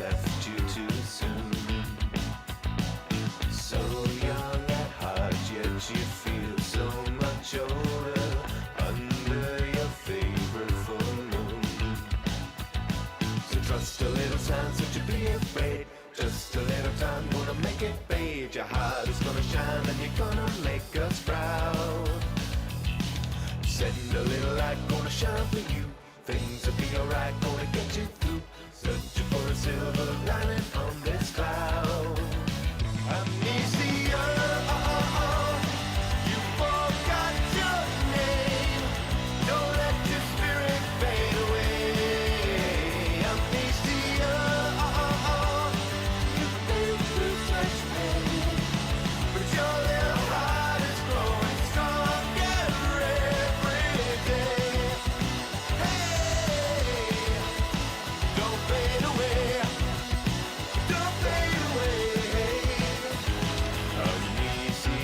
left you too soon. So young at heart, yet you feel so much older under your favorite full moon. So trust a little time, so to be afraid. Just a little time, gonna make it fade. Your heart is gonna shine and you're gonna make us proud. Send a little light, gonna shine for you. Things will be alright, gonna get you through. Searching for a silver lining on this cloud. Amnesia, you forgot your name. Don't let your spirit fade away. Amnesia, you've been through such pain, but your little heart is growing stronger every day. Hey, don't fade away. Don't fade away. Amnesia,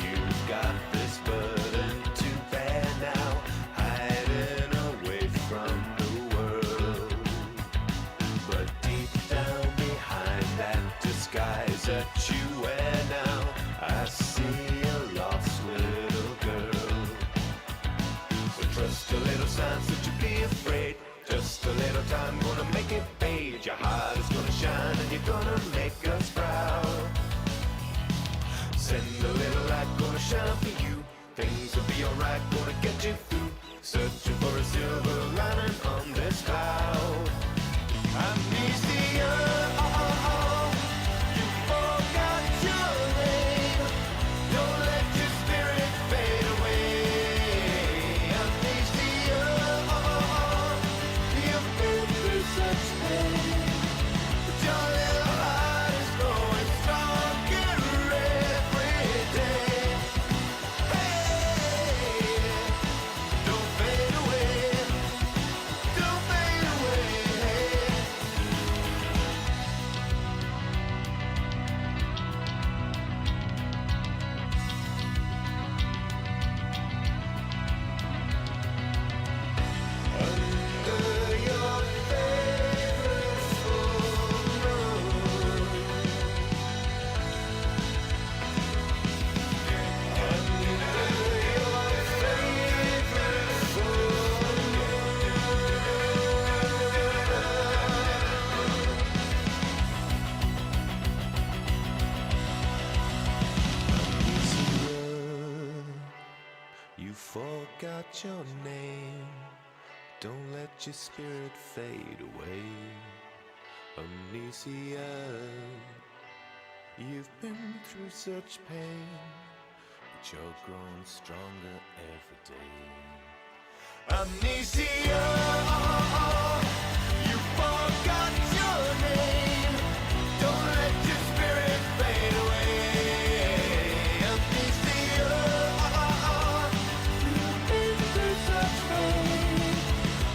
you've got this burden to bear now, hiding away from the world. But deep down behind that disguise that you wear now, I see a lost little girl. So trust a little signs that you be afraid. Just a little time, gonna make it fade. Your heart is gonna shine and you're gonna make us proud. Send a little light, gonna shine for you. Things will be alright, gonna get you through. Searching for a silver lining on this cloud. Amnesia, you forgot your name. Don't let your spirit fade away. Amnesia, you've been through such pain, but your little heart is growing stronger every day. Hey, don't fade away. Don't fade away. Under your favorite full moon. Under your favorite full moon. You forgot your name. Don't let your spirit fade away. Amnesia, you've been through such pain, but you're growing stronger every day. Amnesia, you forgot your name. Don't let your spirit fade away. Amnesia, you've been through such pain,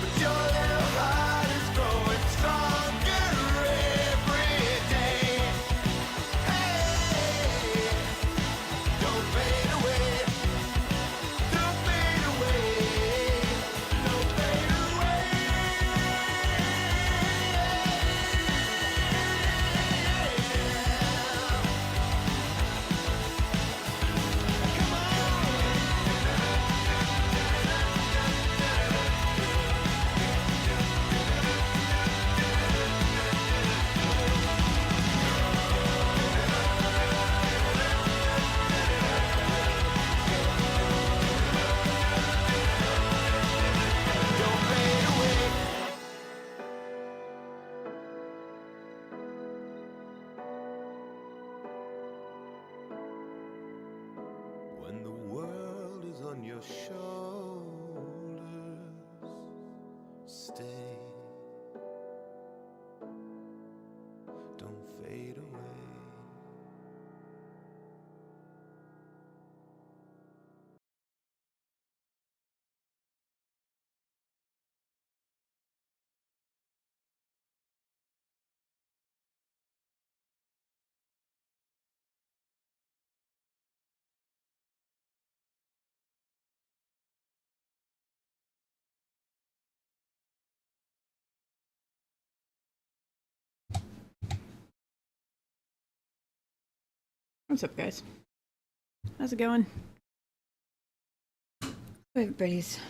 but your little heart is growing stronger every day. Hey, don't fade away. Don't fade away. Don't fade away. Don't fade away. When the world is on your shoulders, stay. Don't fade away. What's up, guys? How's it going? Hope everybody's had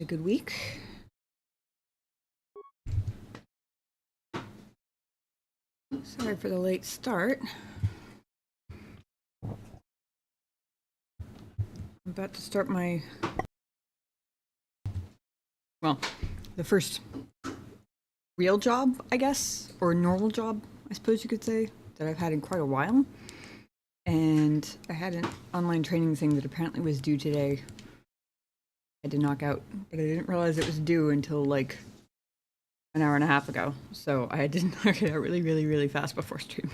a good week. Sorry for the late start. I'm about to start my, well, the first real job, I guess, or normal job, I suppose you could say, that I've had in quite a while. And I had an online training thing that apparently was due today. I had to knock out, but I didn't realize it was due until like an hour and a half ago. So I had to knock it out really fast before stream.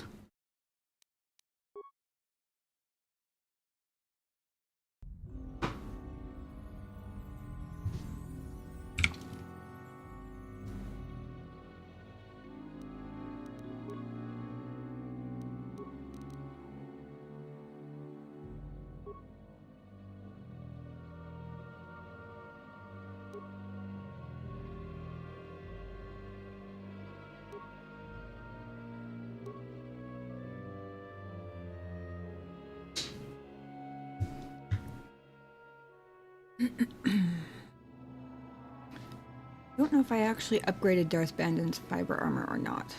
I don't know if I actually upgraded Darth Bandon's fiber armor or not.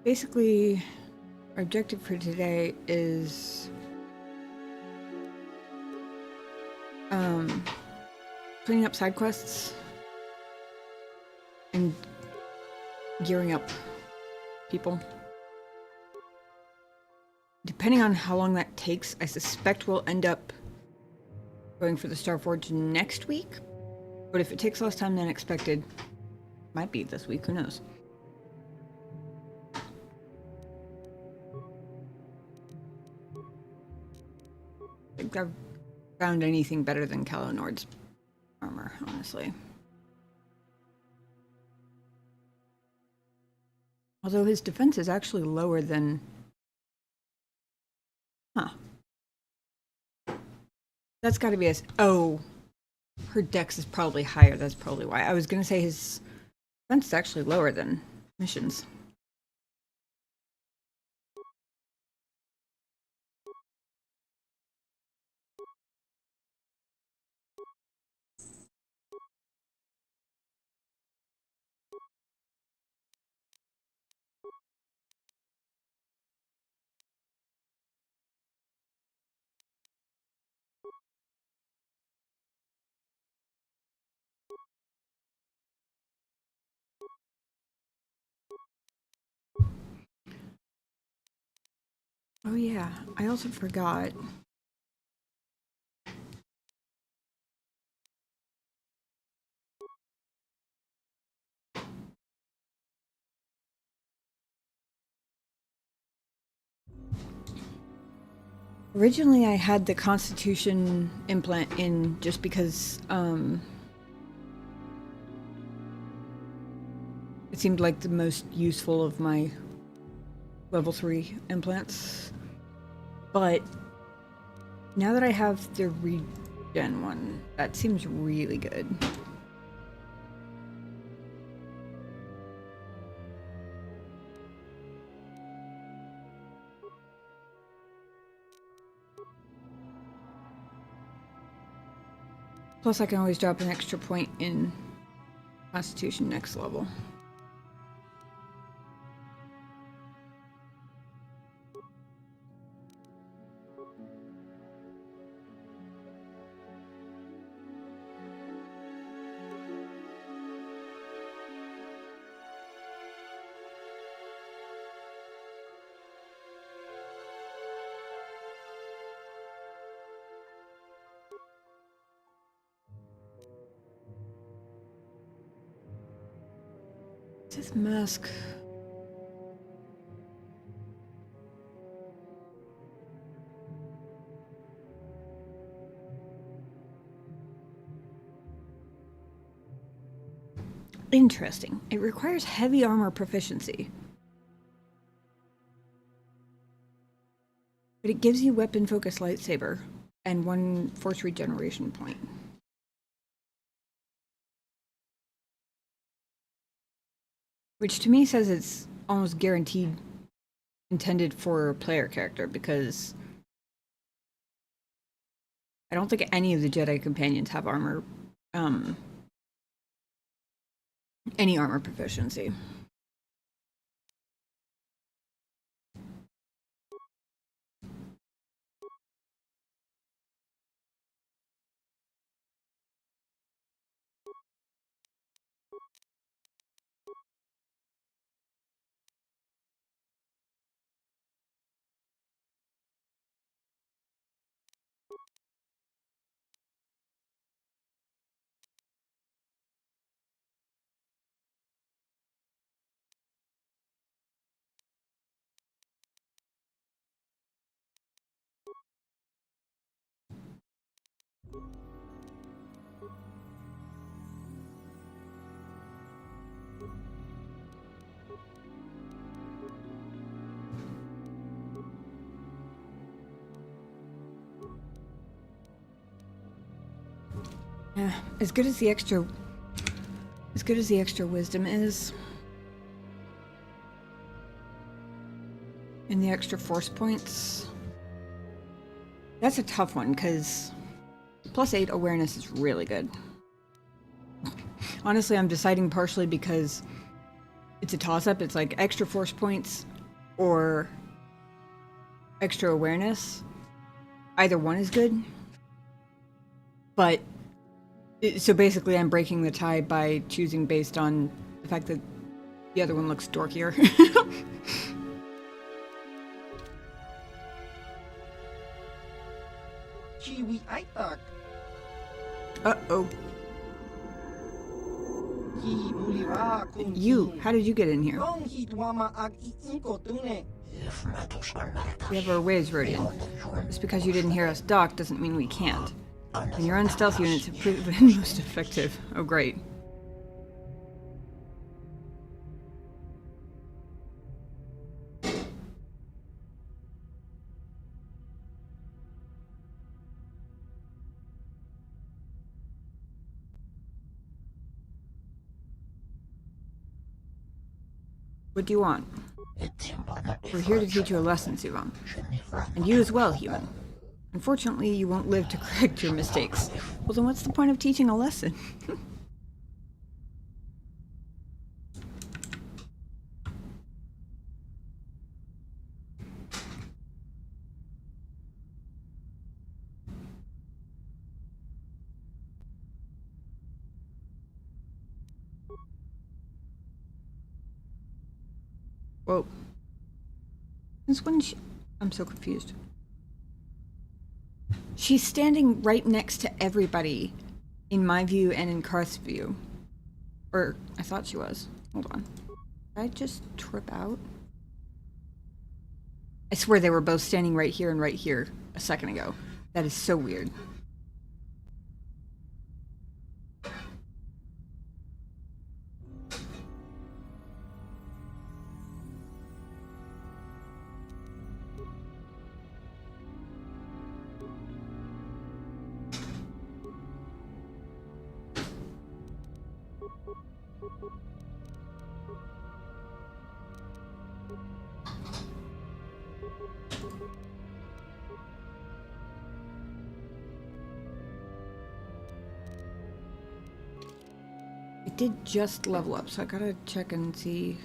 Basically, our objective for today is cleaning up side quests and gearing up people. Depending on how long that takes, I suspect we'll end up going for the Starforge next week. But if it takes less time than expected, might be this week, who knows? I think I've found anything better than Kalonord's armor, honestly. Although his defense is actually lower than... Huh. That's gotta be a... Oh. Her dex is probably higher, that's probably why. I was gonna say his defense is actually lower than Mission's. Oh yeah, I also forgot. Originally I had the Constitution implant in just because it seemed like the most useful of my level 3 implants. But now that I have the regen one, that seems really good. Plus I can always drop an extra point in Constitution next level. This mask. Interesting. It requires heavy armor proficiency. But it gives you weapon focus lightsaber and 1 force regeneration point. Which to me says it's almost guaranteed intended for a player character, because I don't think any of the Jedi companions have armor, any armor proficiency. Yeah, as good as the extra wisdom is, and the extra force points, that's a tough one, because +8 awareness is really good. Honestly, I'm deciding partially because it's a toss-up. It's like extra force points or extra awareness. Either one is good. But, so basically I'm breaking the tie by choosing based on the fact that the other one looks dorkier. Uh-oh. You, how did you get in here? We have our ways, Rodian. Just because you didn't hear us dock doesn't mean we can't. And your own stealth units have proven most effective. Oh, great. What do you want? We're here to teach you a lesson, Sivan. And you as well, human. Unfortunately, you won't live to correct your mistakes. Well, then what's the point of teaching a lesson? Whoa. Since when I'm so confused. She's standing right next to everybody in my view and in Karth's view. Or, I thought she was. Hold on. Did I just trip out? I swear they were both standing right here and right here a second ago. That is so weird. I did just level up, so I gotta check and see.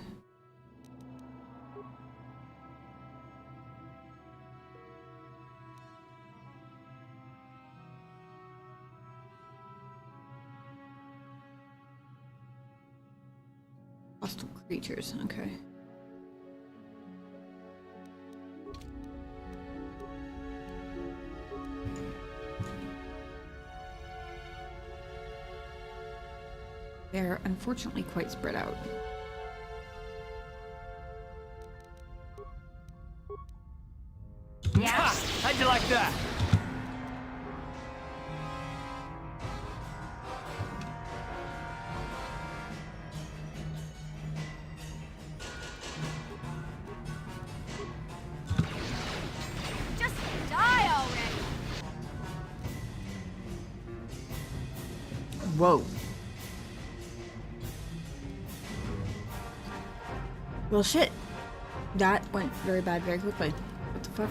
Hostile creatures, okay. They're unfortunately quite spread out. Yeah. How'd you like that? Just die already! Whoa. Well, shit. That went very bad very quickly. What the fuck?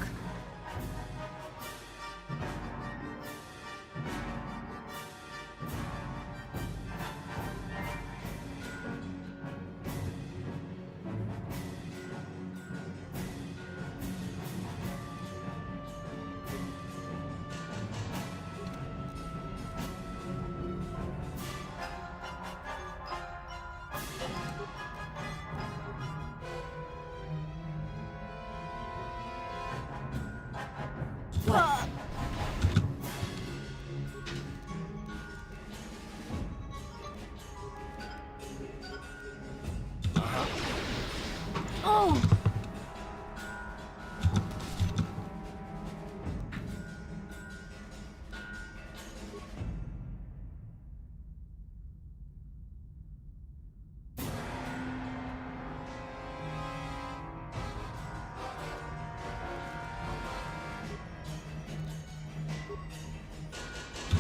Oh!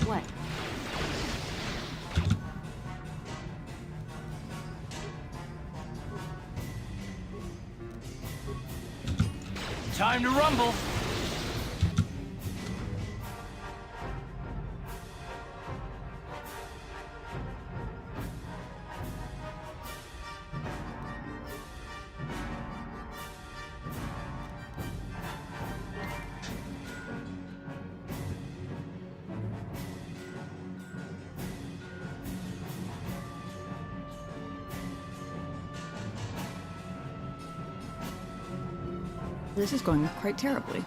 What? Time to rumble. This is going quite terribly.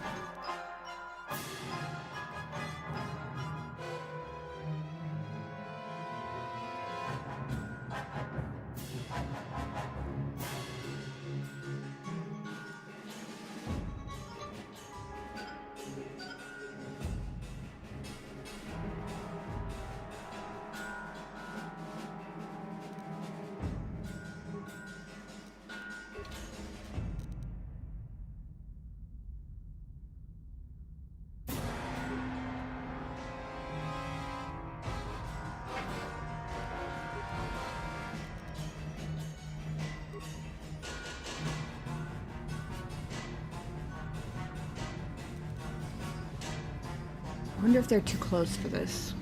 I wonder if they're too close for this.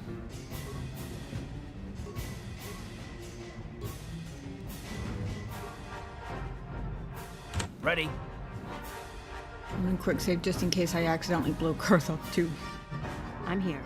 Ready? I'm gonna quick save just in case I accidentally blow Karth up too. I'm here.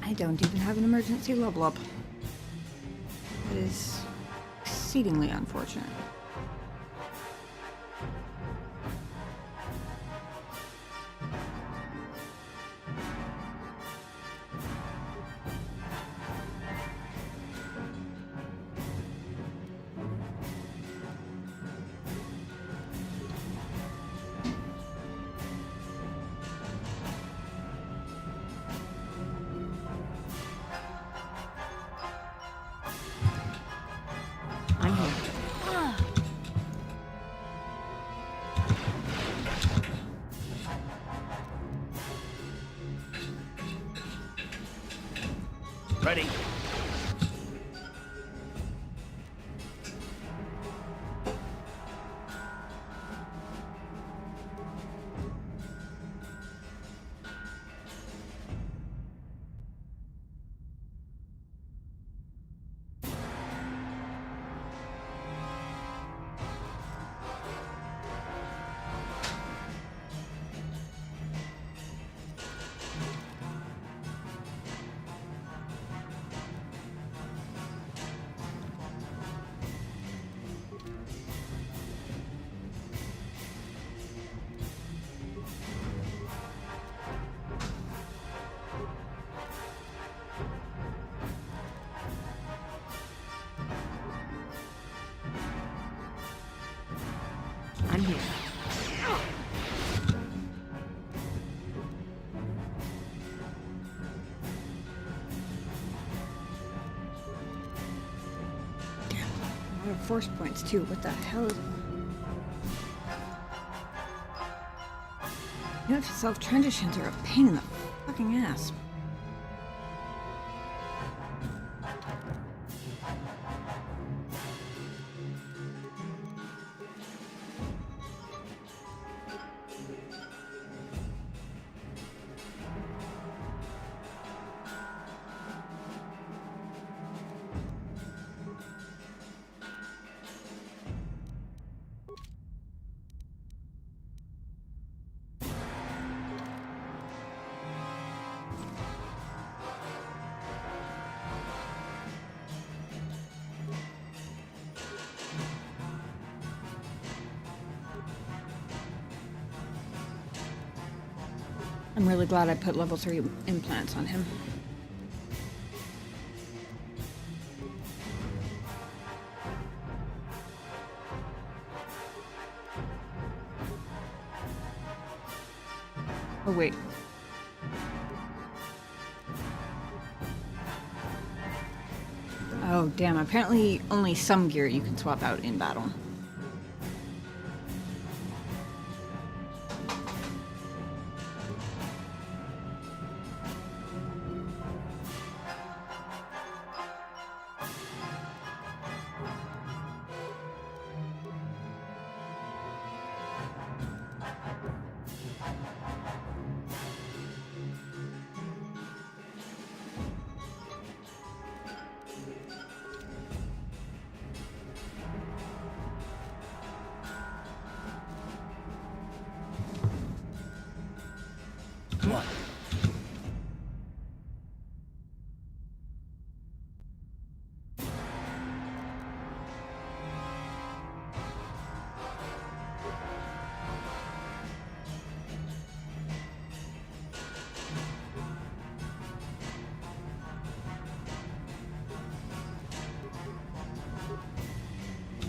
I don't even have an emergency level up. That is exceedingly unfortunate. I'm here. I'm here. Damn, a lot of force points too. What the hell is... You know, self-transitions are a pain in the fucking ass. I'm really glad I put level 3 implants on him. Oh wait. Oh damn, apparently only some gear you can swap out in battle. What?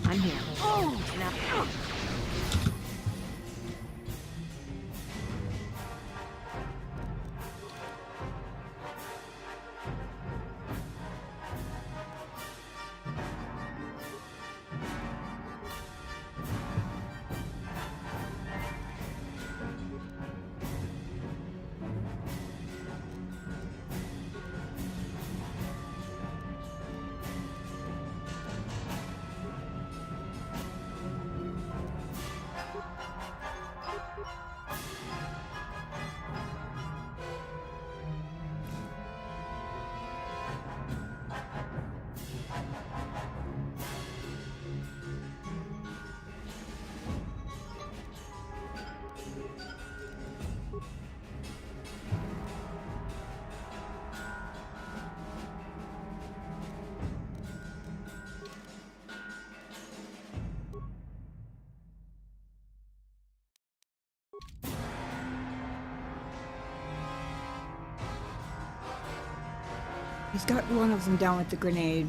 I'm here. Oh! Now, He's got one of them down with the grenade.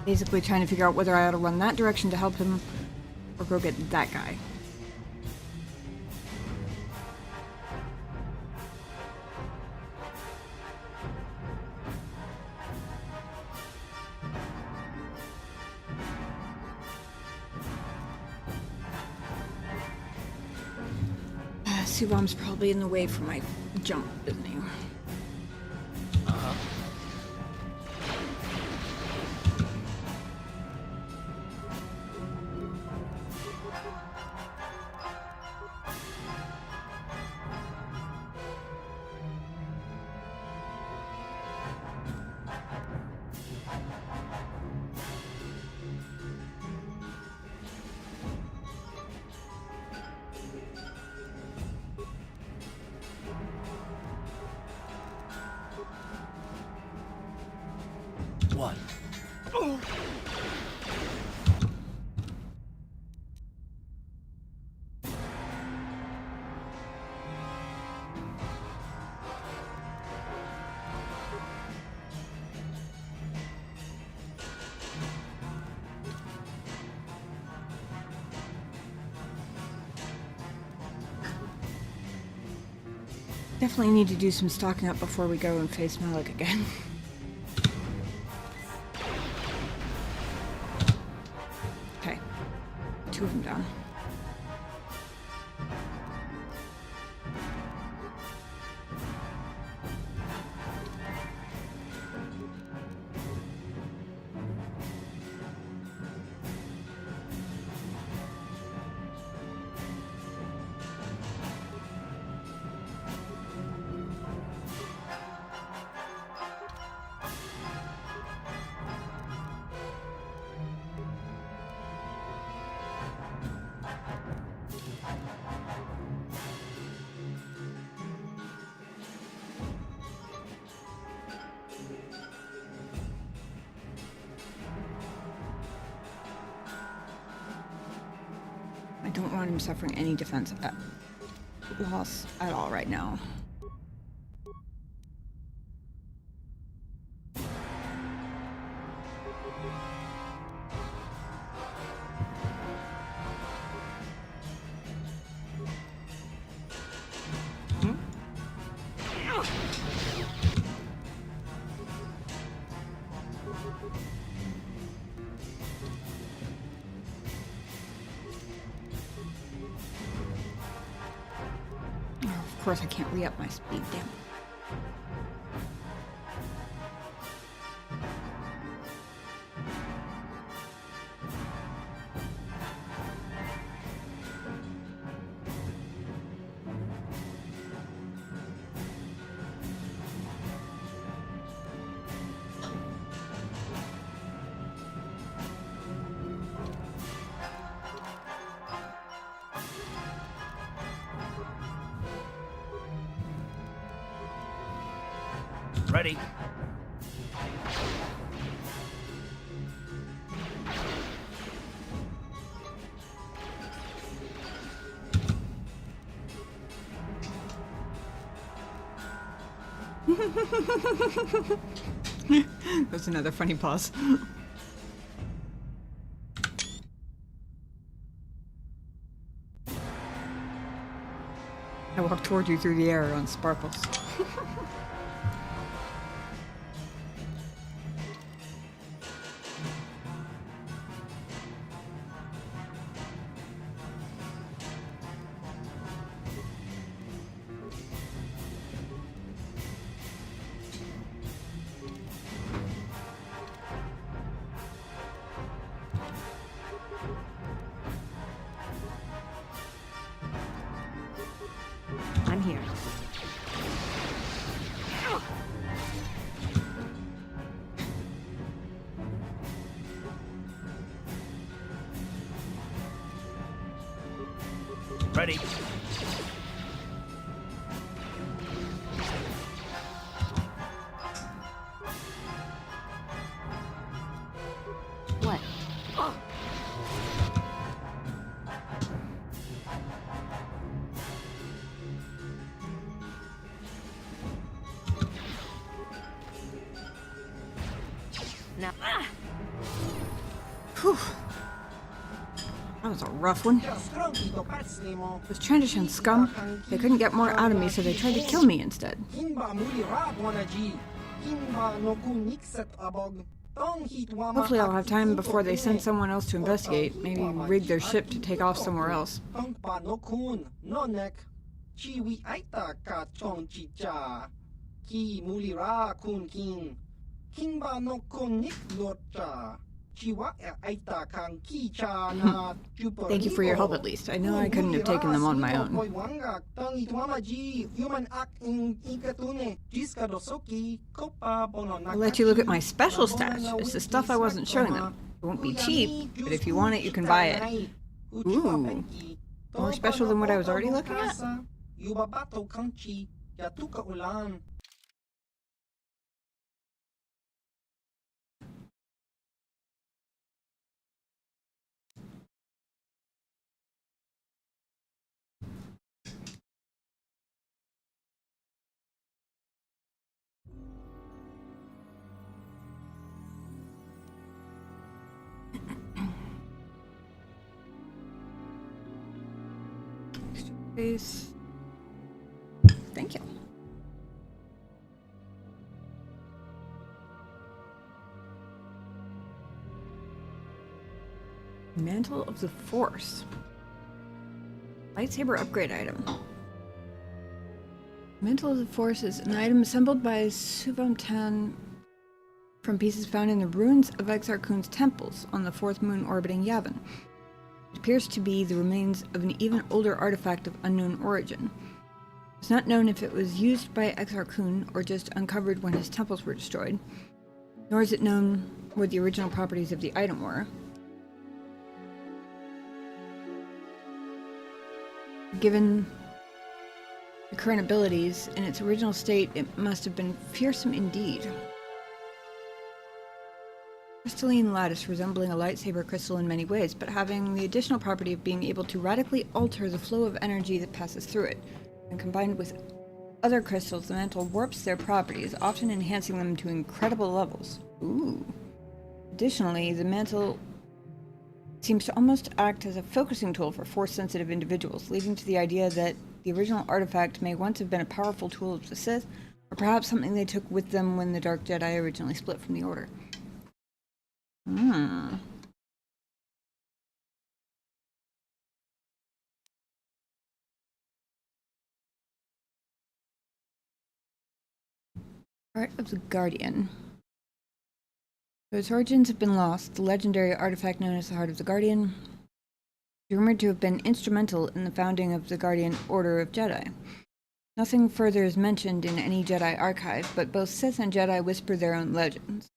Basically trying to figure out whether I ought to run that direction to help him or go get that guy. Subom's probably in the way for my jump, isn't he? Uh-huh. What? Definitely need to do some stocking up before we go and face Malik again. Okay. 2 of them down. I don't want him suffering any defense loss at all right now. Of course I can't re-up my speed, damn. Ready. That's another funny pause. I walk toward you through the air on sparkles. I'm here. Ready. What? Now, Whew. That was a rough one. Those Transition scum, they couldn't get more out of me, so they tried to kill me instead. Hopefully I'll have time before they send someone else to investigate. Maybe rig their ship to take off somewhere else. Thank you for your help at least. I know I couldn't have taken them on my own. I'll let you look at my special stash. It's the stuff I wasn't showing them. It won't be cheap, but if you want it, you can buy it. Ooh. More special than what I was already looking at? Space. Thank you. Mantle of the Force. Lightsaber upgrade item. Mantle of the Force is an item assembled by Suvamtan from pieces found in the ruins of Exar Kun's temples on the fourth moon orbiting Yavin. It appears to be the remains of an even older artifact of unknown origin. It's not known if it was used by Exar Kun or just uncovered when his temples were destroyed, nor is it known what the original properties of the item were. Given the current abilities, in its original state, it must have been fearsome indeed. Crystalline lattice resembling a lightsaber crystal in many ways, but having the additional property of being able to radically alter the flow of energy that passes through it. And combined with other crystals, the mantle warps their properties, often enhancing them to incredible levels. Ooh. Additionally, the mantle seems to almost act as a focusing tool for Force-sensitive individuals, leading to the idea that the original artifact may once have been a powerful tool of the Sith, or perhaps something they took with them when the Dark Jedi originally split from the Order. Heart of the Guardian. Though its origins have been lost, the legendary artifact known as the Heart of the Guardian is rumored to have been instrumental in the founding of the Guardian Order of Jedi. Nothing further is mentioned in any Jedi archive, but both Sith and Jedi whisper their own legends.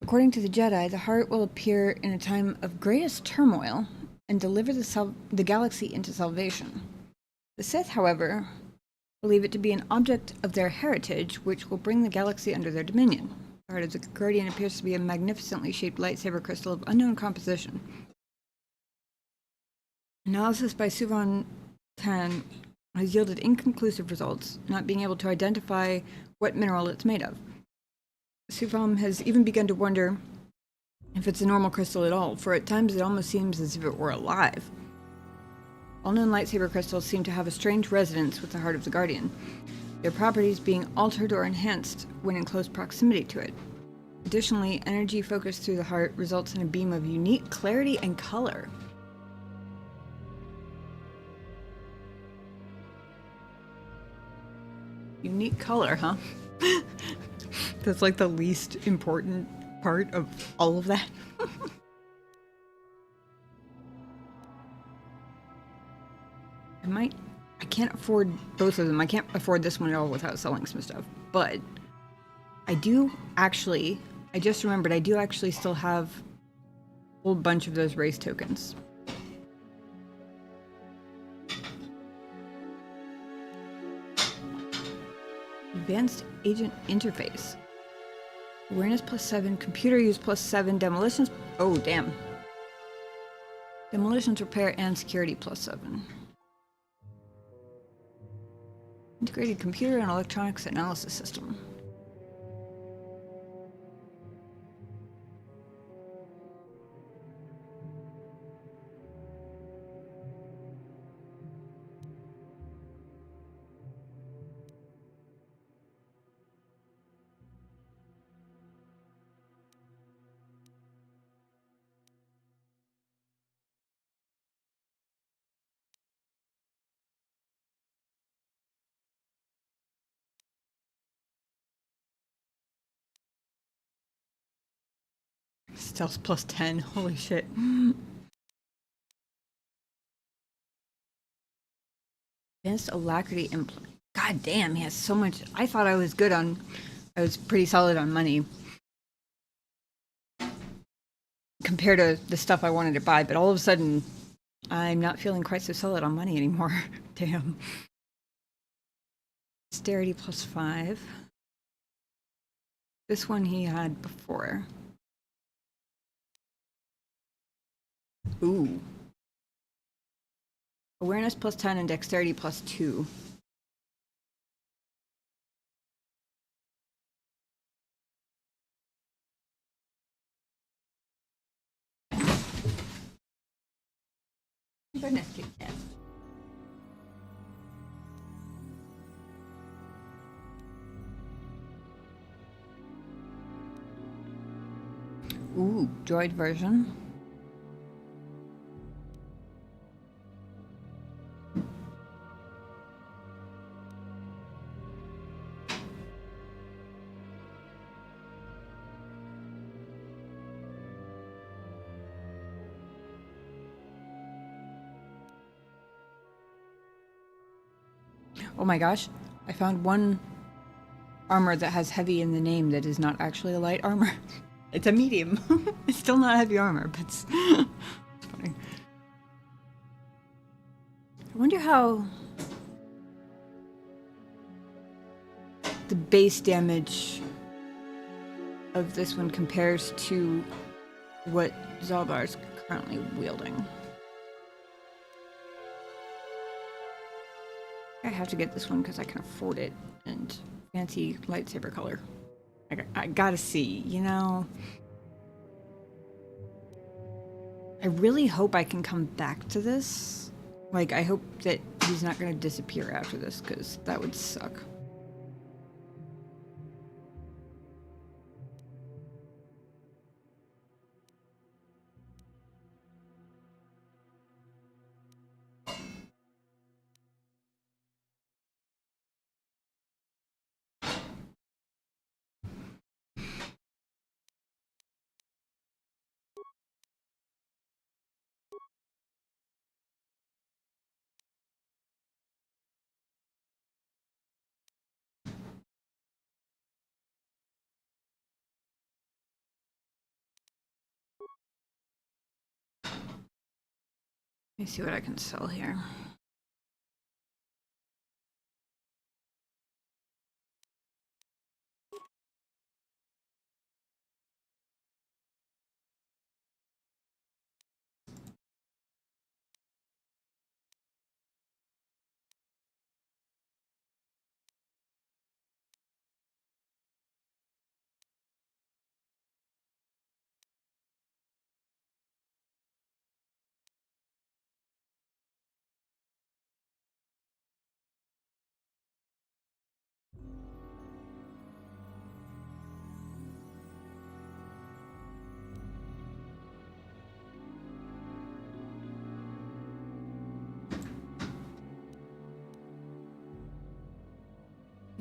According to the Jedi, the heart will appear in a time of greatest turmoil and deliver the galaxy into salvation. The Sith, however, believe it to be an object of their heritage, which will bring the galaxy under their dominion. The Heart of the Guardian appears to be a magnificently shaped lightsaber crystal of unknown composition. Analysis by Suvan Tan has yielded inconclusive results, not being able to identify what mineral it's made of. Suvam has even begun to wonder if it's a normal crystal at all, for at times it almost seems as if it were alive. All known lightsaber crystals seem to have a strange resonance with the Heart of the Guardian, their properties being altered or enhanced when in close proximity to it. Additionally, energy focused through the heart results in a beam of unique clarity and color. Unique color, huh? That's like the least important part of all of that. I can't afford both of them. I can't afford this one at all without selling some stuff. But I just remembered I do actually still have a whole bunch of those race tokens. Advanced Agent Interface. Awareness +7, computer use +7, demolitions... Oh, damn. Demolitions, repair, and security +7. Integrated computer and electronics analysis system. Stealth +10, holy shit. Advanced alacrity implant. God damn, he has so much. I thought I was pretty solid on money compared to the stuff I wanted to buy, but all of a sudden, I'm not feeling quite so solid on money anymore. Damn. Dexterity +5. This one he had before. Ooh. Awareness +10 and dexterity +2. Goodness, Kit Kat. Ooh, droid version. Oh my gosh, I found one armor that has heavy in the name that is not actually a light armor. It's a medium. It's still not heavy armor, but it's, it's funny. I wonder how the base damage of this one compares to what Zalbar is currently wielding. I have to get this one because I can afford it and fancy lightsaber color. I gotta see, you know. I really hope I can come back to this. Like, I hope that he's not gonna disappear after this, because that would suck. Let me see what I can sell here.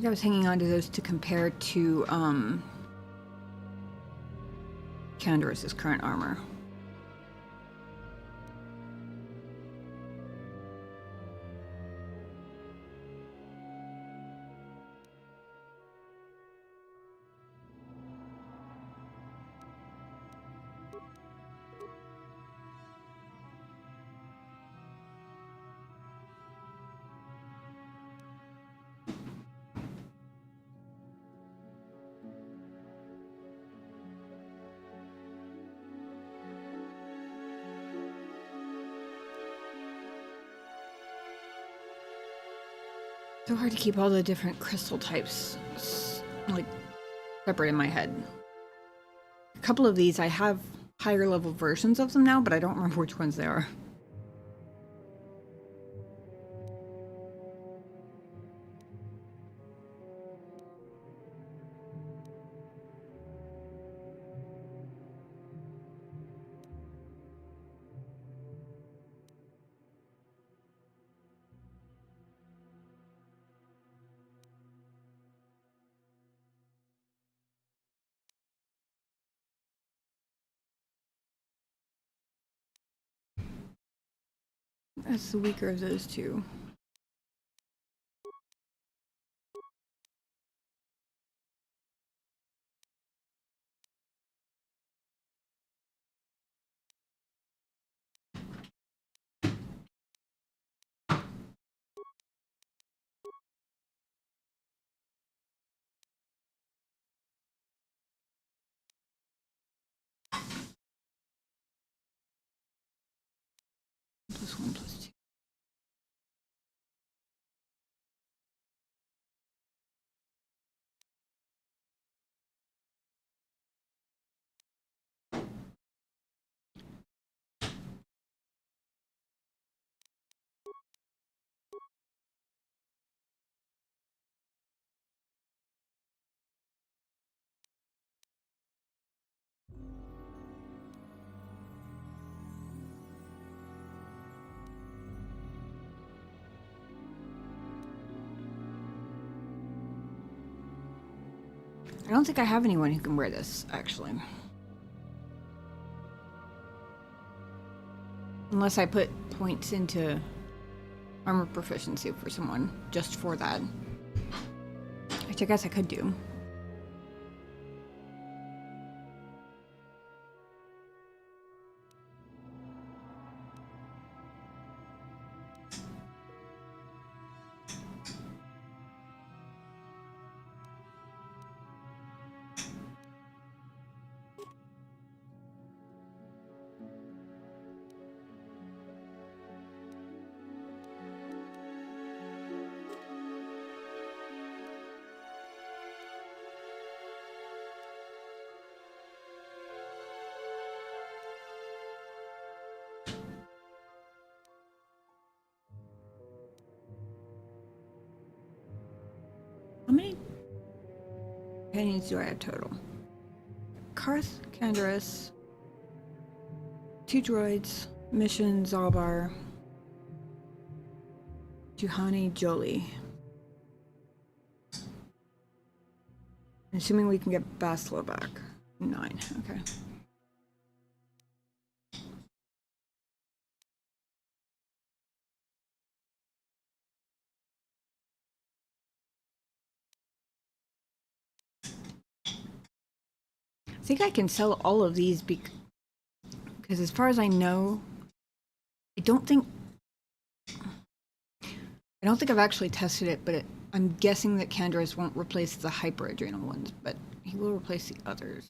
I was hanging on to those to compare to Candaris's current armor. So hard to keep all the different crystal types like separate in my head. A couple of these I have higher level versions of them now, but I don't remember which ones they are. That's the weaker of those two. Plus one, plus two. I don't think I have anyone who can wear this, actually. Unless I put points into armor proficiency for someone just for that. Which I guess I could do. How many companions do I have total? Karth, Candaris, 2 droids, Mission, Zalbar, Juhani, Jolie. Assuming we can get Bastila back. 9, okay. I think I can sell all of these because as far as I know, I don't think I've actually tested it, but I'm guessing that Candaris won't replace the hyper adrenal ones, but he will replace the others.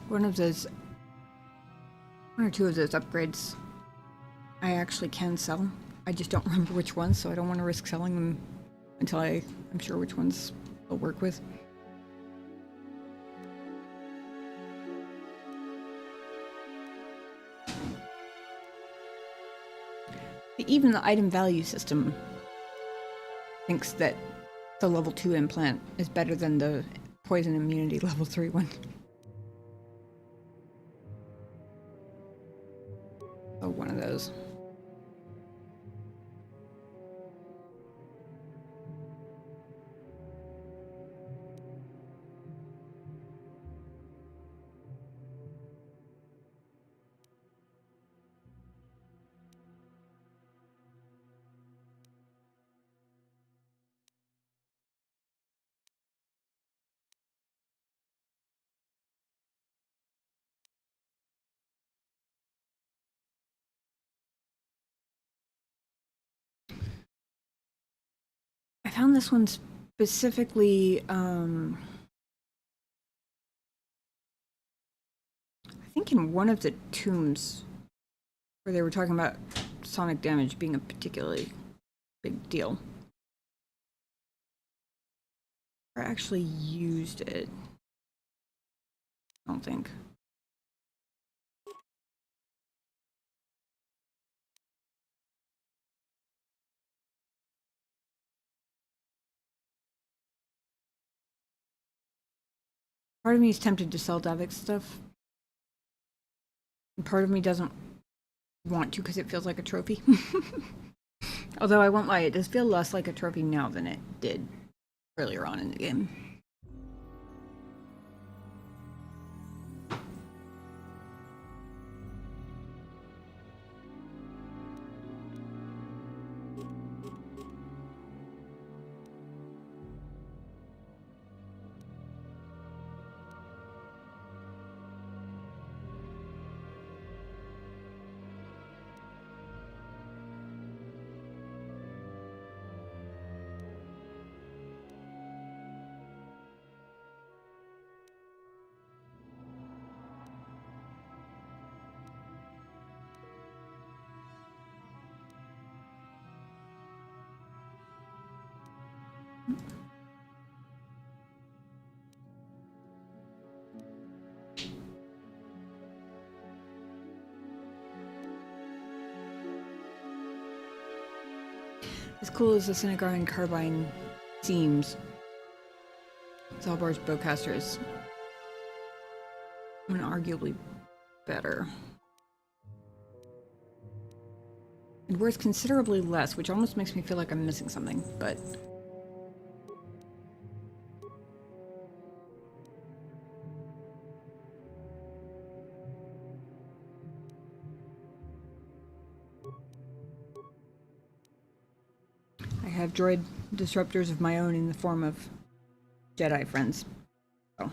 One or two of those upgrades I actually can sell. I just don't remember which ones, so I don't want to risk selling them until I'm sure which ones they'll work with. Even the item value system thinks that the level 2 implant is better than the poison immunity level 3 one. Oh, one of those. I found this one specifically, I think in one of the tombs where they were talking about sonic damage being a particularly big deal. I actually used it. I don't think. Part of me is tempted to sell Davik's stuff. And part of me doesn't want to because it feels like a trophy. Although I won't lie, it does feel less like a trophy now than it did earlier on in the game. As cool as the Cinegar Carbine seems, Zalbar's bowcaster is arguably better. And worth considerably less, which almost makes me feel like I'm missing something, but... I have droid disruptors of my own in the form of Jedi friends. So.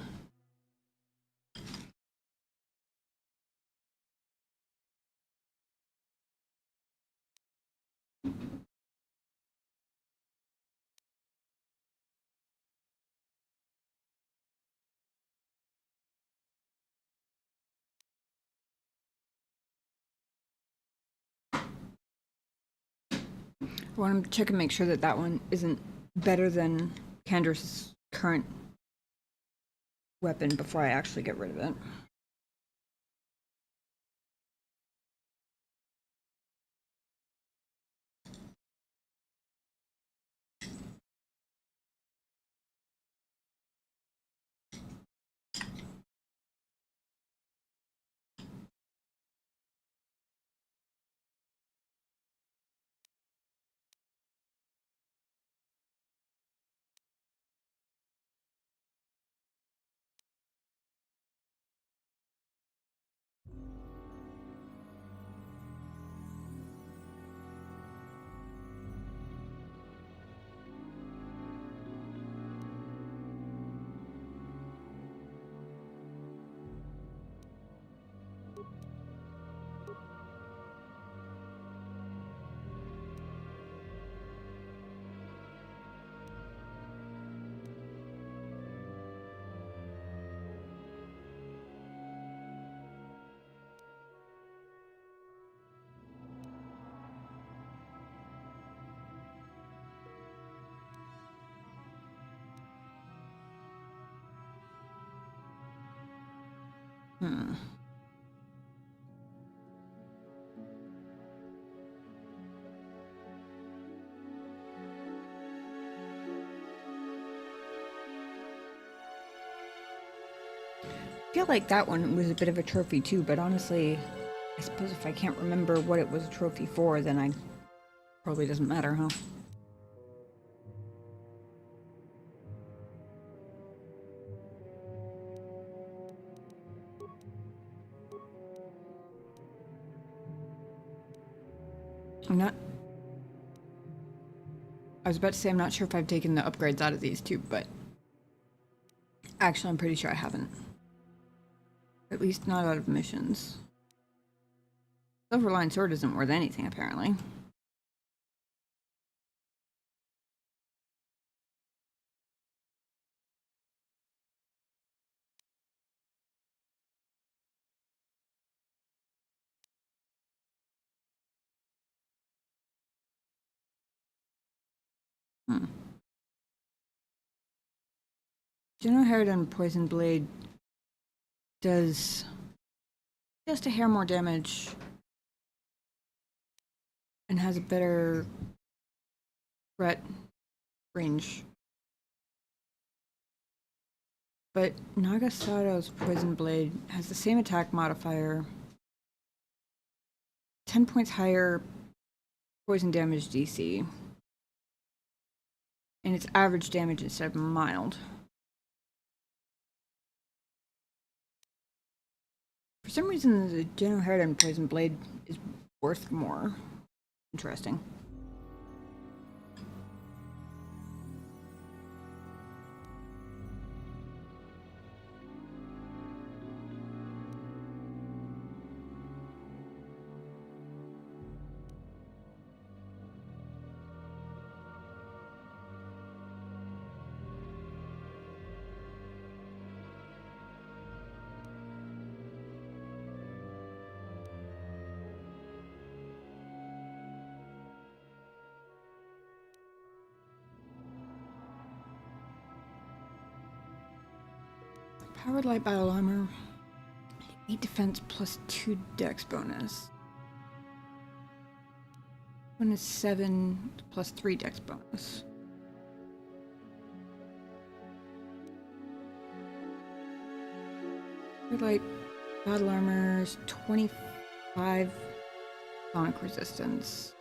I want to check and make sure that that one isn't better than Candra's current weapon before I actually get rid of it. I feel like that one was a bit of a trophy too, but honestly, I suppose if I can't remember what it was a trophy for, then I probably doesn't matter, huh? I was about to say I'm not sure if I've taken the upgrades out of these two, but actually I'm pretty sure I haven't. At least not out of missions. Silverline Sword isn't worth anything, apparently. General Harridan Poison Blade does just a hair more damage and has a better threat range. But Nagasato's Poison Blade has the same attack modifier, 10 points higher poison damage DC, and it's average damage instead of mild. For some reason, the General Harridan Poison Blade is worth more. Interesting. Powered light battle armor. 8 defense plus 2 dex bonus. One is 7 plus 3 dex bonus. Powered light battle armor is 25 sonic resistance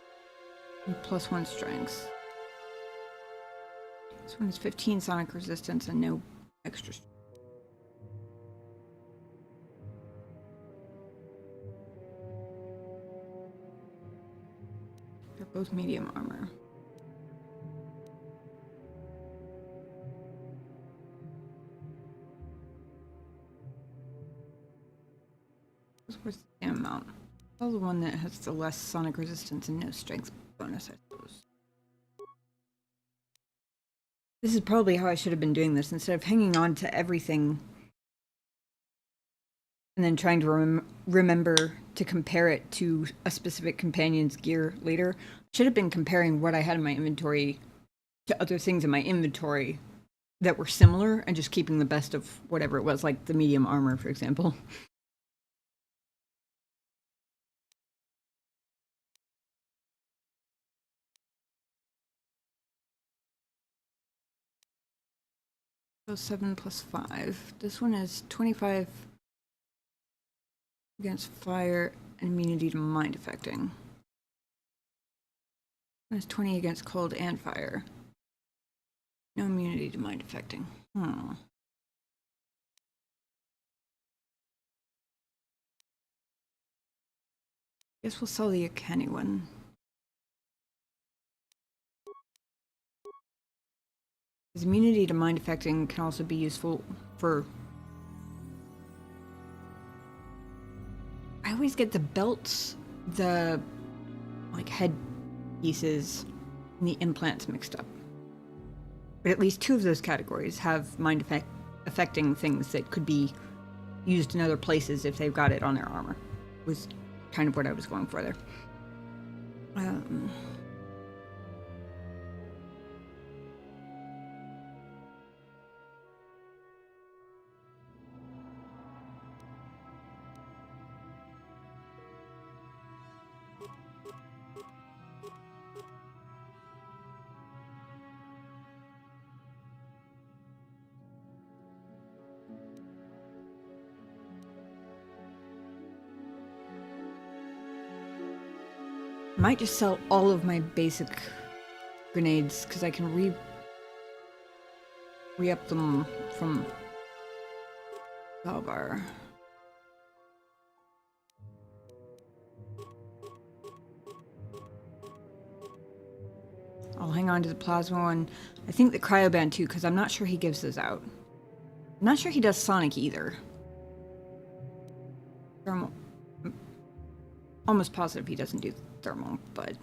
and plus 1 strength. This one is 15 sonic resistance and no extra strength. They're both medium armor. What's the same amount? Well, the one that has the less sonic resistance and no strength bonus, I suppose. This is probably how I should have been doing this. Instead of hanging on to everything and then trying to remember to compare it to a specific companion's gear later, I should have been comparing what I had in my inventory to other things in my inventory that were similar and just keeping the best of whatever it was, like the medium armor, for example. So 7 plus 5. This one is 25 against fire and immunity to mind affecting. One is 20 against cold and fire. No immunity to mind affecting. Guess we'll sell the Akani one. His immunity to mind affecting can also be useful for... I always get the belts, the like head pieces, and the implants mixed up. But at least 2 of those categories have mind affecting things that could be used in other places if they've got it on their armor. Was kind of what I was going for there. I might just sell all of my basic grenades because I can re-up them from Valvar. I'll hang on to the plasma one. I think the cryoband too, because I'm not sure he gives those out. I'm not sure he does sonic either. Thermal. I'm almost positive he doesn't do thermal, but...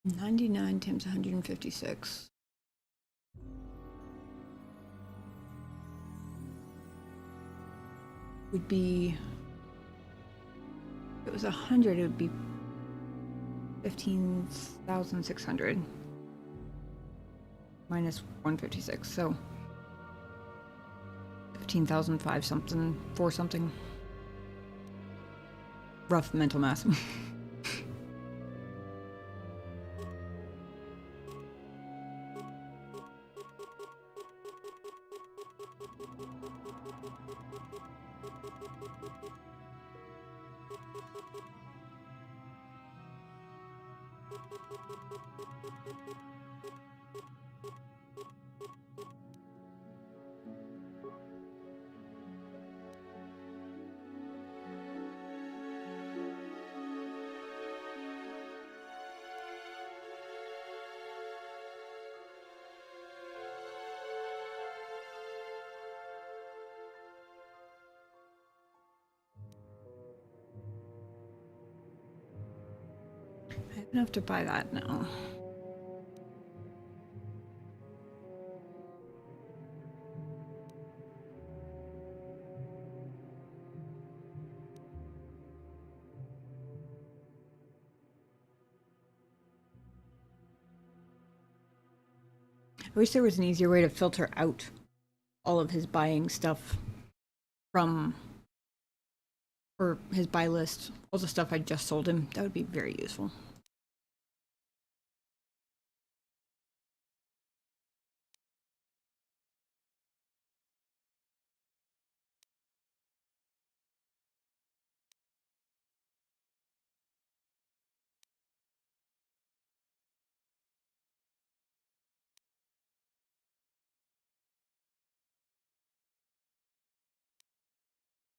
$99 times 156. Would be... If it was 100, it would be 15,600 minus 156, so 15,005 something, 4 something. Rough mental math. I have enough to buy that now. I wish there was an easier way to filter out all of his buying stuff from, or his buy list, all the stuff I just sold him. That would be very useful.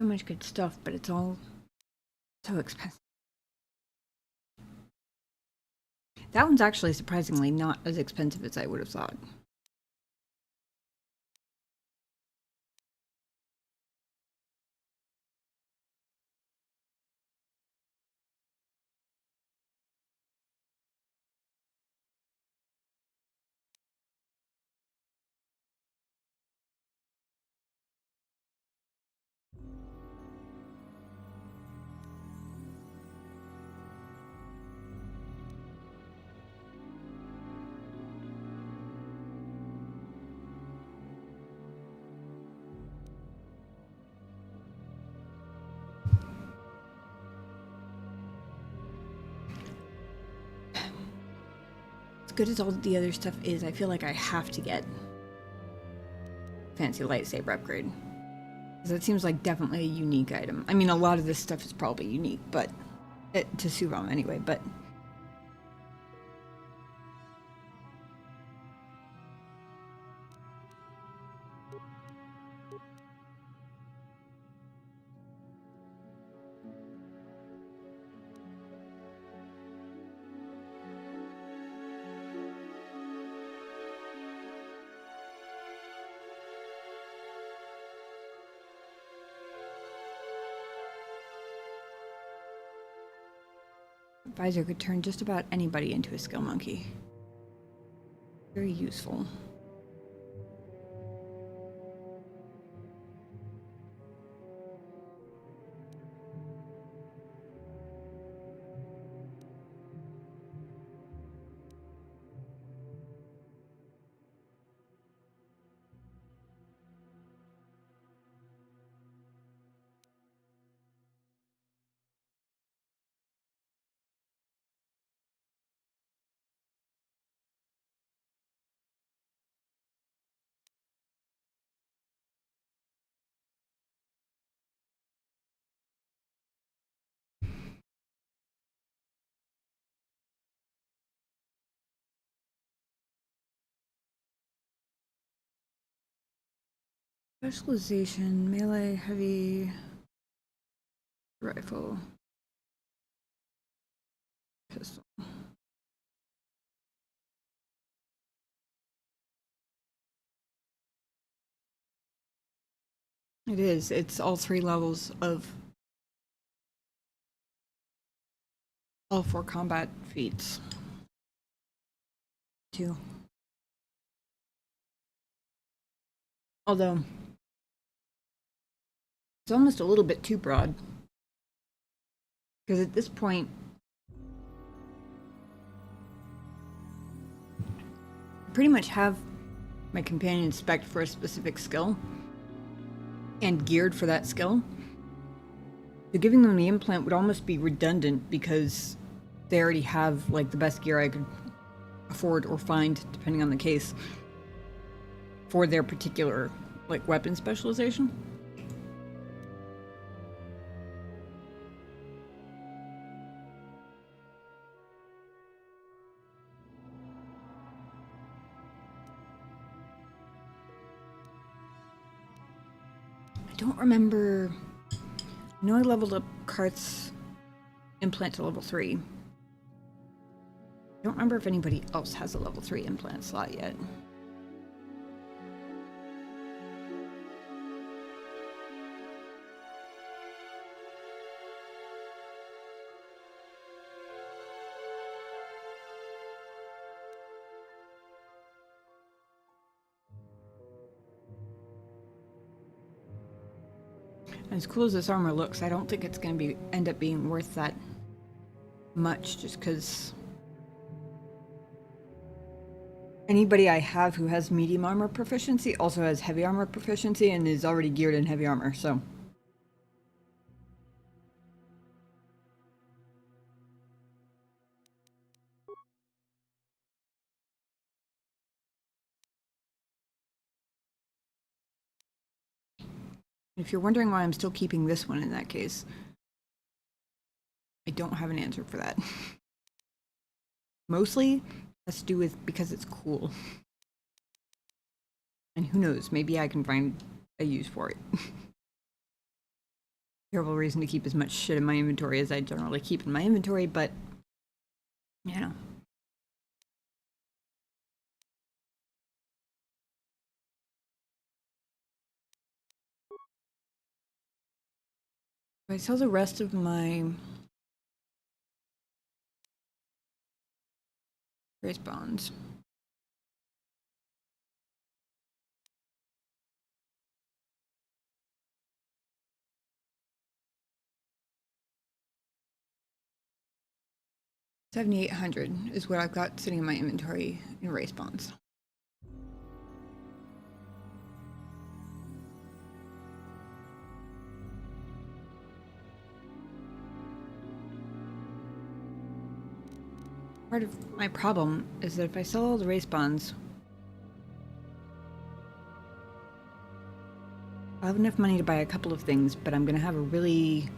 So much good stuff, but it's all so expensive. That one's actually surprisingly not as expensive as I would have thought. As good as all the other stuff is, I feel like I have to get fancy lightsaber upgrade. Because that seems like definitely a unique item. I mean, a lot of this stuff is probably unique, but to Suram anyway, but Advisor could turn just about anybody into a skill monkey. Very useful. Specialization, melee, heavy, rifle, pistol. It is. It's all 3 levels of all 4 combat feats. 2. Although, it's almost a little bit too broad. Because at this point, I pretty much have my companion spec'd for a specific skill and geared for that skill. So giving them the implant would almost be redundant because they already have like the best gear I could afford or find, depending on the case, for their particular like weapon specialization. don't remember. I know I leveled up Karth's implant to level 3. I don't remember if anybody else has a level 3 implant slot yet. As cool as this armor looks, I don't think it's going to end up being worth that much, just because anybody I have who has medium armor proficiency also has heavy armor proficiency and is already geared in heavy armor, so. If you're wondering why I'm still keeping this one in that case, I don't have an answer for that. Mostly has to do with because it's cool. And who knows, maybe I can find a use for it. Terrible reason to keep as much shit in my inventory as I generally keep in my inventory, but, you know. If I sell the rest of my race bonds. $7,800 is what I've got sitting in my inventory in race bonds. Part of my problem is that if I sell all the race bonds, I'll have enough money to buy a couple of things, but I'm going to have a really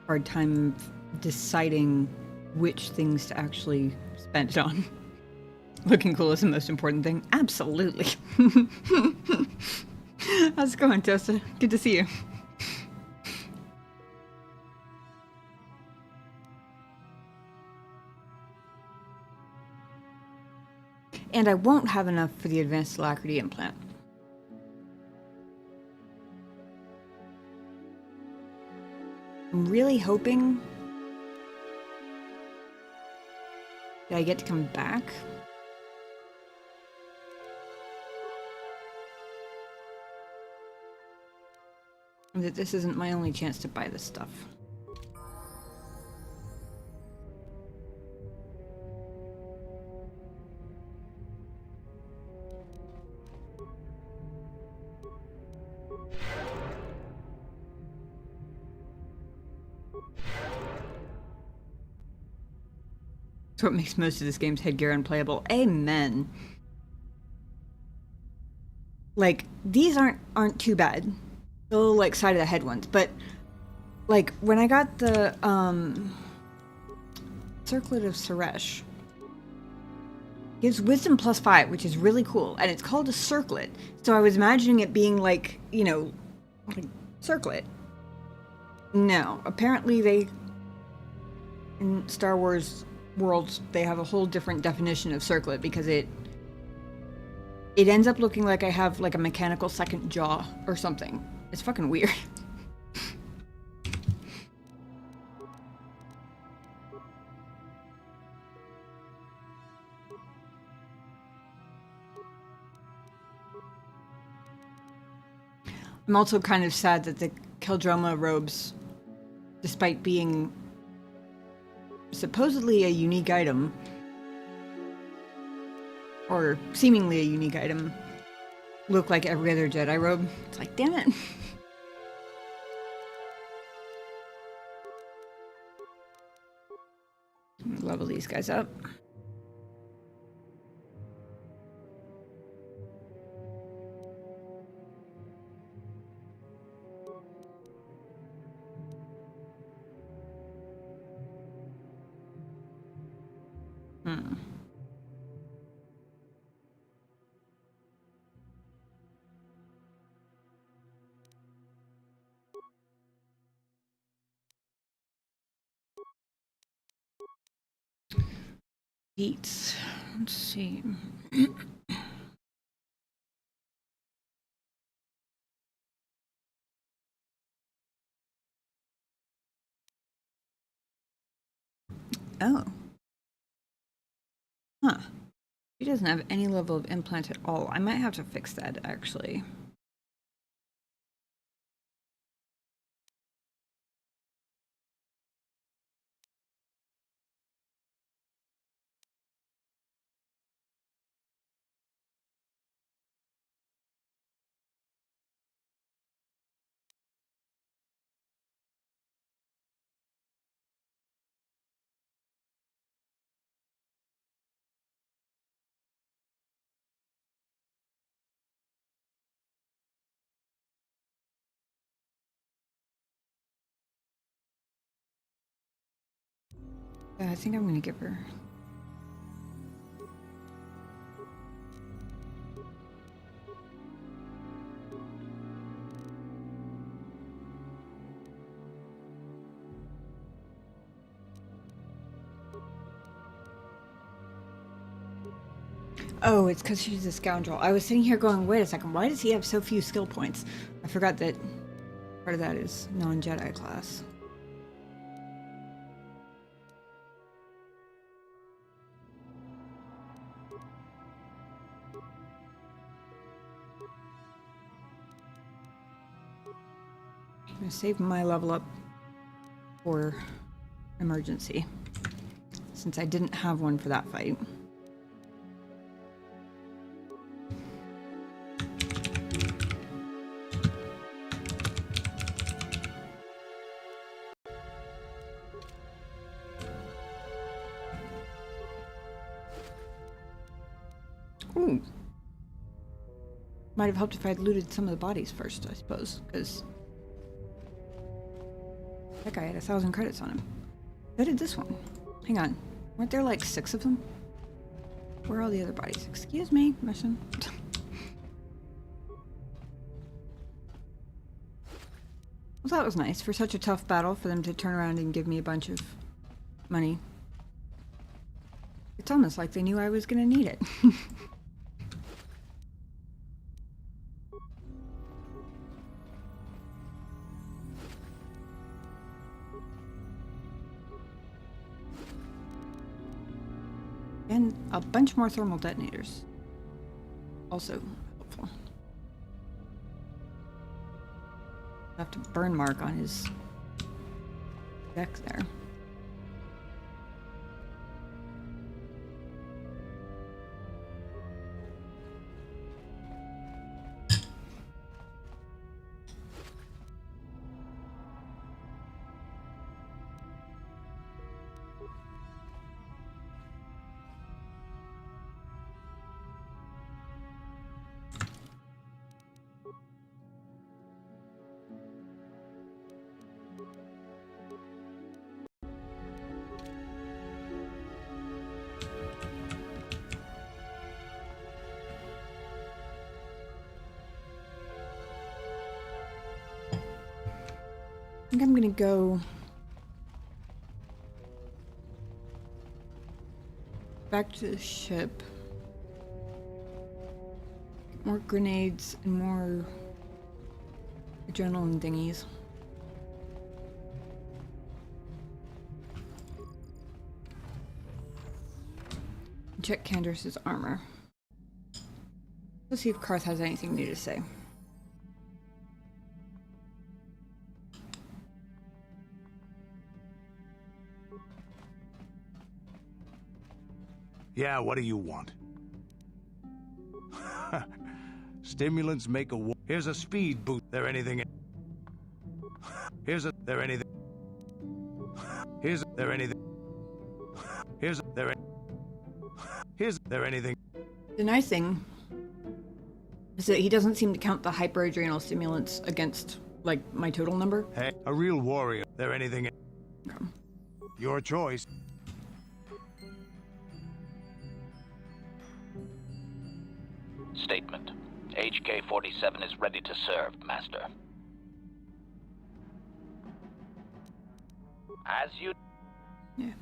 hard time deciding which things to actually spend it on. Looking cool is the most important thing. Absolutely. How's it going, Tosta? Good to see you. And I won't have enough for the advanced alacrity implant. I'm really hoping that I get to come back. And that this isn't my only chance to buy this stuff. That's what makes most of this game's headgear unplayable. Amen. Like, these aren't too bad. The little, like, side of the head ones, but, like, when I got the, Circlet of Suresh, gives wisdom +5, which is really cool, and it's called a circlet, so I was imagining it being, like, you know, like, circlet. No, apparently they, in Star Wars worlds, they have a whole different definition of circlet, because it ends up looking like I have, like, a mechanical second jaw or something. It's fucking weird. I'm also kind of sad that the Keldroma robes, despite being supposedly a unique item, or seemingly a unique item, look like every other Jedi robe. It's like, damn it. Level these guys up. Beats. Let's see. Oh. Huh. She doesn't have any level of implant at all. I might have to fix that, actually. Yeah, I think I'm gonna give her. Oh, it's because she's a scoundrel. I was sitting here going, wait a second, why does he have so few skill points? I forgot that part of that is non-Jedi class. I'm gonna save my level up for emergency, since I didn't have one for that fight. Ooh. Might have helped if I'd looted some of the bodies first, I suppose, because that guy had 1,000 credits on him. So did this one. Hang on. Weren't there like 6 of them? Where are all the other bodies? Excuse me, mission. Well, that was nice. For such a tough battle, for them to turn around and give me a bunch of money. It's almost like they knew I was gonna need it. And a bunch more thermal detonators. Also helpful. Left a burn mark on his deck there. I think I'm gonna go back to the ship. More grenades and more adrenaline thingies. Check Candace's armor. Let's see if Karth has anything new to say. Yeah, what do you want? Stimulants make a Here's a speed boost. There anything? There anything? There anything? There anything? The nice thing is that he doesn't seem to count the hyperadrenal stimulants against, like, my total number. Hey, a real warrior. There anything? Okay. Your choice. Statement. HK-47 is ready to serve, Master. As you... Yeah.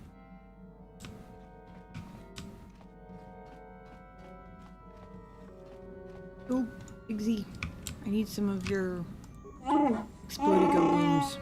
Oh, Big Z. I need some of your exploded goons.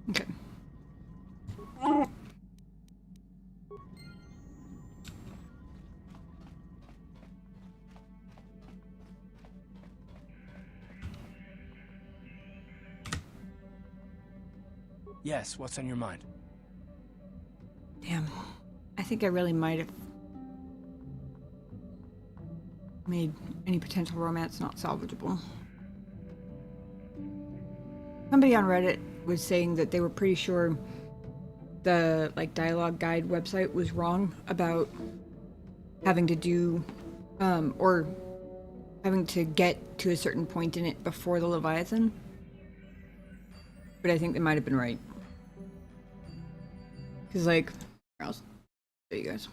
Okay. Yes, what's on your mind? Damn. I think I really might have made any potential romance not salvageable. Somebody on Reddit was saying that they were pretty sure the dialogue guide website was wrong about having to do or having to get to a certain point in it before the Leviathan. But I think they might have been right. Because I'll show you guys.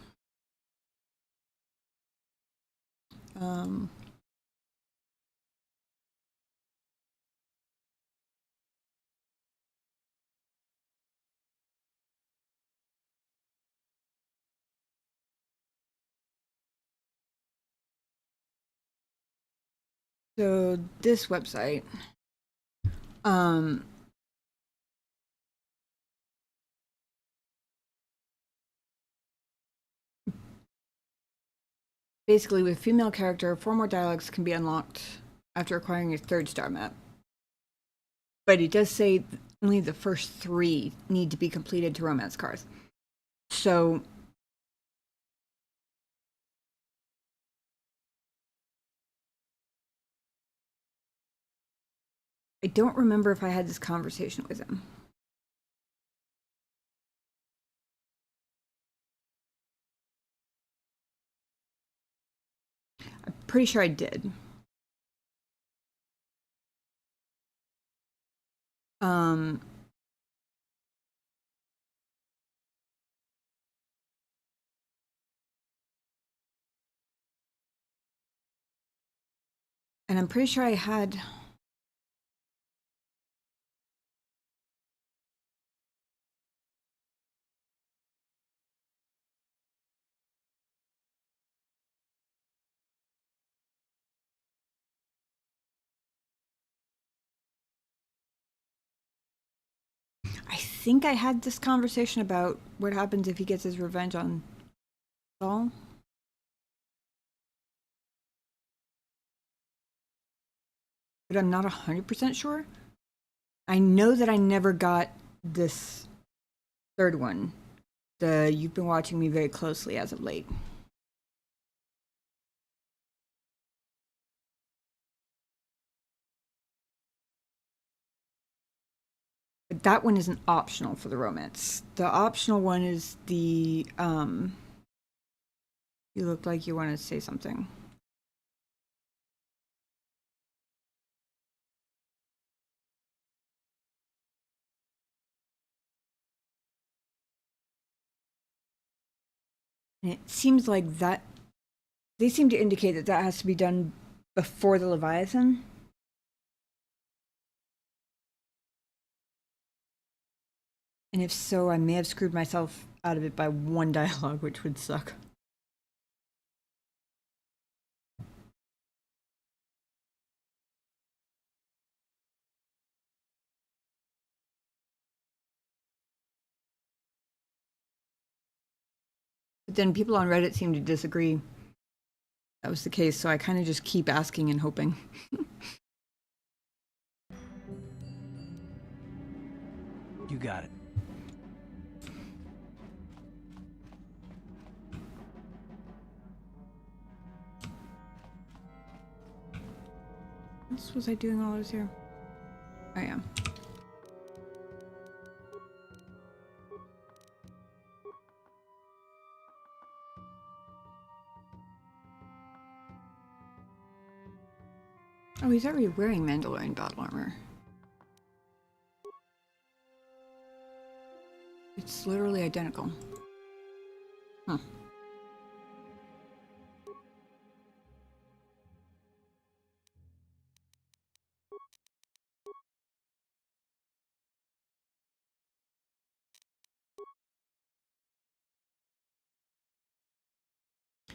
So this website, basically with female character, 4 more dialogues can be unlocked after acquiring a 3rd star map. But it does say only the first 3 need to be completed to romance cards. So I don't remember if I had this conversation with him. I'm pretty sure I did. And I'm pretty sure I had... I think I had this conversation about what happens if he gets his revenge on Saul. But I'm not 100% sure. I know that I never got this 3rd one. You've been watching me very closely as of late. But that one isn't optional for the romance. The optional one is the, you look like you want to say something. And it seems like that, they seem to indicate that that has to be done before the Leviathan. And if so, I may have screwed myself out of it by 1 dialogue, which would suck. But then people on Reddit seem to disagree that was the case, so I kind of just keep asking and hoping. You got it. What else was I doing while I was here? I am. Oh, he's already wearing Mandalorian battle armor. It's literally identical. Huh.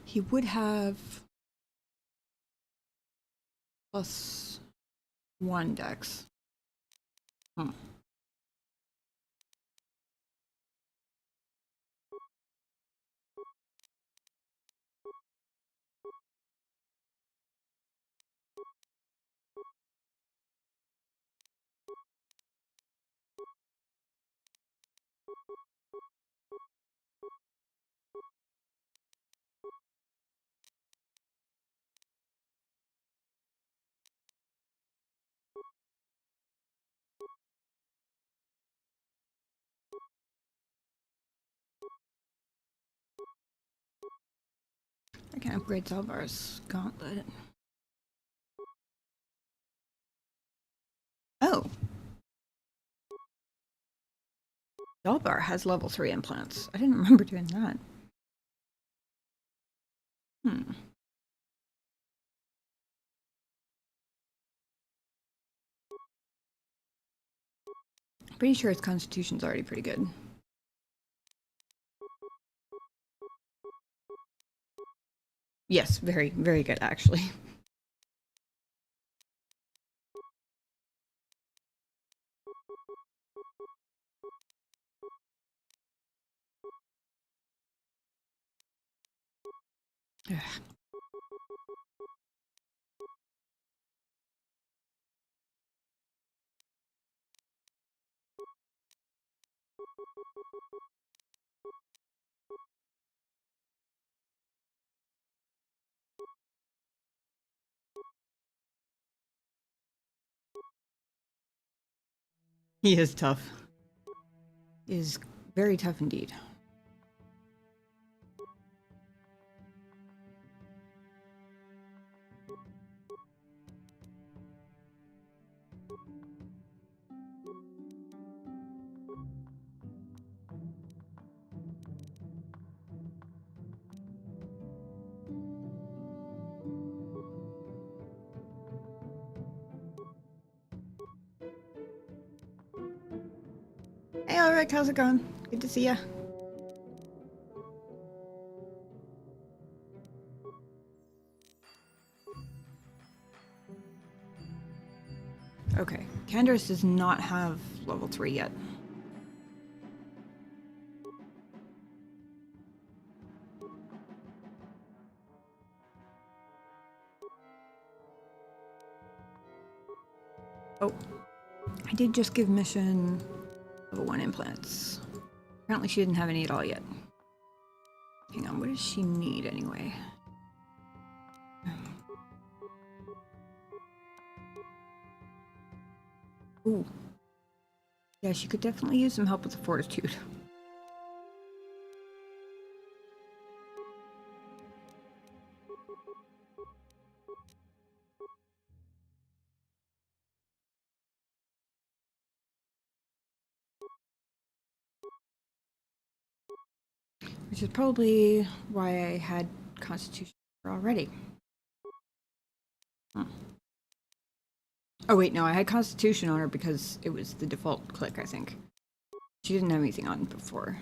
He would have +1 dex. Huh. I can upgrade Zalvar's gauntlet. Oh. Zalvar has level 3 implants. I didn't remember doing that. Hmm. Pretty sure its constitution's already pretty good. Yes, very, very good, actually. Ugh. He is tough. He is very tough indeed. Hey, Ulrich, how's it going? Good to see ya. Okay, Candace does not have level 3 yet. Oh, I did just give mission level 1 implants. Apparently she didn't have any at all yet. Hang on, what does she need anyway? Ooh. Yeah, she could definitely use some help with the fortitude. Which is probably why I had Constitution already. Hmm. Oh wait, no, I had Constitution on her because it was the default click, I think. She didn't have anything on before.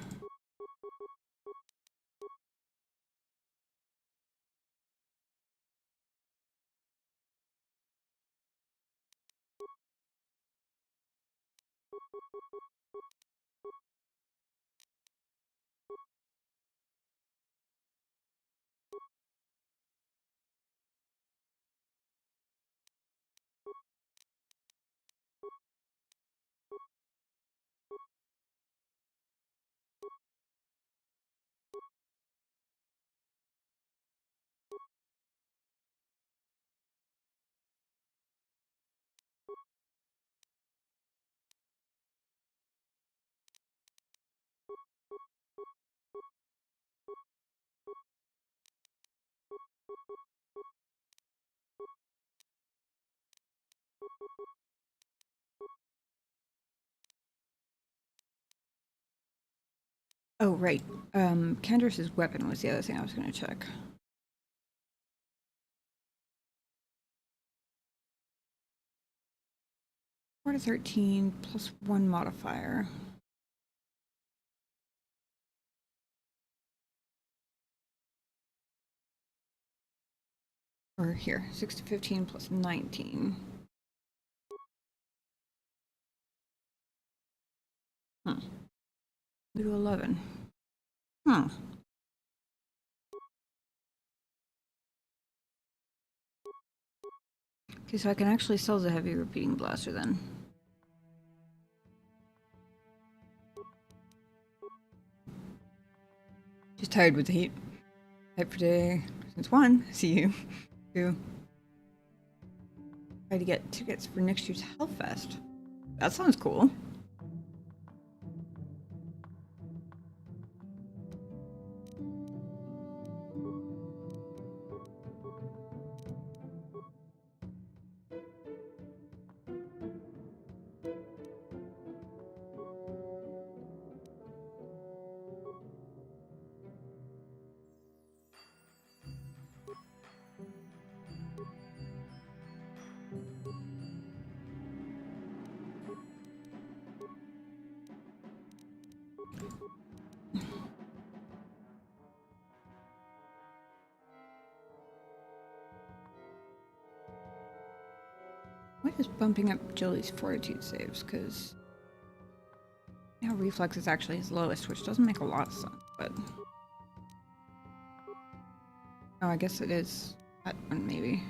Oh, right. Candras's weapon was the other thing I was going to check. Four to 13 plus 1 modifier. Or here, 6 to 15 plus 19. Hmm. 2 to 11. Hmm. Okay, so I can actually sell the heavy repeating blaster then. Just tired with the heat. Type for day. Since 1. See you. 2. Try to get tickets for next year's Hellfest. That sounds cool. What is bumping up Jolie's fortitude saves? Because now reflex is actually his lowest, which doesn't make a lot of sense, but... Oh, I guess it is that one, maybe.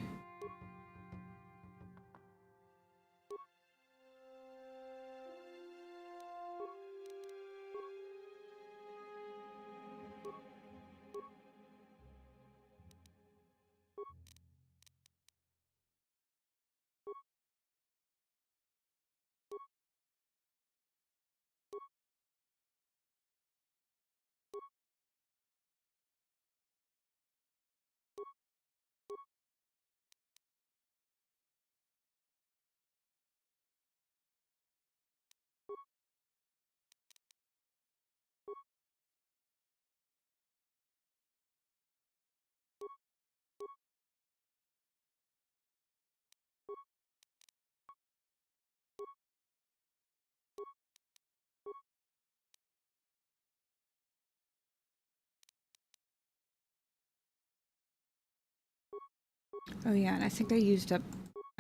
Oh yeah, and I think I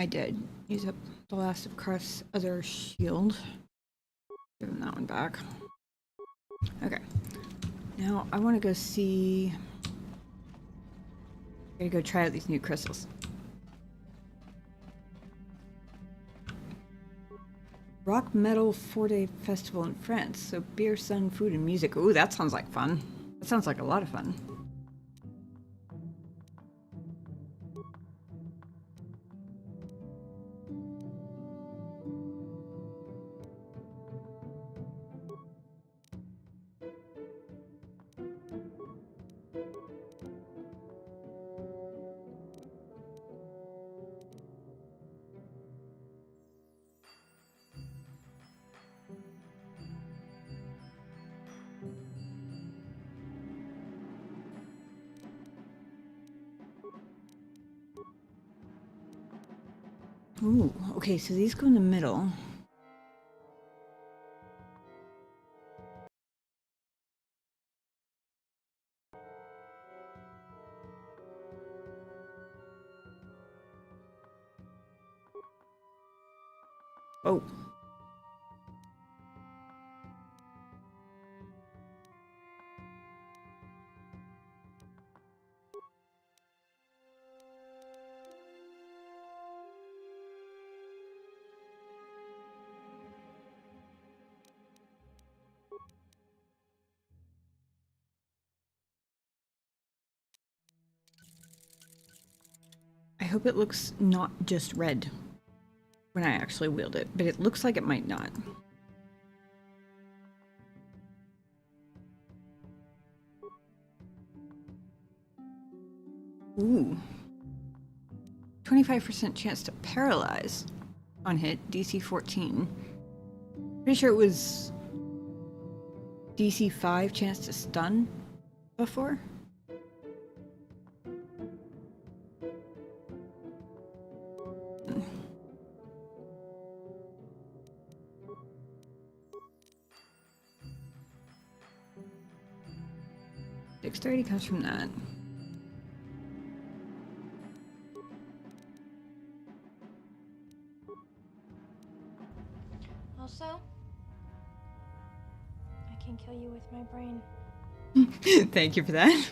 did use up the last of Karth's other shield. Give him that one back. Okay. Now I want to go see... Gotta go try out these new crystals. Rock Metal 4-day festival in France. So beer, sun, food, and music. Ooh, that sounds like fun. That sounds like a lot of fun. Ooh, okay, so these go in the middle. Oh. I hope it looks not just red when I actually wield it, but it looks like it might not. Ooh. 25% chance to paralyze on hit, DC 14. Pretty sure it was DC 5 chance to stun before? Dexterity comes from that. Also, I can kill you with my brain. Thank you for that.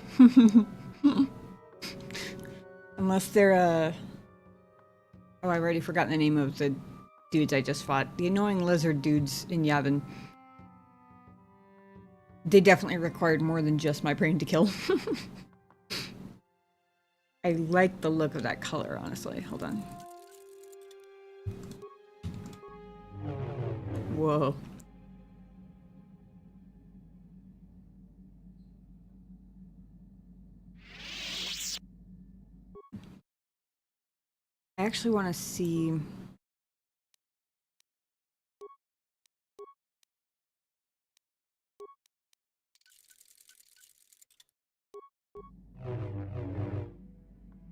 Unless they're, oh, I've already forgotten the name of the dudes I just fought. The annoying lizard dudes in Yavin. They definitely required more than just my brain to kill. I like the look of that color, honestly. Hold on. Whoa. I actually want to see...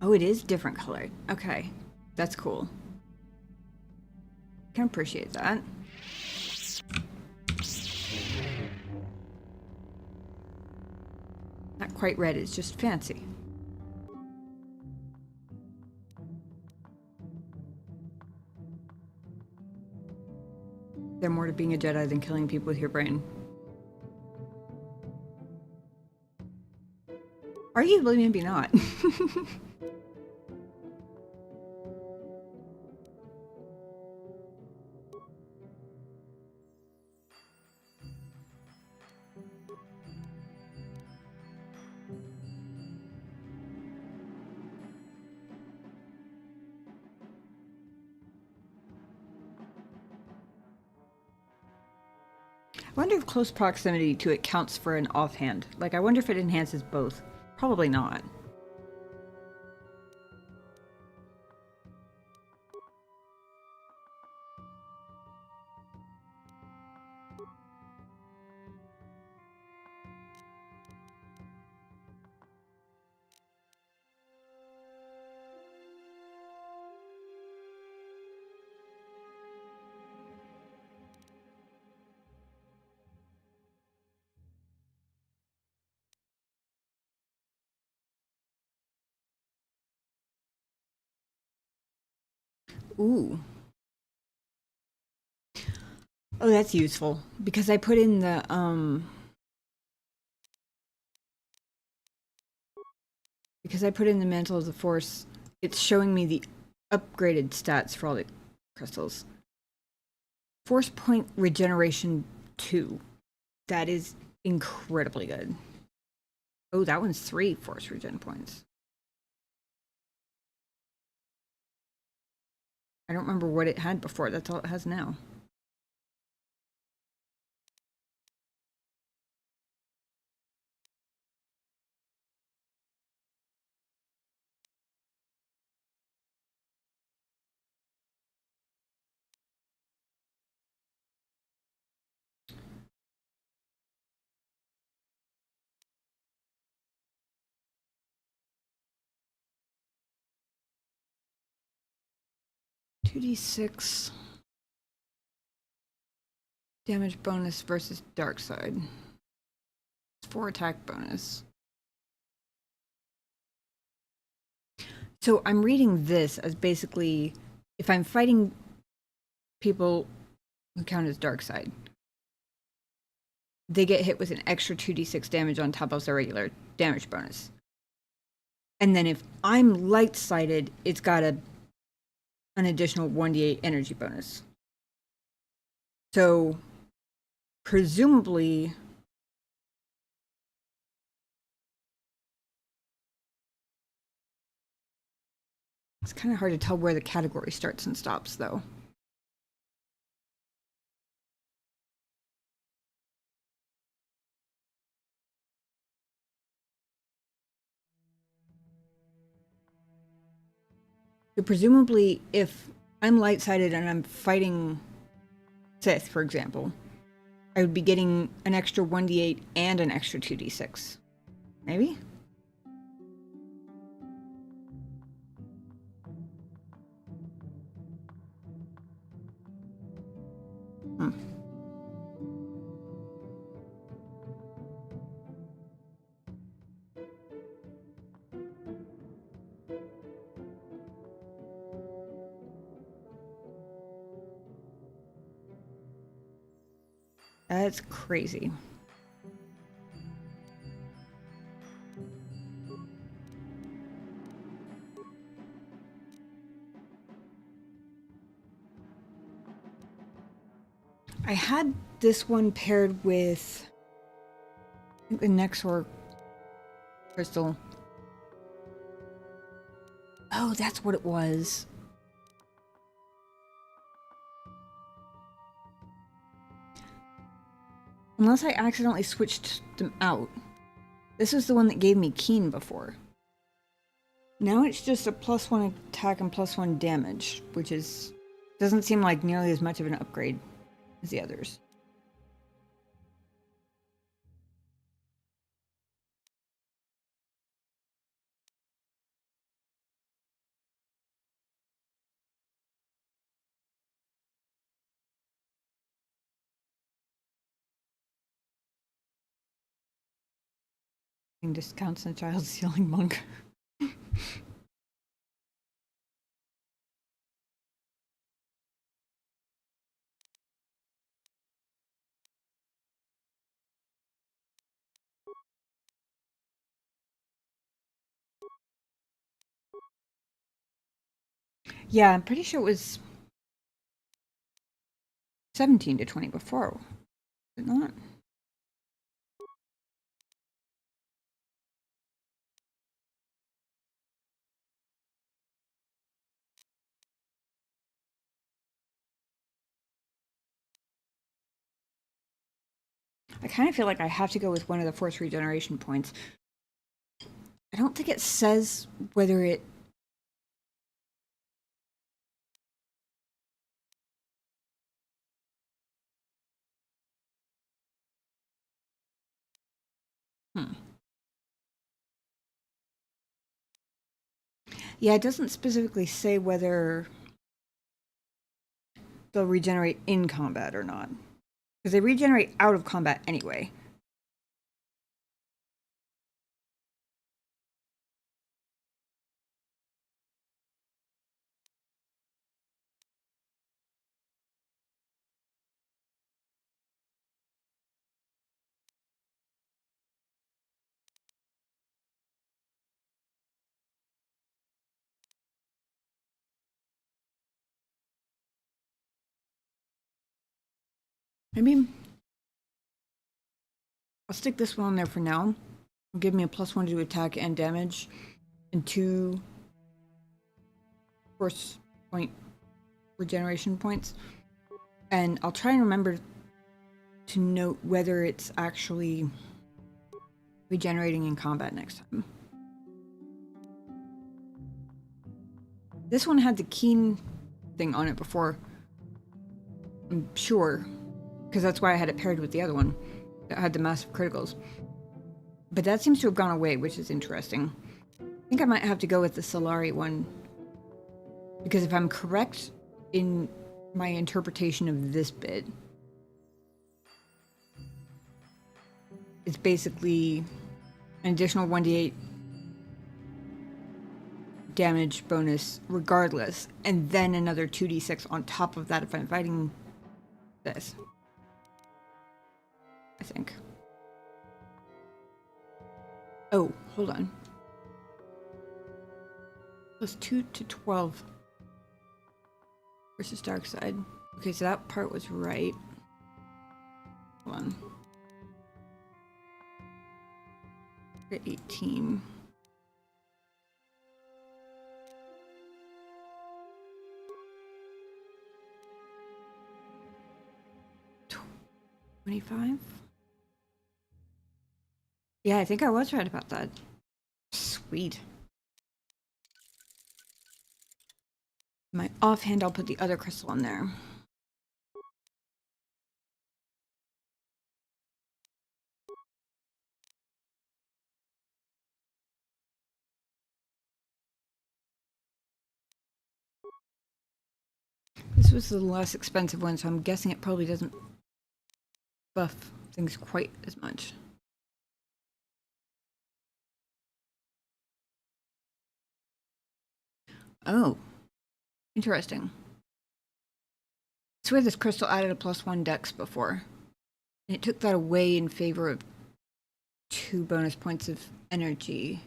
Oh, it is different colored. Okay. That's cool. Can appreciate that. Not quite red, it's just fancy. There's more to being a Jedi than killing people with your brain. Arguably, maybe not. I wonder if close proximity to it counts for an offhand. Like, I wonder if it enhances both. Probably not. Ooh. Oh, that's useful. Because I put in the, Because I put in the Mantle of the Force, it's showing me the upgraded stats for all the crystals. Force Point Regeneration 2. That is incredibly good. Oh, that one's 3 Force Regen points. I don't remember what it had before. That's all it has now. $2d6 damage bonus versus dark side. It's 4 attack bonus. So I'm reading this as basically if I'm fighting people who count as dark side, they get hit with an extra 2d6 damage on top of their regular damage bonus. And then if I'm light-sided, it's got an additional 1d8 energy bonus. So presumably it's kind of hard to tell where the category starts and stops, though. So presumably, if I'm light-sided and I'm fighting Sith, for example, I would be getting an extra 1d8 and an extra 2d6. Maybe? Hmm. That's crazy. I had this one paired with, I think, the Nexor crystal. Oh, that's what it was. Unless I accidentally switched them out. This was the one that gave me Keen before. Now it's just a +1 attack and +1 damage, which doesn't seem like nearly as much of an upgrade as the others. Discounts in a child stealing monk. Yeah, I'm pretty sure it was 17 to 20 before. Is it not? I kind of feel like I have to go with one of the force regeneration points. I don't think it says whether it... Yeah, it doesn't specifically say whether they'll regenerate in combat or not. Because they regenerate out of combat anyway. Maybe I'll stick this one on there for now. It'll give me a +1 to attack and damage, and 2 force point regeneration points. And I'll try and remember to note whether it's actually regenerating in combat next time. This one had the keen thing on it before, I'm sure, because that's why I had it paired with the other one that had the massive criticals. But that seems to have gone away, which is interesting. I think I might have to go with the Solari one, because if I'm correct in my interpretation of this bit, it's basically an additional 1d8 damage bonus regardless, and then another 2d6 on top of that if I'm fighting this. I think. Oh, hold on. +2 to 12 versus dark side. Okay, so that part was right. Hold on. We're at 18. $25? Yeah, I think I was right about that. Sweet. My offhand, I'll put the other crystal on there. was the less expensive one, so I'm guessing it probably doesn't buff things quite as much. Oh, interesting. I swear this crystal added a +1 dex before. And it took that away in favor of 2 bonus points of energy.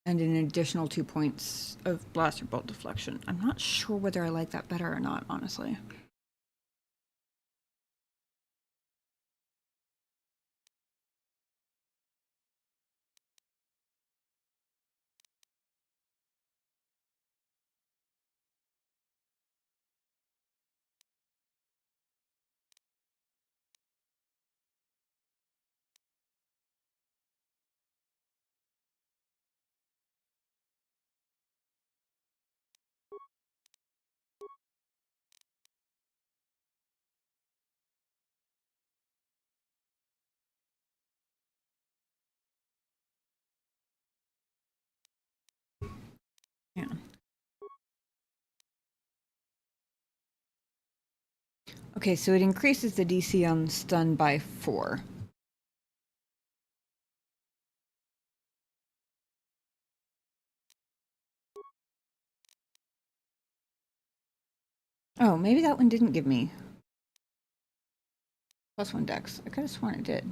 And an additional 2 points of blaster bolt deflection. I'm not sure whether I like that better or not, honestly. Yeah. Okay, so it increases the DC on stun by 4. Oh, maybe that one didn't give me +1 dex. I could have sworn it did.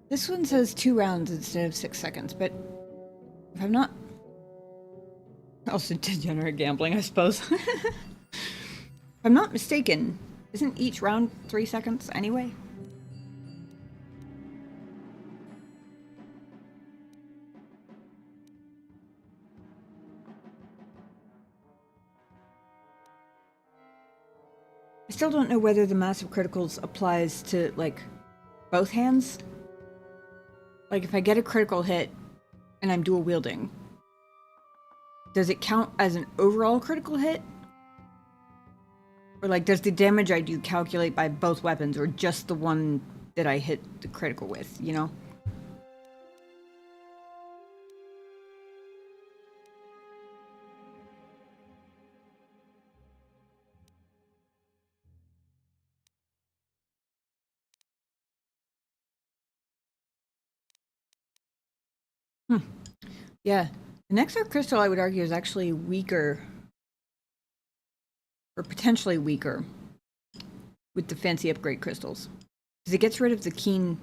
This one says 2 rounds instead of 6 seconds, but if I'm not... Also degenerate gambling, I suppose. If I'm not mistaken, isn't each round 3 seconds anyway? I still don't know whether the massive criticals applies to, like, both hands. Like, if I get a critical hit and I'm dual wielding, does it count as an overall critical hit? Or, like, does the damage I do calculate by both weapons or just the one that I hit the critical with, you know? Yeah. The Nexar crystal, I would argue, is actually weaker. Or potentially weaker. With the fancy upgrade crystals. Because it gets rid of the keen...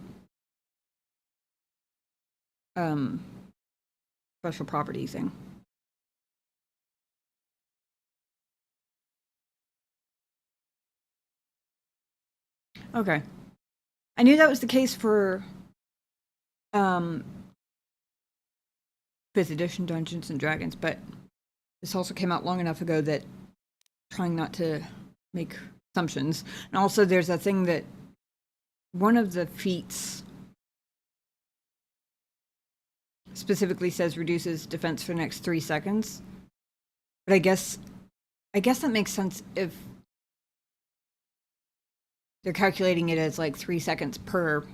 special property thing. Okay. I knew that was the case for... 5th edition Dungeons and Dragons, but this also came out long enough ago that trying not to make assumptions. And also there's a thing that one of the feats specifically says reduces defense for the next 3 seconds. But I guess that makes sense if they're calculating it as like 3 seconds per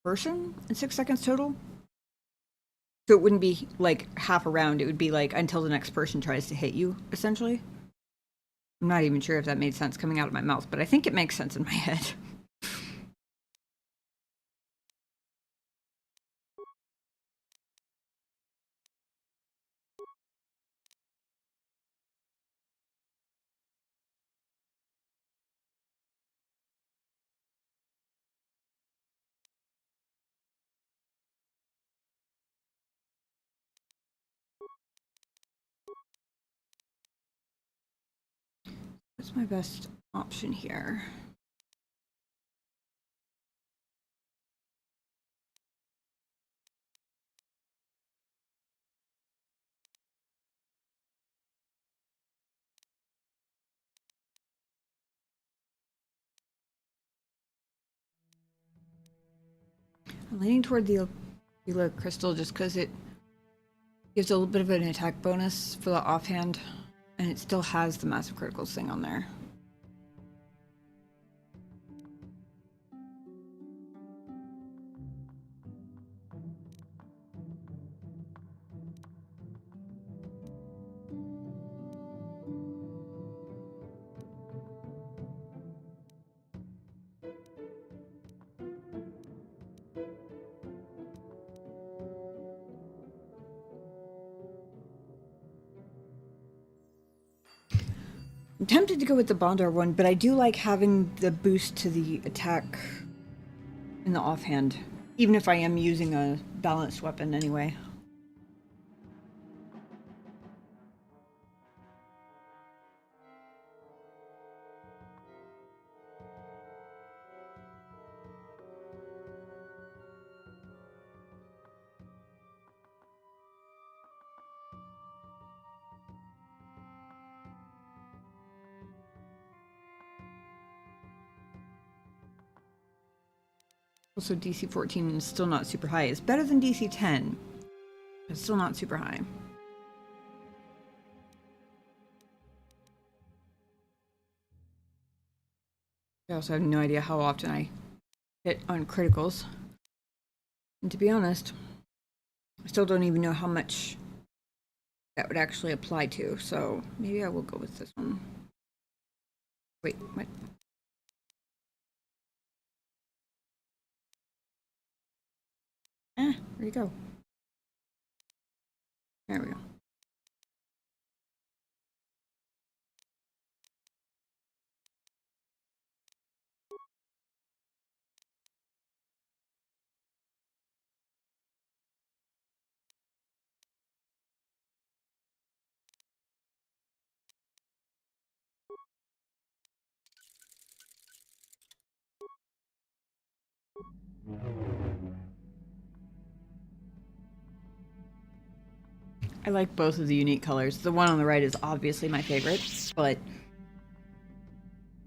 person and 6 seconds total. So it wouldn't be like half a round, it would be like until the next person tries to hit you, essentially. I'm not even sure if that made sense coming out of my mouth, but I think it makes sense in my head. What's my best option here? I'm leaning toward the lurk crystal just because it gives a little bit of an attack bonus for the offhand, and it still has the massive criticals thing on there. I'm tempted to go with the Bondar one, but I do like having the boost to the attack in the offhand, even if I am using a balanced weapon anyway. Also, DC 14 is still not super high. It's better than DC 10. It's still not super high. I also have no idea how often I hit on criticals. And to be honest, I still don't even know how much that would actually apply to. So maybe I will go with this one. Wait, what? Where'd you go? There we go. I like both of the unique colors. The one on the right is obviously my favorite, but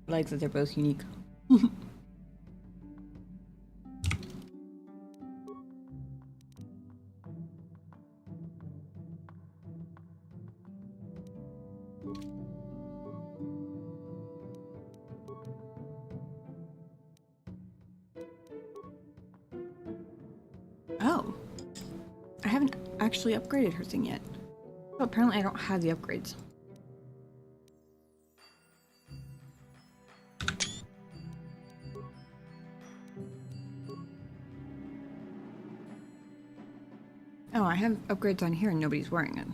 I like that they're both unique. Oh, I haven't actually upgraded her thing yet. Oh, apparently I don't have the upgrades. Oh, I have upgrades on here and nobody's wearing it.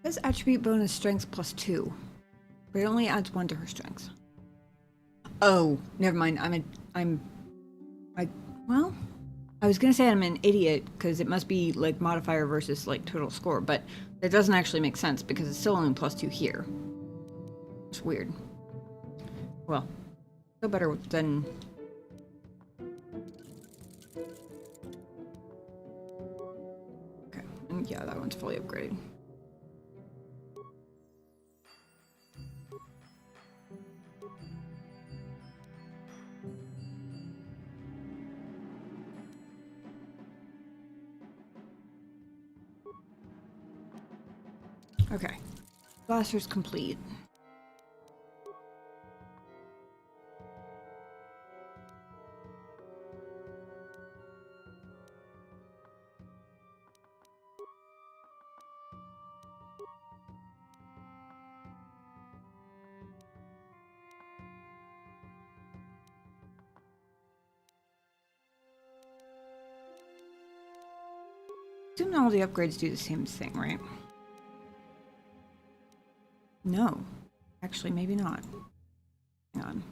This attribute bonus strength +2, but it only adds 1 to her strength. Oh, never mind. Well, I was gonna say I'm an idiot because it must be like modifier versus like total score, but that doesn't actually make sense because it's still only +2 here. It's weird. Well, still better than. Okay, and yeah, that one's fully upgraded. Okay, blaster's complete. assume all the upgrades do the same thing, right? No. Actually, maybe not. Hang on.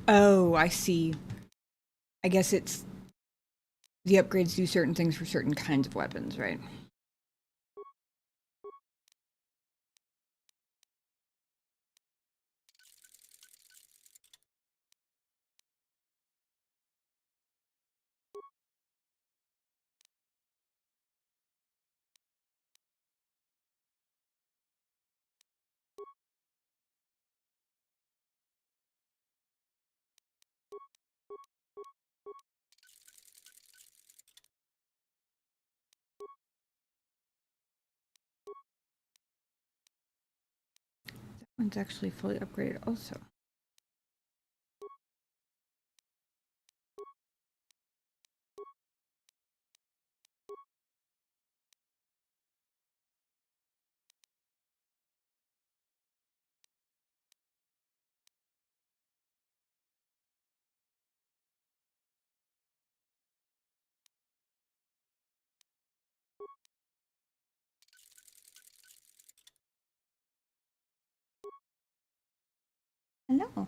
Oh, I see. I guess it's the upgrades do certain things for certain kinds of weapons, right? That one's actually fully upgraded also. Hello.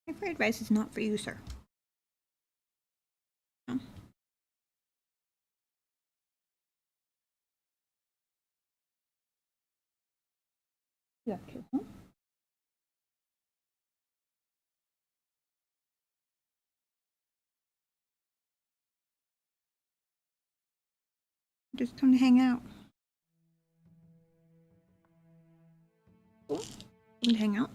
My free advice is not for you, sir. No. You have to, huh? Just come to hang out. Cool. Come to hang out.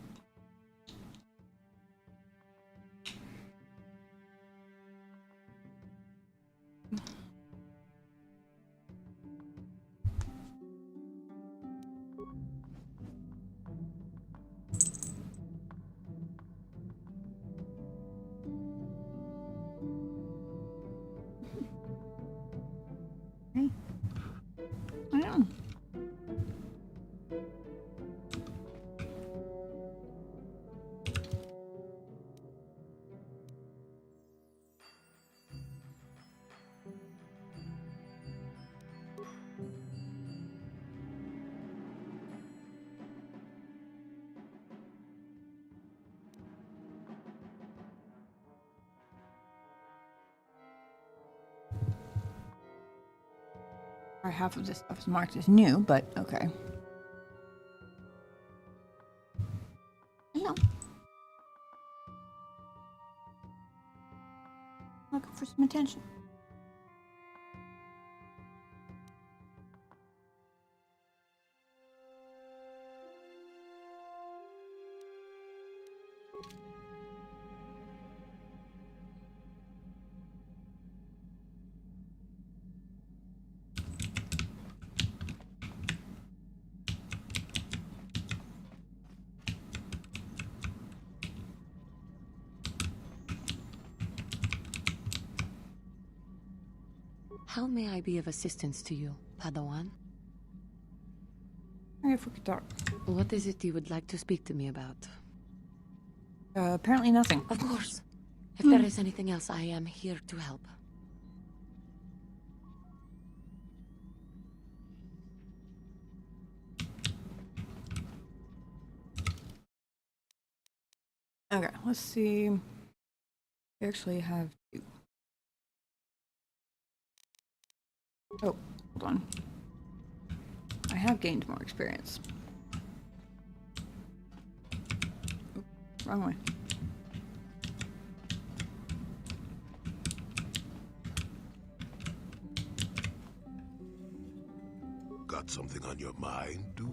Hey. I know. Half of this stuff is marked as new, but okay. Hello. Looking for some attention. How may I be of assistance to you, Padawan? If we could talk. What is it you would like to speak to me about? Apparently nothing. Of course. If there is anything else, I am here to help. Okay, let's see. We actually have two. Oh, hold on. I have gained more experience. Oops, wrong way. Got something on your mind, dude?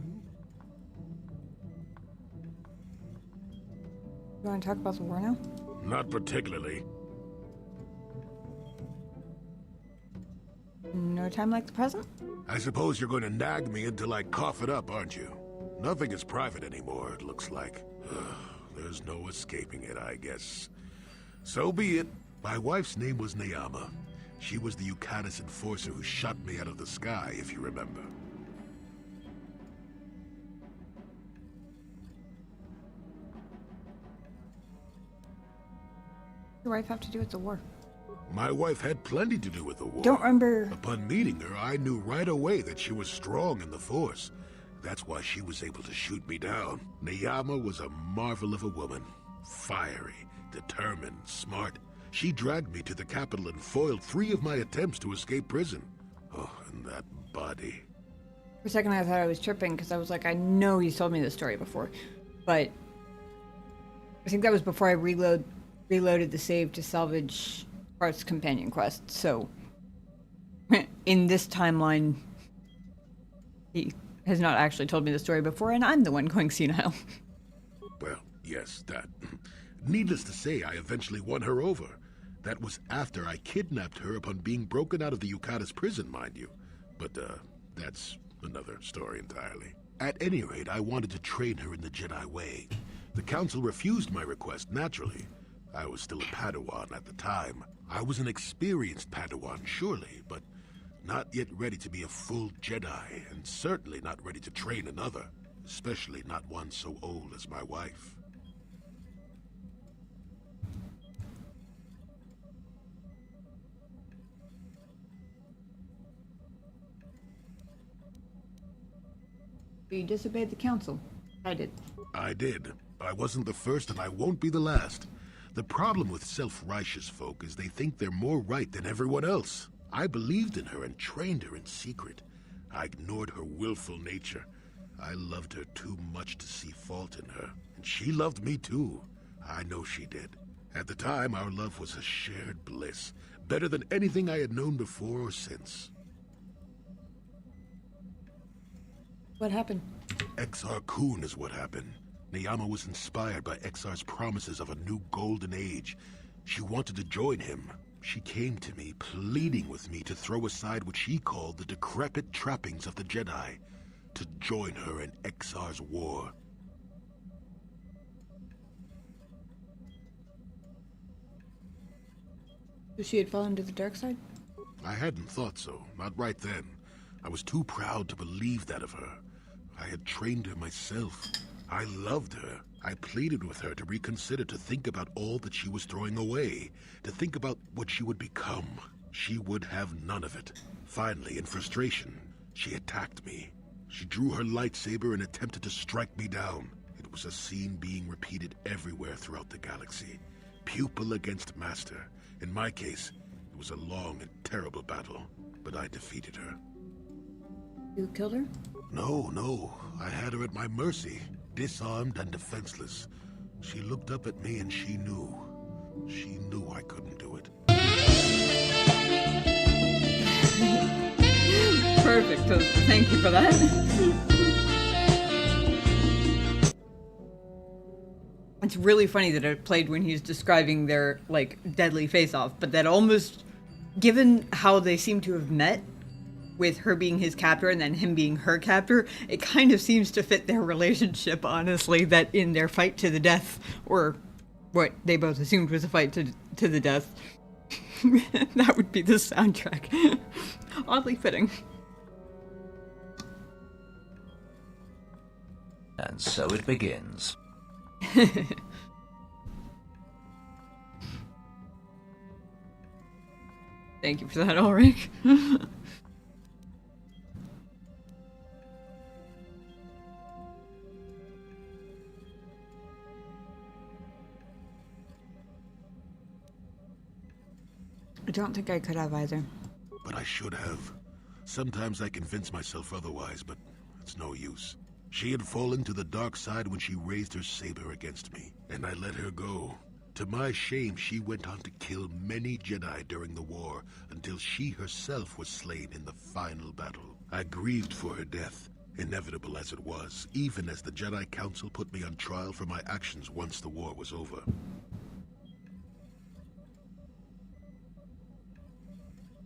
You want to talk about the war now? Not particularly. No time like the present? I suppose you're going to nag me until I cough it up, aren't you? Nothing is private anymore, it looks like. There's no escaping it, I guess. So be it. My wife's name was Neyama. She was the Yukatis enforcer who shot me out of the sky, if you remember. What does your wife have to do with the war? My wife had plenty to do with the war. Don't remember. Upon meeting her, I knew right away that she was strong in the Force. That's why she was able to shoot me down. Neyama was a marvel of a woman. Fiery, determined, smart. She dragged me to the capital and foiled 3 of my attempts to escape prison. Oh, and that body. For a second I thought I was tripping because I was like, I know he's told me this story before. But I think that was before I reloaded the save to salvage Parth's companion quest. So in this timeline, he has not actually told me the story before, and I'm the one going senile. Well, yes, that. Needless to say, I eventually won her over. That was after I kidnapped her upon being broken out of the Yukatis prison, mind you. But, that's another story entirely. At any rate, I wanted to train her in the Jedi way. The Council refused my request, naturally. I was still a Padawan at the time. I was an experienced Padawan, surely, but not yet ready to be a full Jedi, and certainly not ready to train another, especially not one so old as my wife. You disobeyed the council. I did. I did. I wasn't the first, and I won't be the last. The problem with self-righteous folk is they think they're more right than everyone else. I believed in her and trained her in secret. I ignored her willful nature. I loved her too much to see fault in her, and she loved me too. I know she did. At the time, our love was a shared bliss, better than anything I had known before or since. What happened? Exar Kun is what happened. Neyama was inspired by Exar's promises of a new golden age. She wanted to join him. She came to me, pleading with me to throw aside what she called the decrepit trappings of the Jedi, to join her in Exar's war. So she had fallen to the dark side? I hadn't thought so, not right then. I was too proud to believe that of her. I had trained her myself. I loved her. I pleaded with her to reconsider, to think about all that she was throwing away, to think about what she would become. She would have none of it. Finally, in frustration, she attacked me. She drew her lightsaber and attempted to strike me down. It was a scene being repeated everywhere throughout the galaxy. Pupil against master. In my case, it was a long and terrible battle, but I defeated her. You killed her? No. I had her at my mercy, disarmed and defenseless. She looked up at me and she knew. She knew I couldn't do it. Perfect. Thank you for that. It's really funny that it played when he's describing their, like, deadly face-off, but that almost, given how they seem to have met, with her being his captor and then him being her captor, it kind of seems to fit their relationship, honestly, that in their fight to the death, or what they both assumed was a fight to the death, that would be the soundtrack. Oddly fitting. And so it begins. Thank you for that, Ulrich. I don't think I could have either. But I should have. Sometimes I convince myself otherwise, but it's no use. She had fallen to the dark side when she raised her saber against me, and I let her go. To my shame, she went on to kill many Jedi during the war, until she herself was slain in the final battle. I grieved for her death, inevitable as it was, even as the Jedi Council put me on trial for my actions once the war was over.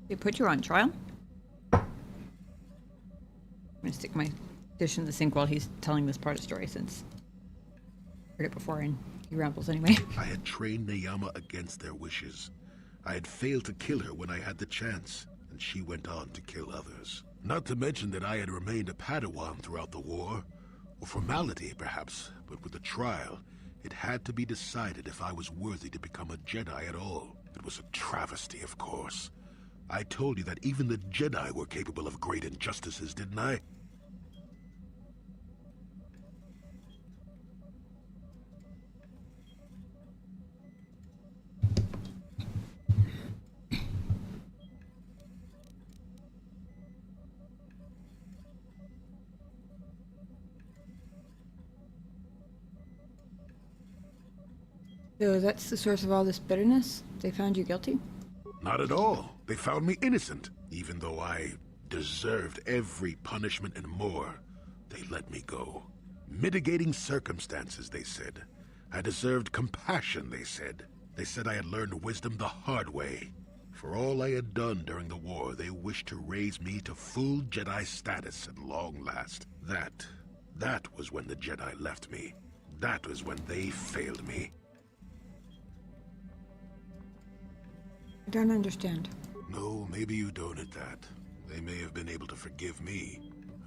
They put you on trial? I'm gonna stick my dish in the sink while he's telling this part of the story, since heard it before, and he rambles anyway. I had trained Neyama against their wishes. I had failed to kill her when I had the chance, and she went on to kill others. Not to mention that I had remained a Padawan throughout the war. A formality, perhaps, but with the trial, it had to be decided if I was worthy to become a Jedi at all. It was a travesty, of course. I told you that even the Jedi were capable of great injustices, didn't I? So that's the source of all this bitterness? They found you guilty? Not at all. They found me innocent. Even though I deserved every punishment and more, they let me go. Mitigating circumstances, they said. I deserved compassion, they said. They said I had learned wisdom the hard way. For all I had done during the war, they wished to raise me to full Jedi status at long last. That was when the Jedi left me. That was when they failed me. I don't understand. No, maybe you don't at that. They may have been able to forgive me.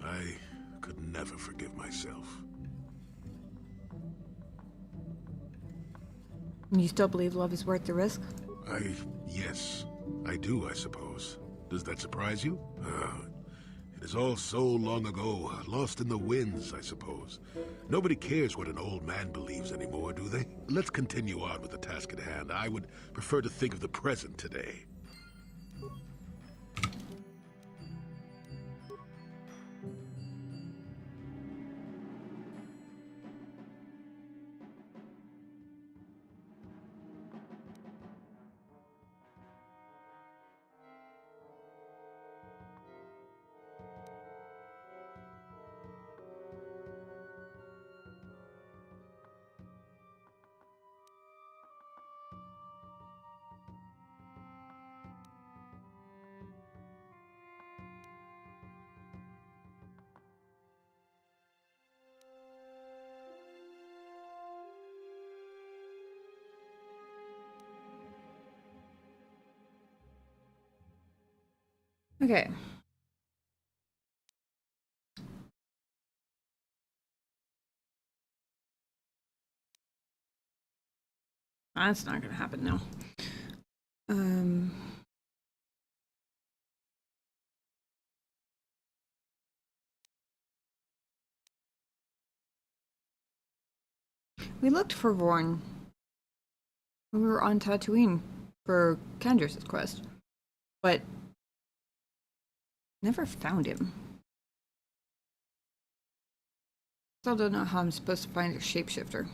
I could never forgive myself. You still believe love is worth the risk? Yes, I do, I suppose. Does that surprise you? It is all so long ago, lost in the winds, I suppose. Nobody cares what an old man believes anymore, do they? Let's continue on with the task at hand. I would prefer to think of the present today. Okay. That's not gonna happen now. We looked for Vorn when we were on Tatooine for Candra's quest, but never found him. Still don't know how I'm supposed to find a shapeshifter.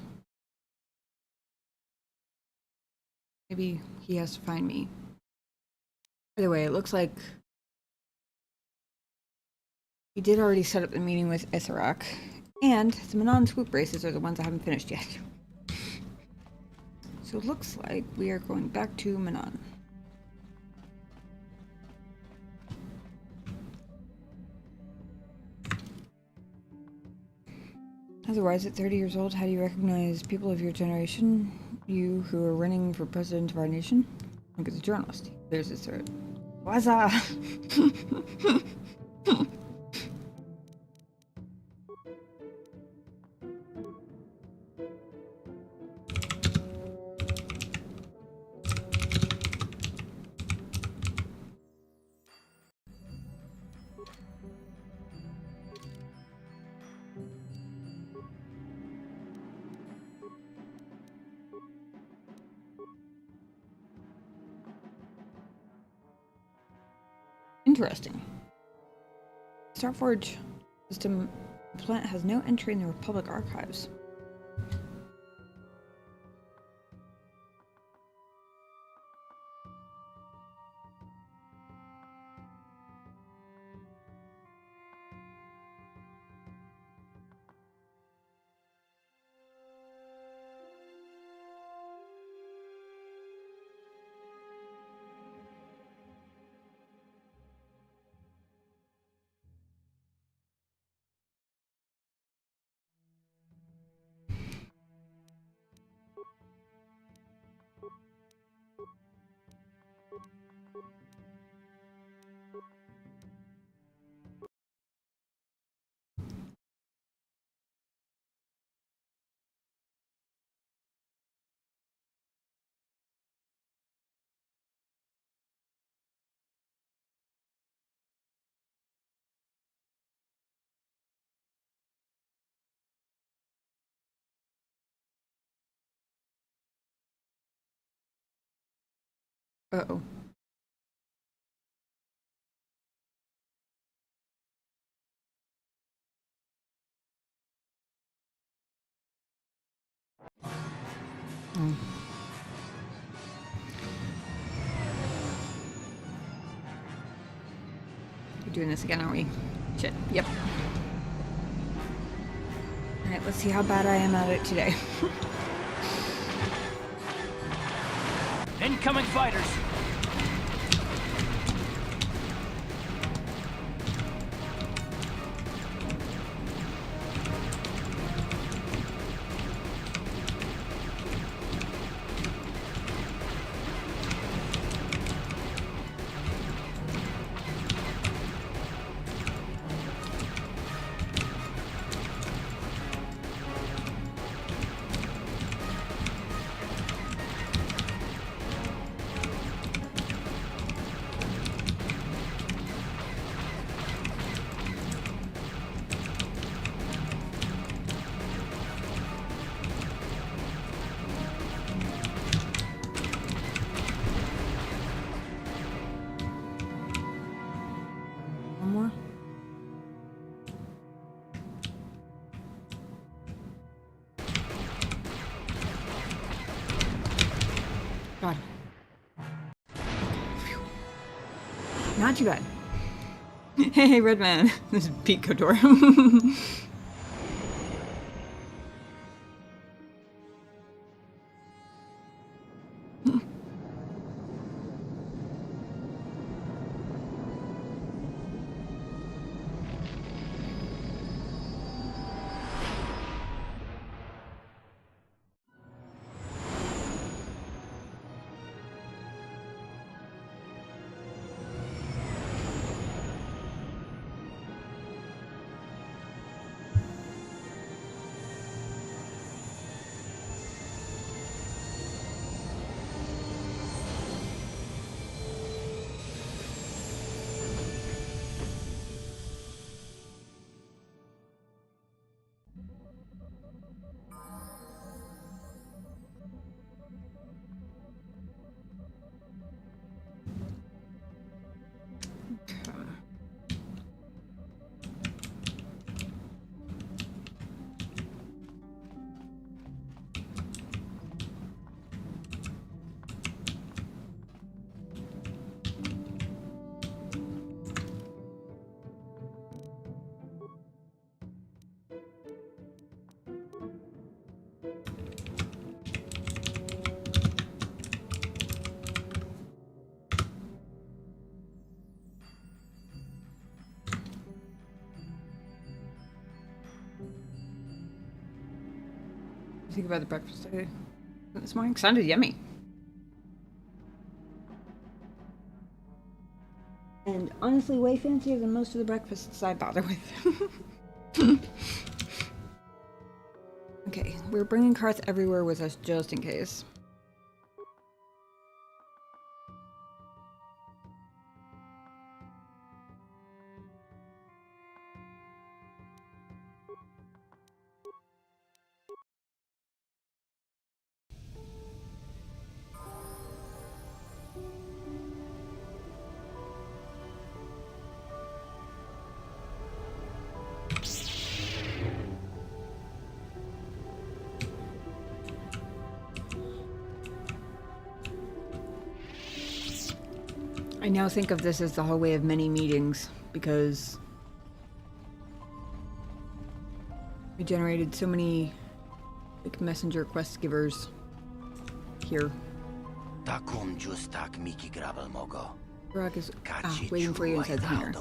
Maybe he has to find me. Either way, it looks like we did already set up the meeting with Issarak, and the Manon swoop races are the ones I haven't finished yet. So it looks like we are going back to Manon. Otherwise, at 30 years old, how do you recognize people of your generation? You who are running for president of our nation? Look at the journalist. There's his throat. Waza! Interesting. Starforge system plant has no entry in the Republic archives. Uh-oh. We're doing this again, aren't we? Shit. Yep. Alright, let's see how bad I am at it today. Incoming fighters! One more? God. Phew. Not too bad. Hey, Redman. This is Pete KOTOR. Think about the breakfast I ate this morning. Sounded yummy. And honestly, way fancier than most of the breakfasts I bother with. Okay, we're bringing carts everywhere with us just in case. I now think of this as the hallway of many meetings because we generated so many like messenger quest givers here. Takum justak Miki Grabel Mogo. Rock is waiting for you inside the hangar.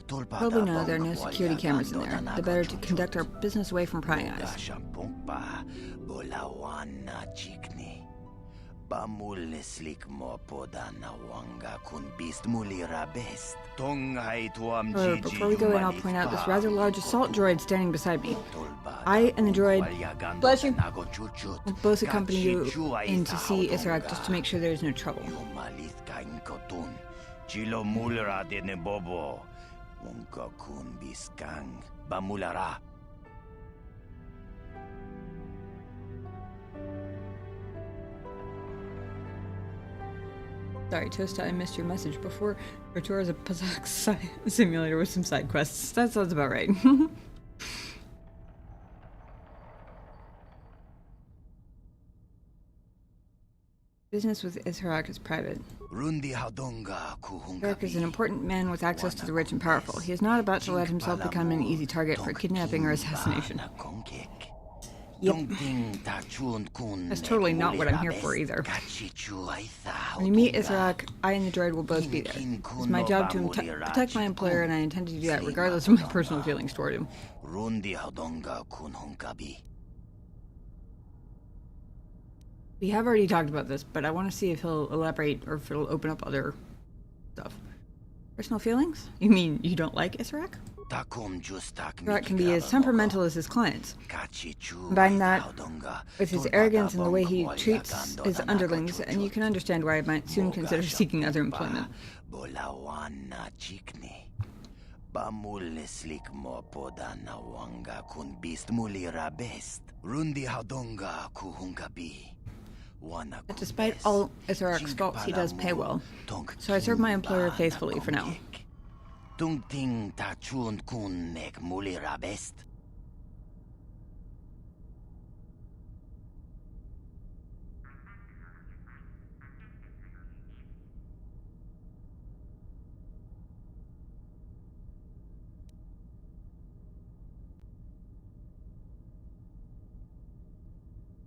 Probably know there are no security cameras in there. The better to conduct our business away from prying eyes. However, before we go in, I'll point out this rather large assault droid standing beside me. I and the droid, bless you, will both accompany you in to see Isaac just to make sure there's no trouble. Chilo mulera de nebobo. Unka kun biskang. Bamulara. Sorry, Toasta, I missed your message before. KOTOR is a puzzle simulator with some side quests. That sounds about right. Business with Isharak is private. Isharak is an important man with access to the rich and powerful. He is not about to let himself become an easy target for kidnapping or assassination. Yep. That's totally not what I'm here for either. When you meet Isharak, I and the droid will both be there. It's my job to protect my employer, and I intend to do that regardless of my personal feelings toward him. We have already talked about this, but I want to see if he'll elaborate or if he'll open up other stuff. Personal feelings? You mean you don't like Isharak? Isharak can be as temperamental as his clients. Combine that with his arrogance and the way he treats his underlings, and you can understand why I might soon consider seeking other employment. But despite all Isharak's faults, he does pay well, so I serve my employer faithfully for now.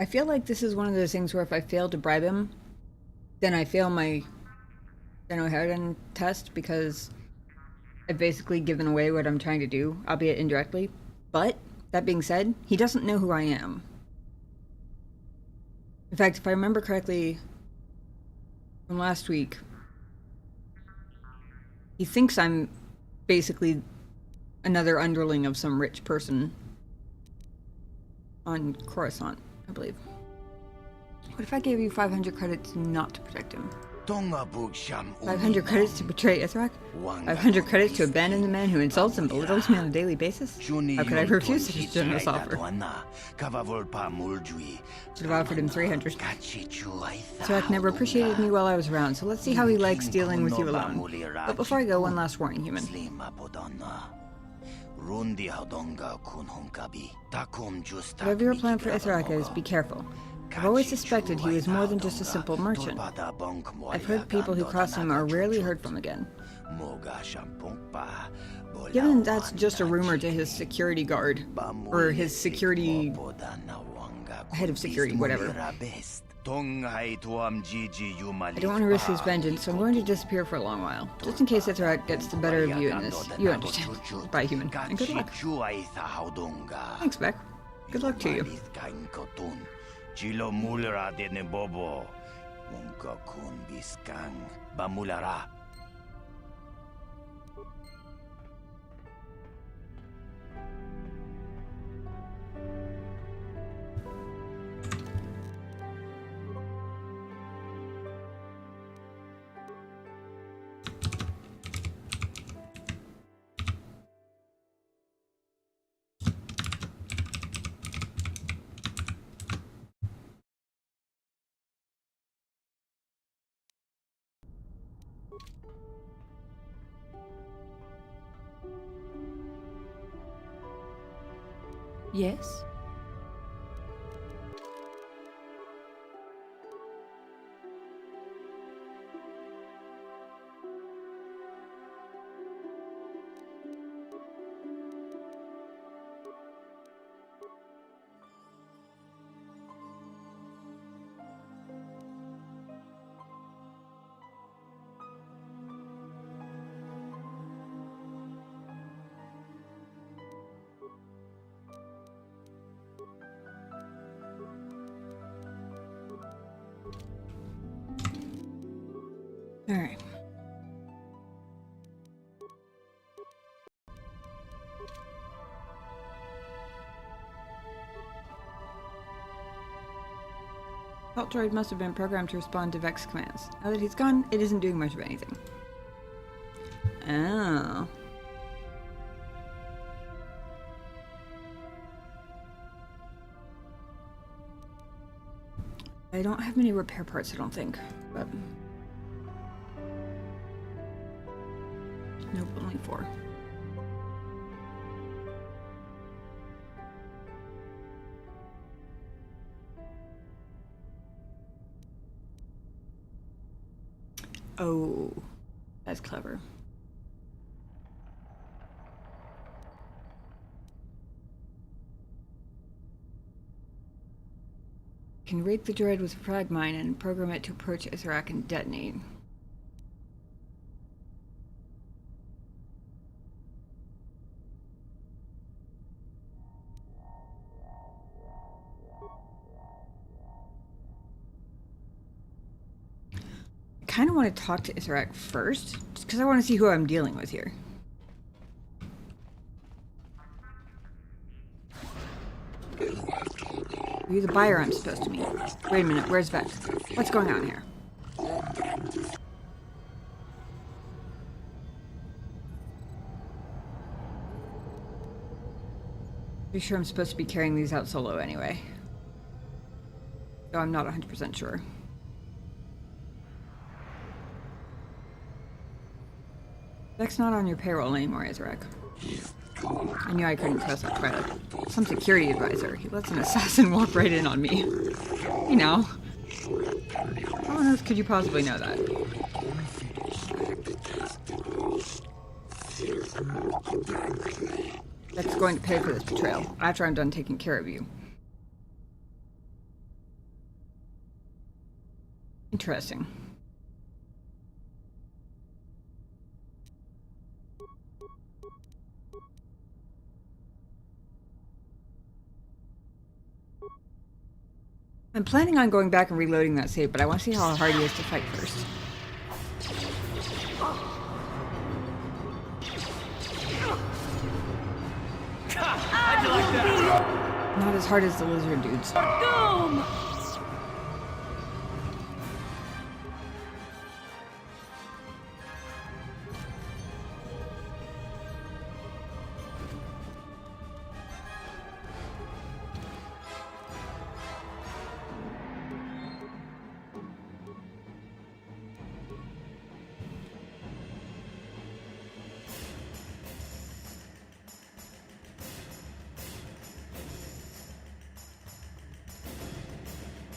I feel like this is one of those things where if I fail to bribe him, then I fail my General test because I've basically given away what I'm trying to do, albeit indirectly. But, that being said, he doesn't know who I am. In fact, if I remember correctly from last week, he thinks I'm basically another underling of some rich person on Coruscant, I believe. What if I gave you 500 credits not to protect him? 500 credits to betray Isharak? 500 credits to abandon the man who insults and belittles me on a daily basis? How could I refuse such a generous offer? Should have offered him 300. Isharak never appreciated me while I was around, so let's see how he likes dealing with you alone. But before I go, one last warning, human. Whatever your plan for Isharak is, be careful. I've always suspected he was more than just a simple merchant. I've heard people who cross him are rarely heard from again. Given that's just a rumor to his security guard, or his security... head of security, whatever. I don't want to risk his vengeance, so I'm going to disappear for a long while, just in case Isharak gets the better of you in this. You understand. Bye, human, and good luck. Thanks, Beck. Good luck to you. Chilo mulera de nebobo. Munka kun biskang. Bamulara. Yes? Alright. Felt droid must have been programmed to respond to Vex commands. Now that he's gone, it isn't doing much of anything. Oh. I don't have many repair parts, I don't think, but... Nope, only 4. Oh, that's clever. Can rate the droid with a frag mine and program it to approach Isaac and detonate. I kind of want to talk to Isaac first, just because I want to see who I'm dealing with here. Are you the buyer I'm supposed to meet? Wait a minute, where's Vec? What's going on here? Pretty sure I'm supposed to be carrying these out solo anyway. Though I'm not 100% sure. Vec's not on your payroll anymore, Isaac. I knew I couldn't trust that pilot. Some security advisor. He lets an assassin walk right in on me. You know. How on earth could you possibly know that? That's going to pay for this betrayal after I'm done taking care of you. Interesting. I'm planning on going back and reloading that save, but I want to see how hard he is to fight first. How'd you like that? Not as hard as the lizard dudes. Boom!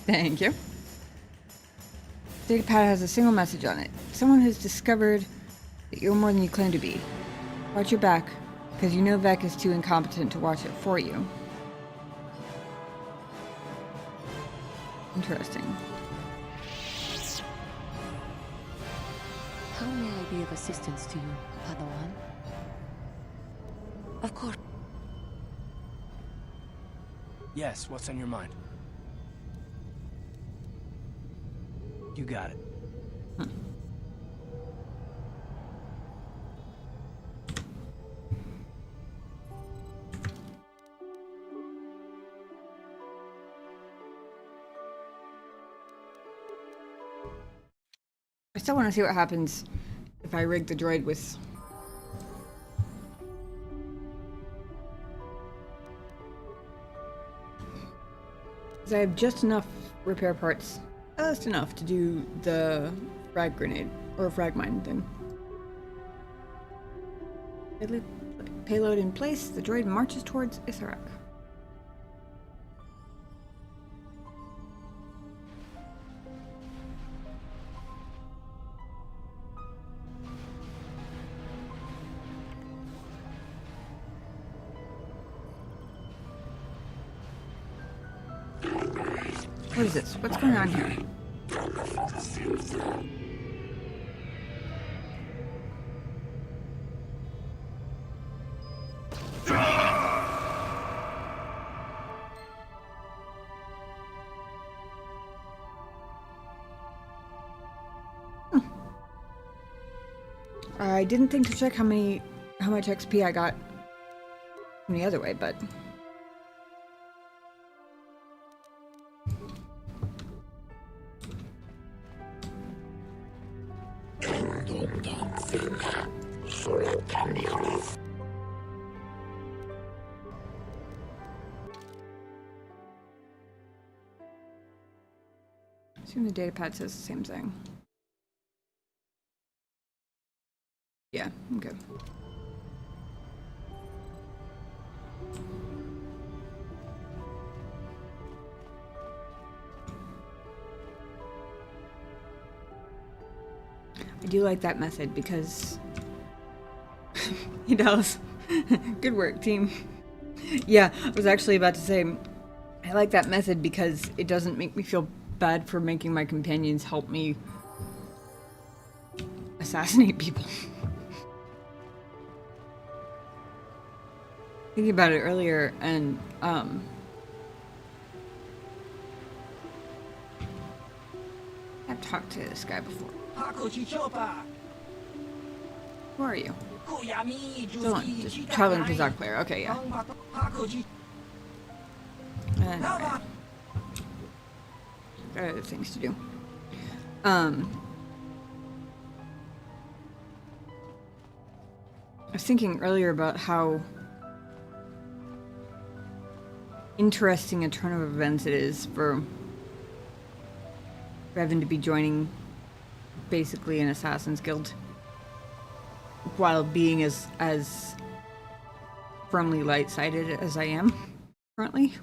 Thank you. Datapad has a single message on it. Someone has discovered that you're more than you claim to be. Watch your back, because you know Vec is too incompetent to watch it for you. Interesting. How may I be of assistance to you, Padawan? Of course. Yes, what's on your mind? You got it. I still want to see what happens if I rig the droid with... Because I have just enough repair parts. Just enough to do the frag grenade, or frag mine thing. Payload in place, the droid marches towards Isaac. What is this? What's going on here? I didn't think to check how much XP I got from the other way, but assume the datapad says the same thing. Yeah, okay. I do like that method because he does. Good work, team. Yeah, I was actually about to say I like that method because it doesn't make me feel bad for making my companions help me assassinate people. Thinking about it earlier, and I've talked to this guy before. Who are you? Dylan, just traveling Kazakh player. Okay, yeah. Anyway. Got other things to do. I was thinking earlier about how interesting a turn of events it is for Revan to be joining basically an assassin's guild while being as firmly light-sided as I am currently.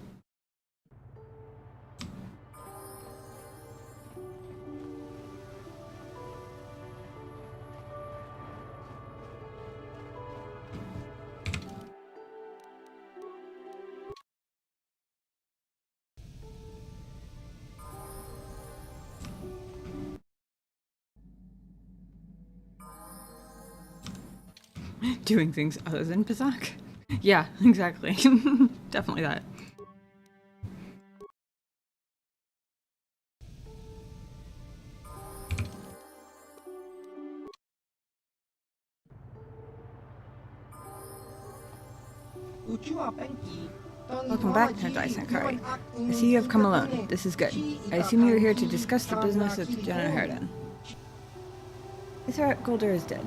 Doing things other than Pizak. Yeah, exactly. Definitely that. Welcome back, Tendai Sankari. I see you have come alone. This is good. I assume you are here to discuss the business of the General Herden. Isaac Golder is dead.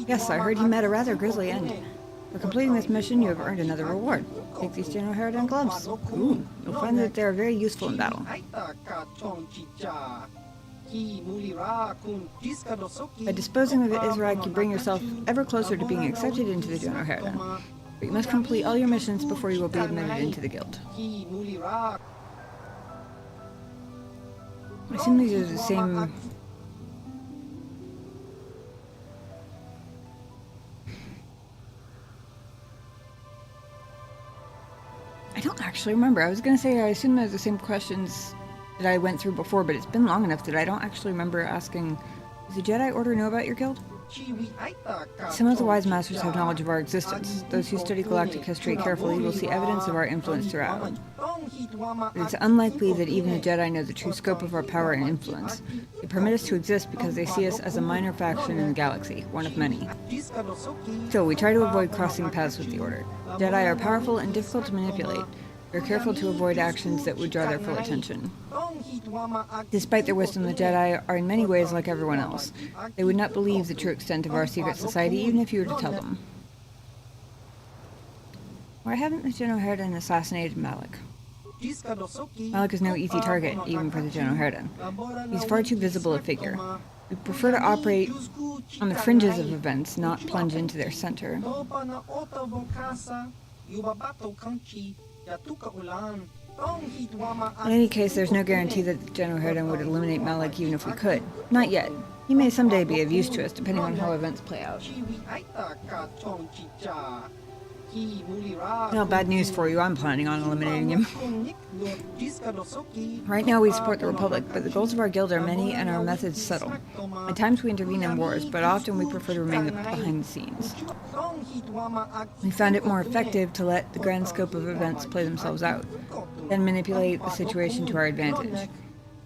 Yes, I heard he met a rather grisly end. For completing this mission, you have earned another reward. Take these General Herden gloves. Ooh, you'll find that they are very useful in battle. By disposing of Israq, you bring yourself ever closer to being accepted into the General Herden. But you must complete all your missions before you will be admitted into the guild. I assume these are the same... I don't actually remember. I was going to say I assume they're the same questions that I went through before, but it's been long enough that I don't actually remember asking, does the Jedi Order know about your guild? Some of the wise masters have knowledge of our existence. Those who study galactic history carefully will see evidence of our influence throughout. But it's unlikely that even the Jedi know the true scope of our power and influence. They permit us to exist because they see us as a minor faction in the galaxy, one of many. Still, we try to avoid crossing paths with the Order. Jedi are powerful and difficult to manipulate. We are careful to avoid actions that would draw their full attention. Despite their wisdom, the Jedi are in many ways like everyone else. They would not believe the true extent of our secret society even if you were to tell them. Why haven't the General Herden assassinated Malik? Malik is no easy target, even for the General Herden. He's far too visible a figure. We prefer to operate on the fringes of events, not plunge into their center. In any case, there's no guarantee that the General Herden would eliminate Malik even if we could. Not yet. He may someday be of use to us, depending on how events play out. Well, bad news for you. I'm planning on eliminating him. Right now we support the Republic, but the goals of our guild are many and our methods subtle. At times we intervene in wars, but often we prefer to remain behind the scenes. We found it more effective to let the grand scope of events play themselves out, then manipulate the situation to our advantage.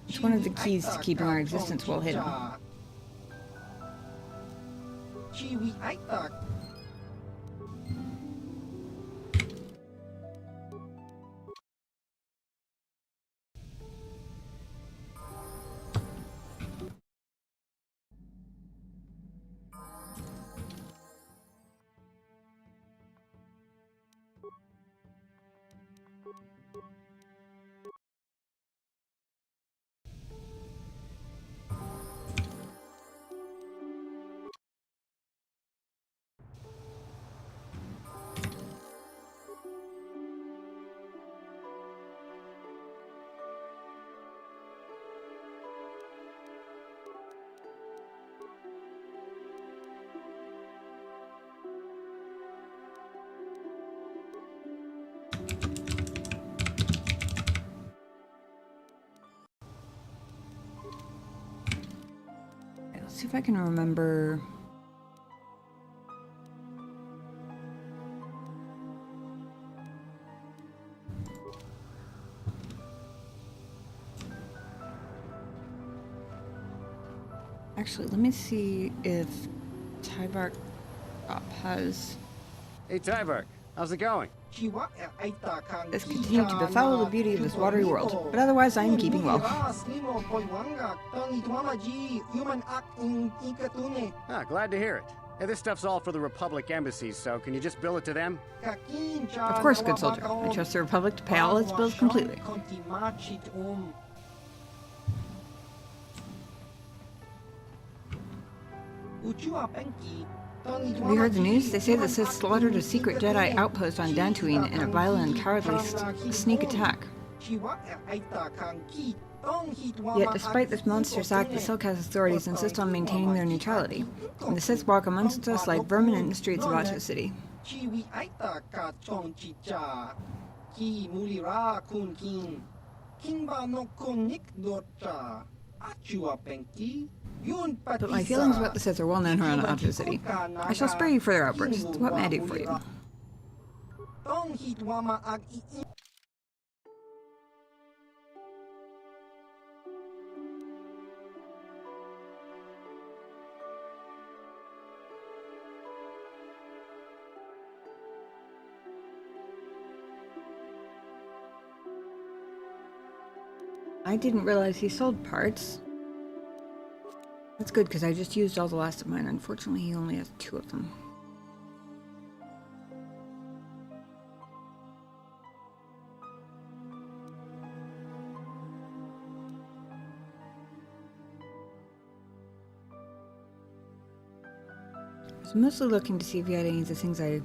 It's one of the keys to keeping our existence well hidden. See if I can remember. Actually, let me see if Tyvark has. Hey, Tyvark, how's it going? Has continued to befoul the beauty of this watery world, but otherwise I am keeping well. Ah, glad to hear it. Hey, this stuff's all for the Republic embassies, so can you just bill it to them? Of course, good soldier. I trust the Republic to pay all its bills completely. Have you heard the news? They say the Sith slaughtered a secret Jedi outpost on Dantooine in a violent and cowardly sneak attack. Yet despite this monstrous act, the Silkast authorities insist on maintaining their neutrality, and the Sith walk amongst us like vermin in the streets of Ahto City. But my feelings about the Sith are well known around Ahto City. I shall spare you further outbursts. What may I do for you? I didn't realize he sold parts. That's good, because I just used all the last of mine. Unfortunately, he only has 2 of them. I was mostly looking to see if he had any of the things I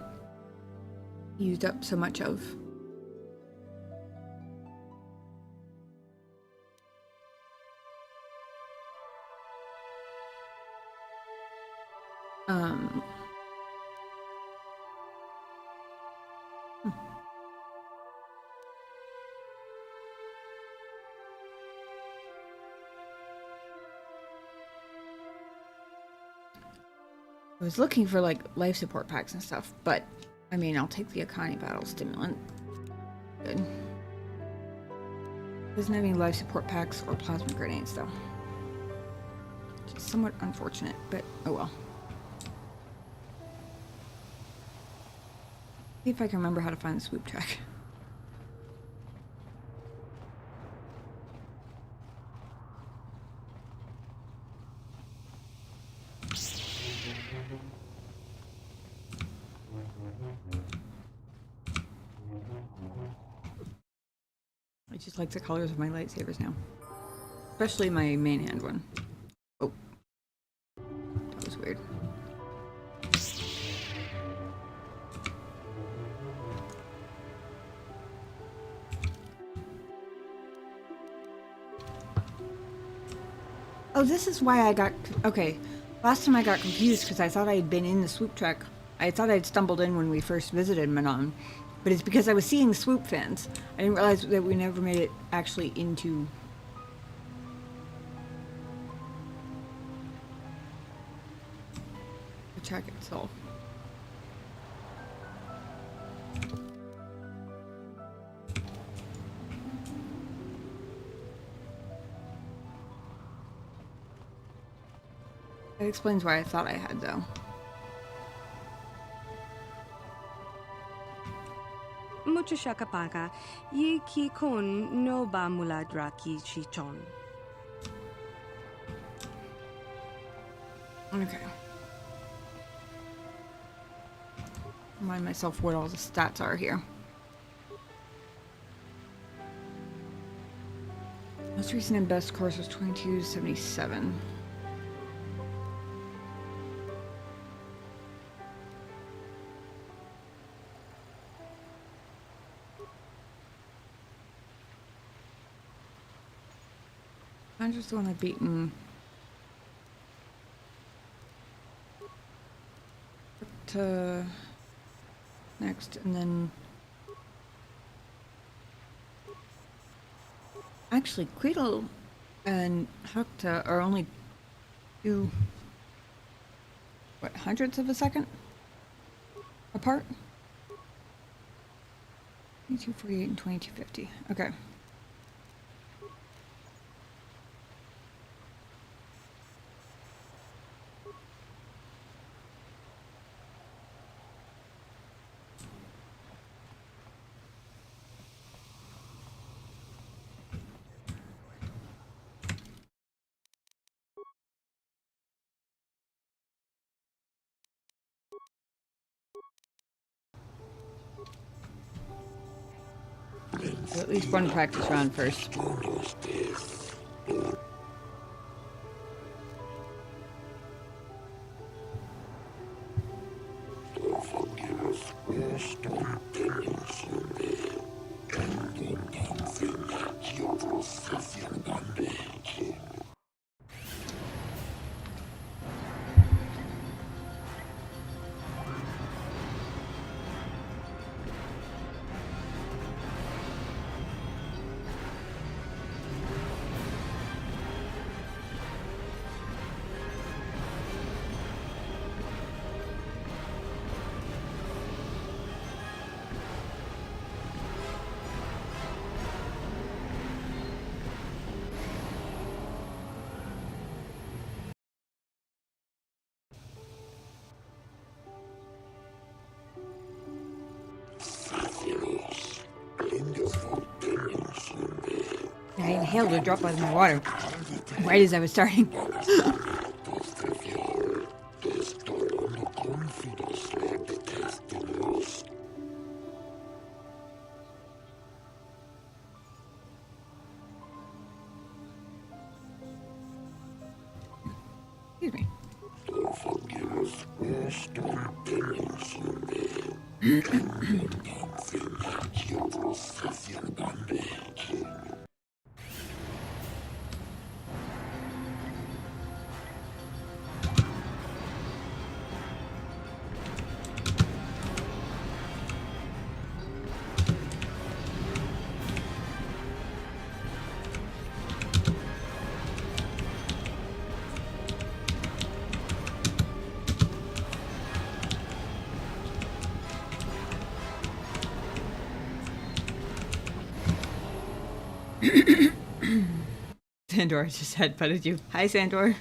used up so much of. I was looking for like life support packs and stuff, but I mean, I'll take the Akani battle stimulant. Good. Doesn't have any life support packs or plasma grenades though. Which is somewhat unfortunate, but oh well. See if I can remember how to find the swoop track. I just like the colors of my lightsabers now. Especially my main hand one. Oh. That was weird. Oh, this is why I got... Okay. Last time I got confused because I thought I had been in the swoop track. I thought I'd stumbled in when we first visited Manon. But it's because I was seeing swoop fins. I didn't realize that we never made it actually into... the track itself. That explains why I thought I had, though. Mucho shakapaka, yi ki kun no ba muladra ki chichon. Okay. Remind myself what all the stats are here. Most recent and best course was 2277. I'm just the one I've beaten. To next, and then actually Queedle and Hukta are only 2 what, hundredths of a second apart? 2248 and 2250. Okay. So at least one practice round first. I inhaled a drop out of my water right as I was starting. Excuse me. Sandor just headbutted you. Hi, Sandor.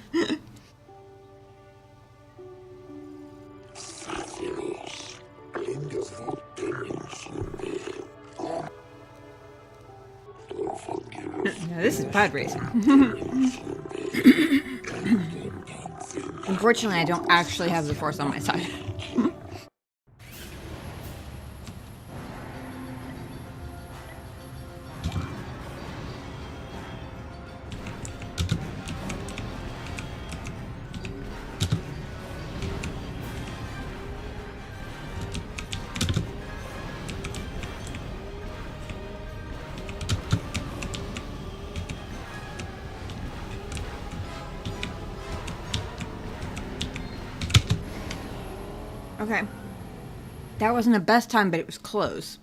Now this is pod racing. Unfortunately, I don't actually have the force on my side. Okay. That wasn't the best time, but it was close.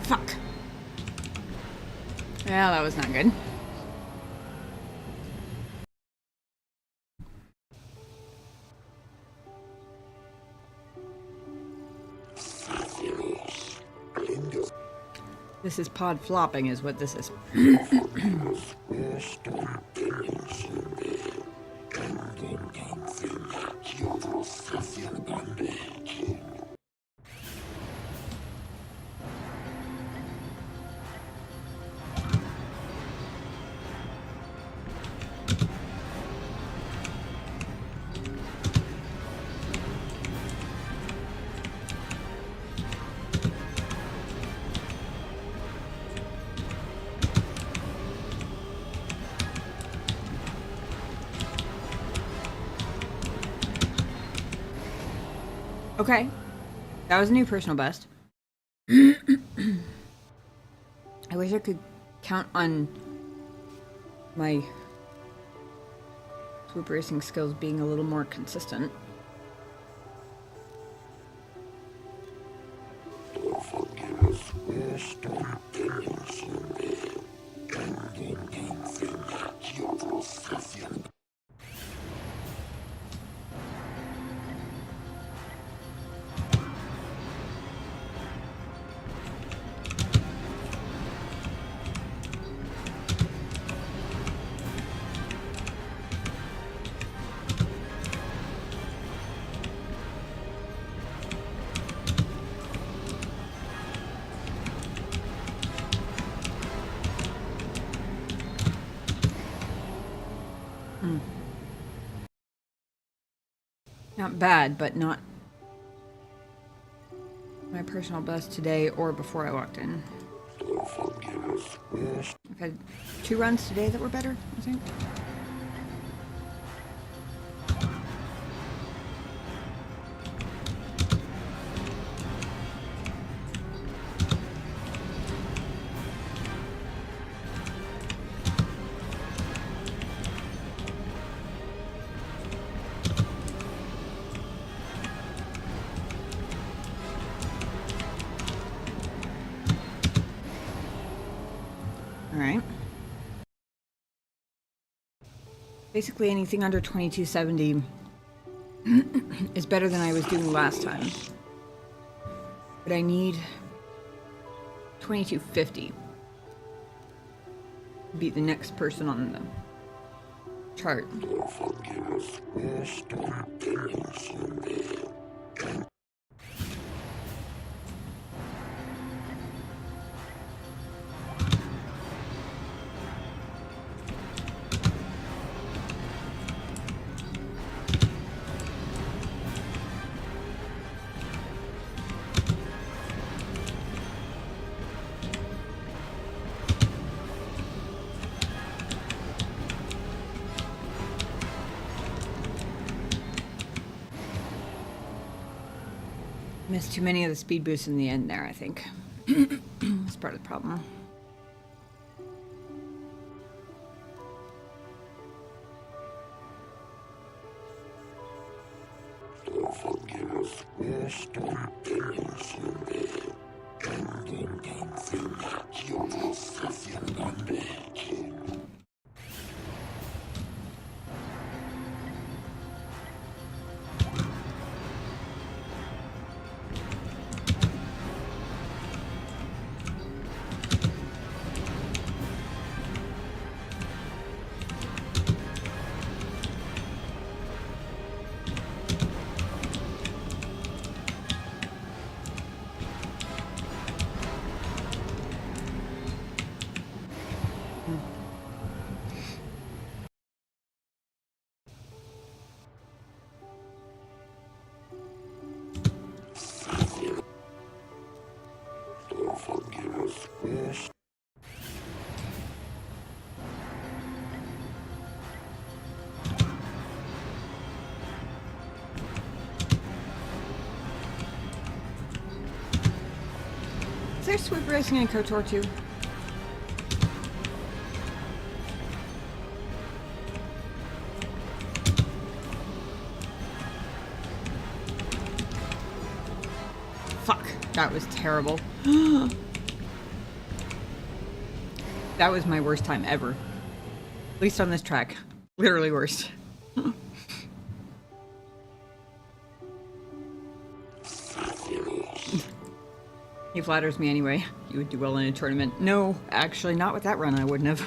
Fuck. Well, that was not good. This is pod flopping is what this is. Okay. That was a new personal best. I wish I could count on my swoop racing skills being a little more consistent. Not bad, but not my personal best today or before I walked in. I've had 2 runs today that were better, I think. Alright. Basically anything under 2270 is better than I was doing last time. But I need 2250 to beat the next person on the chart. Missed too many of the speed boosts in the end there, I think. That's part of the problem. Is there swoop racing in KOTOR too? Fuck, that was terrible. That was my worst time ever. At least on this track. Literally worst. He flatters me anyway. You would do well in a tournament. No, actually, not with that run, I wouldn't have.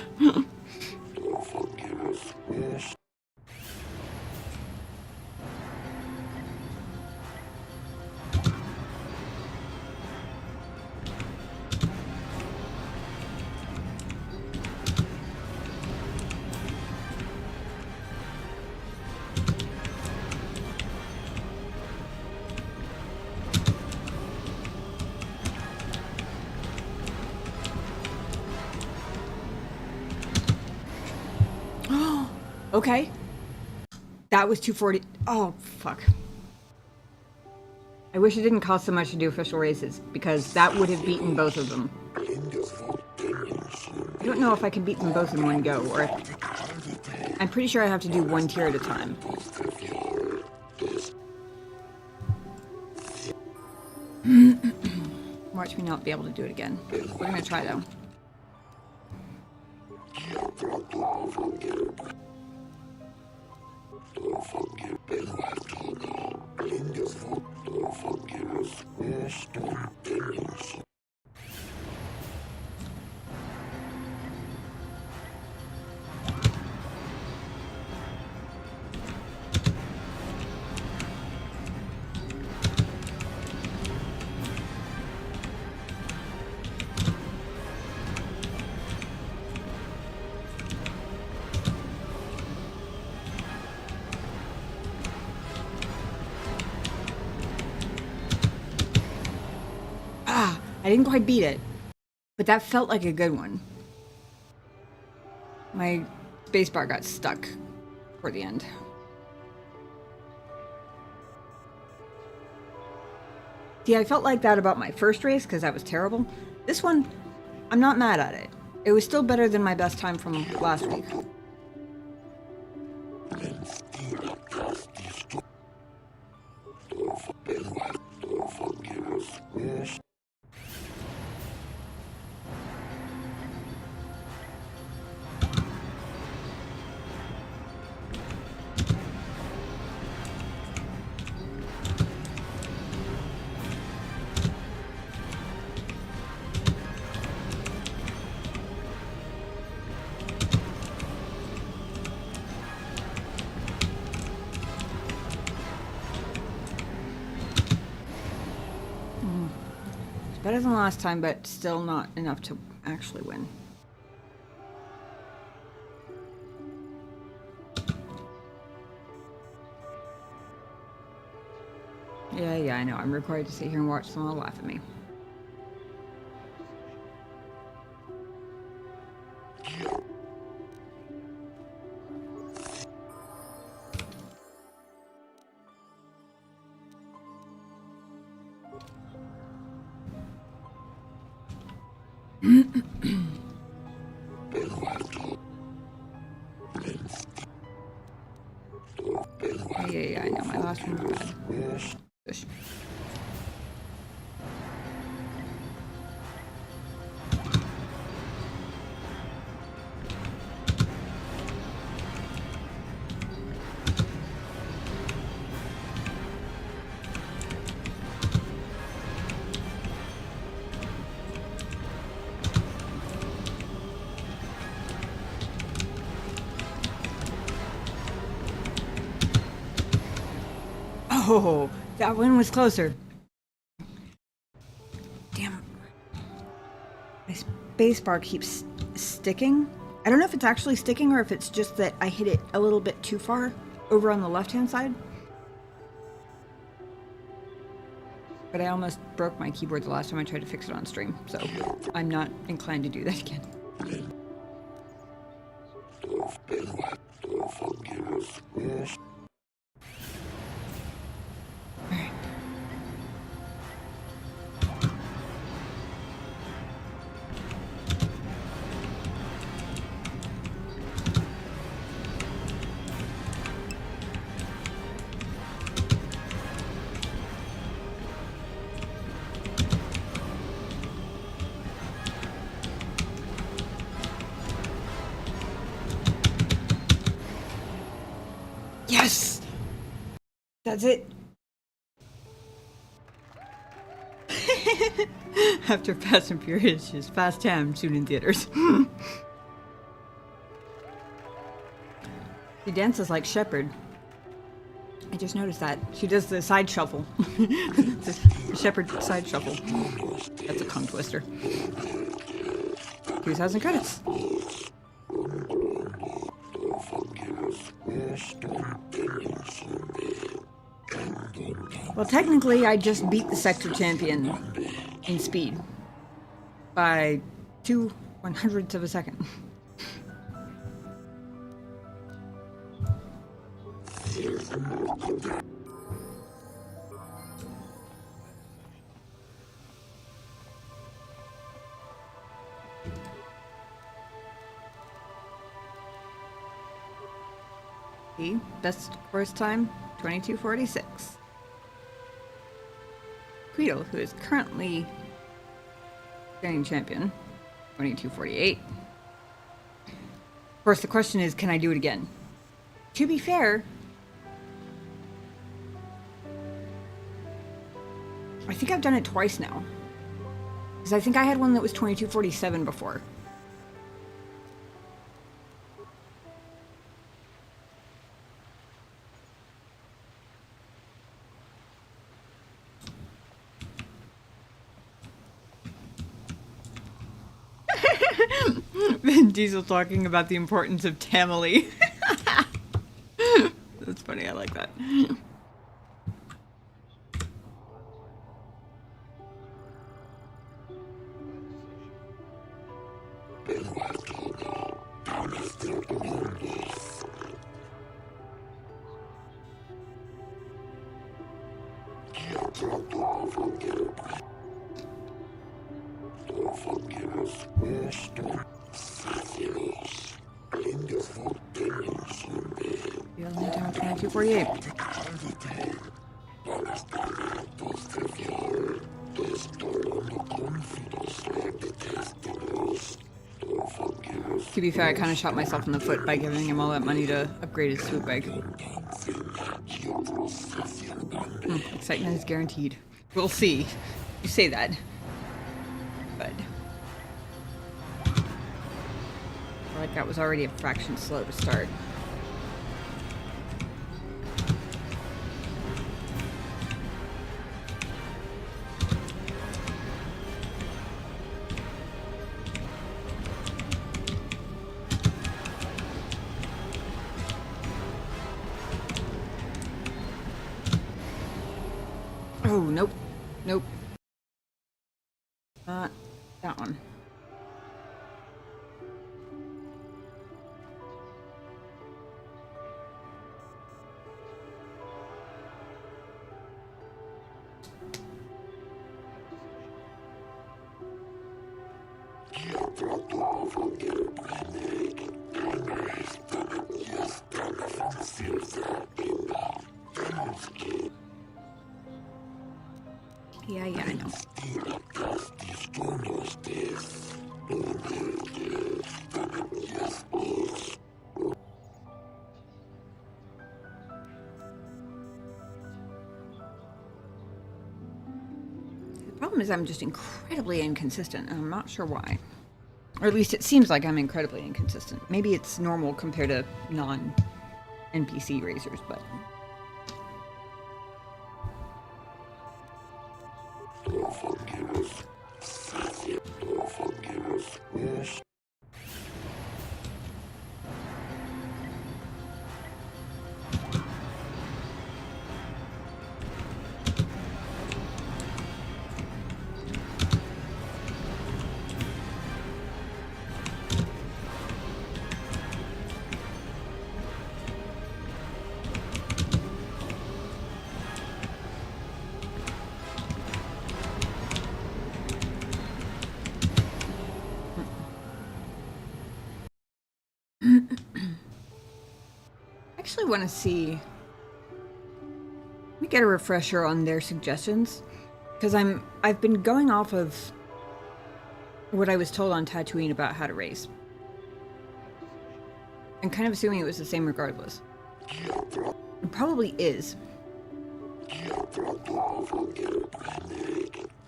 Okay. That was 240. Oh, fuck. I wish it didn't cost so much to do official races, because that would have beaten both of them. I don't know if I can beat them both in one go, or if... I'm pretty sure I have to do one tier at a time. Watch me not be able to do it again. We're gonna try though. I didn't quite beat it, but that felt like a good one. My spacebar got stuck for the end. See, I felt like that about my first race because that was terrible. This one, I'm not mad at it. It was still better than my best time from last week. Better than last time, but still not enough to actually win. Yeah, I know. I'm required to sit here and watch them all laugh at me. Yeah, I know. My last one was bad. Shush. Oh, that one was closer. Damn. My spacebar keeps sticking. I don't know if it's actually sticking or if it's just that I hit it a little bit too far over on the left-hand side. But I almost broke my keyboard the last time I tried to fix it on stream, so I'm not inclined to do that again. Yes! That's it. After Fast and Furious is Fast 10 soon in theaters. She dances like Shepard. I just noticed that. She does the side shuffle. The Shepard side shuffle. That's a tongue twister. 2,000 credits. Well, technically, I just beat the sector champion in speed by 2/100ths of a second. See, best first time, 2246. Guido, who is currently standing champion, 2248. Of course, the question is, can I do it again? To be fair, I think I've done it twice now. Because I think I had one that was 2247 before. Vin Diesel talking about the importance of Tamale. That's funny, I like that. You only down 2248. To be fair, I kind of shot myself in the foot by giving him all that money to upgrade his swoop bag. Excitement is guaranteed. We'll see. You say that. But I feel like that was already a fraction slow to start. Oh, nope. Nope. Not that one. Yeah, I know. The problem is I'm just incredibly inconsistent, and I'm not sure why. Or at least it seems like I'm incredibly inconsistent. Maybe it's normal compared to non-NPC racers, but... I actually want to see. Let me get a refresher on their suggestions, because I've been going off of what I was told on Tatooine about how to race. I'm kind of assuming it was the same regardless. It probably is.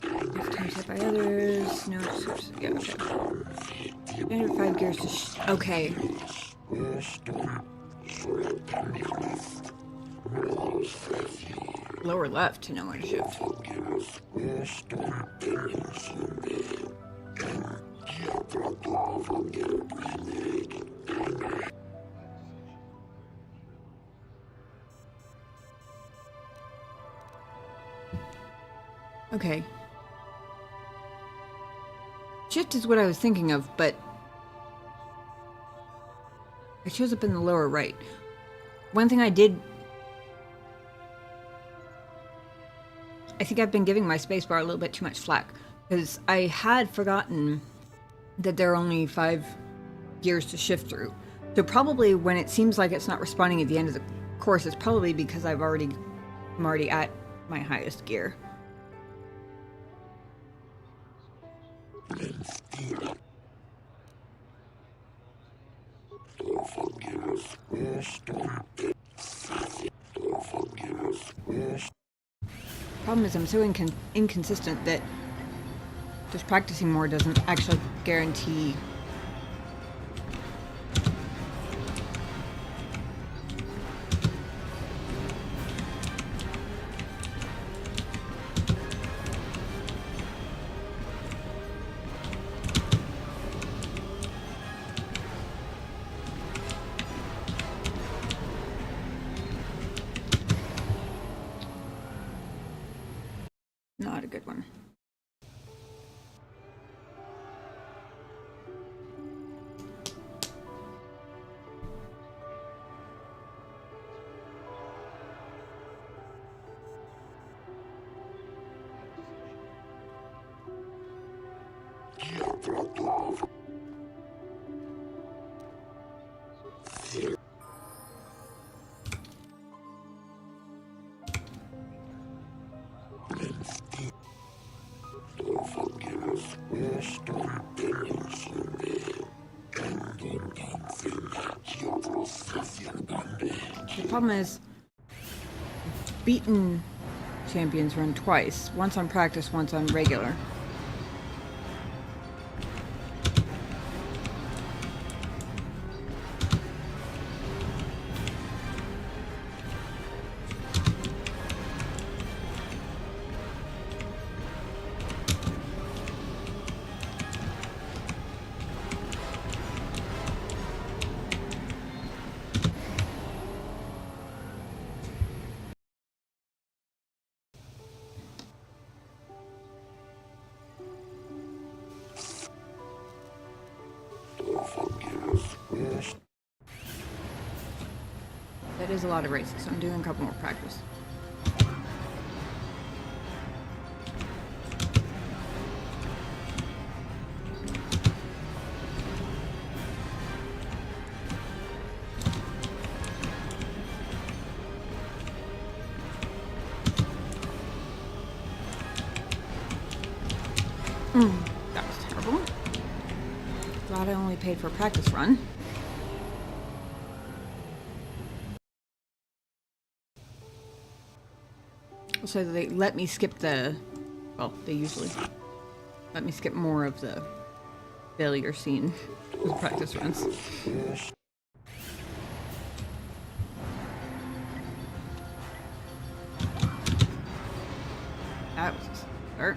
Times set by others. No. Yeah. Okay. Standard 5 gears to. Okay. Lower left to know where to shift. Okay. Shift is what I was thinking of, but it shows up in the lower right. One thing I did... I think I've been giving my spacebar a little bit too much flack, because I had forgotten that there are only 5 gears to shift through. So probably when it seems like it's not responding at the end of the course, it's probably because I'm already at my highest gear. Problem is I'm so inconsistent that just practicing more doesn't actually guarantee not a good one. The problem is, beaten champions run twice. Once on practice, once on regular. That is a lot of races, so I'm doing a couple more practice. That was terrible. Glad I only paid for a practice run. So they let me skip well, they usually let me skip more of the failure scene with practice runs. That was a start.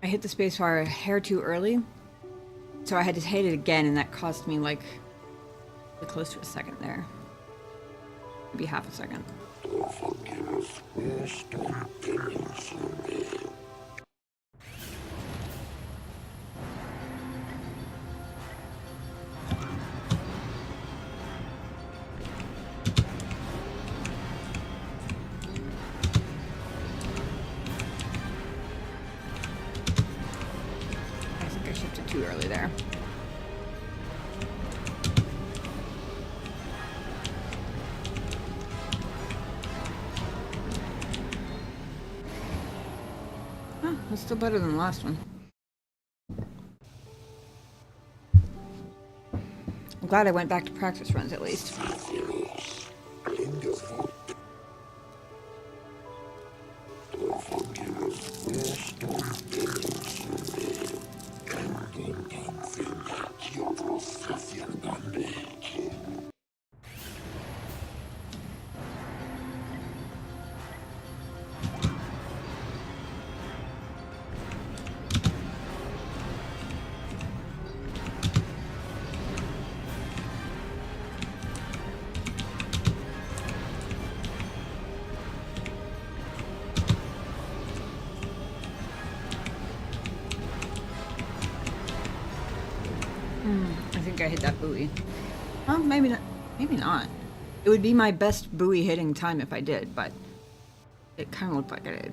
I hit the spacebar a hair too early, so I had to hit it again, and that cost me like close to a second there. Maybe half a second. Too early there. Huh, that's still better than the last one. I'm glad I went back to practice runs at least. I hit that buoy. Well, maybe not. Maybe not. It would be my best buoy hitting time if I did, but it kind of looked like I did.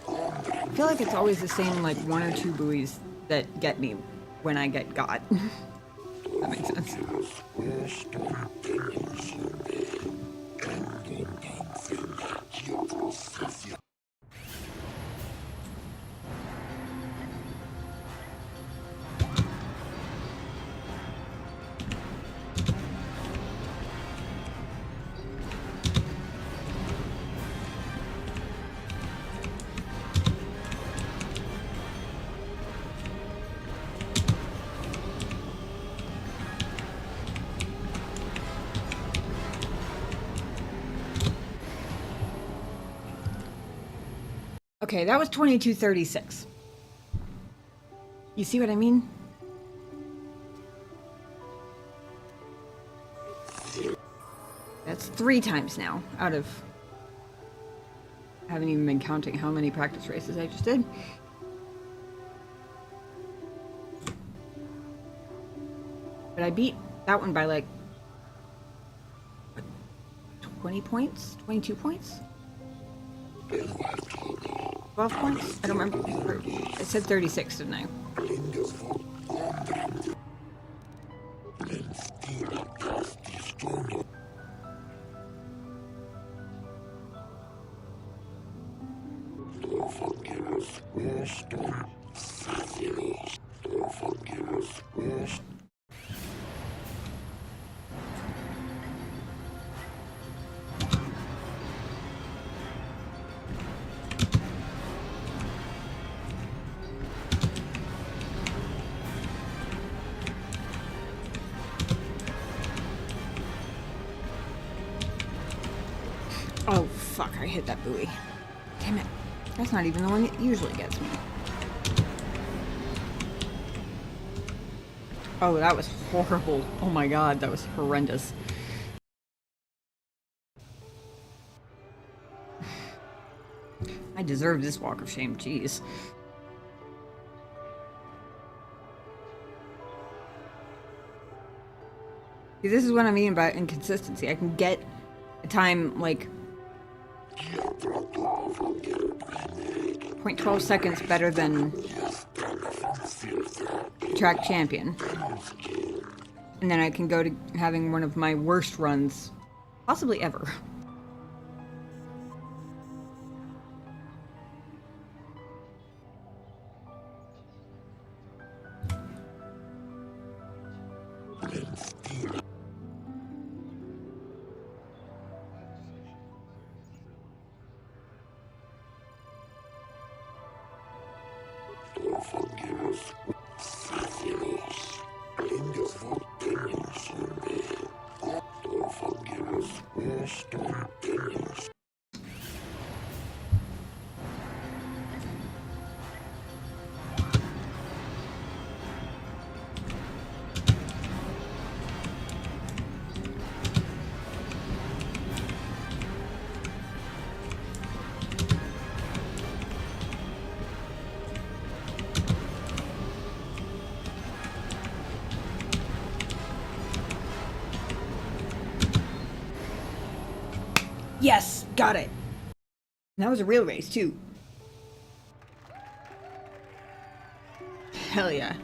I feel like it's always the same, like, 1 or 2 buoys that get me when I get got. That makes sense. Okay, that was 22:36. You see what I mean? That's 3 times now out of... I haven't even been counting how many practice races I just did. But I beat that one by like 20 points? 22 points? 12 points? I don't remember. I said 36, didn't I? Oh, fuck, I hit that buoy. Damn it. That's not even the one that usually gets me. Oh, that was horrible. Oh my god, that was horrendous. I deserve this walk of shame, jeez. See, this is what I mean by inconsistency. I can get a time, like, 0.12 seconds better than track champion. And then I can go to having one of my worst runs, possibly ever. Yes, got it. And that was a real race, too. Hell yeah.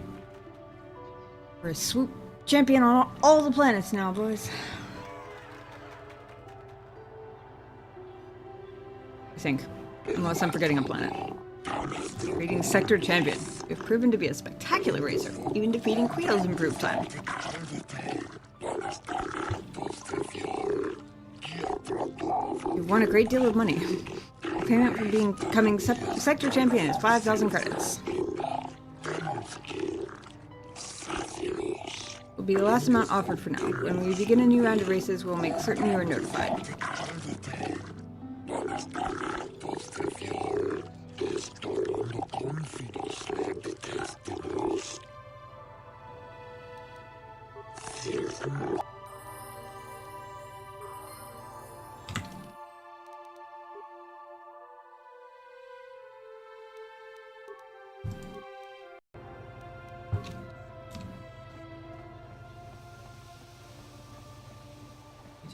We're a swoop champion on all the planets now, boys. I think. Unless I'm forgetting a planet. Rating sector champion. You've proven to be a spectacular racer, even defeating Quito's improved time. You've won a great deal of money. The payment for becoming sector champion is 5,000 credits. Will be the last amount offered for now. When we begin a new round of races, we'll make certain you are notified.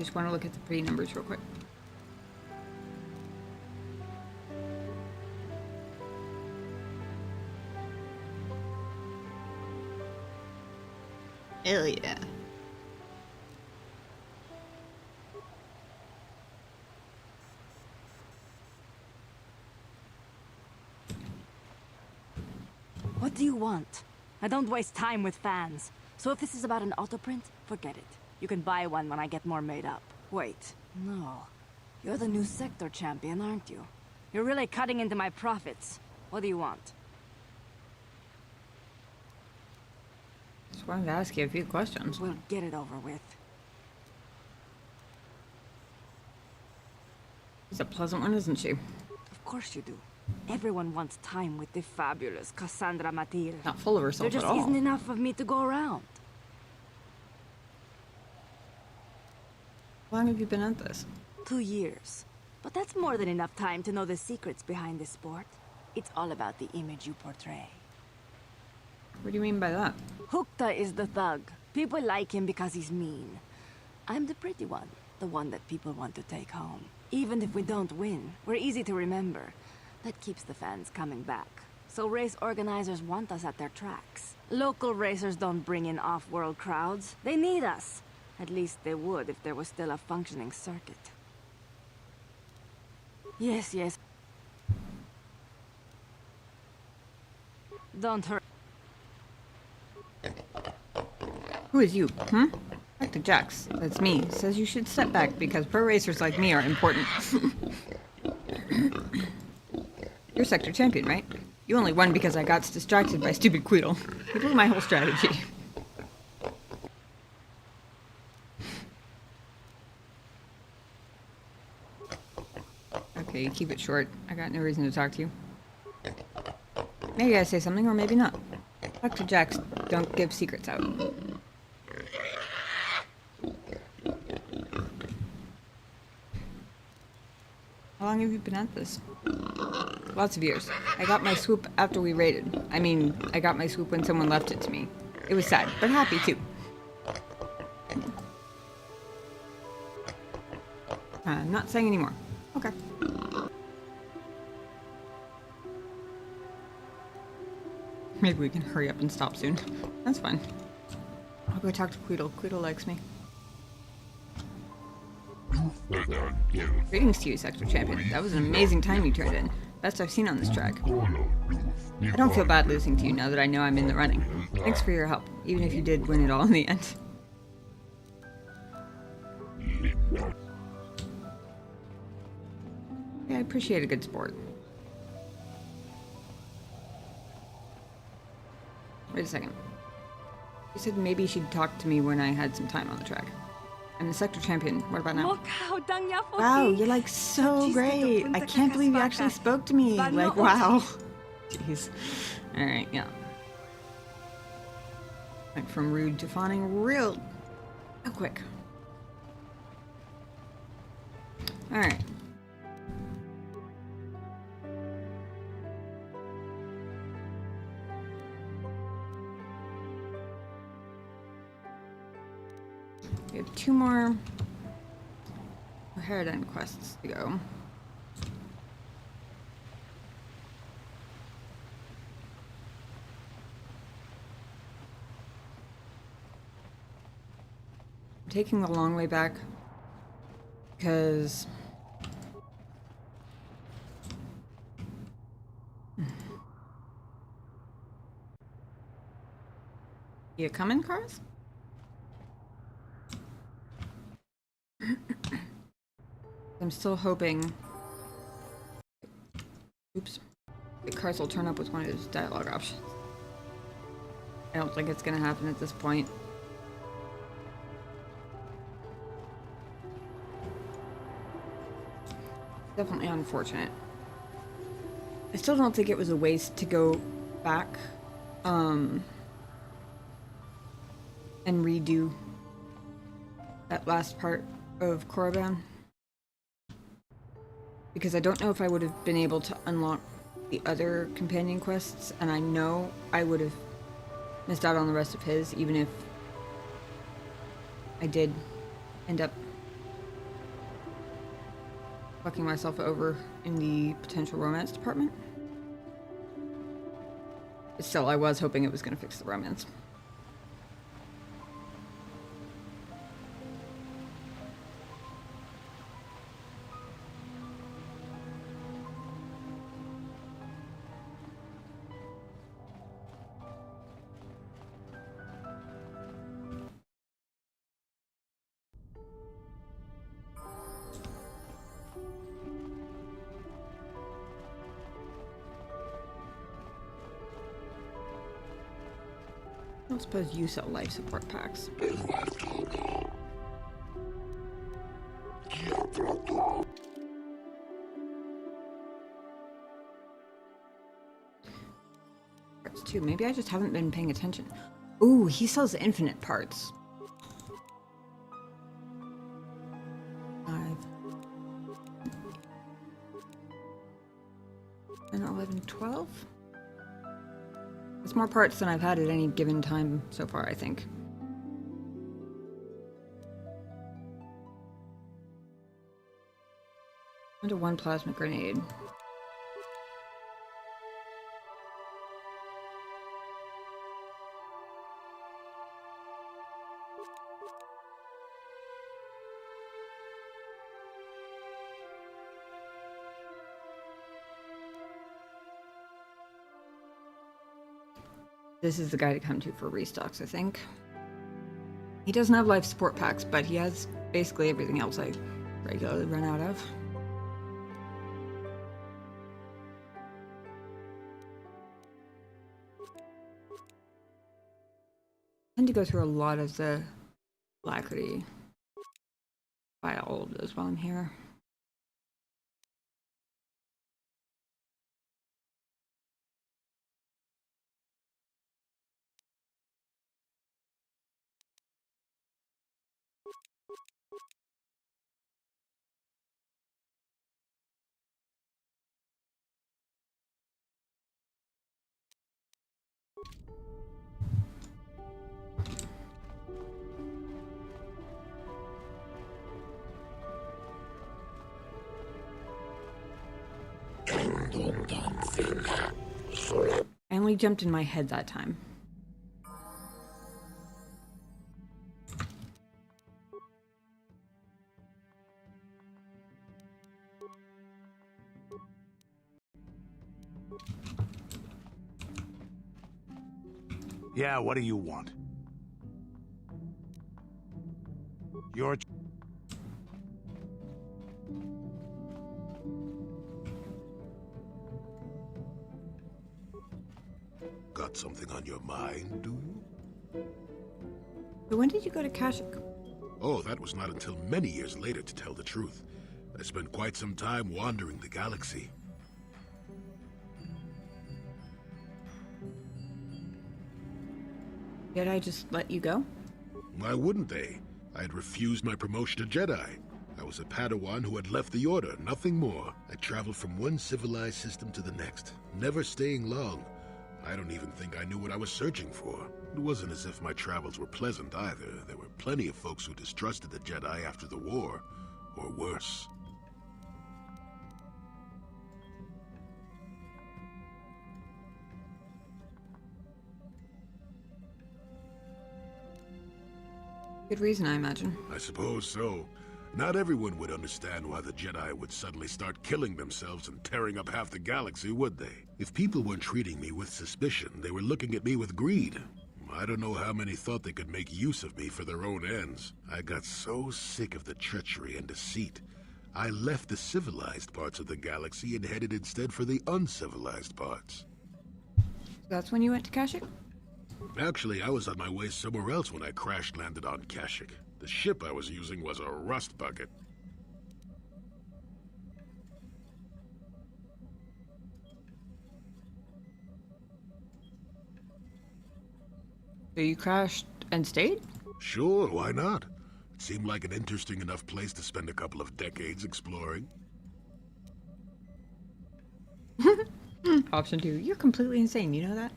Just want to look at the pretty numbers real quick. Hell yeah. What do you want? I don't waste time with fans. So if this is about an autoprint, forget it. You can buy one when I get more made up. Wait, no. You're the new sector champion, aren't you? You're really cutting into my profits. What do you want? Just wanted to ask you a few questions. We'll get it over with. She's a pleasant one, isn't she? Of course you do. Everyone wants time with the fabulous Cassandra Matir. Not full of There herself just at all. isn't enough of me to go around. How long have you been at this? 2 years. But that's more than enough time to know the secrets behind this sport. It's all about the image you portray. What do you mean by that? Hukta is the thug. People like him because he's mean. I'm the pretty one, the one that people want to take home. Even if we don't win, we're easy to remember. That keeps the fans coming back. So race organizers want us at their tracks. Local racers don't bring in off-world crowds. They need us. At least they would if there was still a functioning circuit. Yes, yes. Don't hurt. Who is you, hmm? Back to Jax. That's me. Says you should step back because pro racers like me are important. You're sector champion, right? You only won because I got distracted by stupid Queedle. You blew my whole strategy. Okay, keep it short. I got no reason to talk to you. Maybe I say something or maybe not. Back to Jax. Don't give secrets out. How long have you been at this? Lots of years. I got my swoop after we raided. I mean, I got my swoop when someone left it to me. It was sad, but happy too. I'm not saying anymore. Okay. Maybe we can hurry up and stop soon. That's fine. I'll go talk to Queedle. Queedle likes me. Greetings to you, Sector Champion. That was an amazing time you turned in. Best I've seen on this track. I don't feel bad losing to you now that I know I'm in the running. Thanks for your help, even if you did win it all in the end. Yeah, I appreciate a good sport. Wait a second. You said maybe she'd talk to me when I had some time on the track. I'm the sector champion. What about now? Wow, you're like so great. I can't believe you actually spoke to me. Like, wow. Jeez. Alright, yeah. Went from rude to fawning real quick. Alright. We have 2 more Paradigm quests to go. I'm taking the long way back because you coming, cars? I'm still hoping. Oops. The cars will turn up with one of his dialogue options. I don't think it's gonna happen at this point. Definitely unfortunate. I still don't think it was a waste to go back and redo that last part of Korriban. Because I don't know if I would have been able to unlock the other companion quests, and I know I would have missed out on the rest of his, even if I did end up fucking myself over in the potential romance department. Still, I was hoping it was going to fix the romance. I don't suppose you sell life support packs. Parts too. Maybe I just haven't been paying attention. Ooh, he sells infinite parts. 5, 10, 11, 12. It's more parts than I've had at any given time so far, I think. And a 1 plasma grenade. This is the guy to come to for restocks, I think. He doesn't have life support packs, but he has basically everything else I regularly run out of. I tend to go through a lot of the Alacrity. Buy all of those while I'm here. I only jumped in my head that time. Yeah, what do you want? Your... Got something on your mind, do you? So when did you go to Kashyyyk? Oh, that was not until many years later, to tell the truth. I spent quite some time wandering the galaxy. Did I just let you go? Why wouldn't they? I had refused my promotion to Jedi. I was a Padawan who had left the Order, nothing more. I traveled from one civilized system to the next, never staying long. I don't even think I knew what I was searching for. It wasn't as if my travels were pleasant either. There were plenty of folks who distrusted the Jedi after the war, or worse. Good reason, I imagine. I suppose so. Not everyone would understand why the Jedi would suddenly start killing themselves and tearing up half the galaxy, would they? If people weren't treating me with suspicion, they were looking at me with greed. I don't know how many thought they could make use of me for their own ends. I got so sick of the treachery and deceit. I left the civilized parts of the galaxy and headed instead for the uncivilized parts. That's when you went to Kashyyyk? Actually, I was on my way somewhere else when I crash-landed on Kashyyyk. The ship I was using was a rust bucket. So you crashed and stayed? Sure, why not? It seemed like an interesting enough place to spend a couple of decades exploring. Option 2. You're completely insane, you know that?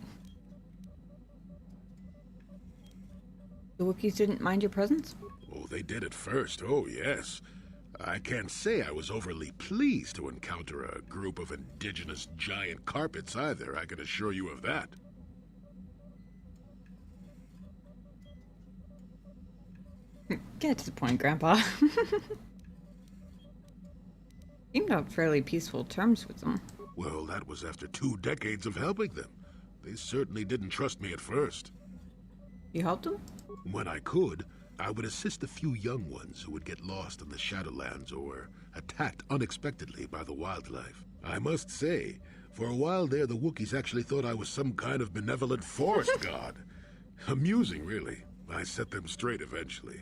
The Wookiees didn't mind your presence? Oh, they did at first, oh yes. I can't say I was overly pleased to encounter a group of indigenous giant carpets either, I can assure you of that. Get to the point, Grandpa. Seemed on fairly peaceful terms with them. Well, that was after 2 decades of helping them. They certainly didn't trust me at first. You helped them? When I could, I would assist a few young ones who would get lost in the Shadowlands or were attacked unexpectedly by the wildlife. I must say, for a while there, the Wookiees actually thought I was some kind of benevolent forest god. Amusing, really. I set them straight eventually.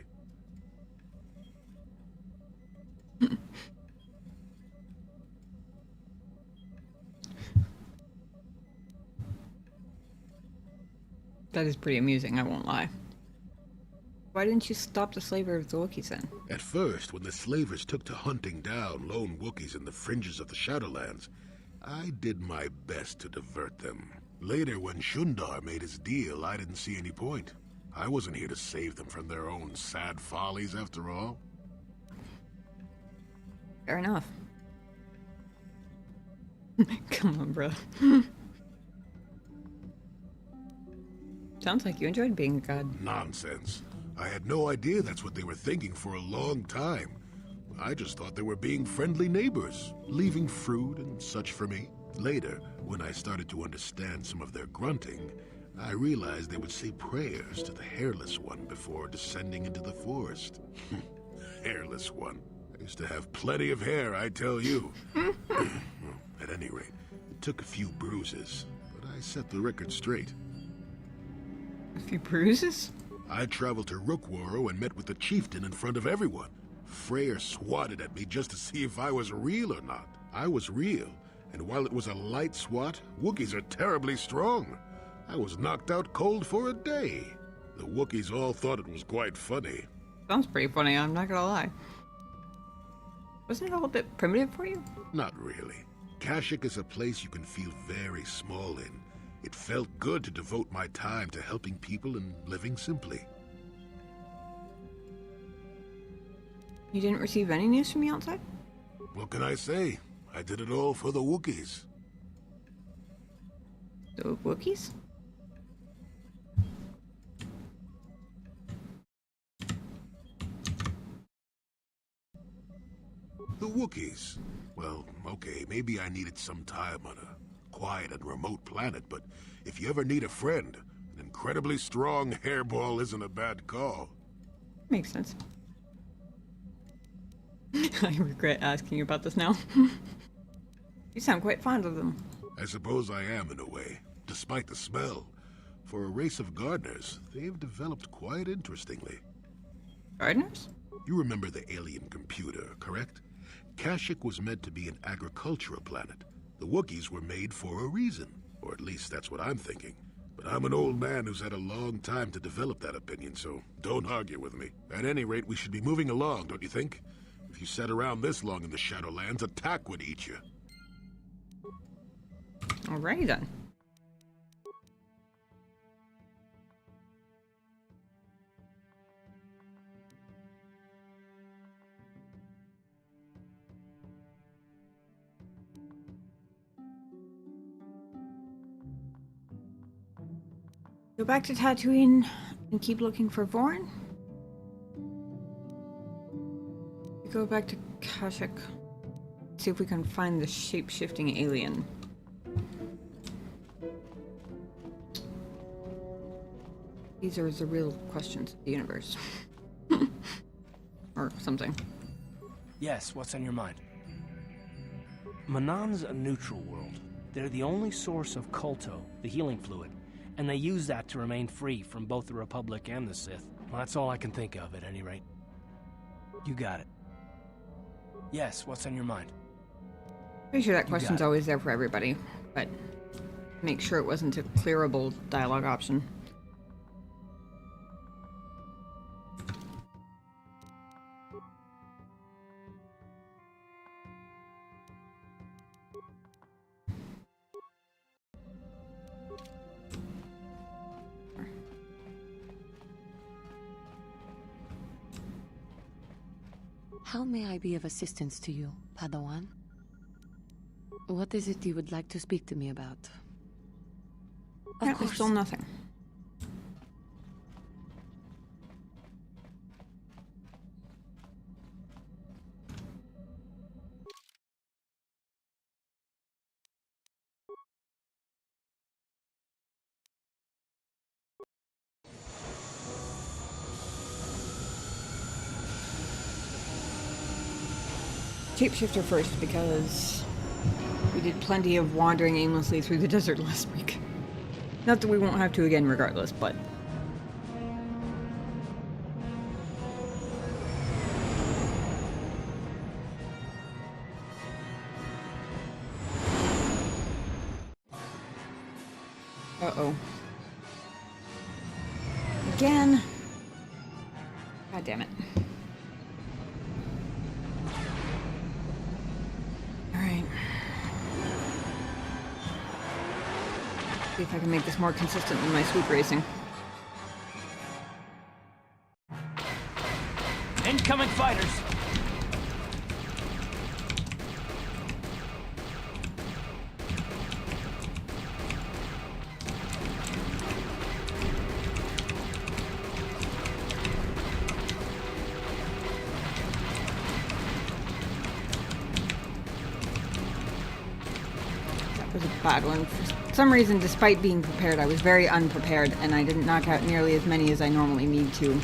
That is pretty amusing, I won't lie. Why didn't you stop the slavery of the Wookiees then? At first, when the slavers took to hunting down lone Wookiees in the fringes of the Shadowlands, I did my best to divert them. Later, when Shundar made his deal, I didn't see any point. I wasn't here to save them from their own sad follies, after all. Fair enough. Come on, bro. Sounds like you enjoyed being a god. Nonsense. I had no idea that's what they were thinking for a long time. I just thought they were being friendly neighbors, leaving fruit and such for me. Later, when I started to understand some of their grunting, I realized they would say prayers to the Hairless One before descending into the forest. Hairless One. I used to have plenty of hair, I tell you. At any rate, it took a few bruises, but I set the record straight. A few bruises? I traveled to Rookwaro and met with the chieftain in front of everyone. Freyr swatted at me just to see if I was real or not. I was real, and while it was a light swat, Wookiees are terribly strong. I was knocked out cold for a day. The Wookiees all thought it was quite funny. Sounds pretty funny, I'm not gonna lie. Wasn't it all a bit primitive for you? Not really. Kashyyyk is a place you can feel very small in. It felt good to devote my time to helping people and living simply. You didn't receive any news from the outside? What can I say? I did it all for the Wookiees. The Wookiees? The Wookiees. Well, okay, maybe I needed some time on a quiet and remote planet, but if you ever need a friend, an incredibly strong hairball isn't a bad call. Makes sense. I regret asking you about this now. You sound quite fond of them. I suppose I am in a way, despite the smell. For a race of gardeners, they've developed quite interestingly. Gardeners? You remember the alien computer, correct? Kashyyyk was meant to be an agricultural planet. The Wookiees were made for a reason, or at least that's what I'm thinking. But I'm an old man who's had a long time to develop that opinion, so don't argue with me. At any rate, we should be moving along, don't you think? If you sat around this long in the Shadowlands, attack would eat you. Alrighty then. Go back to Tatooine and keep looking for Vorin. Go back to Kashyyyk. See if we can find the shape-shifting alien. These are the real questions of the universe. Or something. Yes, what's on your mind? Manon's a neutral world. They're the only source of Kolto, the healing fluid, and they use that to remain free from both the Republic and the Sith. Well, that's all I can think of, at any rate. You got it. Yes, what's on your mind? Pretty sure that question's always there for everybody, but make sure it wasn't a clearable dialogue option. How may I be of assistance to you, Padawan? What is it you would like to speak to me about? That was still nothing. Shapeshifter first, because we did plenty of wandering aimlessly through the desert last week. Not that we won't have to again regardless, but... Uh-oh. Again. God damn it. Alright. See if I can make this more consistent with my swoop racing. Incoming fighters! Was a bad one. For some reason, despite being prepared, I was very unprepared, and I didn't knock out nearly as many as I normally need to.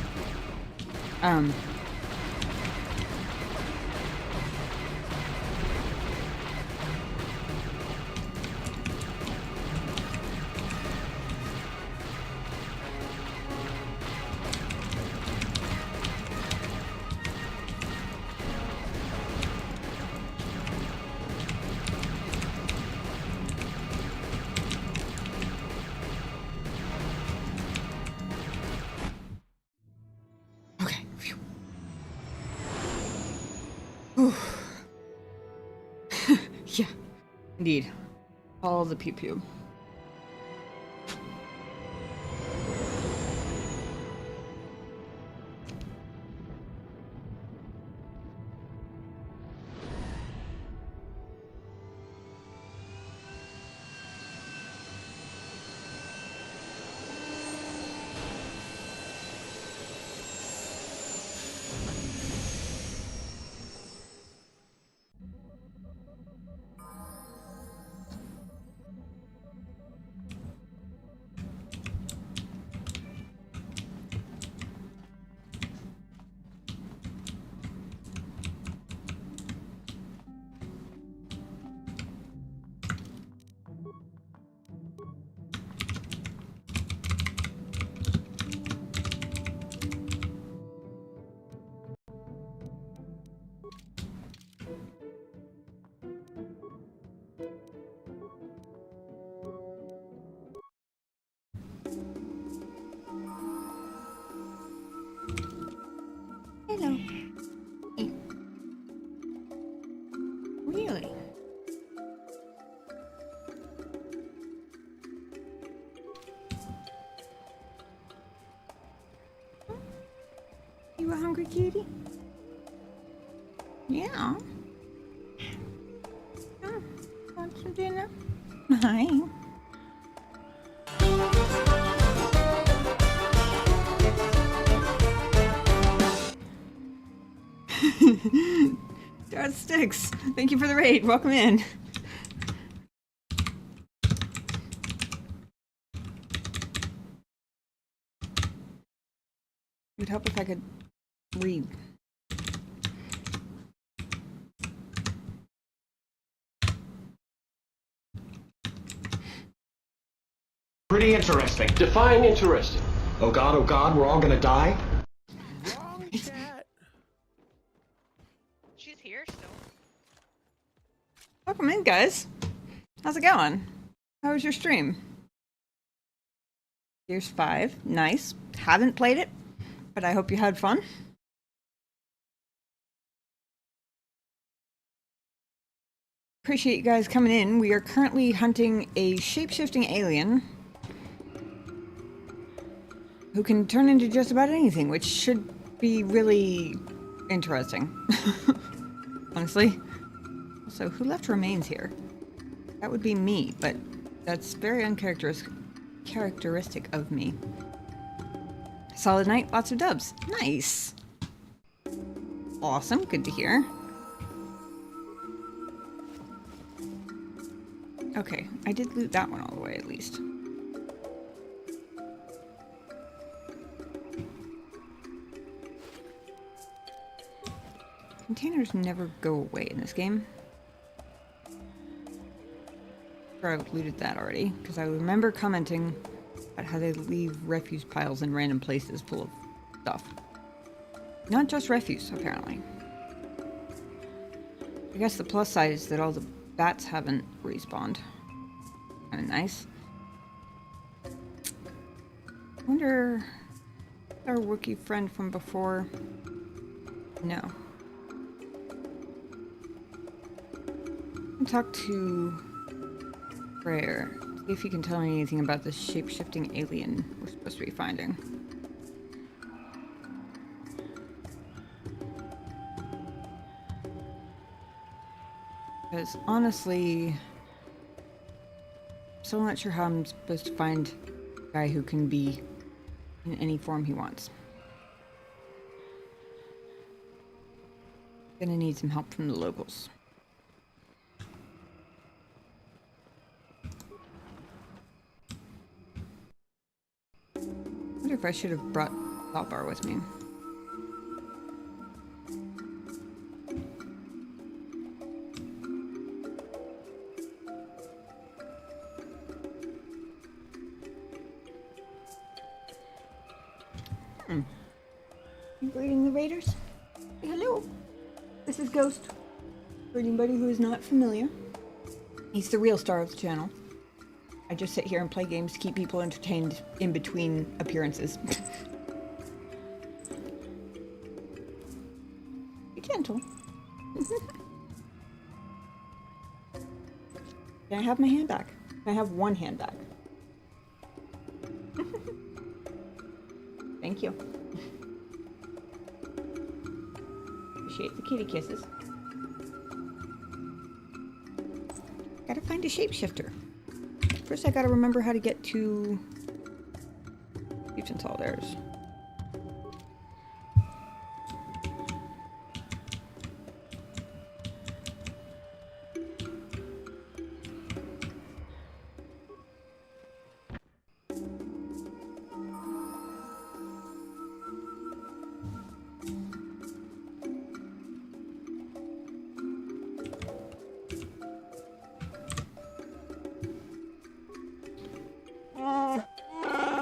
Okay. Phew. Whew. Yeah, indeed. All the pew pew. Hello. Hey. Really? You a hungry kitty? Yeah. Oh, want some dinner? Hi. Darth Sticks, thank you for the raid. Welcome in. It would help if I could read. Pretty interesting. Define interesting. Oh God, we're all gonna die? Wrong chat. She's here still. Welcome in, guys. How's it going? How was your stream? Gears 5. Nice. Haven't played it, but I hope you had fun. Appreciate you guys coming in. We are currently hunting a shape-shifting alien who can turn into just about anything, which should be really interesting. Honestly. Also, who left remains here? That would be me, but that's very uncharacteristic of me. Solid night, lots of dubs. Nice. Awesome, good to hear. Okay, I did loot that one all the way at least. Containers never go away in this game. Sure, I've looted that already, because I remember commenting about how they leave refuse piles in random places full of stuff. Not just refuse, apparently. I guess the plus side is that all the bats haven't respawned. Kinda nice. I wonder... our Wookiee friend from before... No. I'll talk to... Rare. See if you can tell me anything about this shape-shifting alien we're supposed to be finding. Because honestly, I'm still not sure how I'm supposed to find a guy who can be in any form he wants. Gonna need some help from the locals. I wonder if I should have brought Thought Bar with me. You greeting the raiders? Hey, hello. This is Ghost. For anybody who is not familiar, he's the real star of the channel. I just sit here and play games to keep people entertained in between appearances. Be gentle. Can I have my hand back? Can I have one hand back? Thank you. Appreciate the kitty kisses. Gotta find a shapeshifter. First I gotta remember how to get to Utensol. There's.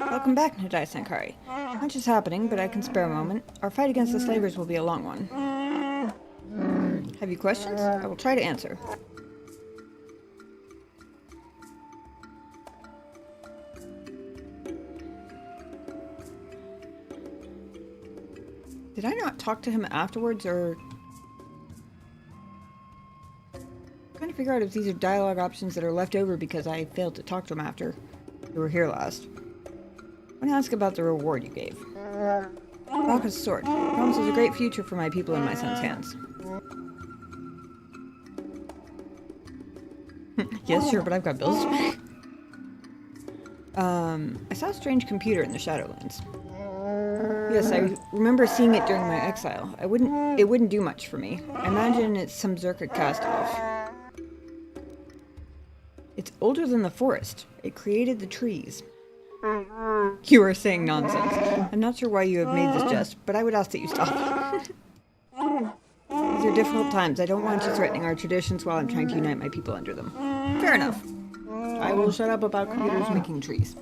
Welcome back, Nadai Sankari. Much is happening, but I can spare a moment. Our fight against the slavers will be a long one. Have you questions? I will try to answer. Did I not talk to him afterwards, or... I'm trying to figure out if these are dialogue options that are left over because I failed to talk to him after we were here last. I want to ask about the reward you gave. Raka's sword. Promises a great future for my people in my son's hands. Yes, sure, but I've got bills to pay. I saw a strange computer in the Shadowlands. Yes, I remember seeing it during my exile. It wouldn't do much for me. I imagine it's some Zerka cast-off. It's older than the forest. It created the trees. You are saying nonsense. I'm not sure why you have made this jest, but I would ask that you stop. These are difficult times. I don't want you threatening our traditions while I'm trying to unite my people under them. Fair enough. I will shut up about computers making trees.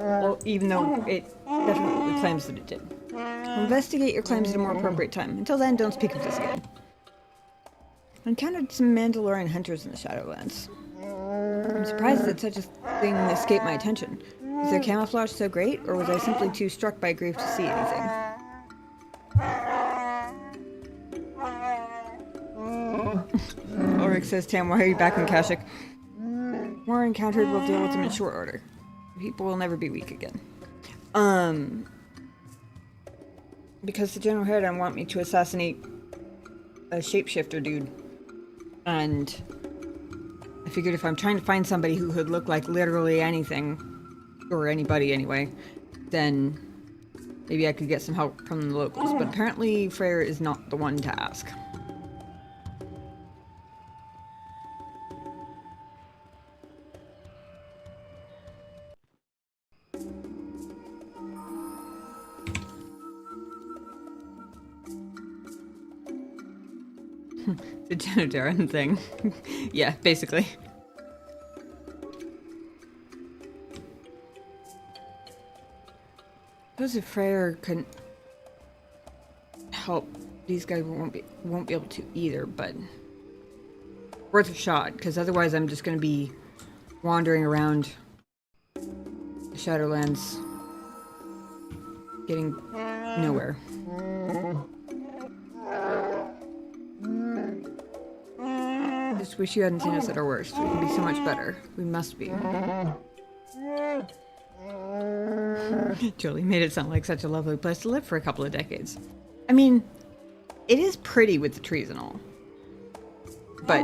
Well, even though it definitely claims that it did. I'll investigate your claims at a more appropriate time. Until then, don't speak of this again. I encountered some Mandalorian hunters in the Shadowlands. I'm surprised that such a thing escaped my attention. Was their camouflage so great, or was I simply too struck by grief to see anything? Ulrich says, Tam, why are you back in Kashyyyk? More encountered, we'll deal with them in short order. People will never be weak again. because the General Harridan want me to assassinate a shapeshifter dude. And I figured if I'm trying to find somebody who could look like literally anything, or anybody anyway, then maybe I could get some help from the locals. But apparently Freyr is not the one to ask. The Genodaran thing. Yeah, basically. Suppose if Freyr couldn't help, these guys won't be able to either, but worth a shot, because otherwise I'm just going to be wandering around the Shadowlands getting nowhere. Just wish you hadn't seen us at our worst. We can be so much better. We must be. Julie made it sound like such a lovely place to live for a couple of decades. I mean, it is pretty with the trees and all. But,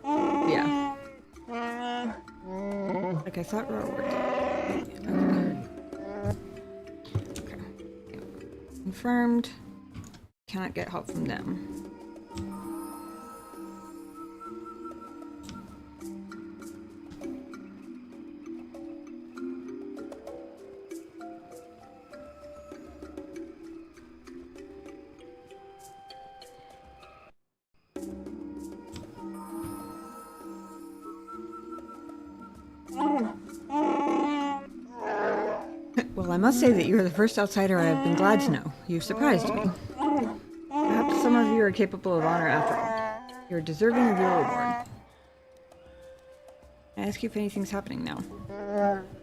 yeah. Like I thought Raw worked. Okay. Confirmed. Cannot get help from them. Well, I must say that you are the first outsider I have been glad to know. You've surprised me. Perhaps some of you are capable of honor after all. You're deserving of your reward. I ask you if anything's happening now.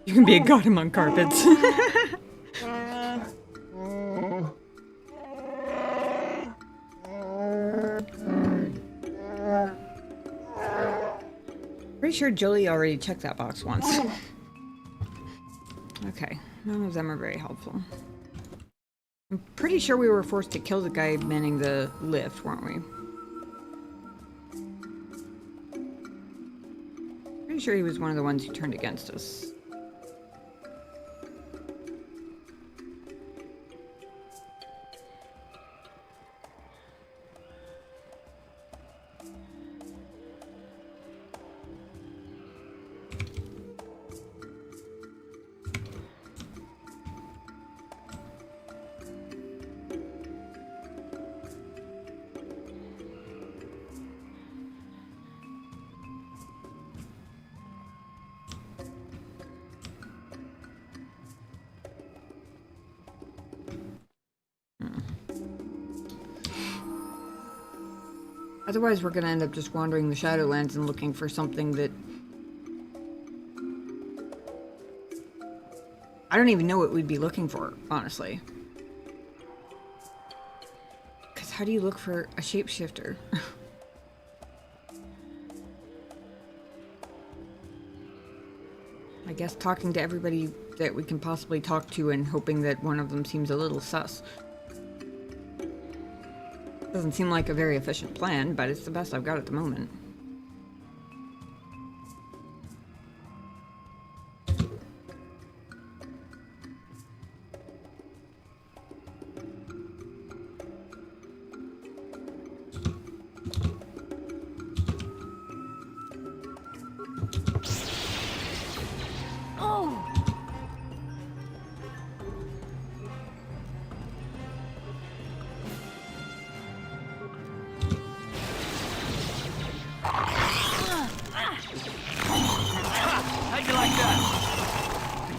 You can be a god among carpets. Pretty sure Jolie already checked that box once. Okay, none of them are very helpful. I'm pretty sure we were forced to kill the guy manning the lift, weren't we? Pretty sure he was one of the ones who turned against us. Otherwise, we're gonna end up just wandering the Shadowlands and looking for something that... I don't even know what we'd be looking for, honestly. Because how do you look for a shapeshifter? I guess talking to everybody that we can possibly talk to and hoping that one of them seems a little sus. Doesn't seem like a very efficient plan, but it's the best I've got at the moment.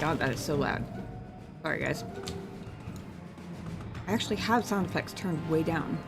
God, that is so loud. Sorry, guys. I actually have sound effects turned way down.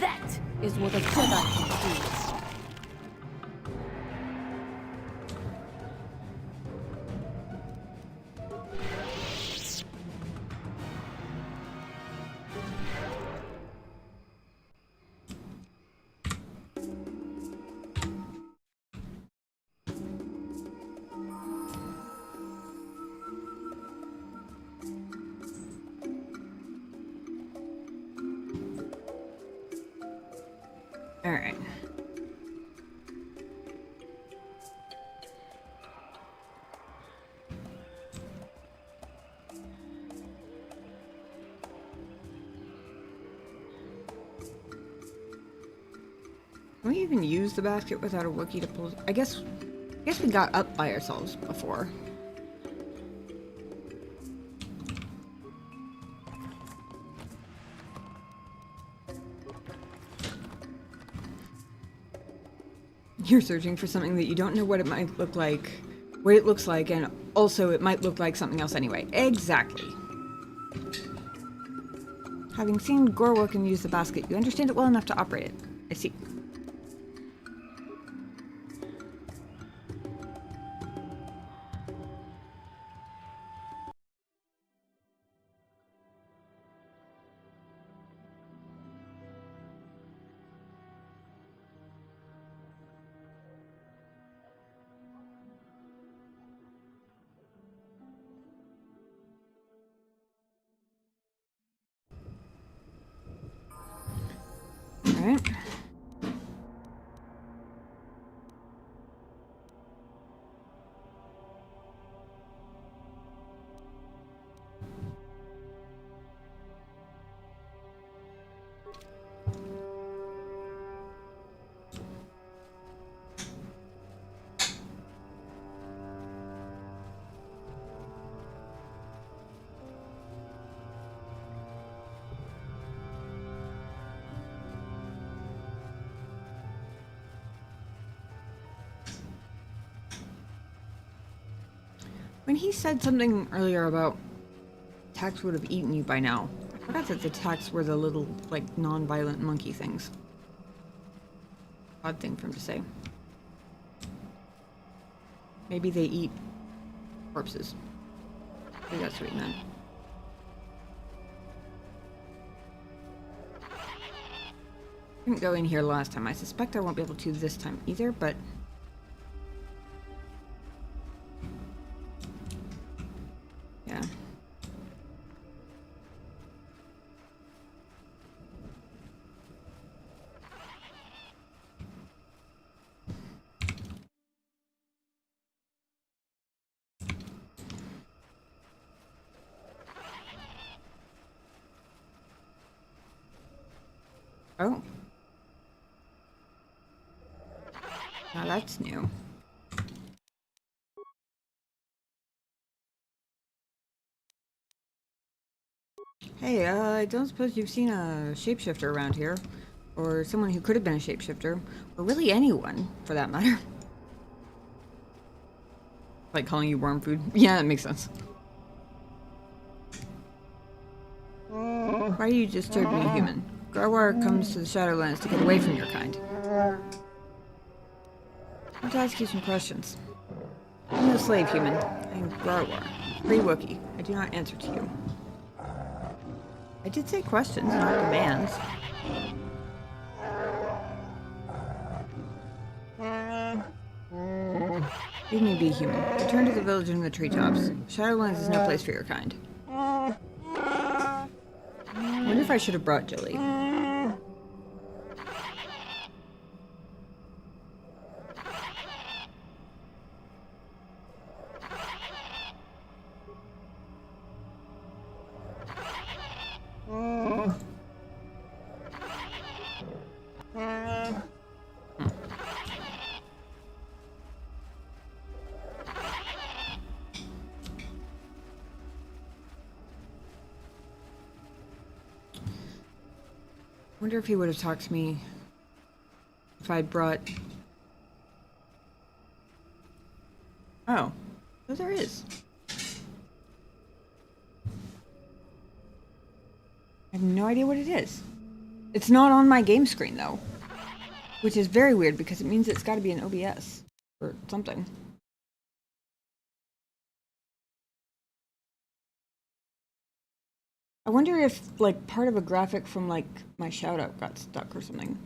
That is what a Jedi can do. All right. Can we even use the basket without a Wookiee to pull? I guess we got up by ourselves before. You're searching for something that you don't know what it might look like, what it looks like, and also it might look like something else anyway. Exactly. Having seen Gore work and use the basket, you understand it well enough to operate it. I see. Alright. When he said something earlier about attacks would have eaten you by now, I forgot that the attacks were the little, like, non-violent monkey things. Odd thing for him to say. Maybe they eat corpses. Maybe that's what he meant. Didn't go in here last time. I suspect I won't be able to this time either, but... yeah. Oh. Now that's new. Hey, I don't suppose you've seen a shapeshifter around here. Or someone who could have been a shapeshifter. Or really anyone, for that matter. Like calling you worm food. Yeah, that makes sense. Why do you disturb me, human? Garwar comes to the Shadowlands to get away from your kind. I want to ask you some questions. I'm no slave, human. I am Garwar, free Wookiee. I do not answer to you. I did say questions, not demands. Leave me be, human. Return to the village in the treetops. Shadowlands is no place for your kind. I wonder if I should have brought Jilly. I wonder if he would have talked to me if I'd brought Oh. Oh, there is. I have no idea what it is. It's not on my game screen, though. Which is very weird, because it means it's got to be an OBS. Or something. I wonder if, like, part of a graphic from, like, my shoutout got stuck or something.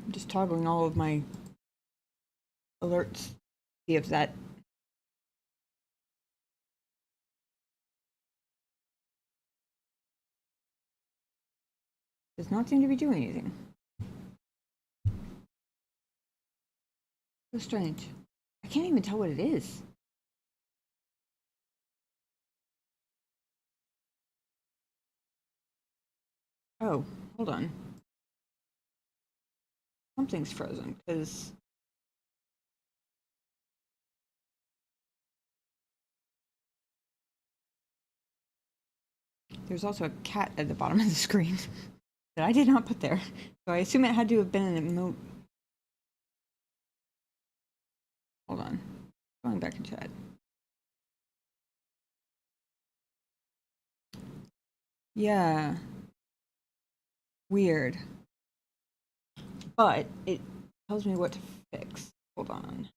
I'm just toggling all of my alerts. See if that... does not seem to be doing anything. So strange. I can't even tell what it is. Oh, hold on. Something's frozen, because... there's also a cat at the bottom of the screen that I did not put there. So I assume it had to have been an emote. Hold on. Going back to chat. Yeah. Weird. But it tells me what to fix. Hold on.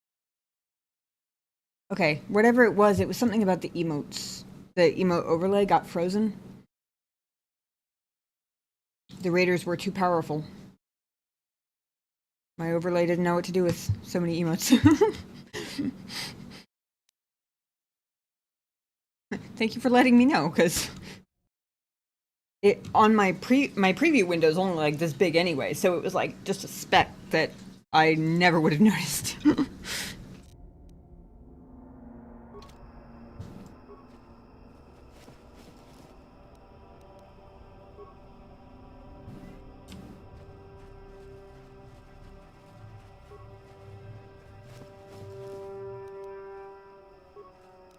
Okay, whatever it was something about the emotes. The emote overlay got frozen. The raiders were too powerful. My overlay didn't know what to do with so many emotes. Thank you for letting me know, because it on my preview window is only like this big anyway, so it was like just a speck that I never would have noticed.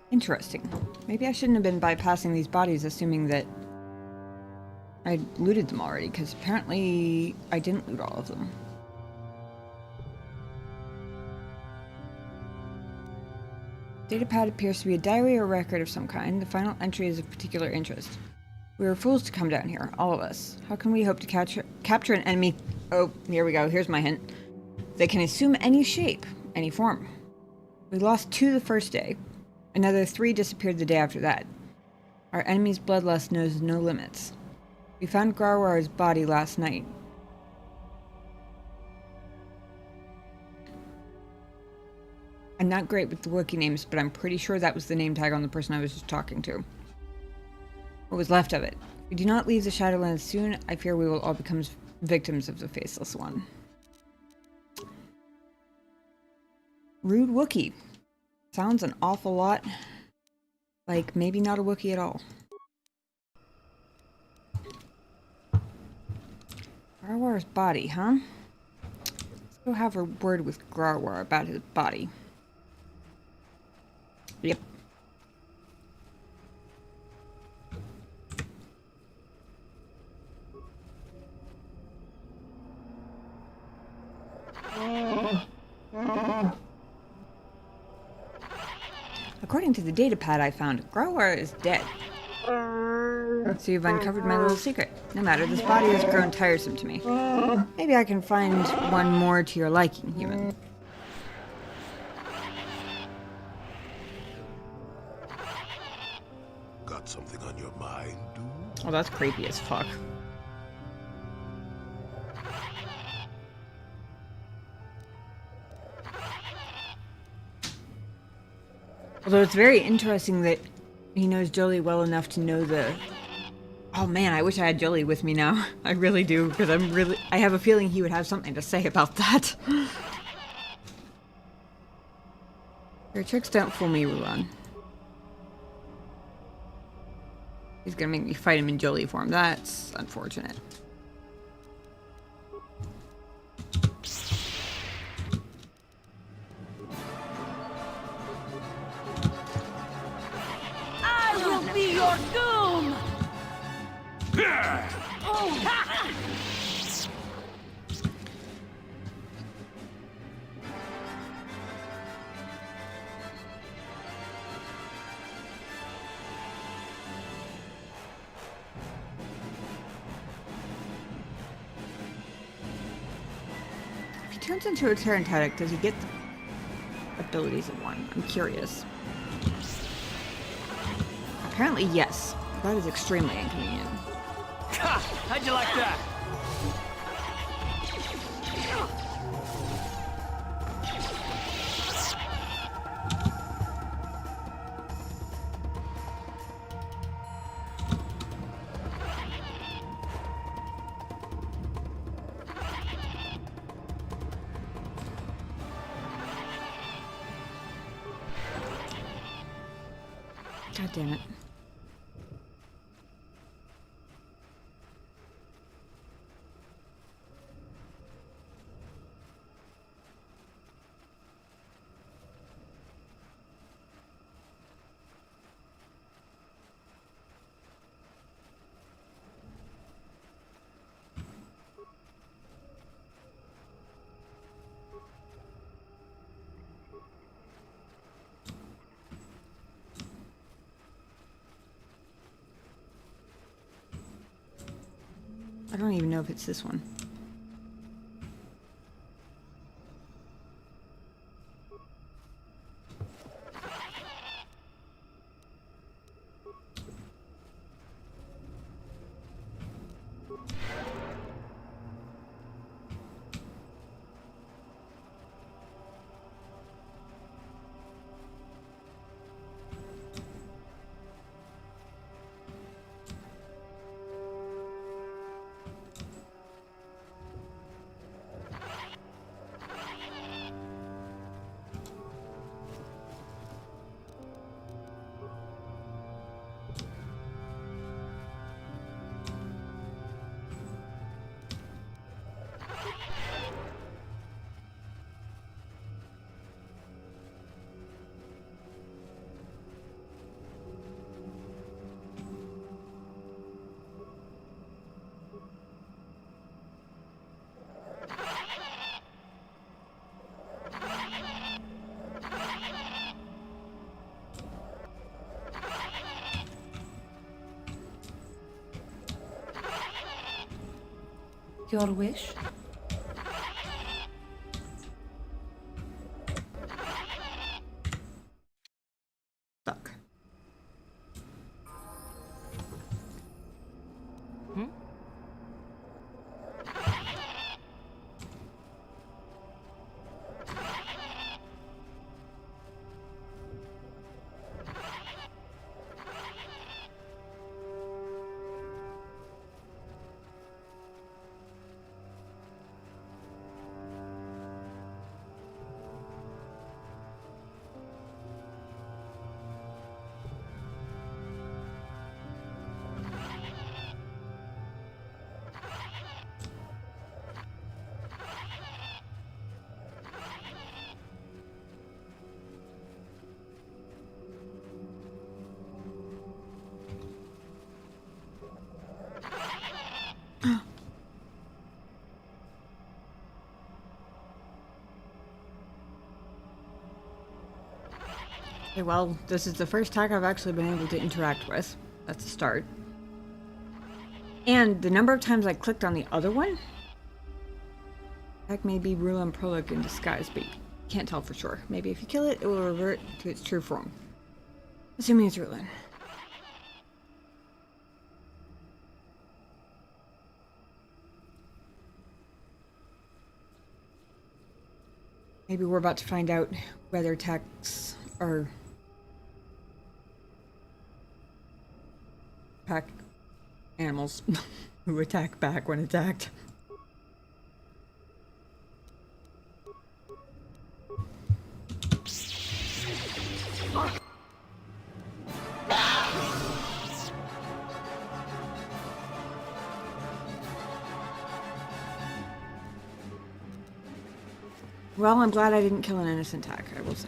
Interesting. Maybe I shouldn't have been bypassing these bodies assuming that I looted them already, because apparently I didn't loot all of them. Datapad appears to be a diary or record of some kind. The final entry is of particular interest. We were fools to come down here, all of us. How can we hope to capture an enemy? Oh, here we go. Here's my hint. They can assume any shape, any form. We lost 2 the first day. Another 3 disappeared the day after that. Our enemy's bloodlust knows no limits. We found Garwar's body last night. I'm not great with the Wookiee names, but I'm pretty sure that was the name tag on the person I was just talking to. What was left of it? If we do not leave the Shadowlands soon, I fear we will all become victims of the Faceless One. Rude Wookiee. Sounds an awful lot like maybe not a Wookiee at all. Garwar's body, huh? Let's go have a word with Garwar about his body. Yep. According to the datapad I found, Garwar is dead. So you've uncovered my little secret. No matter, this body has grown tiresome to me. Maybe I can find one more to your liking, human. Got something on your mind, dude? Oh, that's creepy as fuck. Although it's very interesting that he knows Jolie well enough to know the... Oh man, I wish I had Jolie with me now. I really do, because I have a feeling he would have something to say about that. Your tricks don't fool me, Ruan. He's gonna make me fight him in Jolie form. That's unfortunate. Boom! If he turns into a Tarantadic, does he get the abilities of one? I'm curious. Apparently, yes. That is extremely inconvenient. How'd you like that? God damn it. I don't even know if it's this one. Your wish? Stuck. Okay, well, this is the first tag I've actually been able to interact with. That's a start. And the number of times I clicked on the other one, that may be Rule and Prologue in disguise, but you can't tell for sure. Maybe if you kill it, it will revert to its true form. Assuming it's Rulin. Maybe we're about to find out whether attacks are pack animals who attack back when attacked. Well, I'm glad I didn't kill an innocent tag, I will say.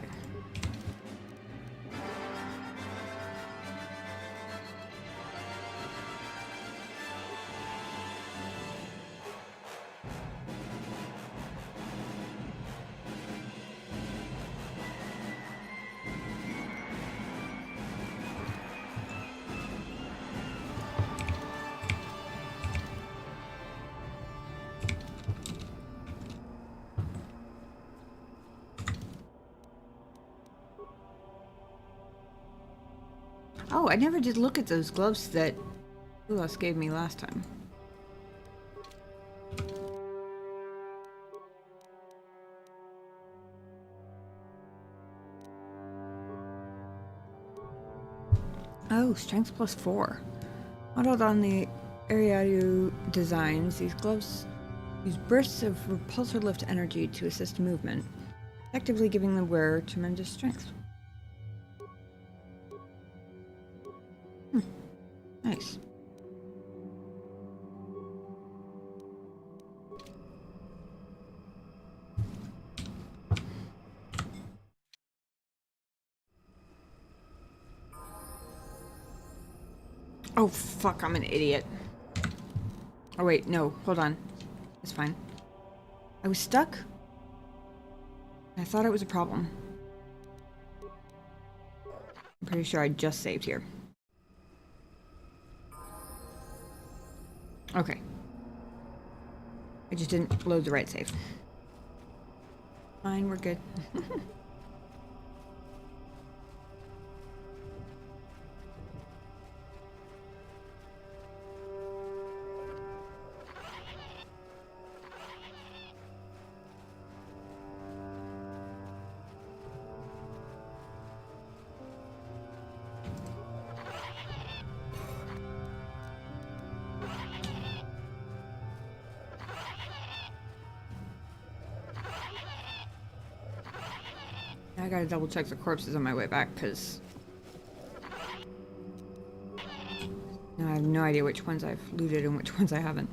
Oh, I never did look at those gloves that Ulas gave me last time. Oh, strength +4. Modeled on the Ariadu designs, these gloves use bursts of repulsor lift energy to assist movement, effectively giving the wearer tremendous strength. Nice. Oh, fuck, I'm an idiot. Oh, wait, no, hold on. It's fine. I was stuck. I thought it was a problem. I'm pretty sure I just saved here. Okay. I just didn't load the right save. Fine, we're good. I gotta double check the corpses on my way back, because now I have no idea which ones I've looted and which ones I haven't.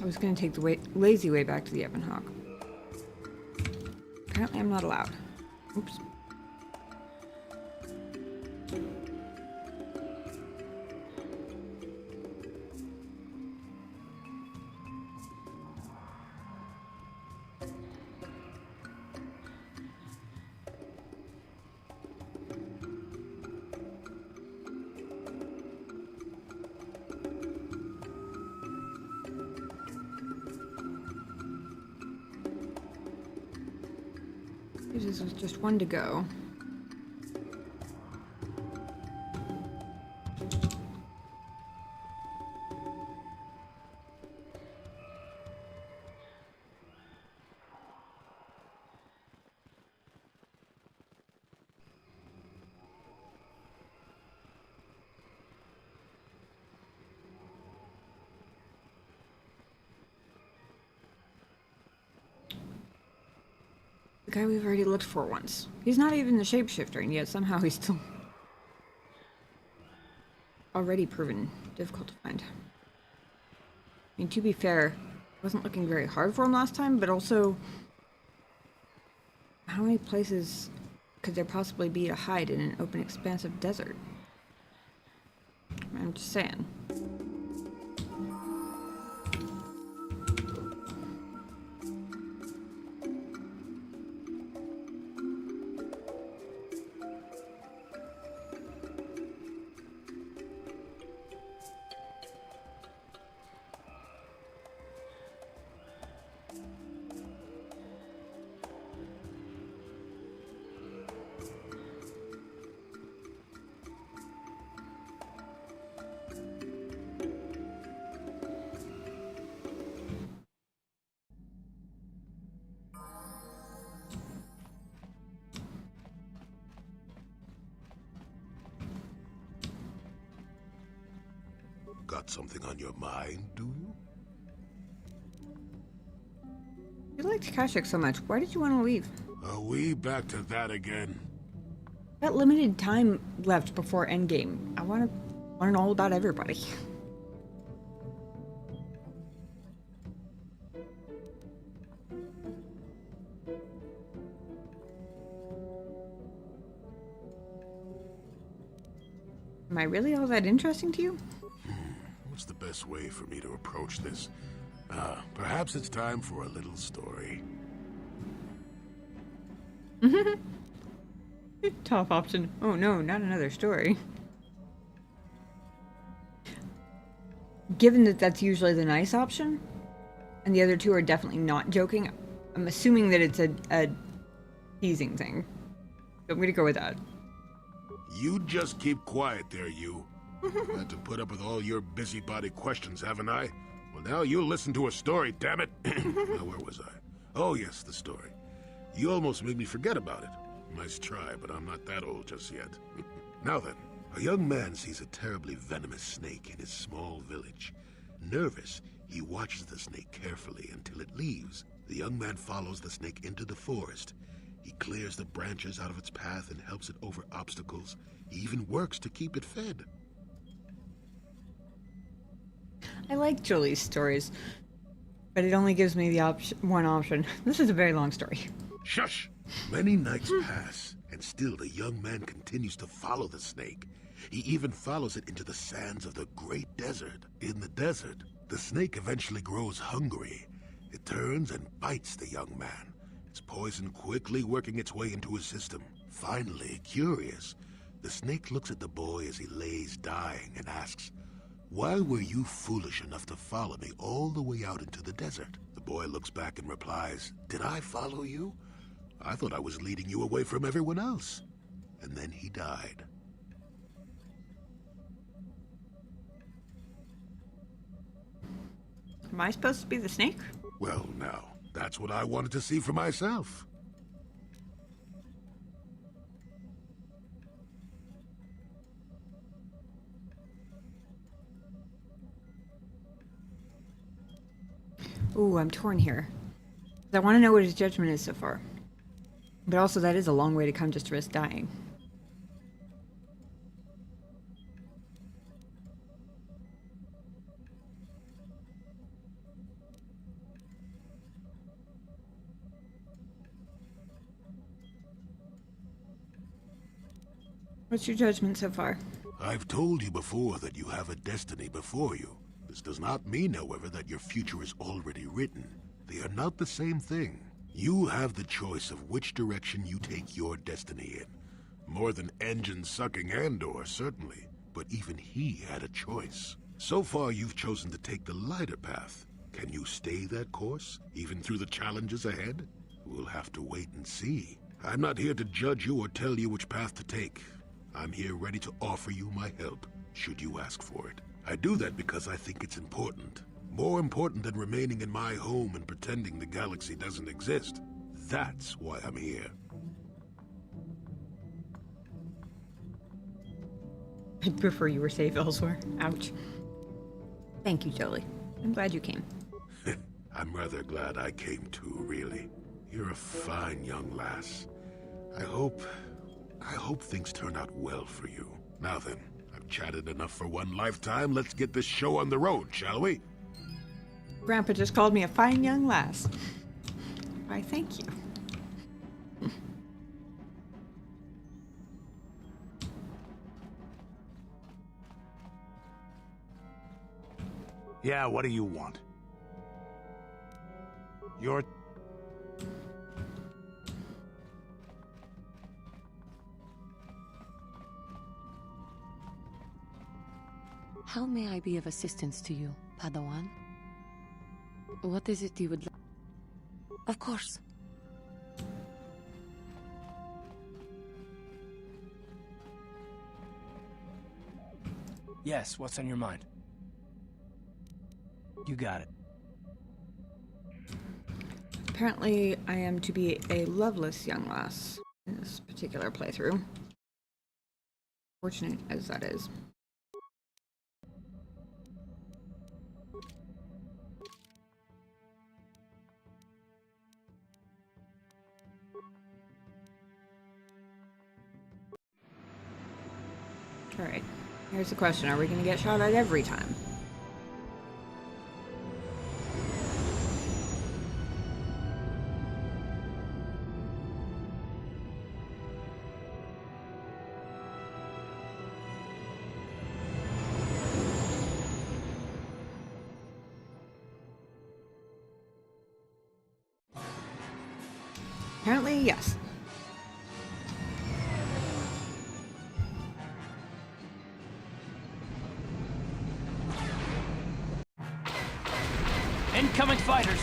I was gonna take the lazy way back to the Ebon Hawk. Apparently I'm not allowed. Oops. This is just one to go. The guy we've already looked for once. He's not even the shapeshifter, and yet somehow he's still already proven difficult to find. I mean, to be fair, I wasn't looking very hard for him last time, but also, how many places could there possibly be to hide in an open, expansive desert? I'm just saying. Got something on your mind, do you? You liked Kashik so much. Why did you want to leave? Are we back to that again? Got limited time left before Endgame. I want to learn all about everybody. Am I really all that interesting to you? What's the best way for me to approach this? Perhaps it's time for a little story. Top option. Oh no, not another story. Given that that's usually the nice option, and the other two are definitely not joking, I'm assuming that it's a teasing thing. So I'm gonna go with that. You just keep quiet there, you. Had to put up with all your busybody questions, haven't I? Well, now you'll listen to a story, damn it. Now, where was I? Oh, yes, the story. You almost made me forget about it. Nice try, but I'm not that old just yet. Now then, a young man sees a terribly venomous snake in his small village. Nervous, he watches the snake carefully until it leaves. The young man follows the snake into the forest. He clears the branches out of its path and helps it over obstacles. He even works to keep it fed. I like Julie's stories, but it only gives me the one option. This is a very long story. Shush! Many nights pass, and still the young man continues to follow the snake. He even follows it into the sands of the great desert. In the desert, the snake eventually grows hungry. It turns and bites the young man, its poison quickly working its way into his system. Finally, curious, the snake looks at the boy as he lays dying and asks, "Why were you foolish enough to follow me all the way out into the desert?" The boy looks back and replies, "Did I follow you? I thought I was leading you away from everyone else." And then he died. Am I supposed to be the snake? Well, now, that's what I wanted to see for myself. Ooh, I'm torn here. I want to know what his judgment is so far. But also, that is a long way to come just to risk dying. What's your judgment so far? I've told you before that you have a destiny before you. This does not mean, however, that your future is already written. They are not the same thing. You have the choice of which direction you take your destiny in. More than engine-sucking Andor, certainly. But even he had a choice. So far, you've chosen to take the lighter path. Can you stay that course, even through the challenges ahead? We'll have to wait and see. I'm not here to judge you or tell you which path to take. I'm here ready to offer you my help, should you ask for it. I do that because I think it's important. More important than remaining in my home and pretending the galaxy doesn't exist. That's why I'm here. I'd prefer you were safe elsewhere. Ouch. Thank you, Jolie. I'm glad you came. I'm rather glad I came too, really. You're a fine young lass. I hope things turn out well for you. Now then, I've chatted enough for one lifetime. Let's get this show on the road, shall we? Grandpa just called me a fine young lass. Why, thank you. Yeah, what do you want? You're... How may I be of assistance to you, Padawan? What is it you would like? Of course. Yes, what's on your mind? You got it. Apparently, I am to be a loveless young lass in this particular playthrough. Fortunate as that is. Alright. Here's the question. Are we going to get shot at every time? Apparently, yes. Incoming fighters!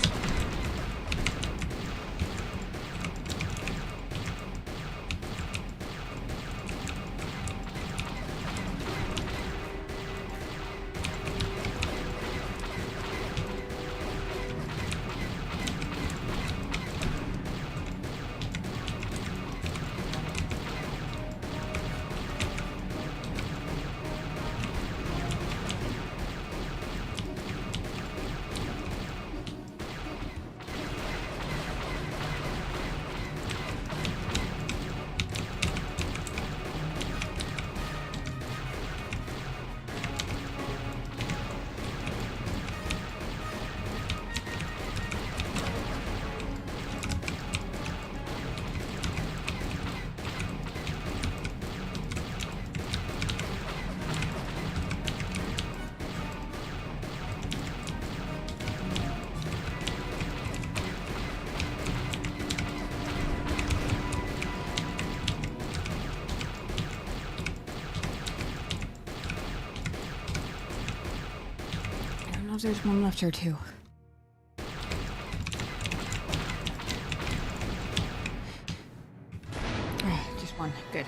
There's one left here too. Just one. Good.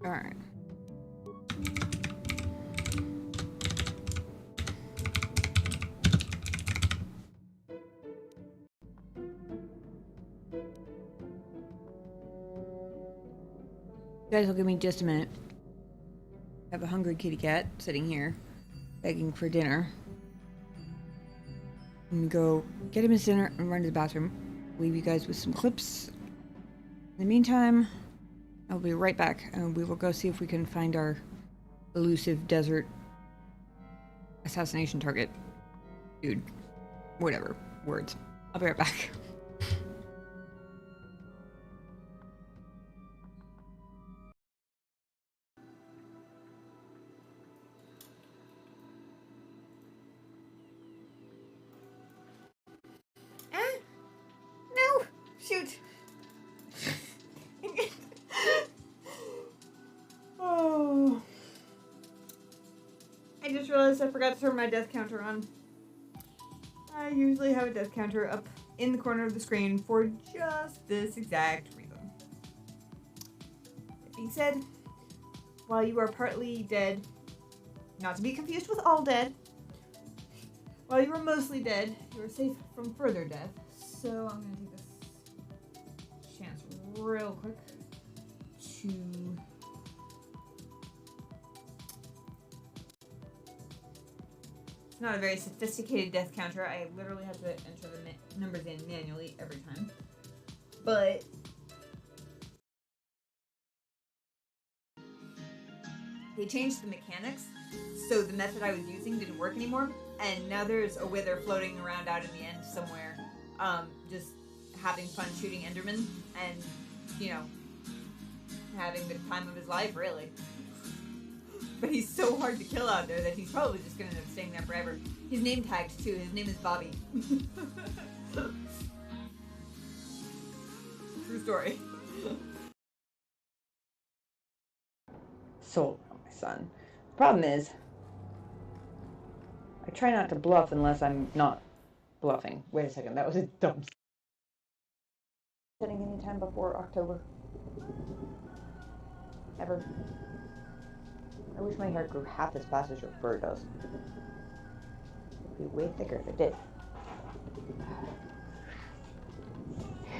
All right. You guys will give me just a minute. I have a hungry kitty cat sitting here, begging for dinner. I'm gonna go get him his dinner and run to the bathroom. Leave you guys with some clips. In the meantime, I'll be right back, and we will go see if we can find our elusive desert assassination target. Dude. Whatever. Words. I'll be right back. No! Shoot! Oh. I just realized I forgot to turn my death counter on. I usually have a death counter up in the corner of the screen for just this exact reason. That being said, while you are partly dead, not to be confused with all dead, while you are mostly dead, you are safe from further death. So I'm going to take this chance real quick to... It's not a very sophisticated death counter. I literally have to enter the numbers in manually every time. But they changed the mechanics, so the method I was using didn't work anymore, and now there's a wither floating around out in the end somewhere, just having fun shooting Endermen, and, you know, having the time of his life, really. But he's so hard to kill out there that he's probably just gonna end up staying there forever. He's name tagged too. His name is Bobby. True story. So, my son. Problem is, I try not to bluff unless I'm not bluffing. Wait a second, that was a dumb. Setting any time before October. Ever. I wish my hair grew half as fast as your fur does. It'd be way thicker if it did.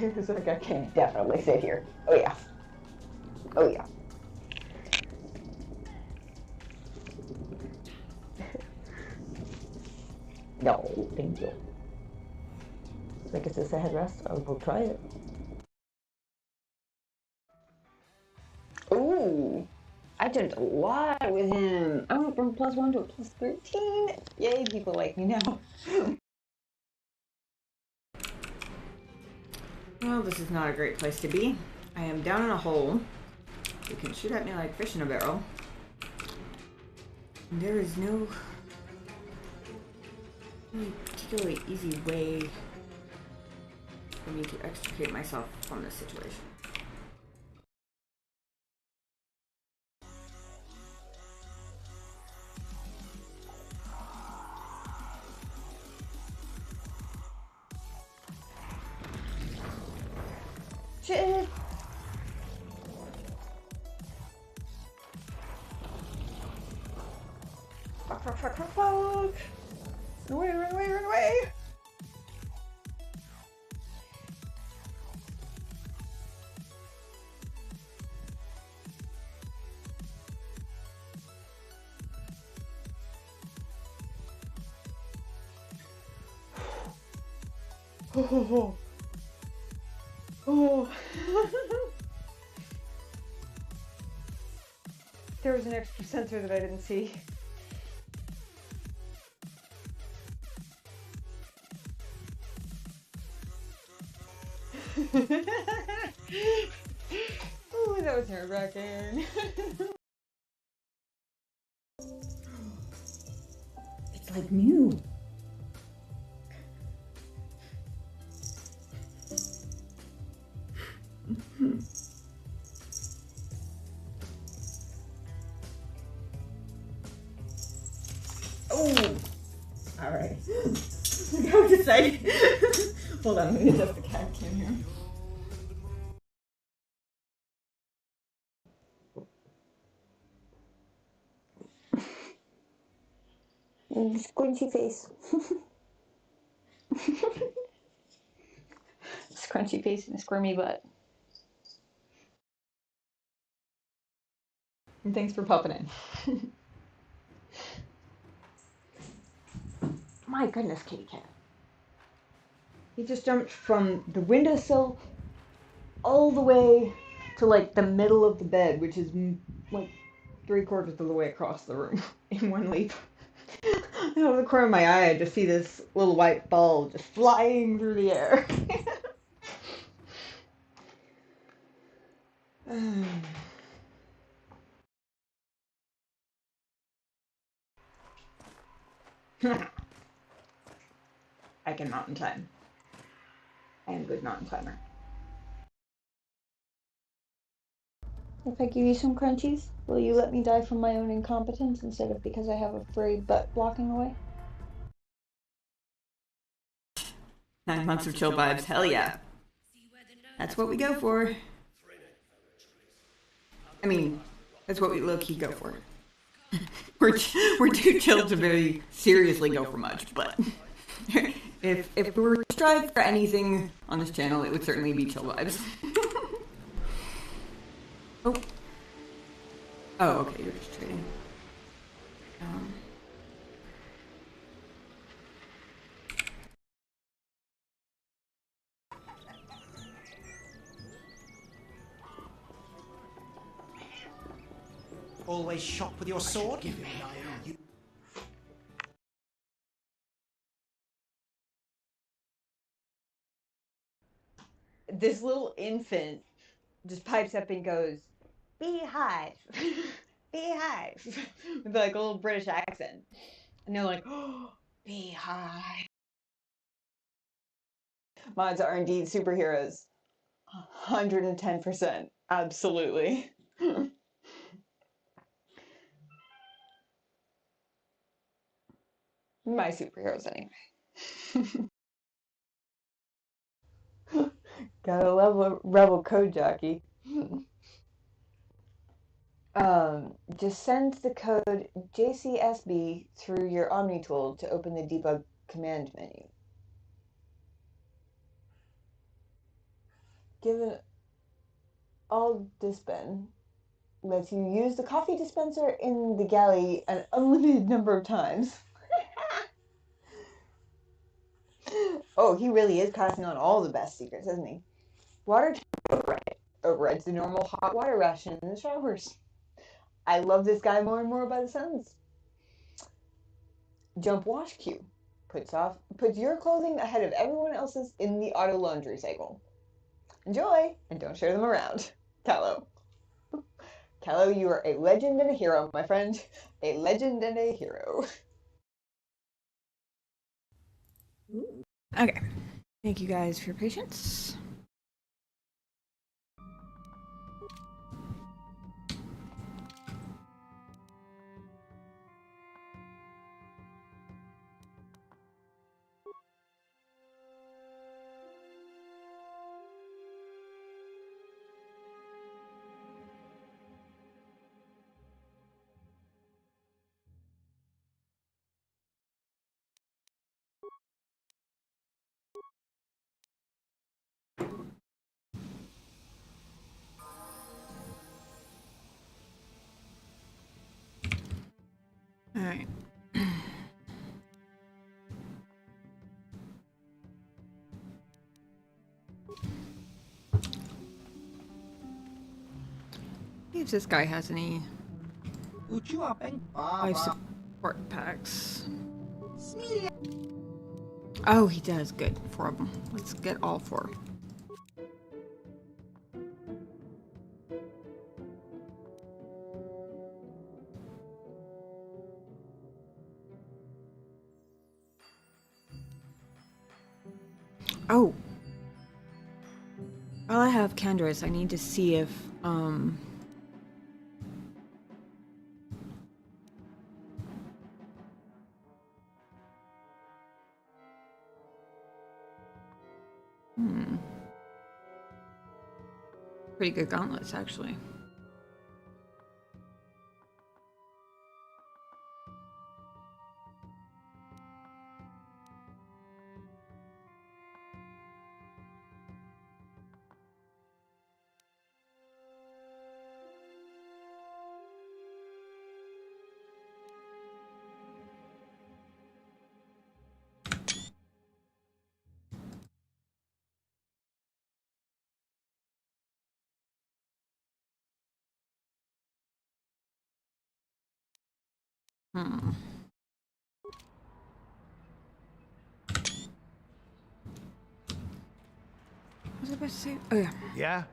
It's like I can definitely sit here. Oh yeah. Oh yeah. No, thank you. Like it says a headrest, I will try it. Ooh, I did a lot with him. I went from a +1 to a +13. Yay, people like me now. Well, this is not a great place to be. I am down in a hole. You can shoot at me like fish in a barrel. And there is no particularly easy way for me to extricate myself from this situation. Shit! Fuck, fuck, fuck, fuck, fuck! Run away, run away, run away! Oh. Oh. There was an extra sensor that I didn't see. Oh, that was nerve-wracking. It's like new. Oh! Alright. I was excited. Hold on, let me adjust the cat cam here. Squinchy face. Scrunchy face and a squirmy butt. And thanks for popping in. My goodness, kitty cat. He just jumped from the windowsill all the way to like the middle of the bed, which is like 3/4 of the way across the room in one leap. Out of the corner of my eye, I just see this little white ball just flying through the air. I can mountain climb. I am a good mountain climber. If I give you some crunchies, will you let me die from my own incompetence instead of because I have a furry butt blocking the way? 9 months of chill vibes, hell yeah. That's what we go for. I mean, that's what we low-key go for. we're too chill to very seriously go for much, but if we were to strive for anything on this channel, it would certainly be chill vibes. Oh. Oh, okay, you're just trading. always shop with your sword? Give him an iron. This little infant just pipes up and goes, "Beehive, beehive," with like a little British accent, and they're like, "Oh, beehive." Mods are indeed superheroes. 110%. Absolutely. My superheroes, anyway. Gotta love a rebel code jockey. Just send the code JCSB through your Omni tool to open the debug command menu. Given all dispen lets you use the coffee dispenser in the galley an unlimited number of times. Oh, he really is passing on all the best secrets, isn't he? Water overrides the normal hot water ration in the showers. I love this guy more and more by the sounds. Jump wash queue. Puts your clothing ahead of everyone else's in the auto laundry cycle. Enjoy, and don't share them around. Callow. Callow, you are a legend and a hero, my friend. A legend and a hero. Okay. Thank you guys for your patience. All right. See if this guy has any life support packs. Oh, he does. Good. 4 of them. Let's get all 4. Oh. While I have Candra's, I need to see if, pretty good gauntlets, actually. What was I about to say? Oh, yeah. Yeah?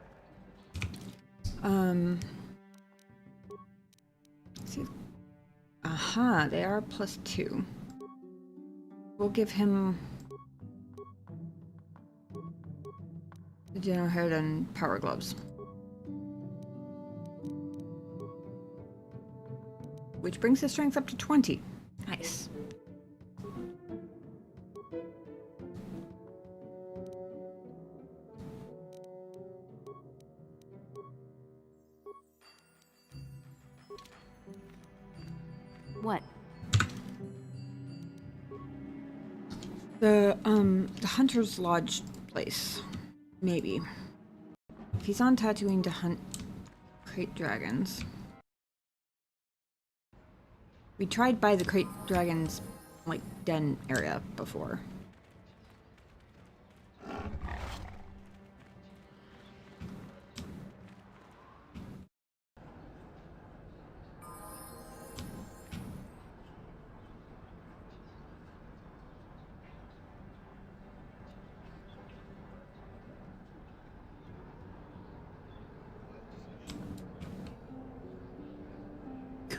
Let's see. Aha, they are +2. We'll give him the general head and power gloves. Which brings his strength up to 20. Nice. What? The Hunter's Lodge place. Maybe. If he's on Tatooine to hunt crate dragons. We tried by the crate dragons, like, den area before.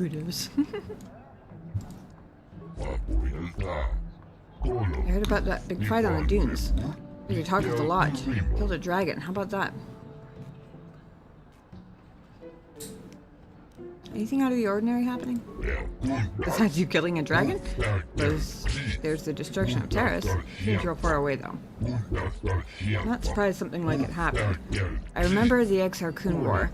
Kudos. I heard about that big fight on the dunes. You talked at the lodge. Killed a dragon. How about that? Anything out of the ordinary happening? Besides you killing a dragon? There's the destruction of Terrace. Seems real far away though. I'm not surprised something like it happened. I remember the Exarchun War,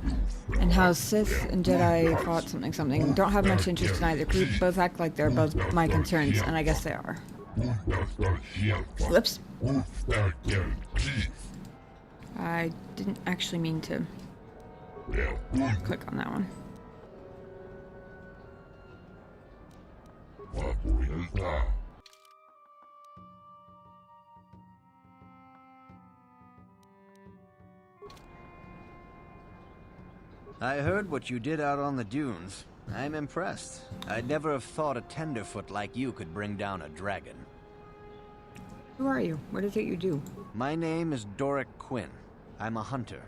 and how Sith and Jedi fought something. Don't have much interest in either group. Both act like they're both my concerns, and I guess they are. Whoops. I didn't actually mean to click on that one. I heard what you did out on the dunes. I'm impressed. I'd never have thought a tenderfoot like you could bring down a dragon. Who are you? What is it you do? My name is Doric Quinn. I'm a hunter.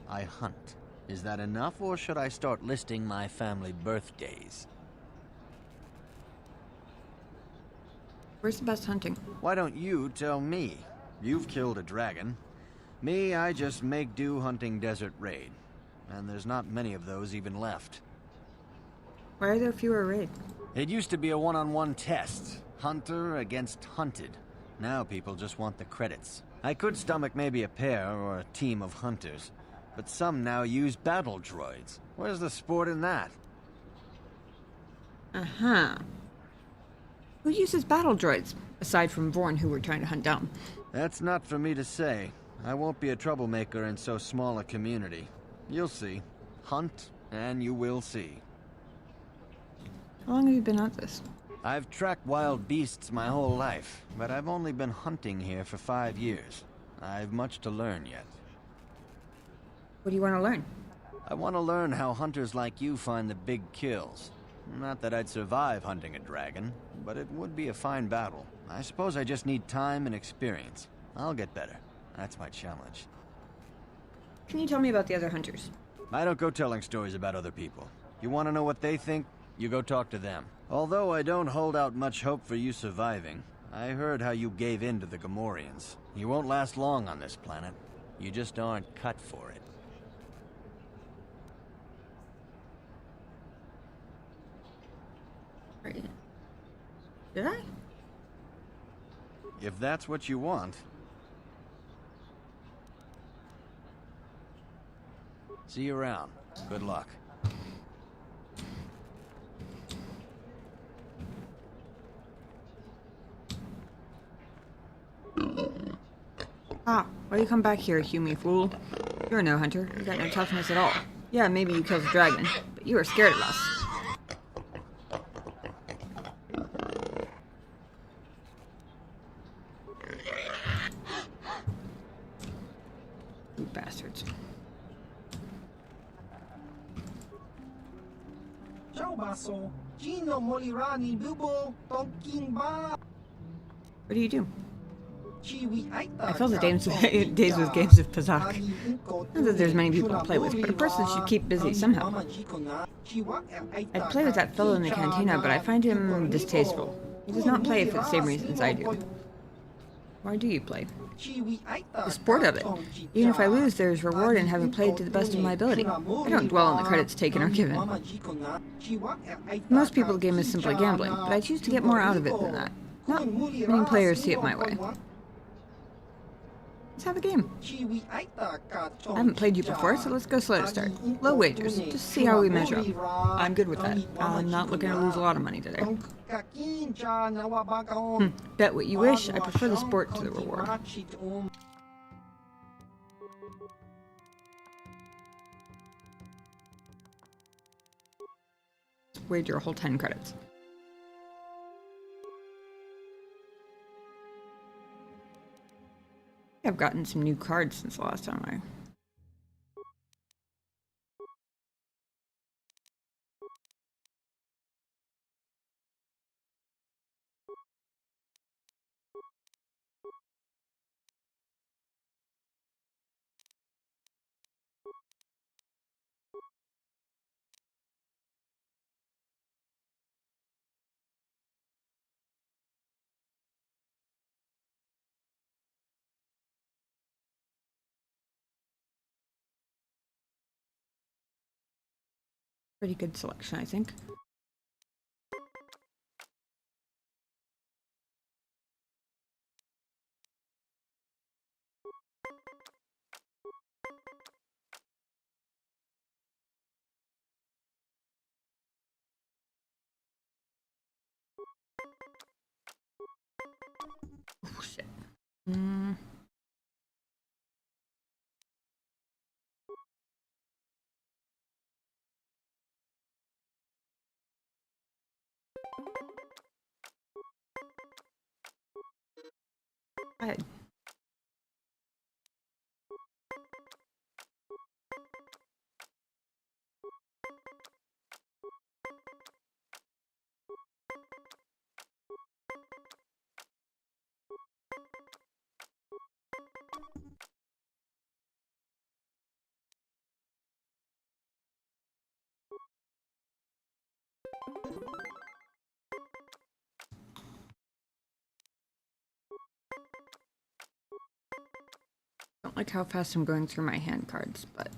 I hunt. Is that enough, or should I start listing my family birthdays? Where's the best hunting? Why don't you tell me? You've killed a dragon. Me, I just make do hunting Desert Raid. And there's not many of those even left. Why are there fewer raids? It used to be a one-on-one test. Hunter against hunted. Now people just want the credits. I could stomach maybe a pair or a team of hunters. But some now use battle droids. Where's the sport in that? Uh-huh. Who uses battle droids, aside from Vorn, who we're trying to hunt down? That's not for me to say. I won't be a troublemaker in so small a community. You'll see. Hunt, and you will see. How long have you been at this? I've tracked wild beasts my whole life, but I've only been hunting here for 5 years. I've much to learn yet. What do you want to learn? I want to learn how hunters like you find the big kills. Not that I'd survive hunting a dragon, but it would be a fine battle. I suppose I just need time and experience. I'll get better. That's my challenge. Can you tell me about the other hunters? I don't go telling stories about other people. You want to know what they think? You go talk to them. Although I don't hold out much hope for you surviving, I heard how you gave in to the Gamorreans. You won't last long on this planet. You just aren't cut for it. Did I? If that's what you want. See you around. Good luck. Ah, why do you come back here, Hume fool? You're no hunter. You got no toughness at all. Yeah, maybe you killed a dragon, but you are scared of us. You bastards. What do you do? I fill the days with games of Pazak. Not that there's many people to play with, but a person should keep busy somehow. I'd play with that fellow in the cantina, but I find him distasteful. He does not play for the same reasons I do. Why do you play? The sport of it. Even if I lose, there's reward in having played to the best of my ability. I don't dwell on the credits taken or given. For most people, the game is simply gambling, but I choose to get more out of it than that. Not many players see it my way. Let's have a game. I haven't played you before, so let's go slow to start. Low wagers, just to see how we measure up. I'm good with that. I'm not looking to lose a lot of money today. Bet what you wish. I prefer the sport to the reward. Let's wager a whole 10 credits. I've gotten some new cards since the last time I Pretty good selection, I think. Oh, shit. Good. Don't like how fast I'm going through my hand cards, but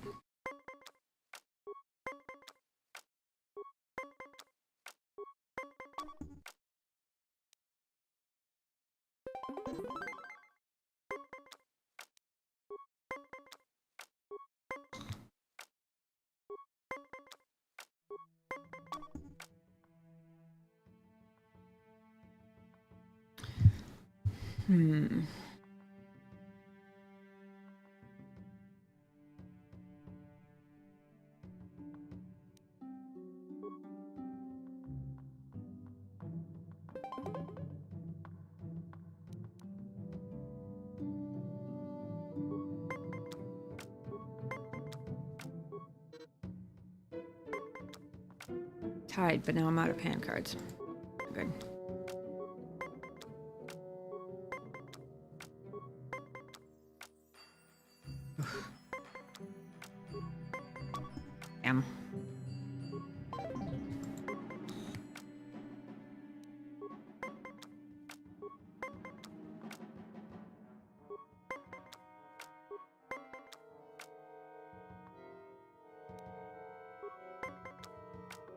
tied, but now I'm out of hand cards. Good. Damn.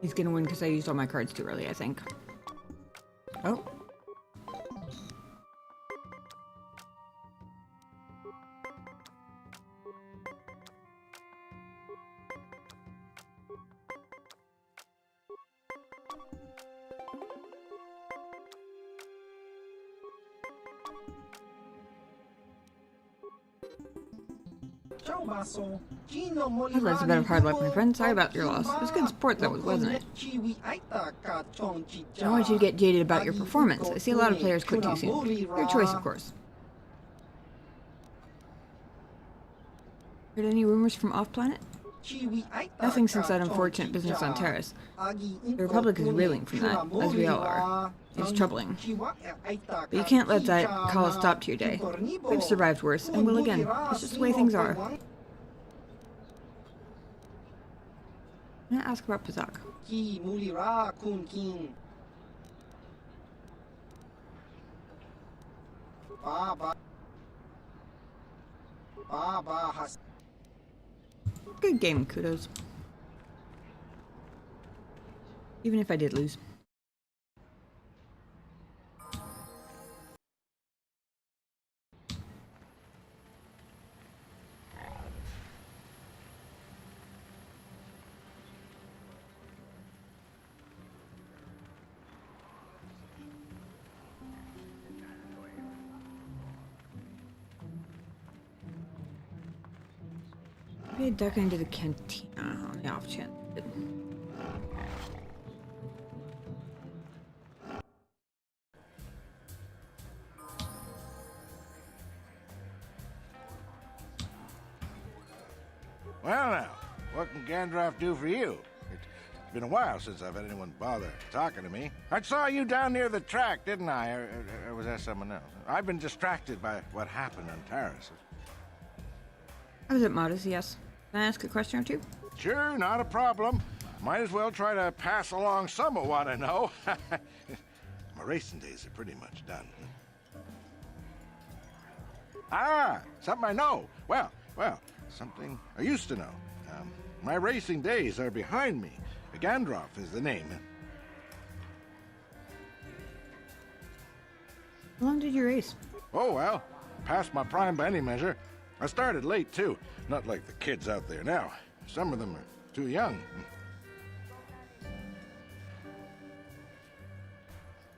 He's gonna win because I used all my cards too early, I think. Oh. That was a bit of hard luck, my friend. Sorry about your loss. It was good sport, though, wasn't it? I don't want you to get jaded about your performance. I see a lot of players quit too soon. Your choice, of course. Heard any rumors from off-planet? Nothing since that unfortunate business on Terrace. The Republic is reeling from that, as we all are. It's troubling. But you can't let that call a stop to your day. We've survived worse, and will again. It's just the way things are. I'm gonna ask about Pazak. Good game, kudos. Even if I did lose. Maybe duck into the cantina on the off chance. Well now, what can Gandalf do for you? It's been a while since I've had anyone bother talking to me. I saw you down near the track, didn't I? Or was that someone else? I've been distracted by what happened on Terrace. I was at Modest, yes. Can I ask a question or two? Sure, not a problem. Might as well try to pass along some of what I know. My racing days are pretty much done. Ah, something I know. Well, something I used to know. My racing days are behind me. Gandalf is the name. How long did you race? Oh, well, past my prime by any measure. I started late, too. Not like the kids out there now. Some of them are too young.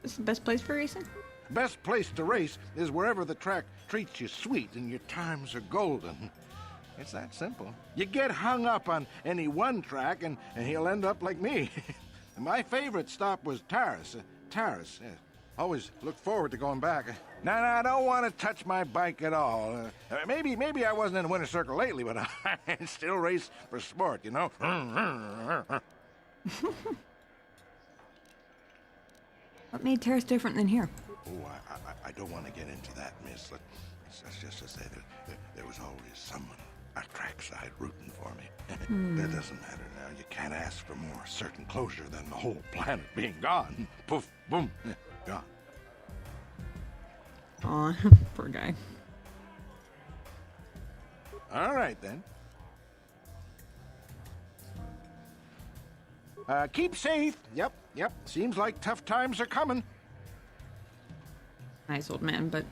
This is the best place for racing? Best place to race is wherever the track treats you sweet and your times are golden. It's that simple. You get hung up on any one track and he'll end up like me. My favorite stop was Taris. Taris, yeah. Always look forward to going back. Now, I don't want to touch my bike at all. Maybe I wasn't in the winner's circle lately, but I still race for sport, you know? What made Terrace different than here? Oh, I don't want to get into that, miss. Let's just to say that there was always someone at trackside rooting for me. That doesn't matter now. You can't ask for more certain closure than the whole planet being gone. Poof, boom, gone. Aw, poor guy. All right, then. Keep safe. Yep. Seems like tough times are coming. Nice old man, but...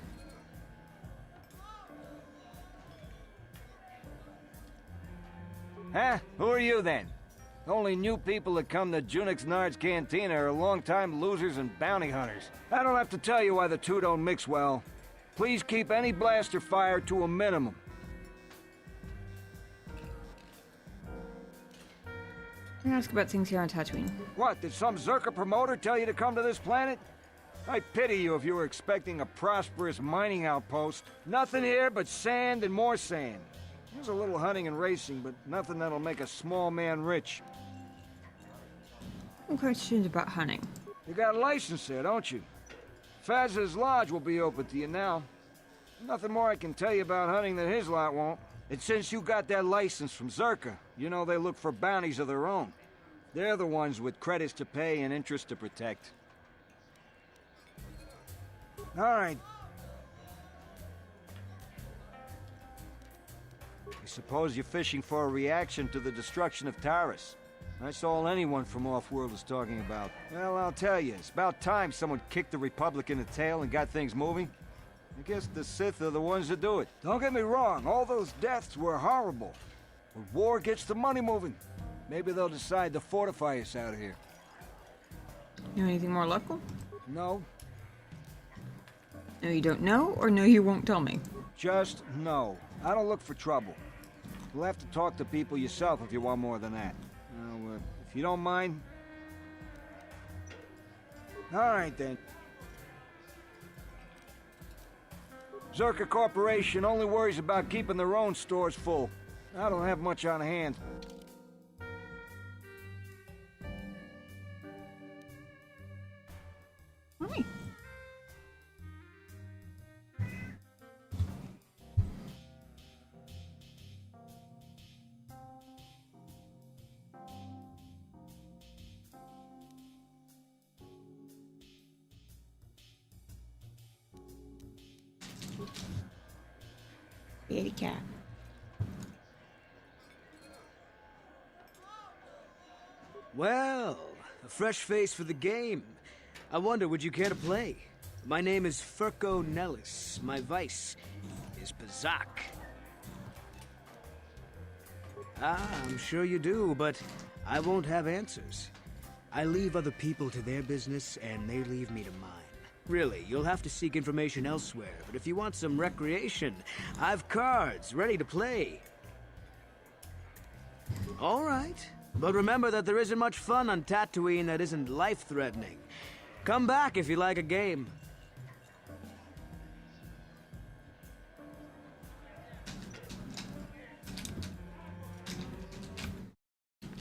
Huh? Who are you, then? The only new people that come to Junix Nard's Cantina are long-time losers and bounty hunters. I don't have to tell you why the two don't mix well. Please keep any blaster fire to a minimum. I'm gonna ask about things here on Tatooine. What, did some Zerka promoter tell you to come to this planet? I pity you if you were expecting a prosperous mining outpost. Nothing here but sand and more sand. There's a little hunting and racing, but nothing that'll make a small man rich. Some questions about hunting. You got a license there, don't you? Faz's Lodge will be open to you now. Nothing more I can tell you about hunting that his lot won't. And since you got that license from Zerka, you know they look for bounties of their own. They're the ones with credits to pay and interest to protect. All right. I suppose you're fishing for a reaction to the destruction of Taris. That's all anyone from Off-World is talking about. Well, I'll tell you, it's about time someone kicked the Republic in the tail and got things moving. I guess the Sith are the ones that do it. Don't get me wrong, all those deaths were horrible. But war gets the money moving. Maybe they'll decide to fortify us out of here. You know anything more local? No. No, you don't know, or no, you won't tell me? Just no. I don't look for trouble. You'll have to talk to people yourself if you want more than that. Now, if you don't mind... All right, then. Zerka Corporation only worries about keeping their own stores full. I don't have much on hand. Hi. Kitty cat. Well, a fresh face for the game. I wonder, would you care to play? My name is Furco Nellis. My vice is Bazak. Ah, I'm sure you do, but I won't have answers. I leave other people to their business, and they leave me to mine. Really, you'll have to seek information elsewhere, but if you want some recreation, I've cards ready to play. All right, but remember that there isn't much fun on Tatooine that isn't life-threatening. Come back if you like a game.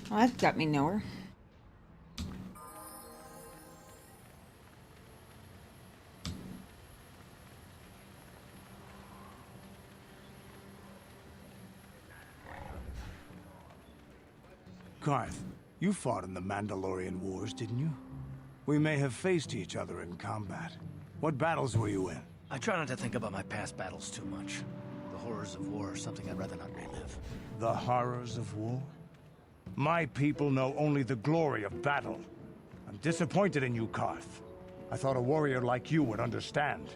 Well, that got me nowhere. Karth, you fought in the Mandalorian Wars, didn't you? We may have faced each other in combat. What battles were you in? I try not to think about my past battles too much. The horrors of war are something I'd rather not relive. The horrors of war? My people know only the glory of battle. I'm disappointed in you, Karth. I thought a warrior like you would understand.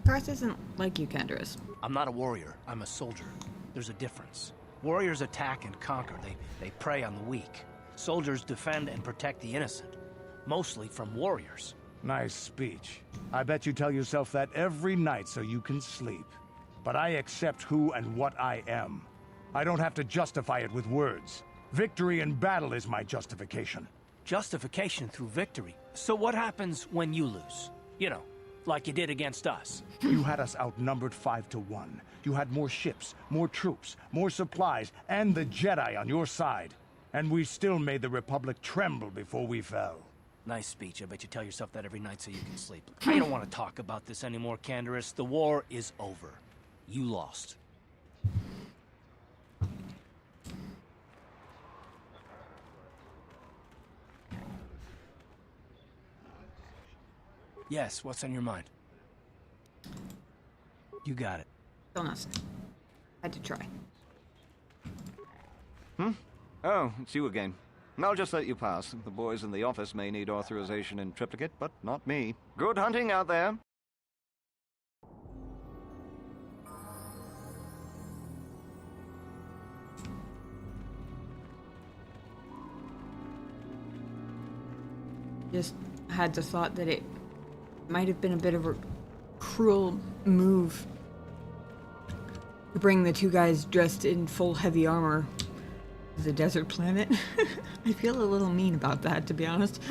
Karth isn't like you, Canderous. I'm not a warrior. I'm a soldier. There's a difference. Warriors attack and conquer. They prey on the weak. Soldiers defend and protect the innocent. Mostly from warriors. Nice speech. I bet you tell yourself that every night so you can sleep. But I accept who and what I am. I don't have to justify it with words. Victory in battle is my justification. Justification through victory. So what happens when you lose? You know, like you did against us. You had us outnumbered 5-1. You had more ships, more troops, more supplies, and the Jedi on your side. And we still made the Republic tremble before we fell. Nice speech. I bet you tell yourself that every night so you can sleep. I don't want to talk about this anymore, Canderous. The war is over. You lost. Yes, what's on your mind? You got it. Still not safe. Had to try. Oh, it's you again. I'll just let you pass. The boys in the office may need authorization in triplicate, but not me. Good hunting out there. Just had the thought that it might have been a bit of a cruel move to bring the two guys dressed in full heavy armor to the desert planet. I feel a little mean about that, to be honest.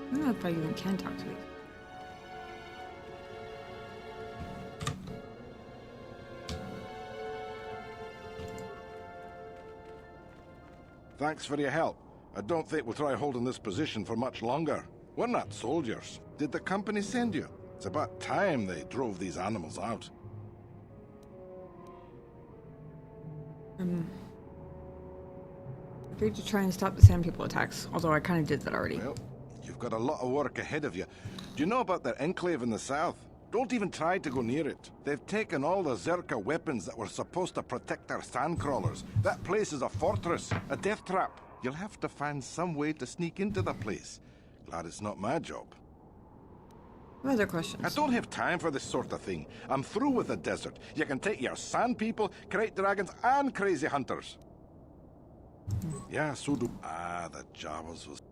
I don't know if I even can talk to these. Thanks for your help. I don't think we'll try holding this position for much longer. We're not soldiers. Did the company send you? It's about time they drove these animals out. Agreed to try and stop the Sand People attacks, although I kind of did that already. Well, you've got a lot of work ahead of you. Do you know about their enclave in the south? Don't even try to go near it. They've taken all the Zerka weapons that were supposed to protect our sandcrawlers. That place is a fortress, a death trap. You'll have to find some way to sneak into the place. Glad it's not my job. Other questions? I don't have time for this sort of thing. I'm through with the desert. You can take your sand people, crate dragons, and crazy hunters. Yeah, so do... Ah, the Jawas was...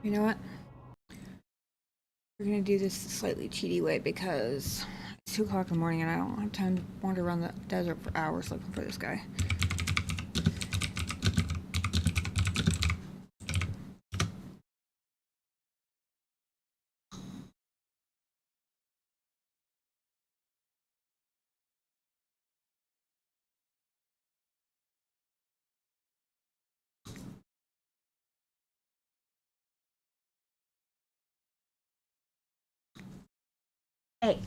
You know what? We're gonna do this the slightly cheaty way because it's 2 o'clock in the morning and I don't have time to wander around the desert for hours looking for this guy. Hey.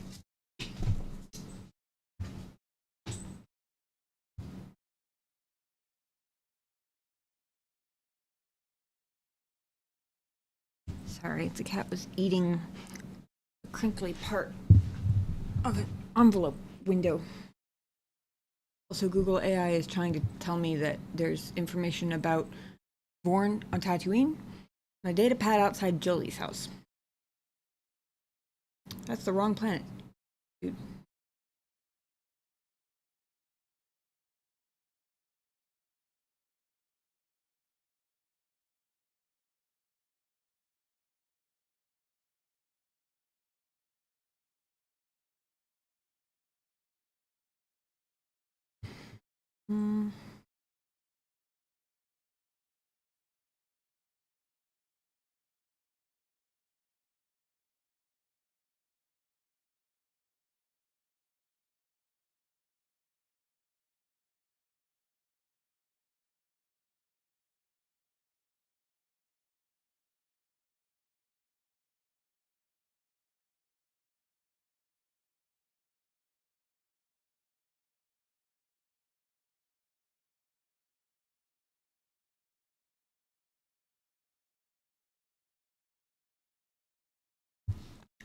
Sorry, the cat was eating the crinkly part of an envelope window. Also, Google AI is trying to tell me that there's information about Vorn on Tatooine, and a data pad outside Jolie's house. That's the wrong planet, dude.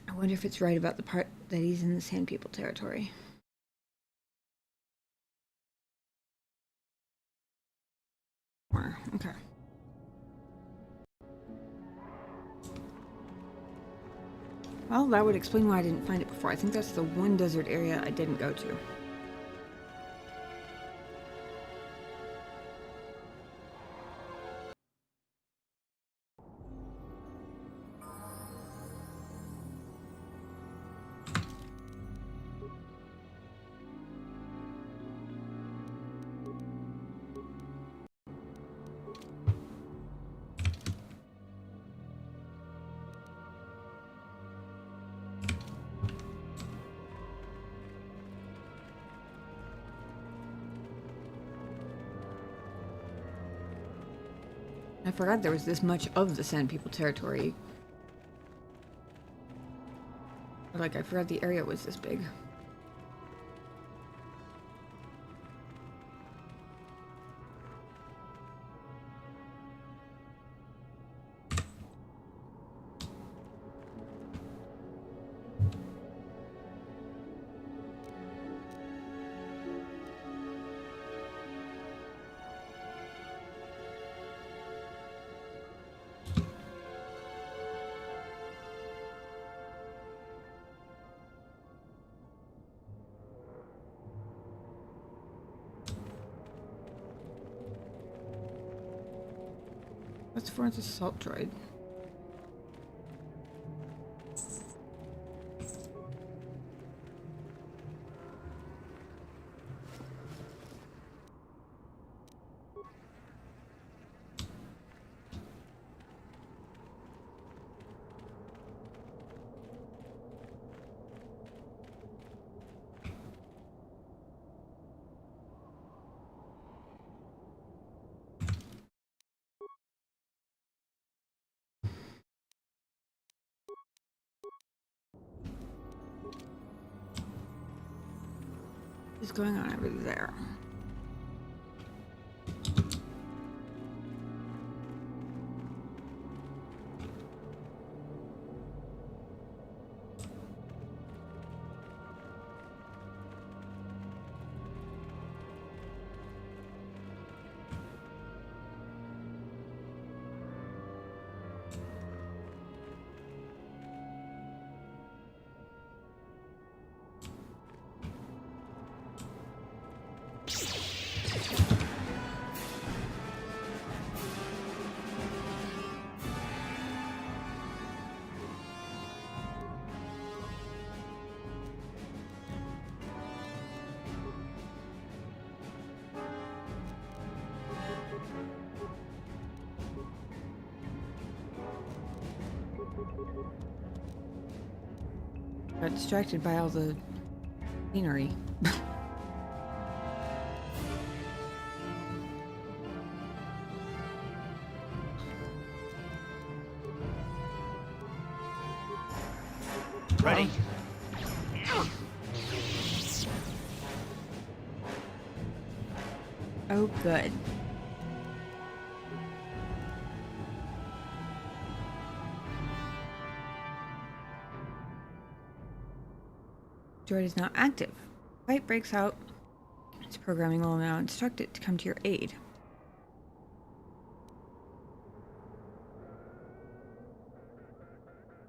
I wonder if it's right about the part that he's in the Sand People territory. Okay. Well, that would explain why I didn't find it before. I think that's the one desert area I didn't go to. I forgot there was this much of the Sand People territory. Like, I forgot the area was this big. What's Florence assault droid? What's going on over there? Got distracted by all the scenery. Ready? Oh, good. Droid is now active. Fight breaks out. Its programming will now instruct it to come to your aid.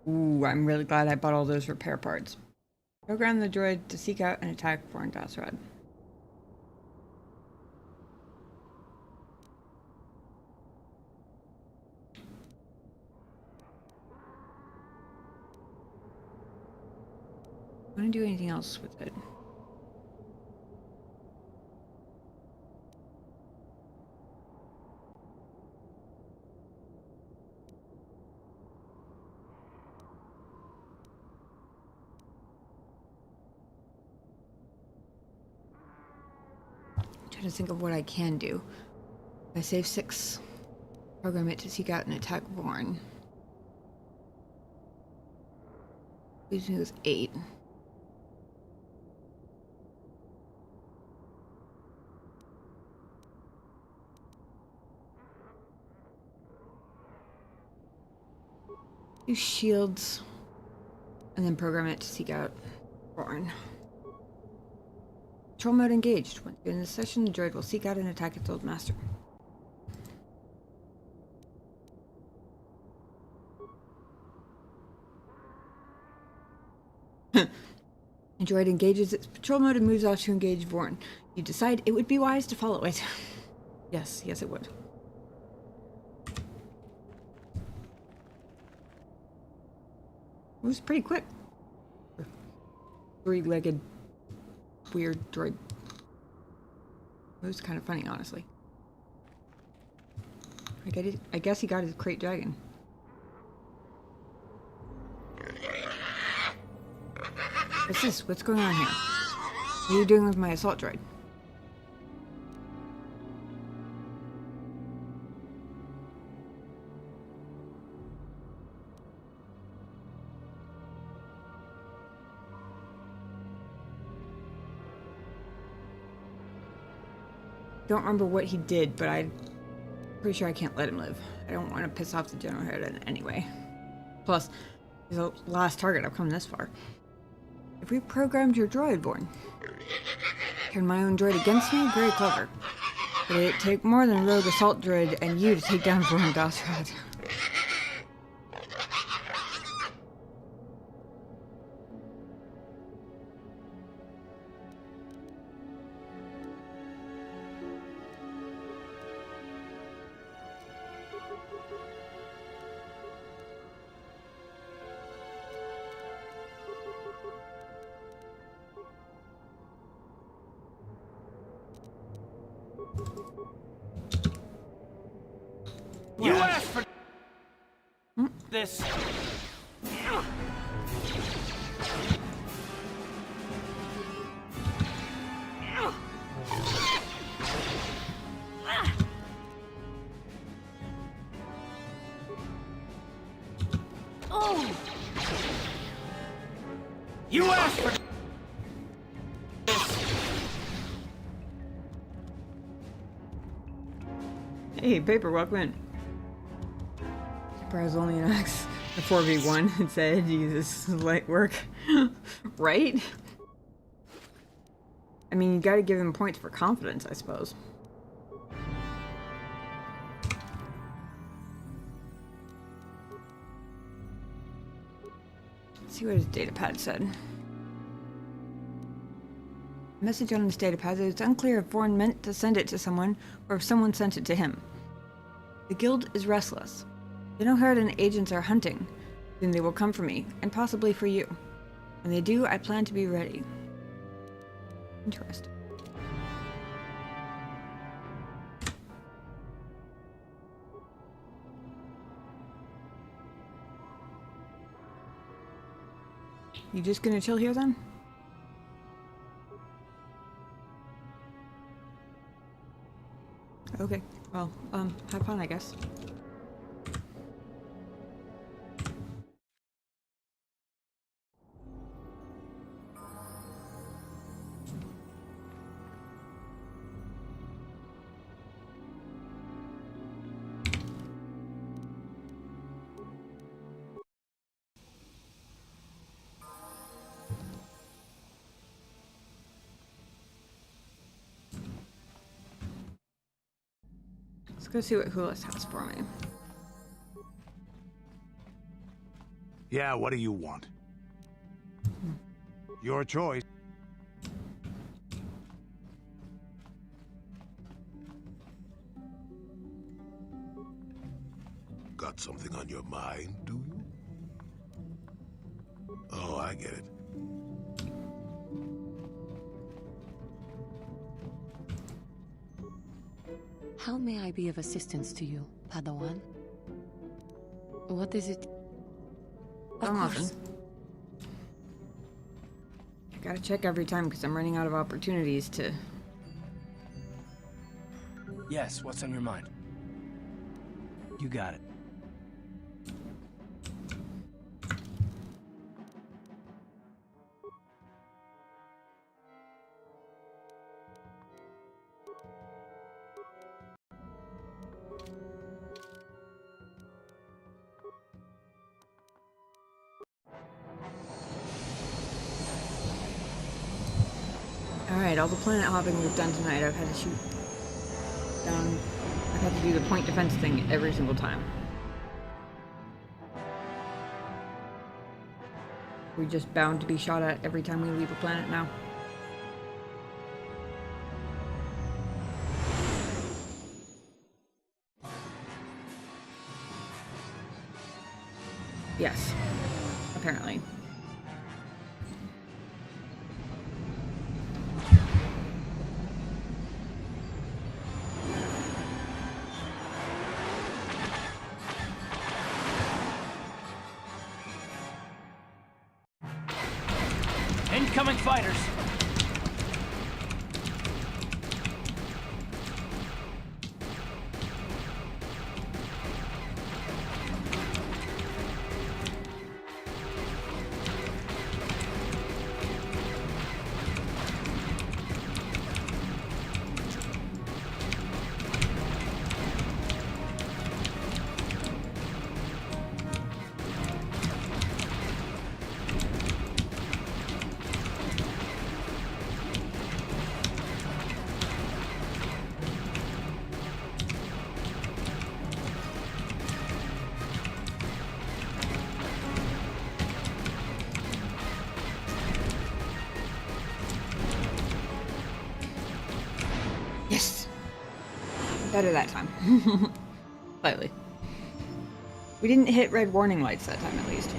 Ooh, I'm really glad I bought all those repair parts. Program the droid to seek out and attack foreign Dasrad. I want to do anything else with it. Trying to think of what I can do. I save 6. Program it to seek out and attack Vorn. Leaves me with 8. Do shields. And then program it to seek out Vorn. Control mode engaged. Once you're in this session, the droid will seek out and attack its old master. The droid engages its patrol mode and moves off to engage Vorn. You decide it would be wise to follow it. Yes, it would. It was pretty quick. 3-legged weird droid. It was kind of funny, honestly. I guess he got his crate dragon. What's this? What's going on here? What are you doing with my assault droid? Don't remember what he did, but I'm pretty sure I can't let him live. I don't want to piss off the General Herod anyway. Plus, he's the last target. I've come this far. If we programmed your droid, Vorn, turn my own droid against me, very clever. But it'd take more than a rogue assault droid and you to take down Vorn Dasrad. You asked for this. Oh! You asked for Hey, Paper, welcome in. Surprise only an X. The 4v1 it said, Jesus, light work. Right? I mean, you gotta give him points for confidence, I suppose. Let's see what his datapad said. Message on his datapad. It's unclear if Vorn meant to send it to someone or if someone sent it to him. The guild is restless. The No Harridan agents are hunting. Soon they will come for me, and possibly for you. When they do, I plan to be ready. Interesting. You just gonna chill here then? Okay, well, have fun, I guess. Let's go see what Hulis has for me. Yeah, what do you want? Your choice. Got something on your mind, do you? Oh, I get it. How may I be of assistance to you, Padawan? What is it? Of course. I gotta check every time because I'm running out of opportunities to... Yes, what's on your mind? You got it. Alright, all the planet hopping we've done tonight, I've had to shoot down... I've had to do the point defense thing every single time. We're just bound to be shot at every time we leave a planet now. Yes. Apparently. Incoming fighters! Yes! Better that time. Slightly. We didn't hit red warning lights that time, at least.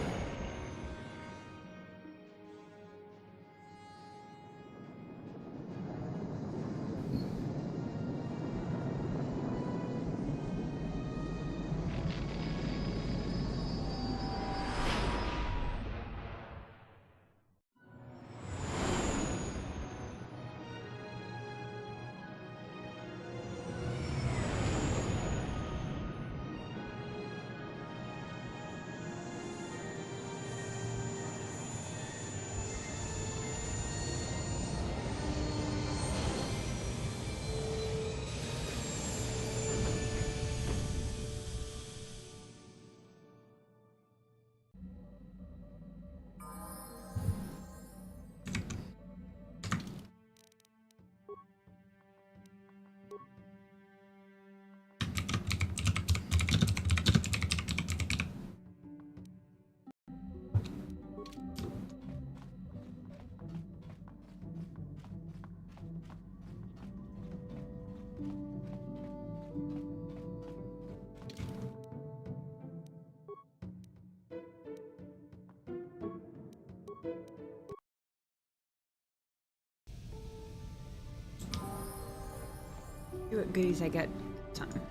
See what goodies I get this time.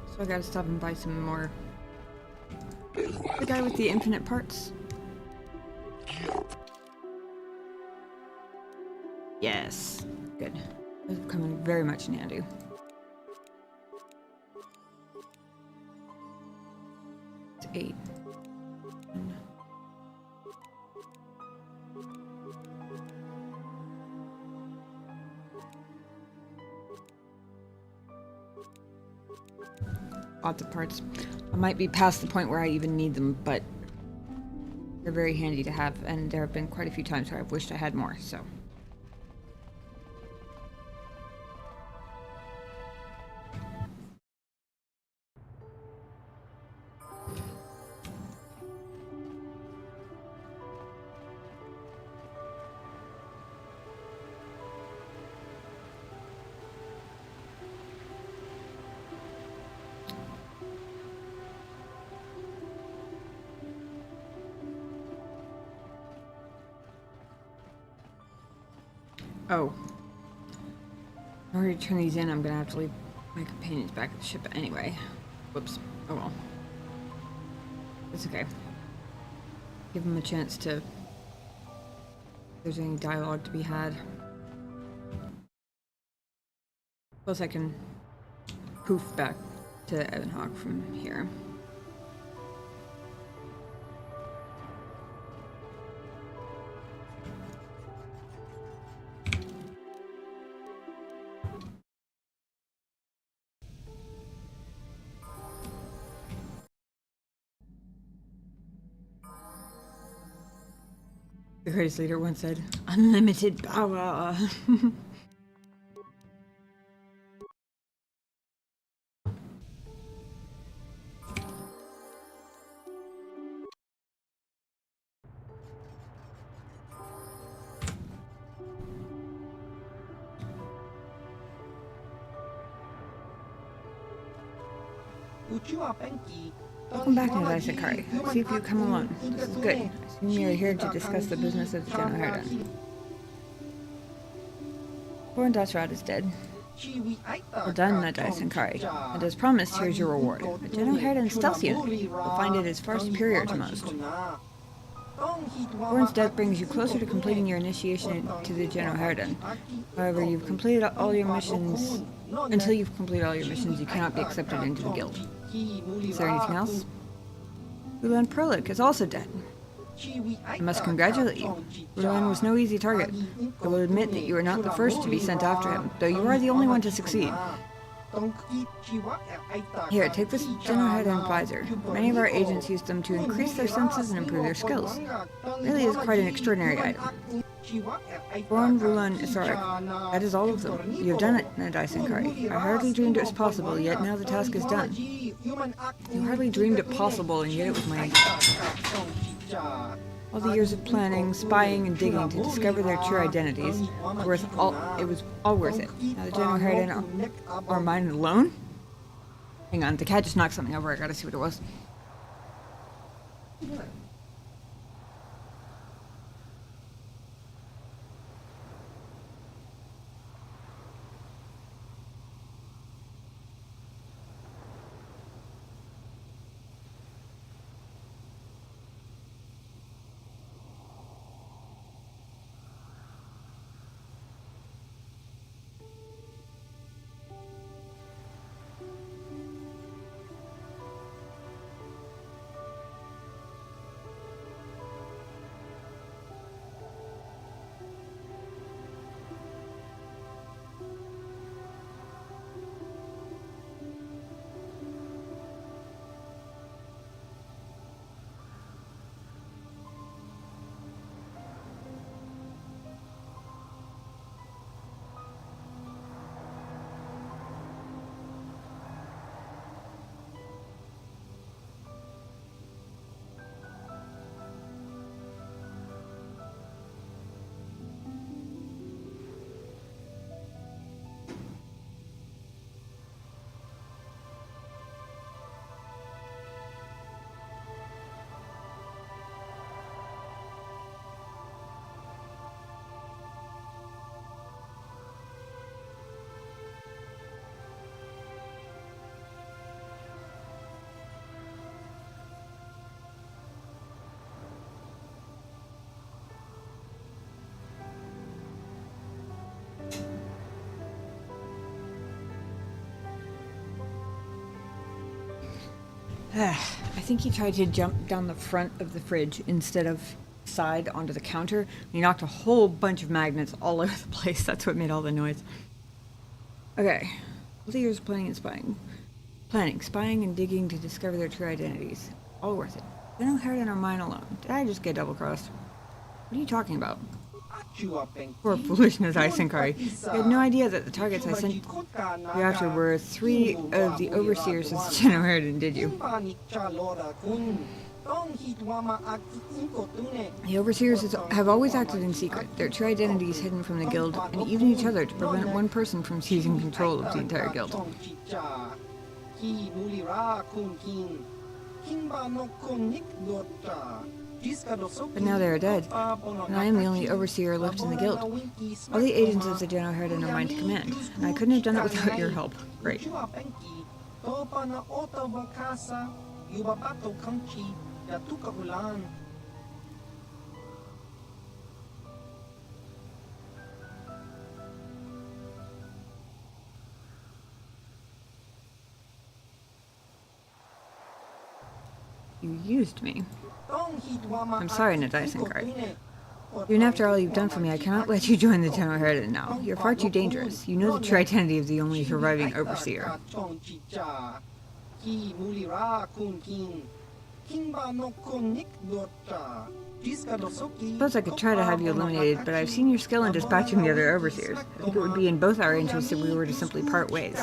So I gotta stop and buy some more. The guy with the infinite parts. Yes. Good. Those are coming very much in handy. It's 8. Lots of parts. I might be past the point where I even need them, but they're very handy to have, and there have been quite a few times where I've wished I had more, so. Oh. In order to turn these in, I'm gonna have to leave my companions back at the ship anyway. Whoops. Oh well. It's okay. Give them a chance to... if there's any dialogue to be had. Plus I can poof back to Evanhawk from here. The greatest leader once said, "Unlimited power." Welcome back, Nidai Sakari. See if you come along. This is good. I assume you're here to discuss the business of the General Herden. Born Dashrad is dead. Well done, Nidai Sankari. And as promised, here's your reward. A General Herden's stealth unit. You'll find it is far superior to most. Born's death brings you closer to completing your initiation to the General Herden. However, you've completed all your missions. Until you've completed all your missions, you cannot be accepted into the guild. Is there anything else? Ulan Perlik is also dead. I must congratulate you. Ulan was no easy target. I will admit that you are not the first to be sent after him, though you are the only one to succeed. Here, take this General Herden advisor. Many of our agents use them to increase their senses and improve their skills. It really is quite an extraordinary item. Born Rulan Isarik. That is all of them. You have done it, Nidai Sankari. I hardly dreamed it was possible, yet now the task is done. You hardly dreamed it possible, and yet it was my... All the years of planning, spying, and digging to discover their true identities, it was all worth it. Now the General Herden are mine alone? Hang on, the cat just knocked something over. I gotta see what it was. I think he tried to jump down the front of the fridge instead of side onto the counter. He knocked a whole bunch of magnets all over the place. That's what made all the noise. Okay. All the years of planning and spying. Planning, spying, and digging to discover their true identities. All worth it. They don't hurt in our mind alone. Did I just get double-crossed? What are you talking about? Poor foolishness, I Sankari. I had no idea that the targets I sent you after were 3 of the overseers of the General Herden, did you? The overseers have always acted in secret, their true identities hidden from the guild, and even each other to prevent one person from seizing control of the entire guild. But now they are dead, and I am the only overseer left in the guild. All the agents of the General Herden are mine to command, and I couldn't have done it without your help. Great. You used me. I'm sorry, Nadai. Even after all you've done for me, I cannot let you join the General Herden now. You're far too dangerous. You know the true identity of the only surviving overseer. Suppose I could try to have you eliminated, but I've seen your skill in dispatching the other overseers. I think it would be in both our interests if we were to simply part ways.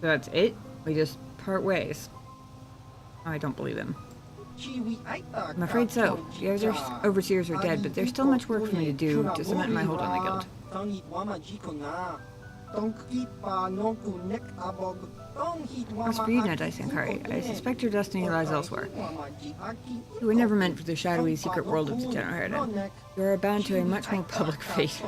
So that's it? We just part ways? I don't believe him. I'm afraid so. The other overseers are dead, but there's still much work for me to do to cement my hold on the guild. As for you, Nadai Sankari, I suspect your destiny lies elsewhere. You were never meant for the shadowy secret world of the General Herden. You are bound to a much more public fate.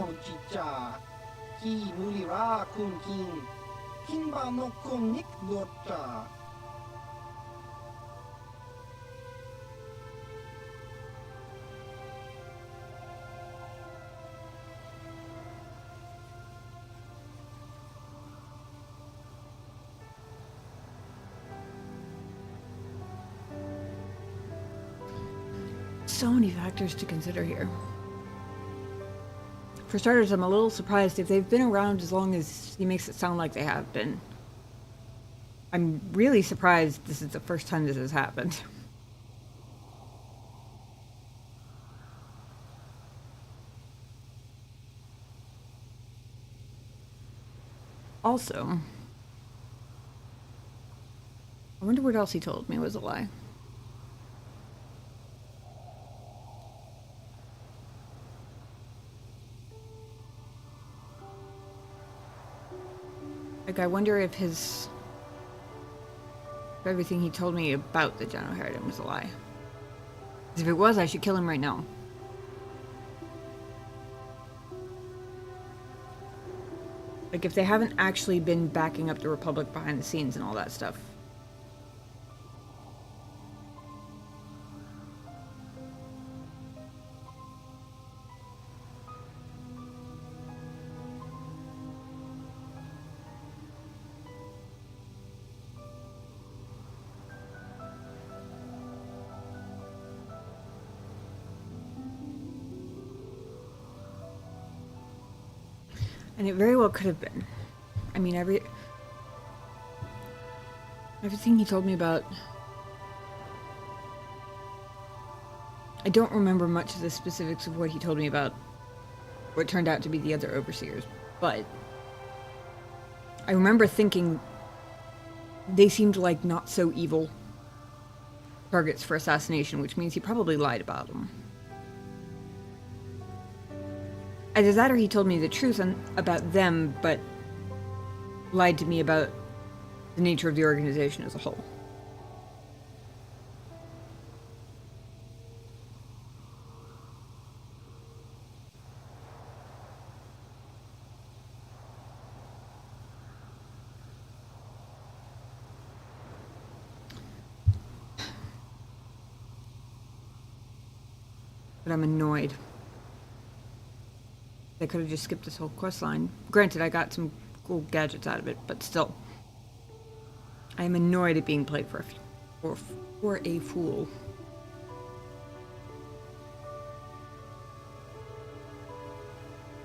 So many factors to consider here. For starters, I'm a little surprised if they've been around as long as he makes it sound like they have been. I'm really surprised this is the first time this has happened. Also, I wonder what else he told me was a lie. Like, I wonder if everything he told me about the General Herden was a lie. Because if it was, I should kill him right now. Like, if they haven't actually been backing up the Republic behind the scenes and all that stuff. And it very well could have been. I mean, everything he told me about... I don't remember much of the specifics of what he told me about what turned out to be the other overseers, but I remember thinking they seemed like not so evil targets for assassination, which means he probably lied about them. Either that or he told me the truth about them, but lied to me about the nature of the organization as a whole. But I'm annoyed. I could have just skipped this whole quest line. Granted, I got some cool gadgets out of it, but still. I am annoyed at being played for a fool.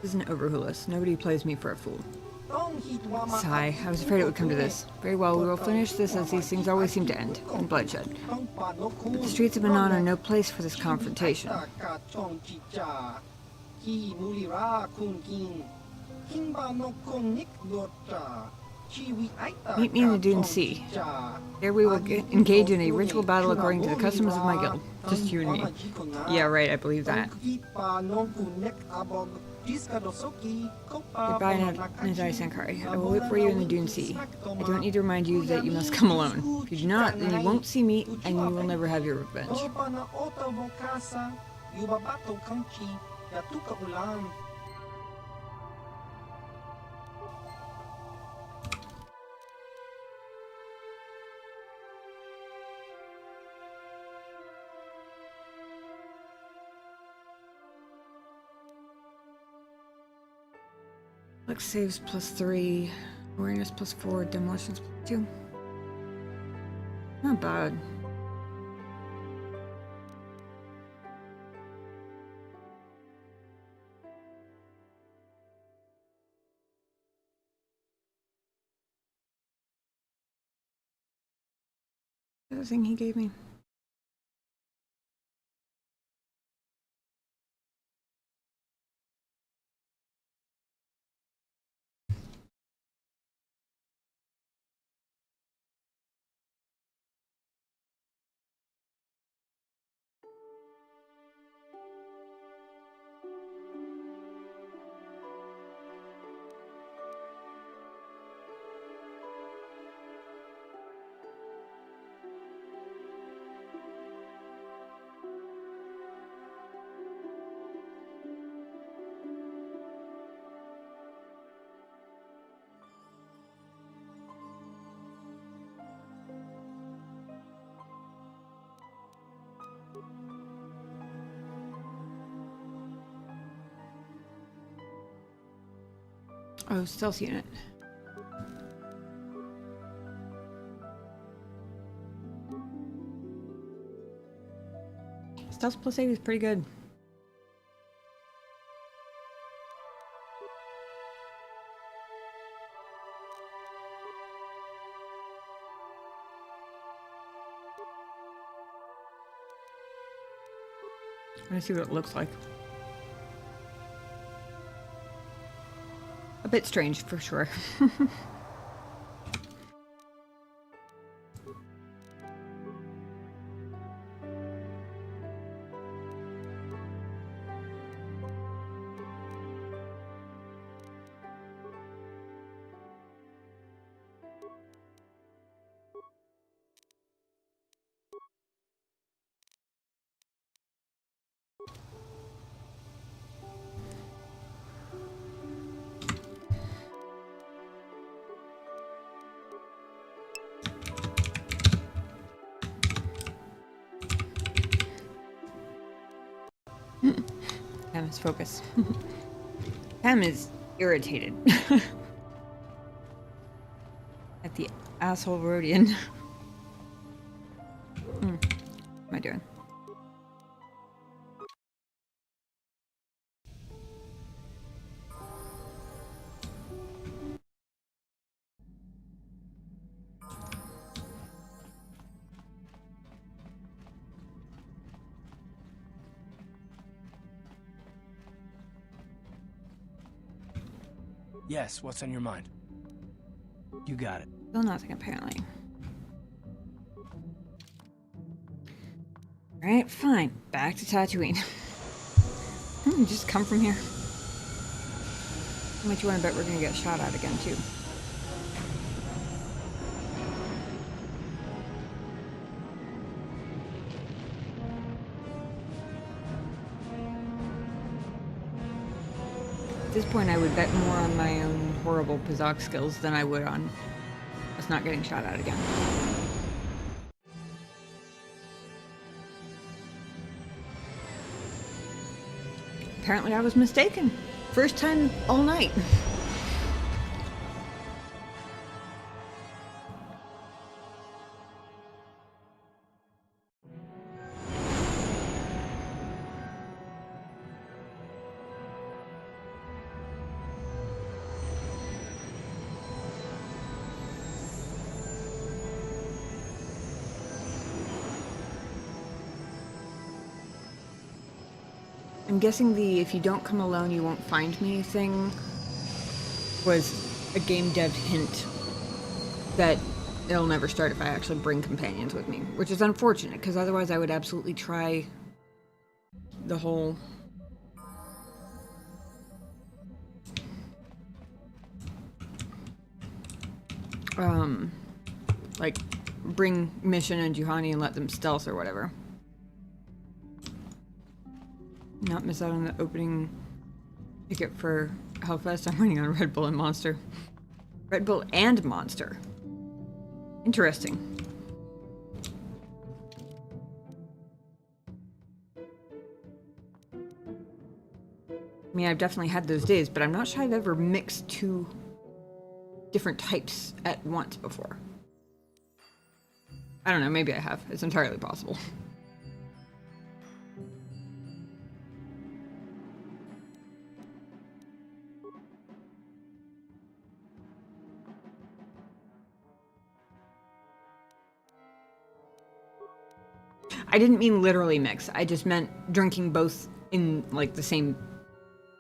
This isn't Overhulas. Nobody plays me for a fool. Sigh. I was afraid it would come to this. Very well, we will finish this as these things always seem to end, in bloodshed. But the streets of Manan are no place for this confrontation. Meet me in the Dune Sea. There we will engage in a ritual battle according to the customs of my guild. Just you and me. Yeah, right, I believe that. Goodbye, Nazai Sankari. I will wait for you in the Dune Sea. I don't need to remind you that you must come alone. If you do not, then you won't see me, and you will never have your revenge. Luck saves +3, awareness +4, demolitions +2. Not bad. The other thing he gave me. Oh, stealth unit. Stealth +8 is pretty good. Let's see what it looks like. A bit strange, for sure. Pam is focused. Pam is irritated at the asshole Rhodian. What am I doing? Yes, what's on your mind? You got it. Still nothing, apparently. Alright, fine. Back to Tatooine. Just come from here. How much you want to bet we're gonna get shot at again, too? At this point, I would bet more on my own horrible Pazak skills than I would on us not getting shot at again. Apparently I was mistaken. First time all night. I'm guessing the if you don't come alone you won't find me thing was a game dev hint that it'll never start if I actually bring companions with me, which is unfortunate, because otherwise I would absolutely try the whole... like, bring Mission and Juhani and let them stealth or whatever. Not miss out on the opening ticket for Hellfest. I'm running on Red Bull and Monster. Red Bull and Monster. Interesting. I mean, I've definitely had those days, but I'm not sure I've ever mixed two different types at once before. I don't know, maybe I have. It's entirely possible. I didn't mean literally mix. I just meant drinking both in, like, the same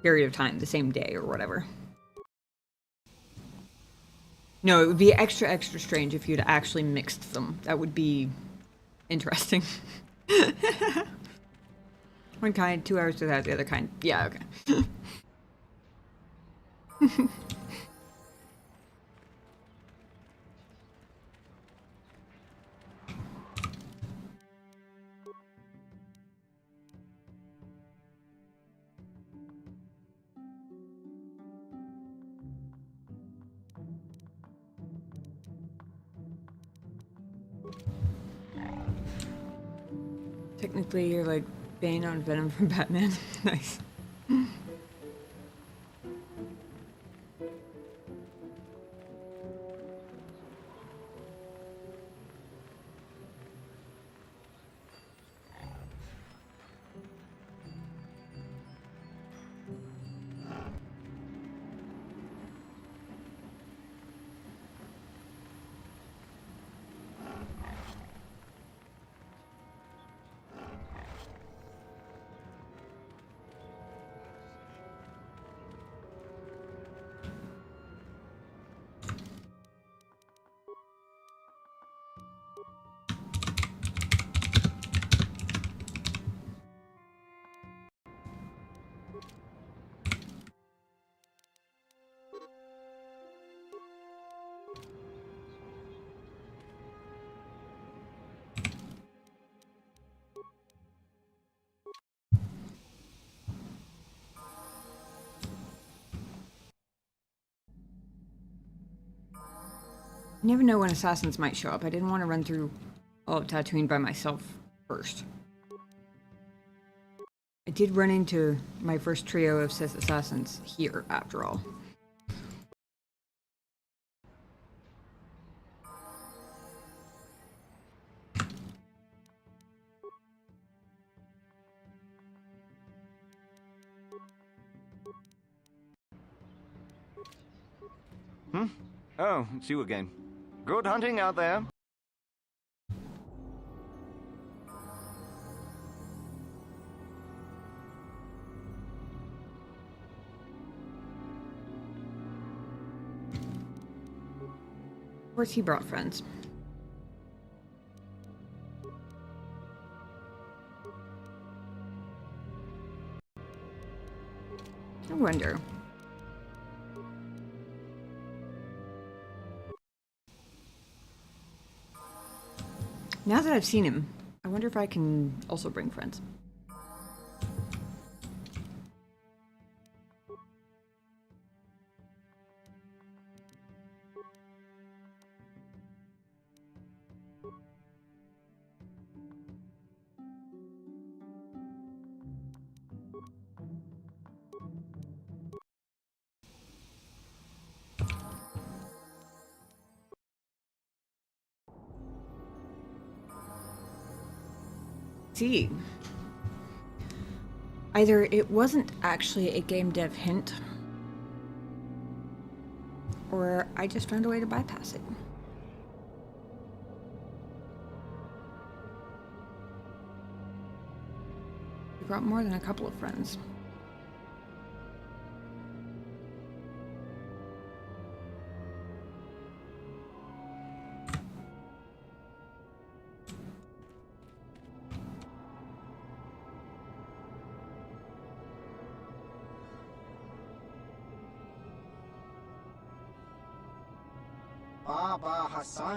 period of time, the same day or whatever. No, it would be extra, extra strange if you'd actually mixed them. That would be interesting. One kind, 2 hours without the other kind. Yeah, okay. Technically, you're like Bane on Venom from Batman. Nice. You never know when assassins might show up. I didn't want to run through all of Tatooine by myself first. I did run into my first trio of Sith assassins here, after all. Oh, it's you again. Good hunting out there. Of course he brought friends. I wonder. Now that I've seen him, I wonder if I can also bring friends. See, either it wasn't actually a game dev hint, or I just found a way to bypass it. We brought more than a couple of friends.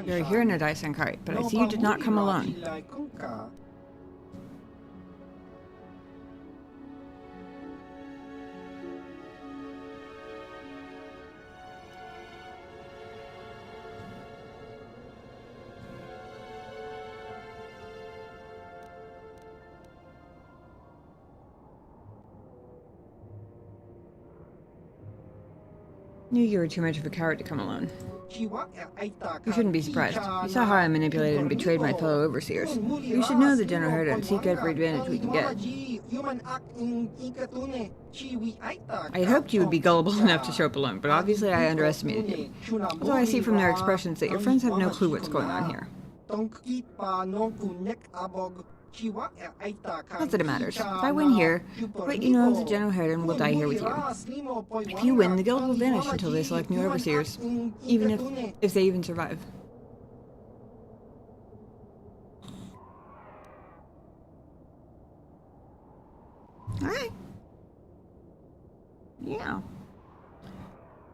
You're here in a Daisenkai, but I see you did not come alone. Knew you were too much of a coward to come alone. You shouldn't be surprised. You saw how I manipulated and betrayed my fellow overseers. We should know the general herd and seek every advantage we can get. I had hoped you would be gullible enough to show up alone, but obviously I underestimated you. Although I see from their expressions that your friends have no clue what's going on here. Not that it matters. If I win here, what you know of the general herd will die here with you. If you win, the guild will vanish until they select new overseers, even if they even survive. Alright. Yeah.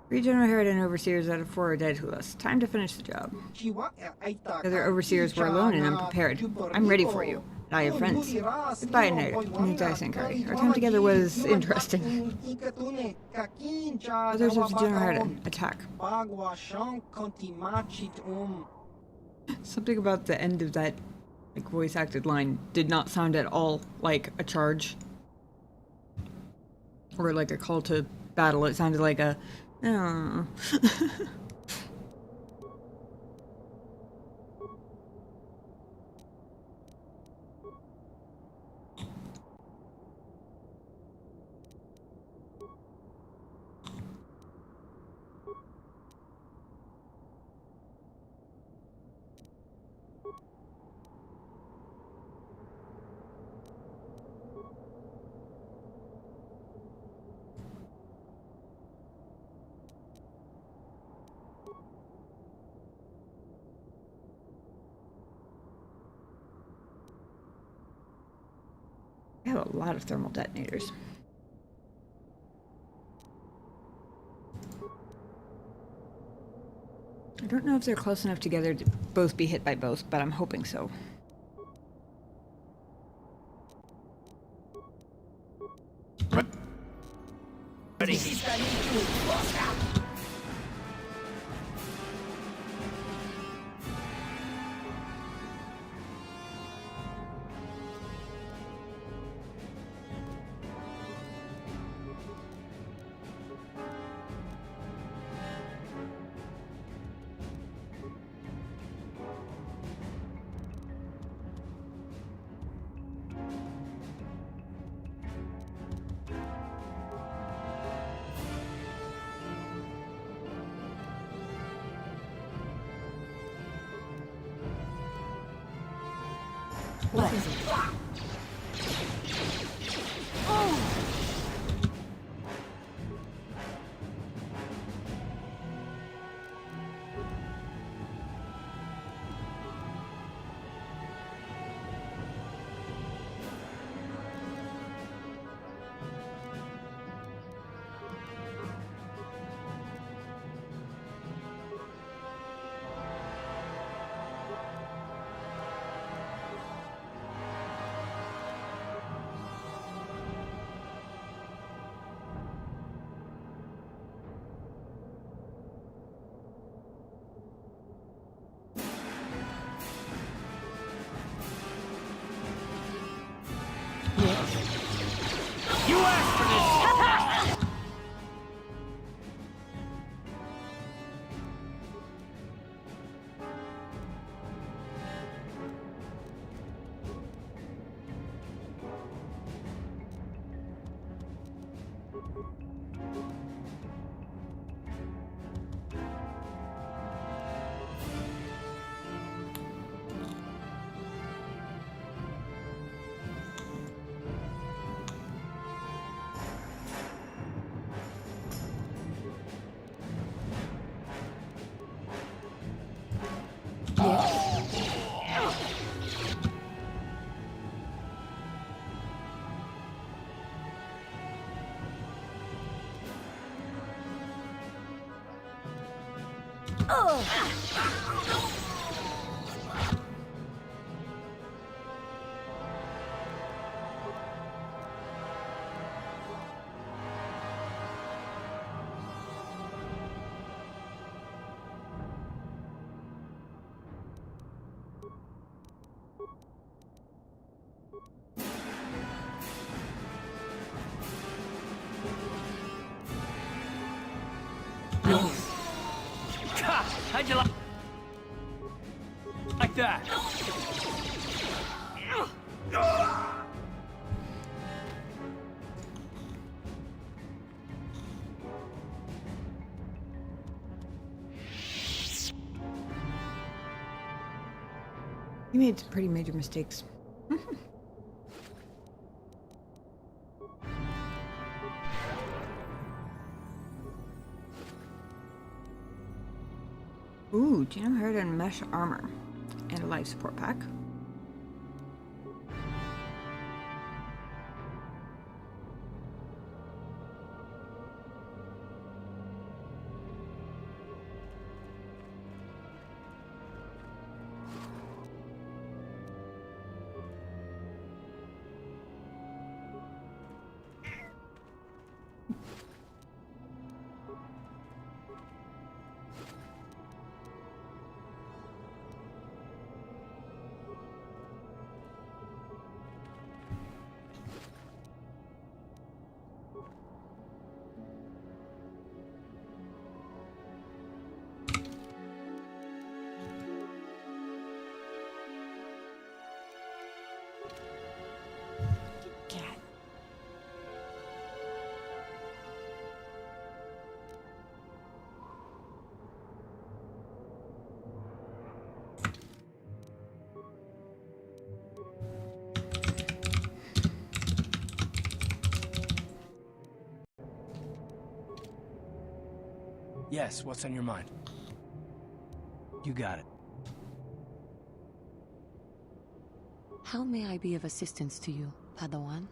3 general herd and overseers out of 4 are dead to us. Time to finish the job. The other overseers were alone and unprepared. I'm ready for you. I have friends. Goodbye, Daisenkai. Our time together was interesting. Others of the general herd, attack. Something about the end of that voice acted line did not sound at all like a charge. Or like a call to battle. It sounded like a... Oh. I have a lot of thermal detonators. I don't know if they're close enough together to both be hit by both, but I'm hoping so. What is it? You asked for this! How'd you like that? You made some pretty major mistakes. Ooh, Gino Herd and mesh armor. And a life support pack. Yes, what's on your mind? You got it. How may I be of assistance to you, Padawan?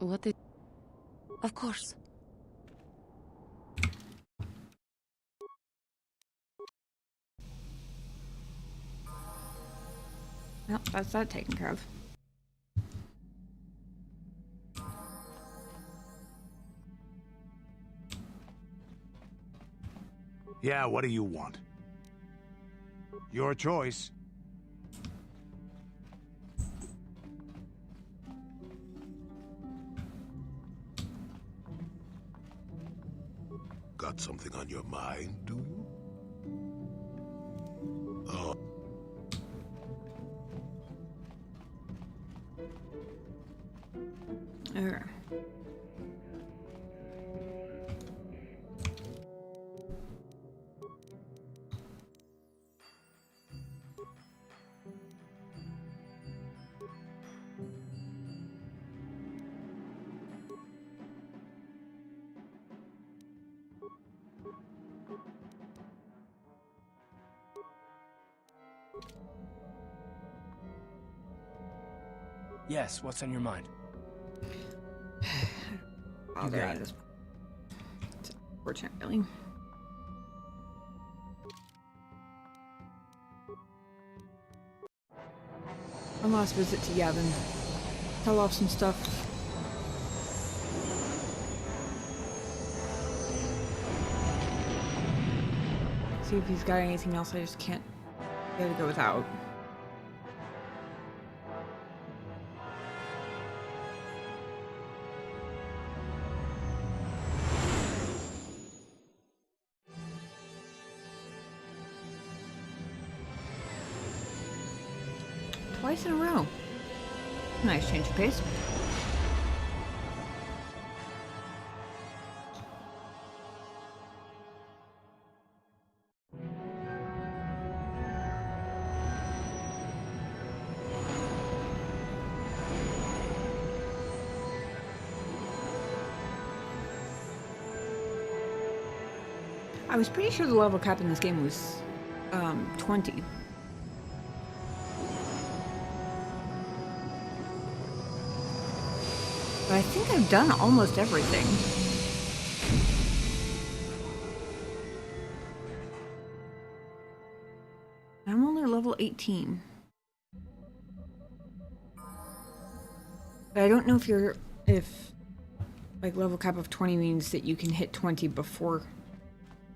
What is... Of course. Well, that's that taken care of. Yeah, what do you want? Your choice. Got something on your mind, do you? Oh. Okay. Yes, what's on your mind? You got it. It's unfortunate, really. One last visit to Yavin. Tell off some stuff. See if he's got anything else I just can't get to go without. Twice in a row. Nice change of pace. I was pretty sure the level cap in this game was 20. But I think I've done almost everything. level 18. But I don't know if like level cap of 20 means that you can hit 20 before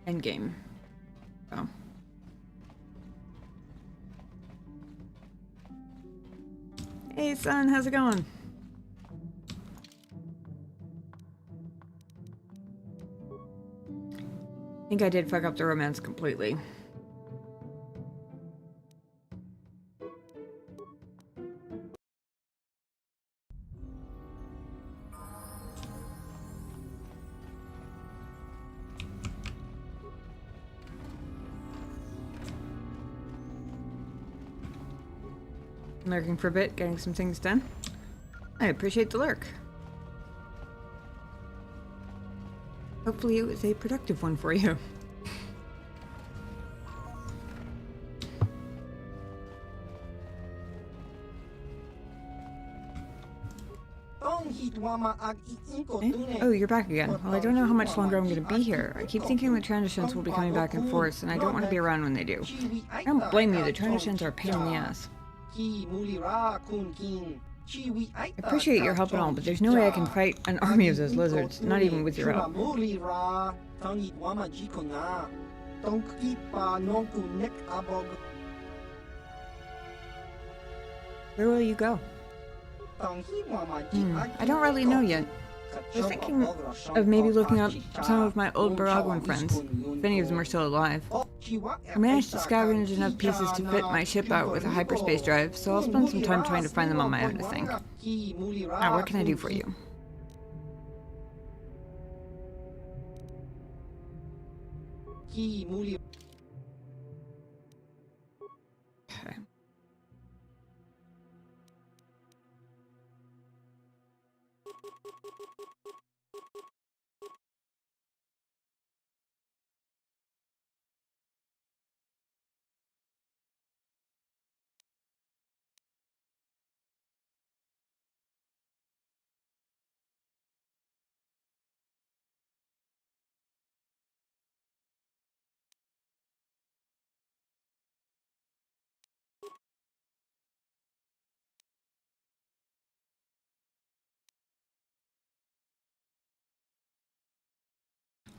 endgame. So. Hey son, how's it going? I think I did fuck up the romance completely. Lurking for a bit, getting some things done. I appreciate the lurk. Hopefully it was a productive one for you. Oh, you're back again. Well, I don't know how much longer I'm going to be here. I keep thinking the transitions will be coming back and forth, and I don't want to be around when they do. I don't blame you, the transitions are a pain in the ass. I appreciate your help and all, but there's no way I can fight an army of those lizards, not even with your help. Where will you go? I don't really know yet. I was thinking of maybe looking up some of my old Baraguan friends, if any of them are still alive. I managed to scavenge enough pieces to fit my ship out with a hyperspace drive, so I'll spend some time trying to find them on my own, I think. Now, what can I do for you? Okay.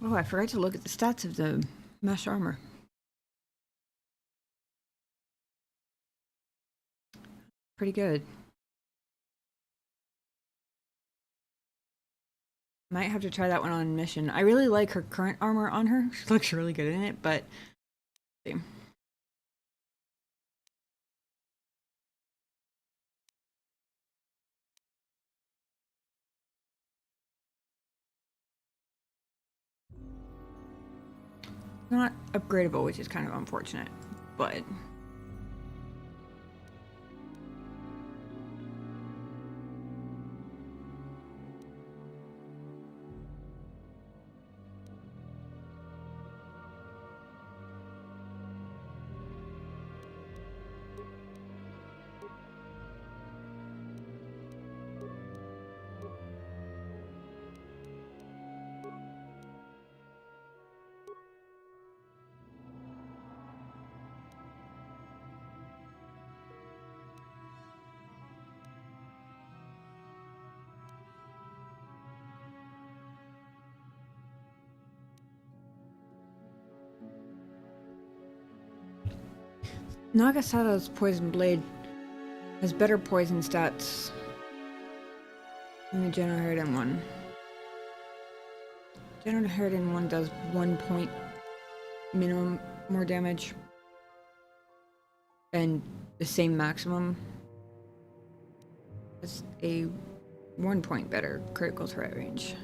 Oh, I forgot to look at the stats of the mesh armor. Pretty good. Might have to try that one on mission. I really like her current armor on her. She looks really good in it, but... see. Not upgradable, which is kind of unfortunate, but... Nagasato's Poison Blade has better poison stats than the Genoheridan one. Genoheridan one does 1 point minimum more damage and the same maximum. It's a 1 point better critical threat range.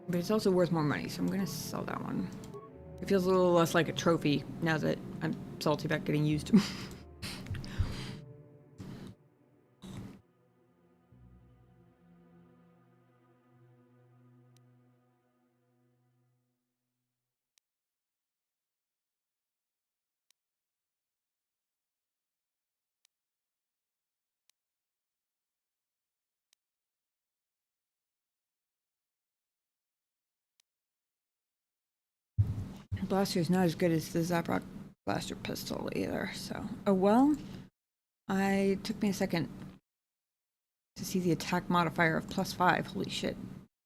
But it's also worth more money, so I'm gonna sell that one. It feels a little less like a trophy now that I'm salty about getting used. Blaster is not as good as the Zaprock blaster pistol either, so. Oh well. Took me a second to see the attack modifier of +5. Holy shit.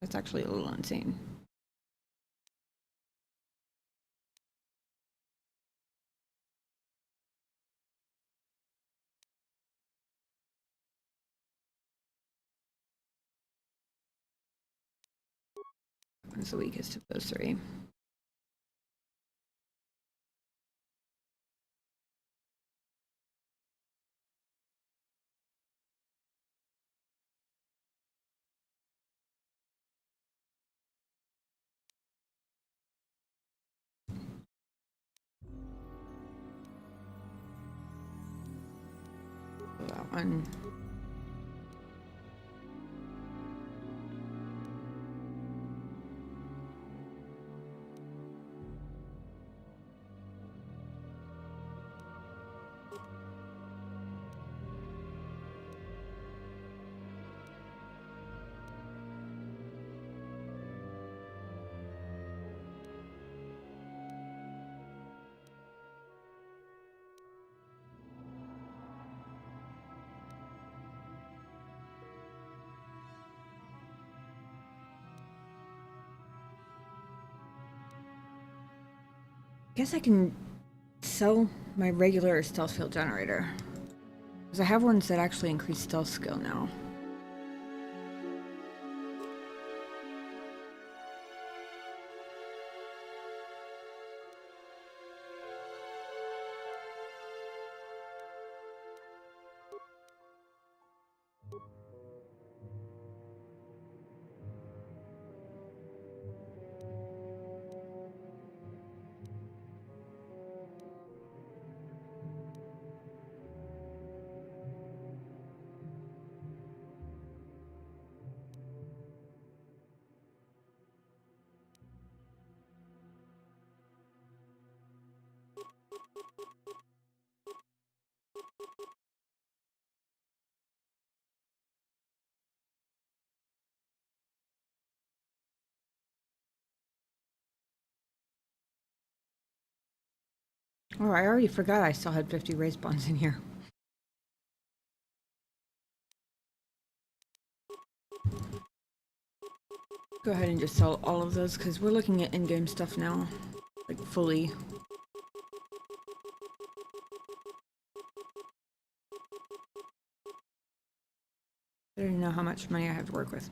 That's actually a little insane. What's the weakest of those three? That one. Guess I can sell my regular stealth field generator. Because I have ones that actually increase stealth skill now. Oh, I already forgot I still had 50 race bonds in here. Go ahead and just sell all of those because we're looking at in-game stuff now. Like, fully. I don't know how much money I have to work with.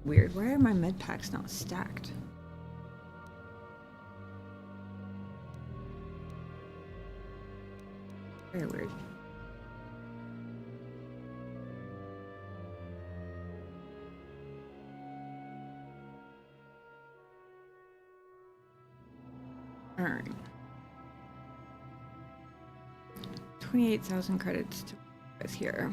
Weird. Why are my med packs not stacked? Very weird. Alright. 28,000 credits to with here.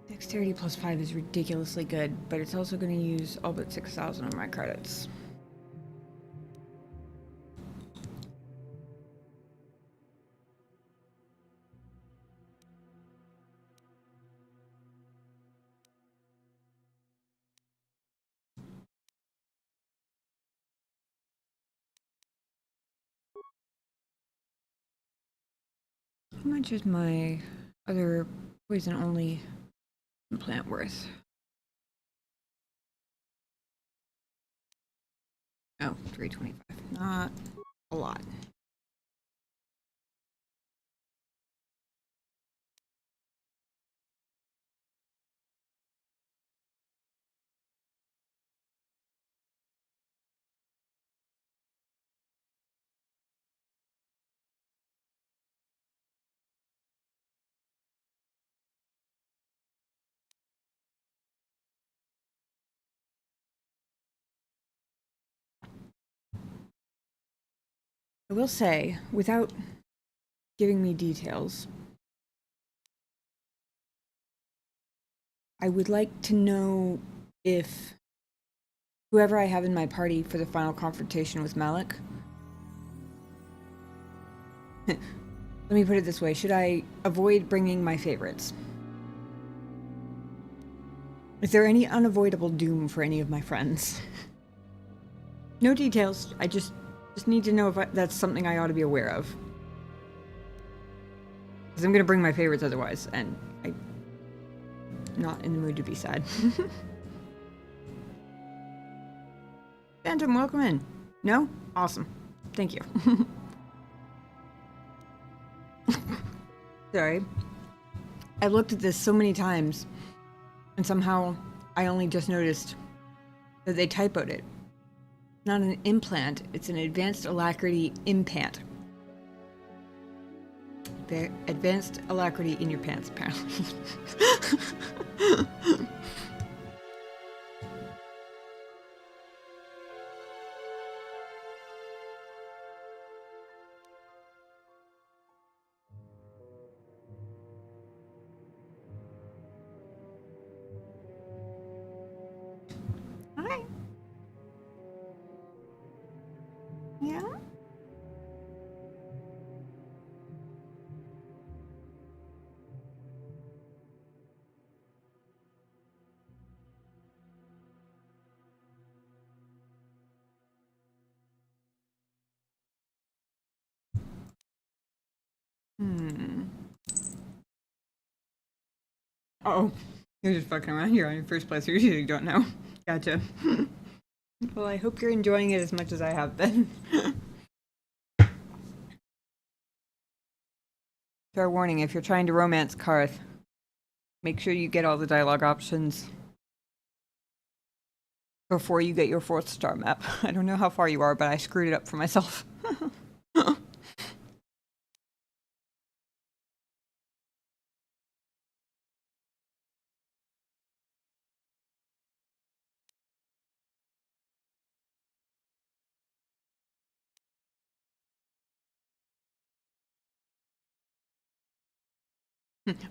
Dexterity +5 is ridiculously good, but it's also going to use all but 6,000 of my credits. How much is my other poison-only implant worth? Oh, 325. Not a lot. I will say, without giving me details, I would like to know if whoever I have in my party for the final confrontation with Malik. Let me put it this way, should I avoid bringing my favorites? Is there any unavoidable doom for any of my friends? No details, I just need to know if that's something I ought to be aware of. Because I'm going to bring my favorites otherwise, and I'm not in the mood to be sad. Phantom, welcome in. No? Awesome. Thank you. Sorry. I looked at this so many times, and somehow I only just noticed that they typoed it. Not an implant, it's an advanced alacrity implant. Advanced alacrity in your pants, apparently. Hi. Yeah? Oh, you're just fucking around here on your first place. You usually don't know. Gotcha. Well, I hope you're enjoying it as much as I have been. Fair warning, if you're trying to romance Karth, make sure you get all the dialogue options before you get your 4th star map. I don't know how far you are, but I screwed it up for myself.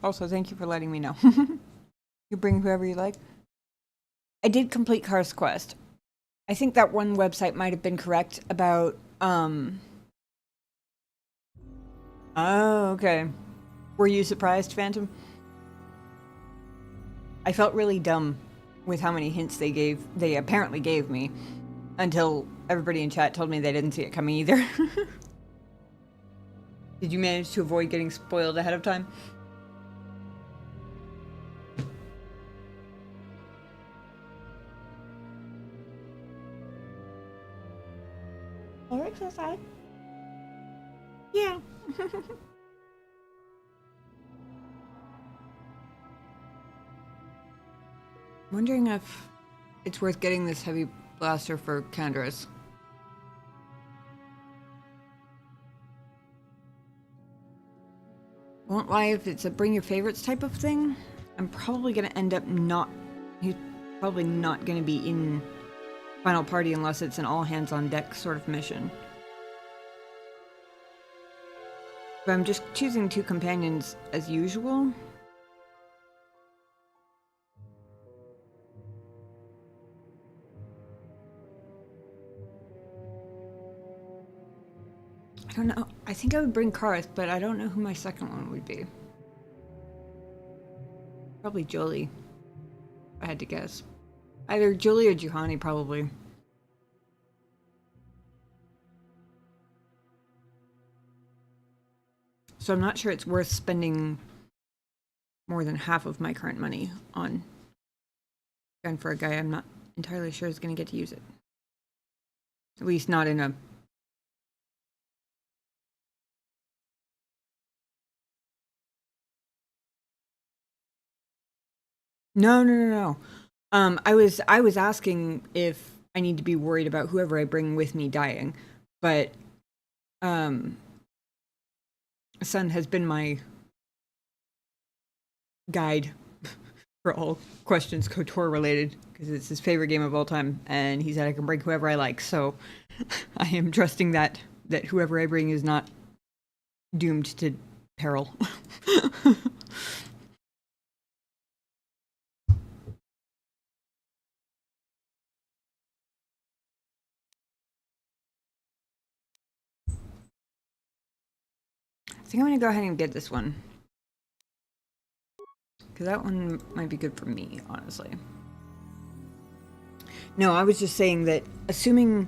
Also, thank you for letting me know. You bring whoever you like. I did complete Karth's quest. I think that one website might have been correct about, Oh, okay. Were you surprised, Phantom? I felt really dumb with how many hints they apparently gave me, until everybody in chat told me they didn't see it coming either. Did you manage to avoid getting spoiled ahead of time? Lurk's outside. Yeah. Wondering if it's worth getting this heavy blaster for Candra's. Won't lie, if it's a bring your favorites type of thing, I'm probably gonna end up he's probably not gonna be in Final Party unless it's an all hands on deck sort of mission. But I'm just choosing 2 companions as usual. I don't know. I think I would bring Karth, but I don't know who my second one would be. Probably Jolie, if I had to guess. Either Jolie or Juhani, probably. So I'm not sure it's worth spending more than half of my current money on gun for a guy I'm not entirely sure is going to get to use it. At least not in a... No. I was asking if I need to be worried about whoever I bring with me dying, but Sun has been my guide for all questions KOTOR related, because it's his favorite game of all time, and he said I can bring whoever I like, so I am trusting that whoever I bring is not doomed to peril. I think I'm gonna go ahead and get this one, because that one might be good for me, honestly. No, I was just saying that assuming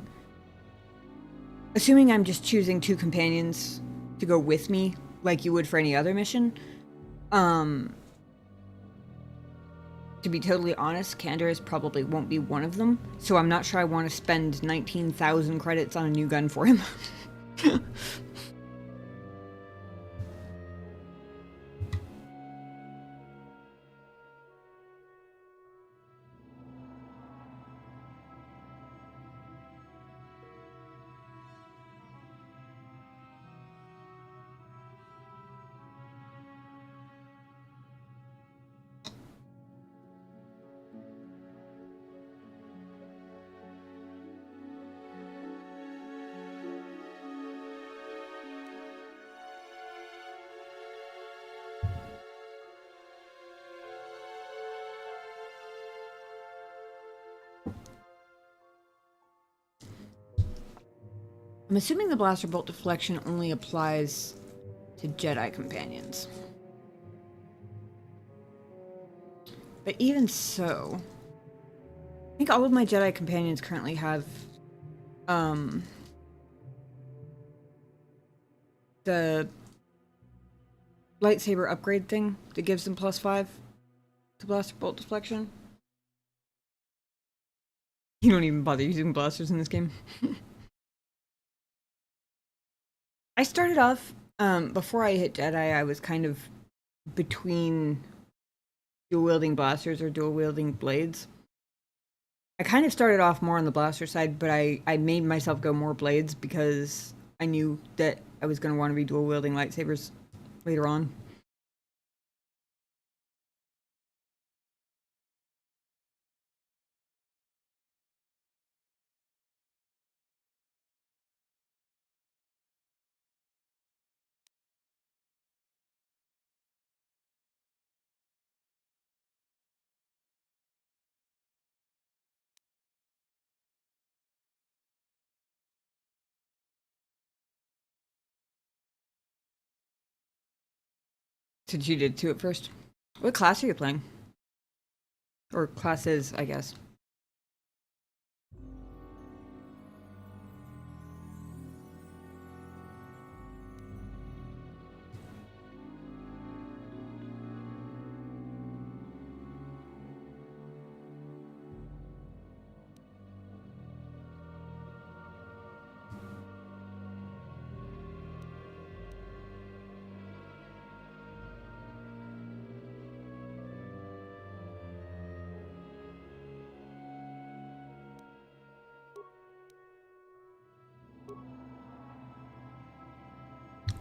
I'm just choosing 2 companions to go with me, like you would for any other mission, to be totally honest, Candaris probably won't be one of them, so I'm not sure I want to spend 19,000 credits on a new gun for him. I'm assuming the blaster bolt deflection only applies to Jedi companions. But even so, I think all of my Jedi companions currently have the lightsaber upgrade thing that gives them +5 to blaster bolt deflection. You don't even bother using blasters in this game. I started off, before I hit Jedi, I was kind of between dual-wielding blasters or dual-wielding blades. I kind of started off more on the blaster side, but I made myself go more blades because I knew that I was going to want to be dual-wielding lightsabers later on. Did you did 2 at first? What class are you playing? Or classes, I guess.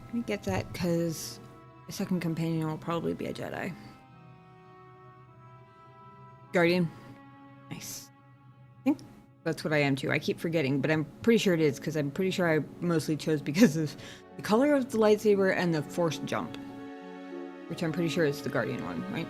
Let me get that, because the second companion will probably be a Jedi. Guardian. Nice. I think that's what I am too. I keep forgetting, but I'm pretty sure it is, because I'm pretty sure I mostly chose because of the color of the lightsaber and the force jump. Which I'm pretty sure is the Guardian one, right?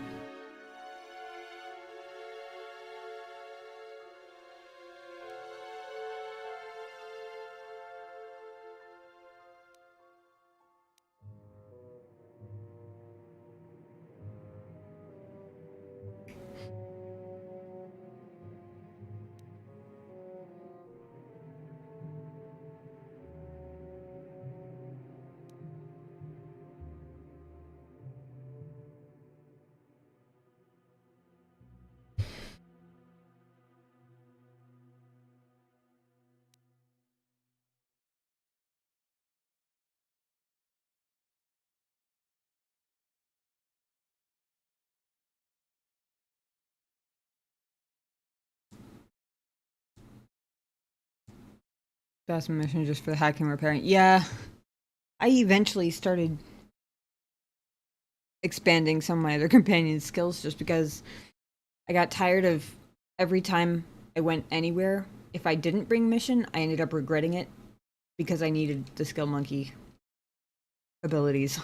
Specimen mission just for the hacking and repairing. Yeah. I eventually started expanding some of my other companion skills just because I got tired of every time I went anywhere. If I didn't bring mission, I ended up regretting it because I needed the skill monkey abilities.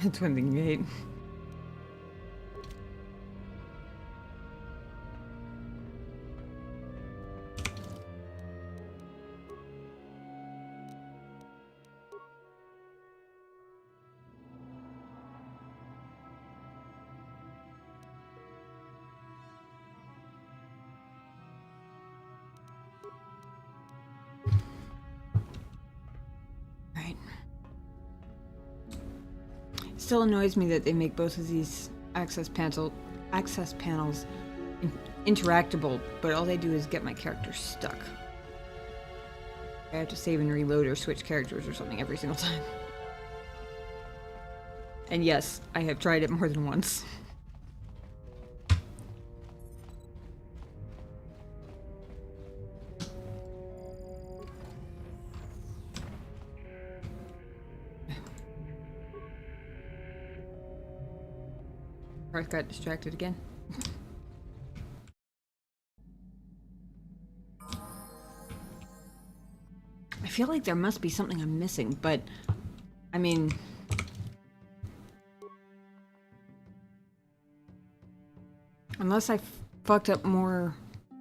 That's one thing you hate. Right. Still annoys me that they make both of these access panels interactable, but all they do is get my character stuck. I have to save and reload or switch characters or something every single time. And yes, I have tried it more than once. I got distracted again. I feel like there must be something I'm missing, but I mean, unless I fucked up more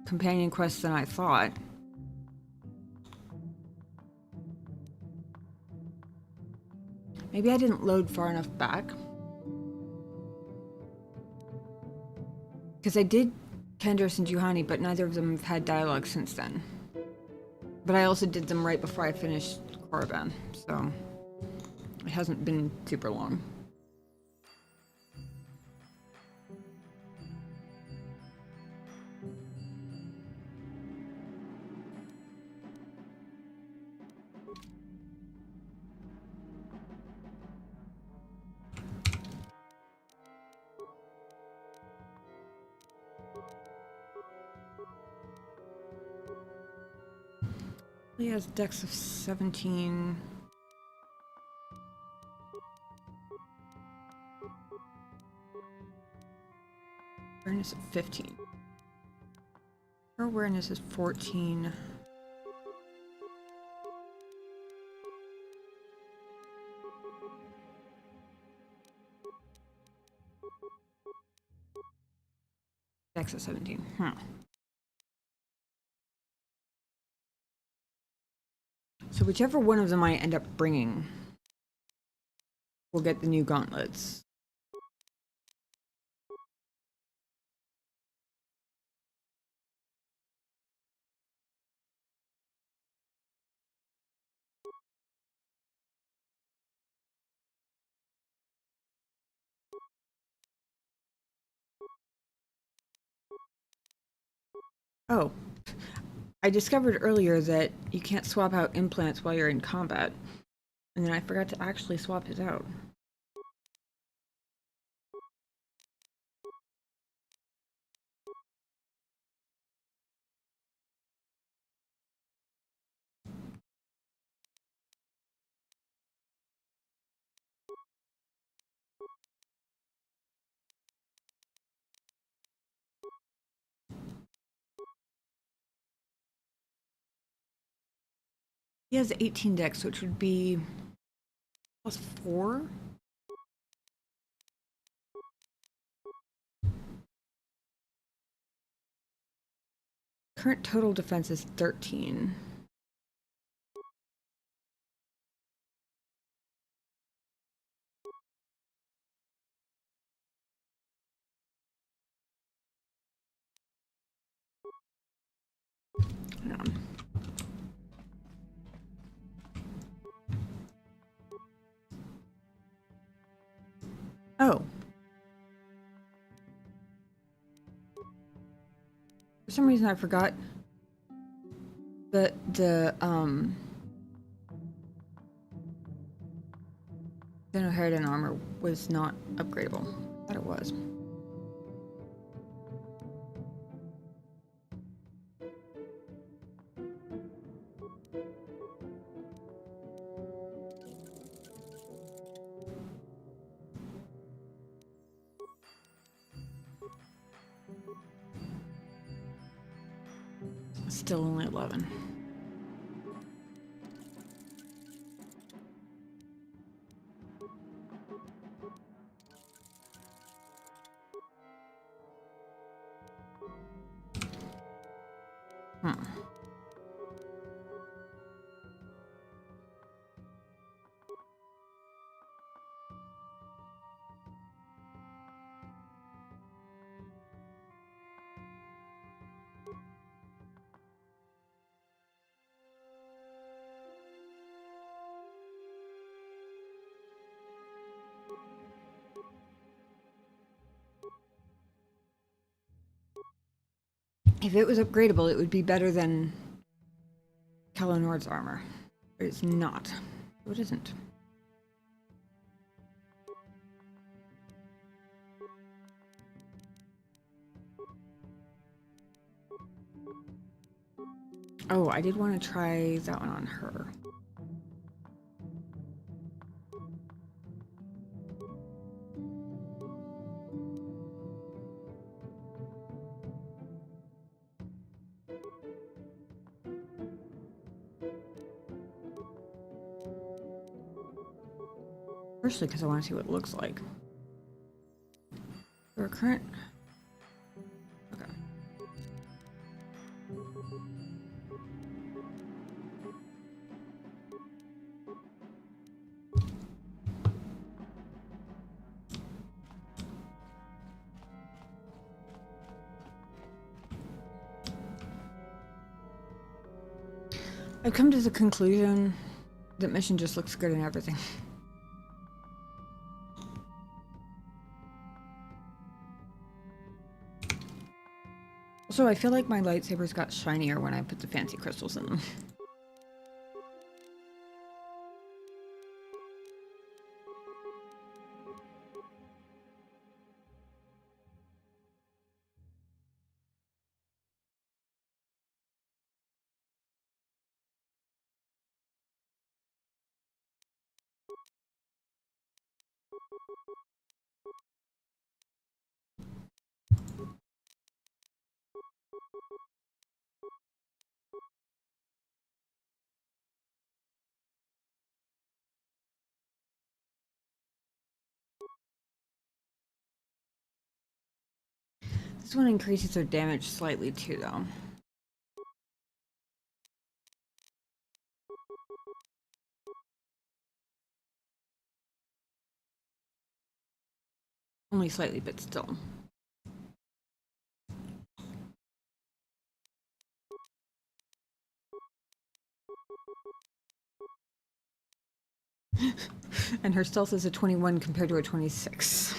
companion quests than I thought. Maybe I didn't load far enough back. Because I did Kendris and Juhani, but neither of them have had dialogue since then. But I also did them right before I finished Korriban, so it hasn't been super long. He has dex of 17. Awareness of 15. Her awareness is 14. Dex of 17. So whichever one of them I end up bringing will get the new gauntlets. Oh, I discovered earlier that you can't swap out implants while you're in combat, and then I forgot to actually swap it out. He has 18 dex, which would be plus 4. Current total defense is 13. Oh. For some reason I forgot that the Xenoheridan armor was not upgradable. I thought it was. Still only 11. Hmm. If it was upgradable, it would be better than Kalinord's armor. But it's not. So it isn't. Oh, I did want to try that one on her. Firstly, because I want to see what it looks like. For a current. Okay. I've come to the conclusion that mission just looks good in everything. Also, I feel like my lightsabers got shinier when I put the fancy crystals in them. This one increases their damage slightly too, though. Only slightly, but still. And her stealth is a 21 compared to a 26.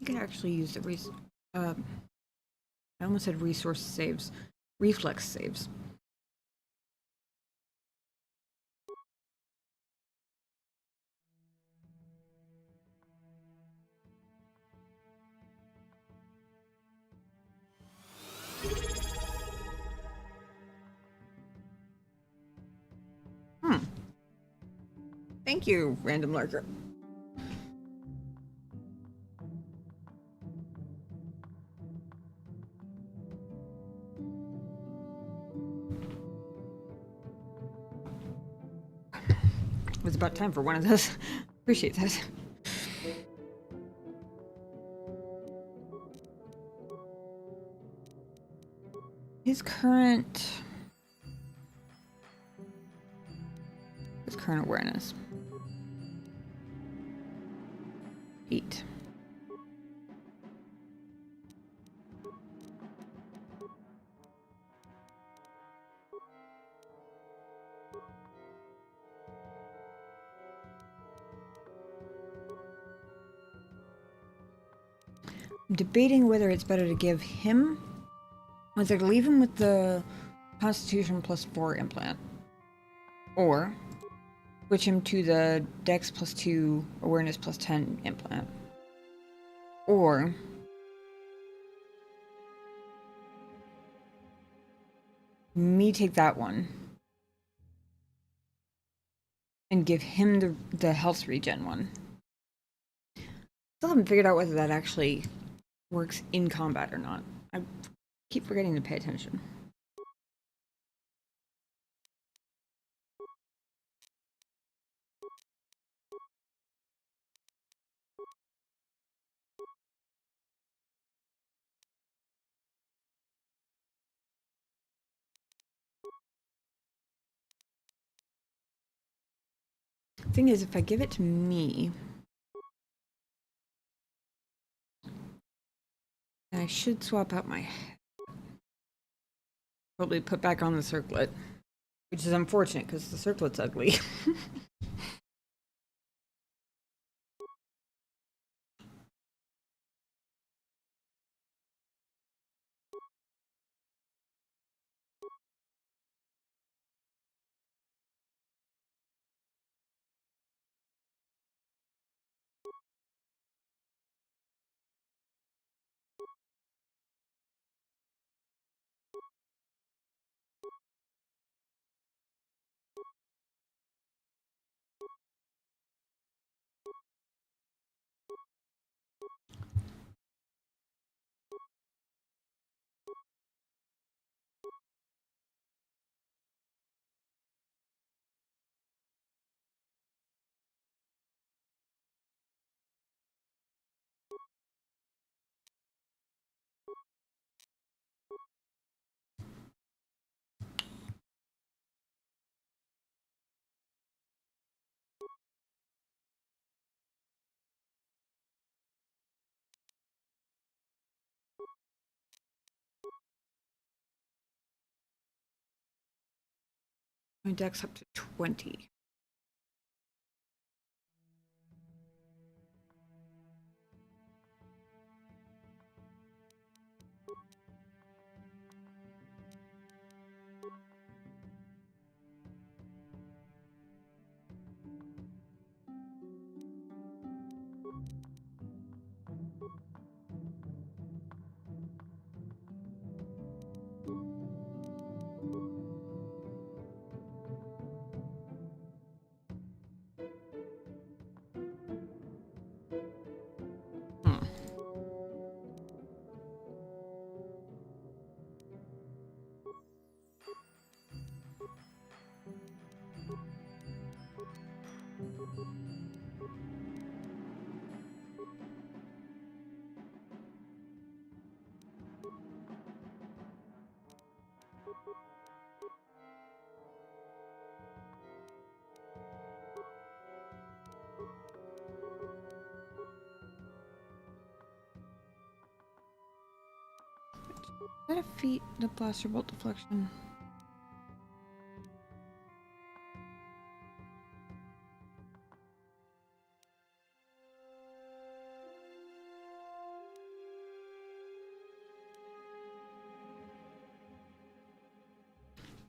You can actually use the I almost said resource saves. Reflex saves. Thank you, random lurker. It was about time for one of those. Appreciate that. His current awareness. 8. I'm debating whether it's better to give him, whether to leave him with the Constitution +4 implant, or switch him to the Dex +2, Awareness +10 implant, or me take that one and give him the health regen one. Still haven't figured out whether that actually works in combat or not. I keep forgetting to pay attention. Thing is, if I give it to me, I should swap out my head. Probably put back on the circlet, which is unfortunate because the circlet's ugly. My deck's up to 20. Is that a feat, the blaster bolt deflection?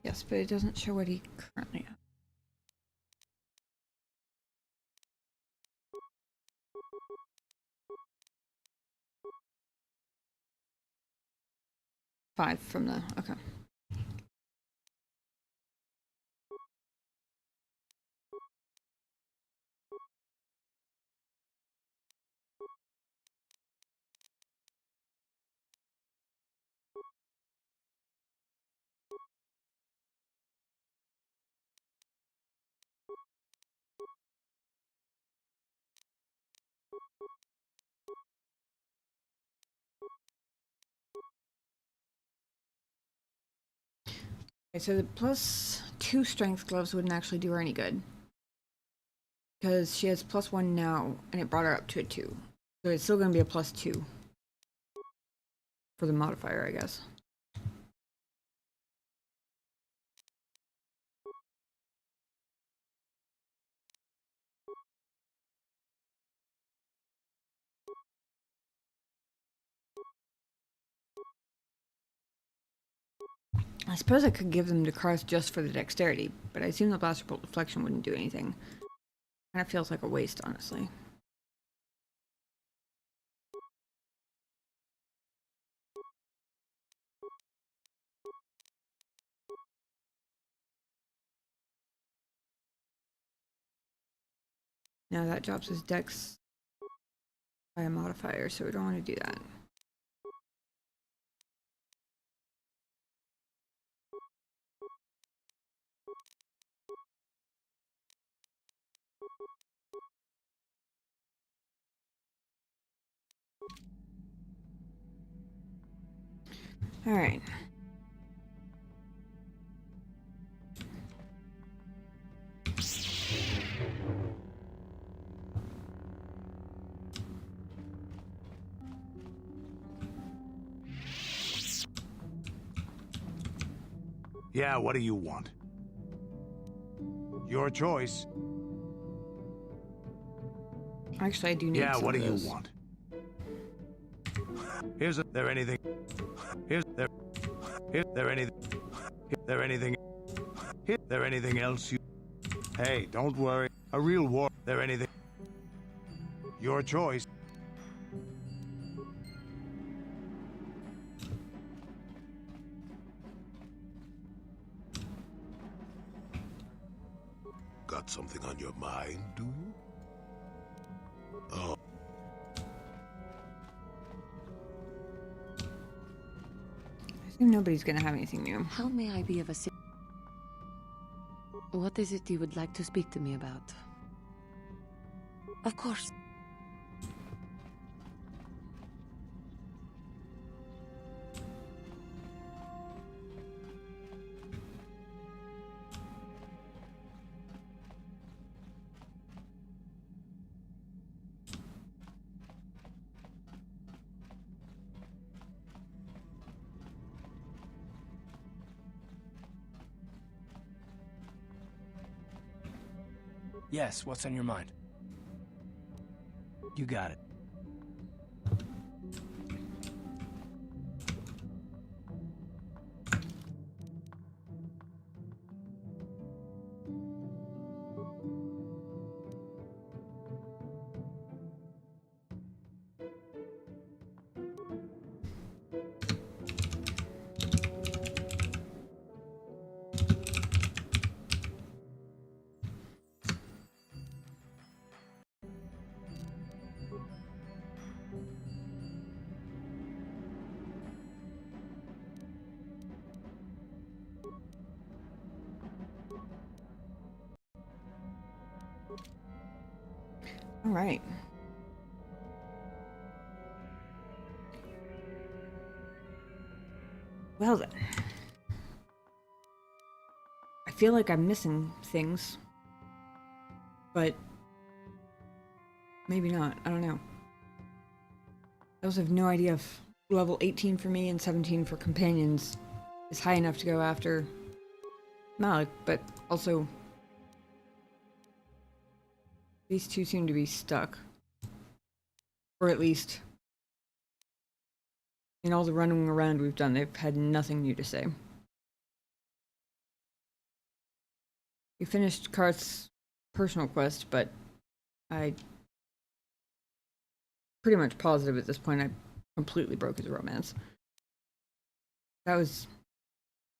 Yes, but it doesn't show what he currently has. Five from the, okay. Okay, so the +2 strength gloves wouldn't actually do her any good. Because she has +1 now, and it brought her up to a 2. So it's still going to be a +2. For the modifier, I guess. I suppose I could give them to Karth just for the dexterity, but I assume the blaster bolt deflection wouldn't do anything. Kind of feels like a waste, honestly. Now that drops his dex by a modifier, so we don't want to do that. All right. Yeah, what do you want? Your choice. Actually, I do need Yeah, some what do of you those. want? Here's there anything. Here's there anything. There anything. There anything else you? Hey, don't worry. A real war. There anything? Your choice. Got something on your mind, do you? Oh. I assume nobody's gonna have anything new. How may I be of assistance? What is it you would like to speak to me about? Of course. Yes, what's on your mind? You got it. All right. Well then. I feel like I'm missing things. But maybe not. I don't know. I also have no idea if level 18 for me and 17 for companions is high enough to go after Malik, but also these two seem to be stuck. Or at least in all the running around we've done, they've had nothing new to say. We finished Karth's personal quest, but I pretty much positive at this point I completely broke his romance. That was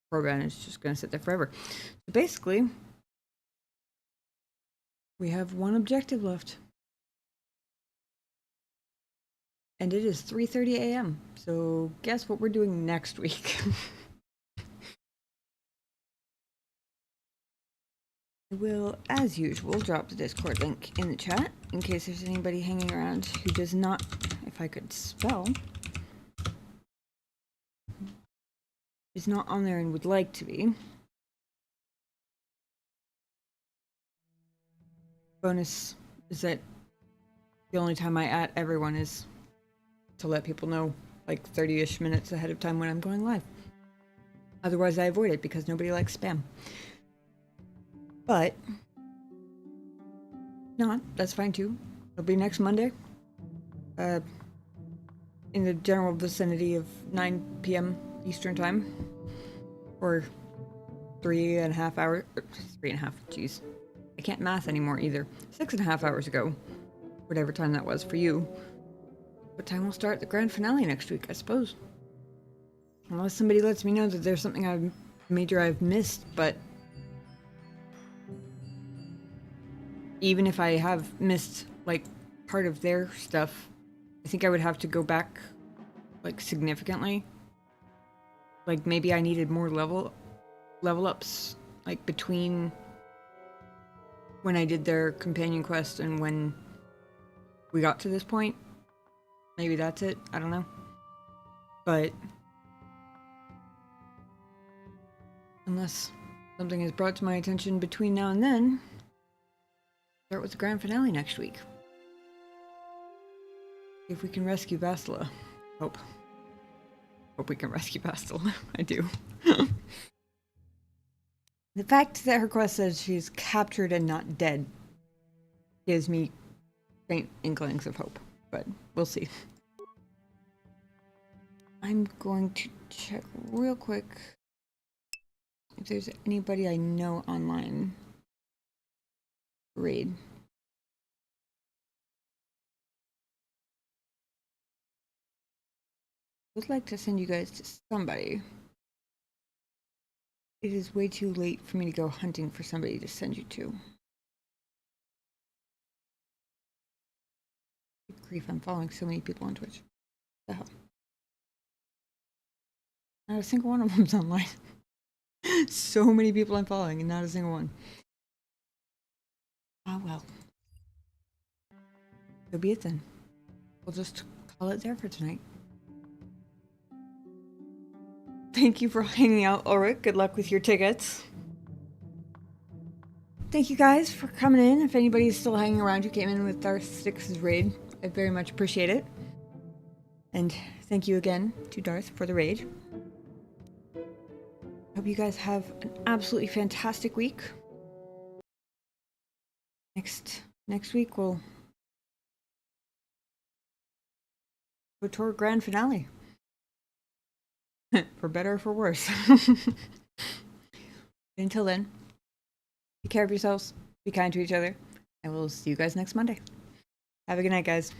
program is just gonna sit there forever. So basically, we have one objective left. And it is 3:30 a.m. So guess what we're doing next week? I will, as usual, drop the Discord link in the chat in case there's anybody hanging around who does not, if I could spell, is not on there and would like to be. Bonus is that the only time I at everyone is to let people know like 30-ish minutes ahead of time when I'm going live. Otherwise I avoid it because nobody likes spam. But no, that's fine too. It'll be next Monday. In the general vicinity of 9 p.m. Eastern time. Or 3.5 hours. 3.5, jeez. I can't math anymore either. 6.5 hours ago. Whatever time that was for you. What time will start the grand finale next week, I suppose. Unless somebody lets me know that there's something major I've missed, but even if I have missed, like, part of their stuff, I think I would have to go back, like, significantly. Like, maybe I needed more level ups, like, between when I did their companion quest and when we got to this point. Maybe that's it, I don't know. But unless something is brought to my attention between now and then, start with the grand finale next week. If we can rescue Bastila. Hope we can rescue Bastila. I do. The fact that her quest says she's captured and not dead gives me faint inklings of hope, but we'll see. I'm going to check real quick if there's anybody I know online. Raid. I would like to send you guys to somebody. It is way too late for me to go hunting for somebody to send you to. Good grief, I'm following so many people on Twitch. What the hell? Not a single one of them's online. So many people I'm following and not a single one. Ah, well. So be it then. We'll just call it there for tonight. Thank you for hanging out, Ulrich. Good luck with your tickets. Thank you guys for coming in. If anybody's still hanging around who came in with Darth Styx's raid, I very much appreciate it. And thank you again to Darth for the raid. Hope you guys have an absolutely fantastic week. Next week we'll KOTOR grand finale. For better or for worse. Until then, take care of yourselves, be kind to each other, and we'll see you guys next Monday. Have a good night, guys.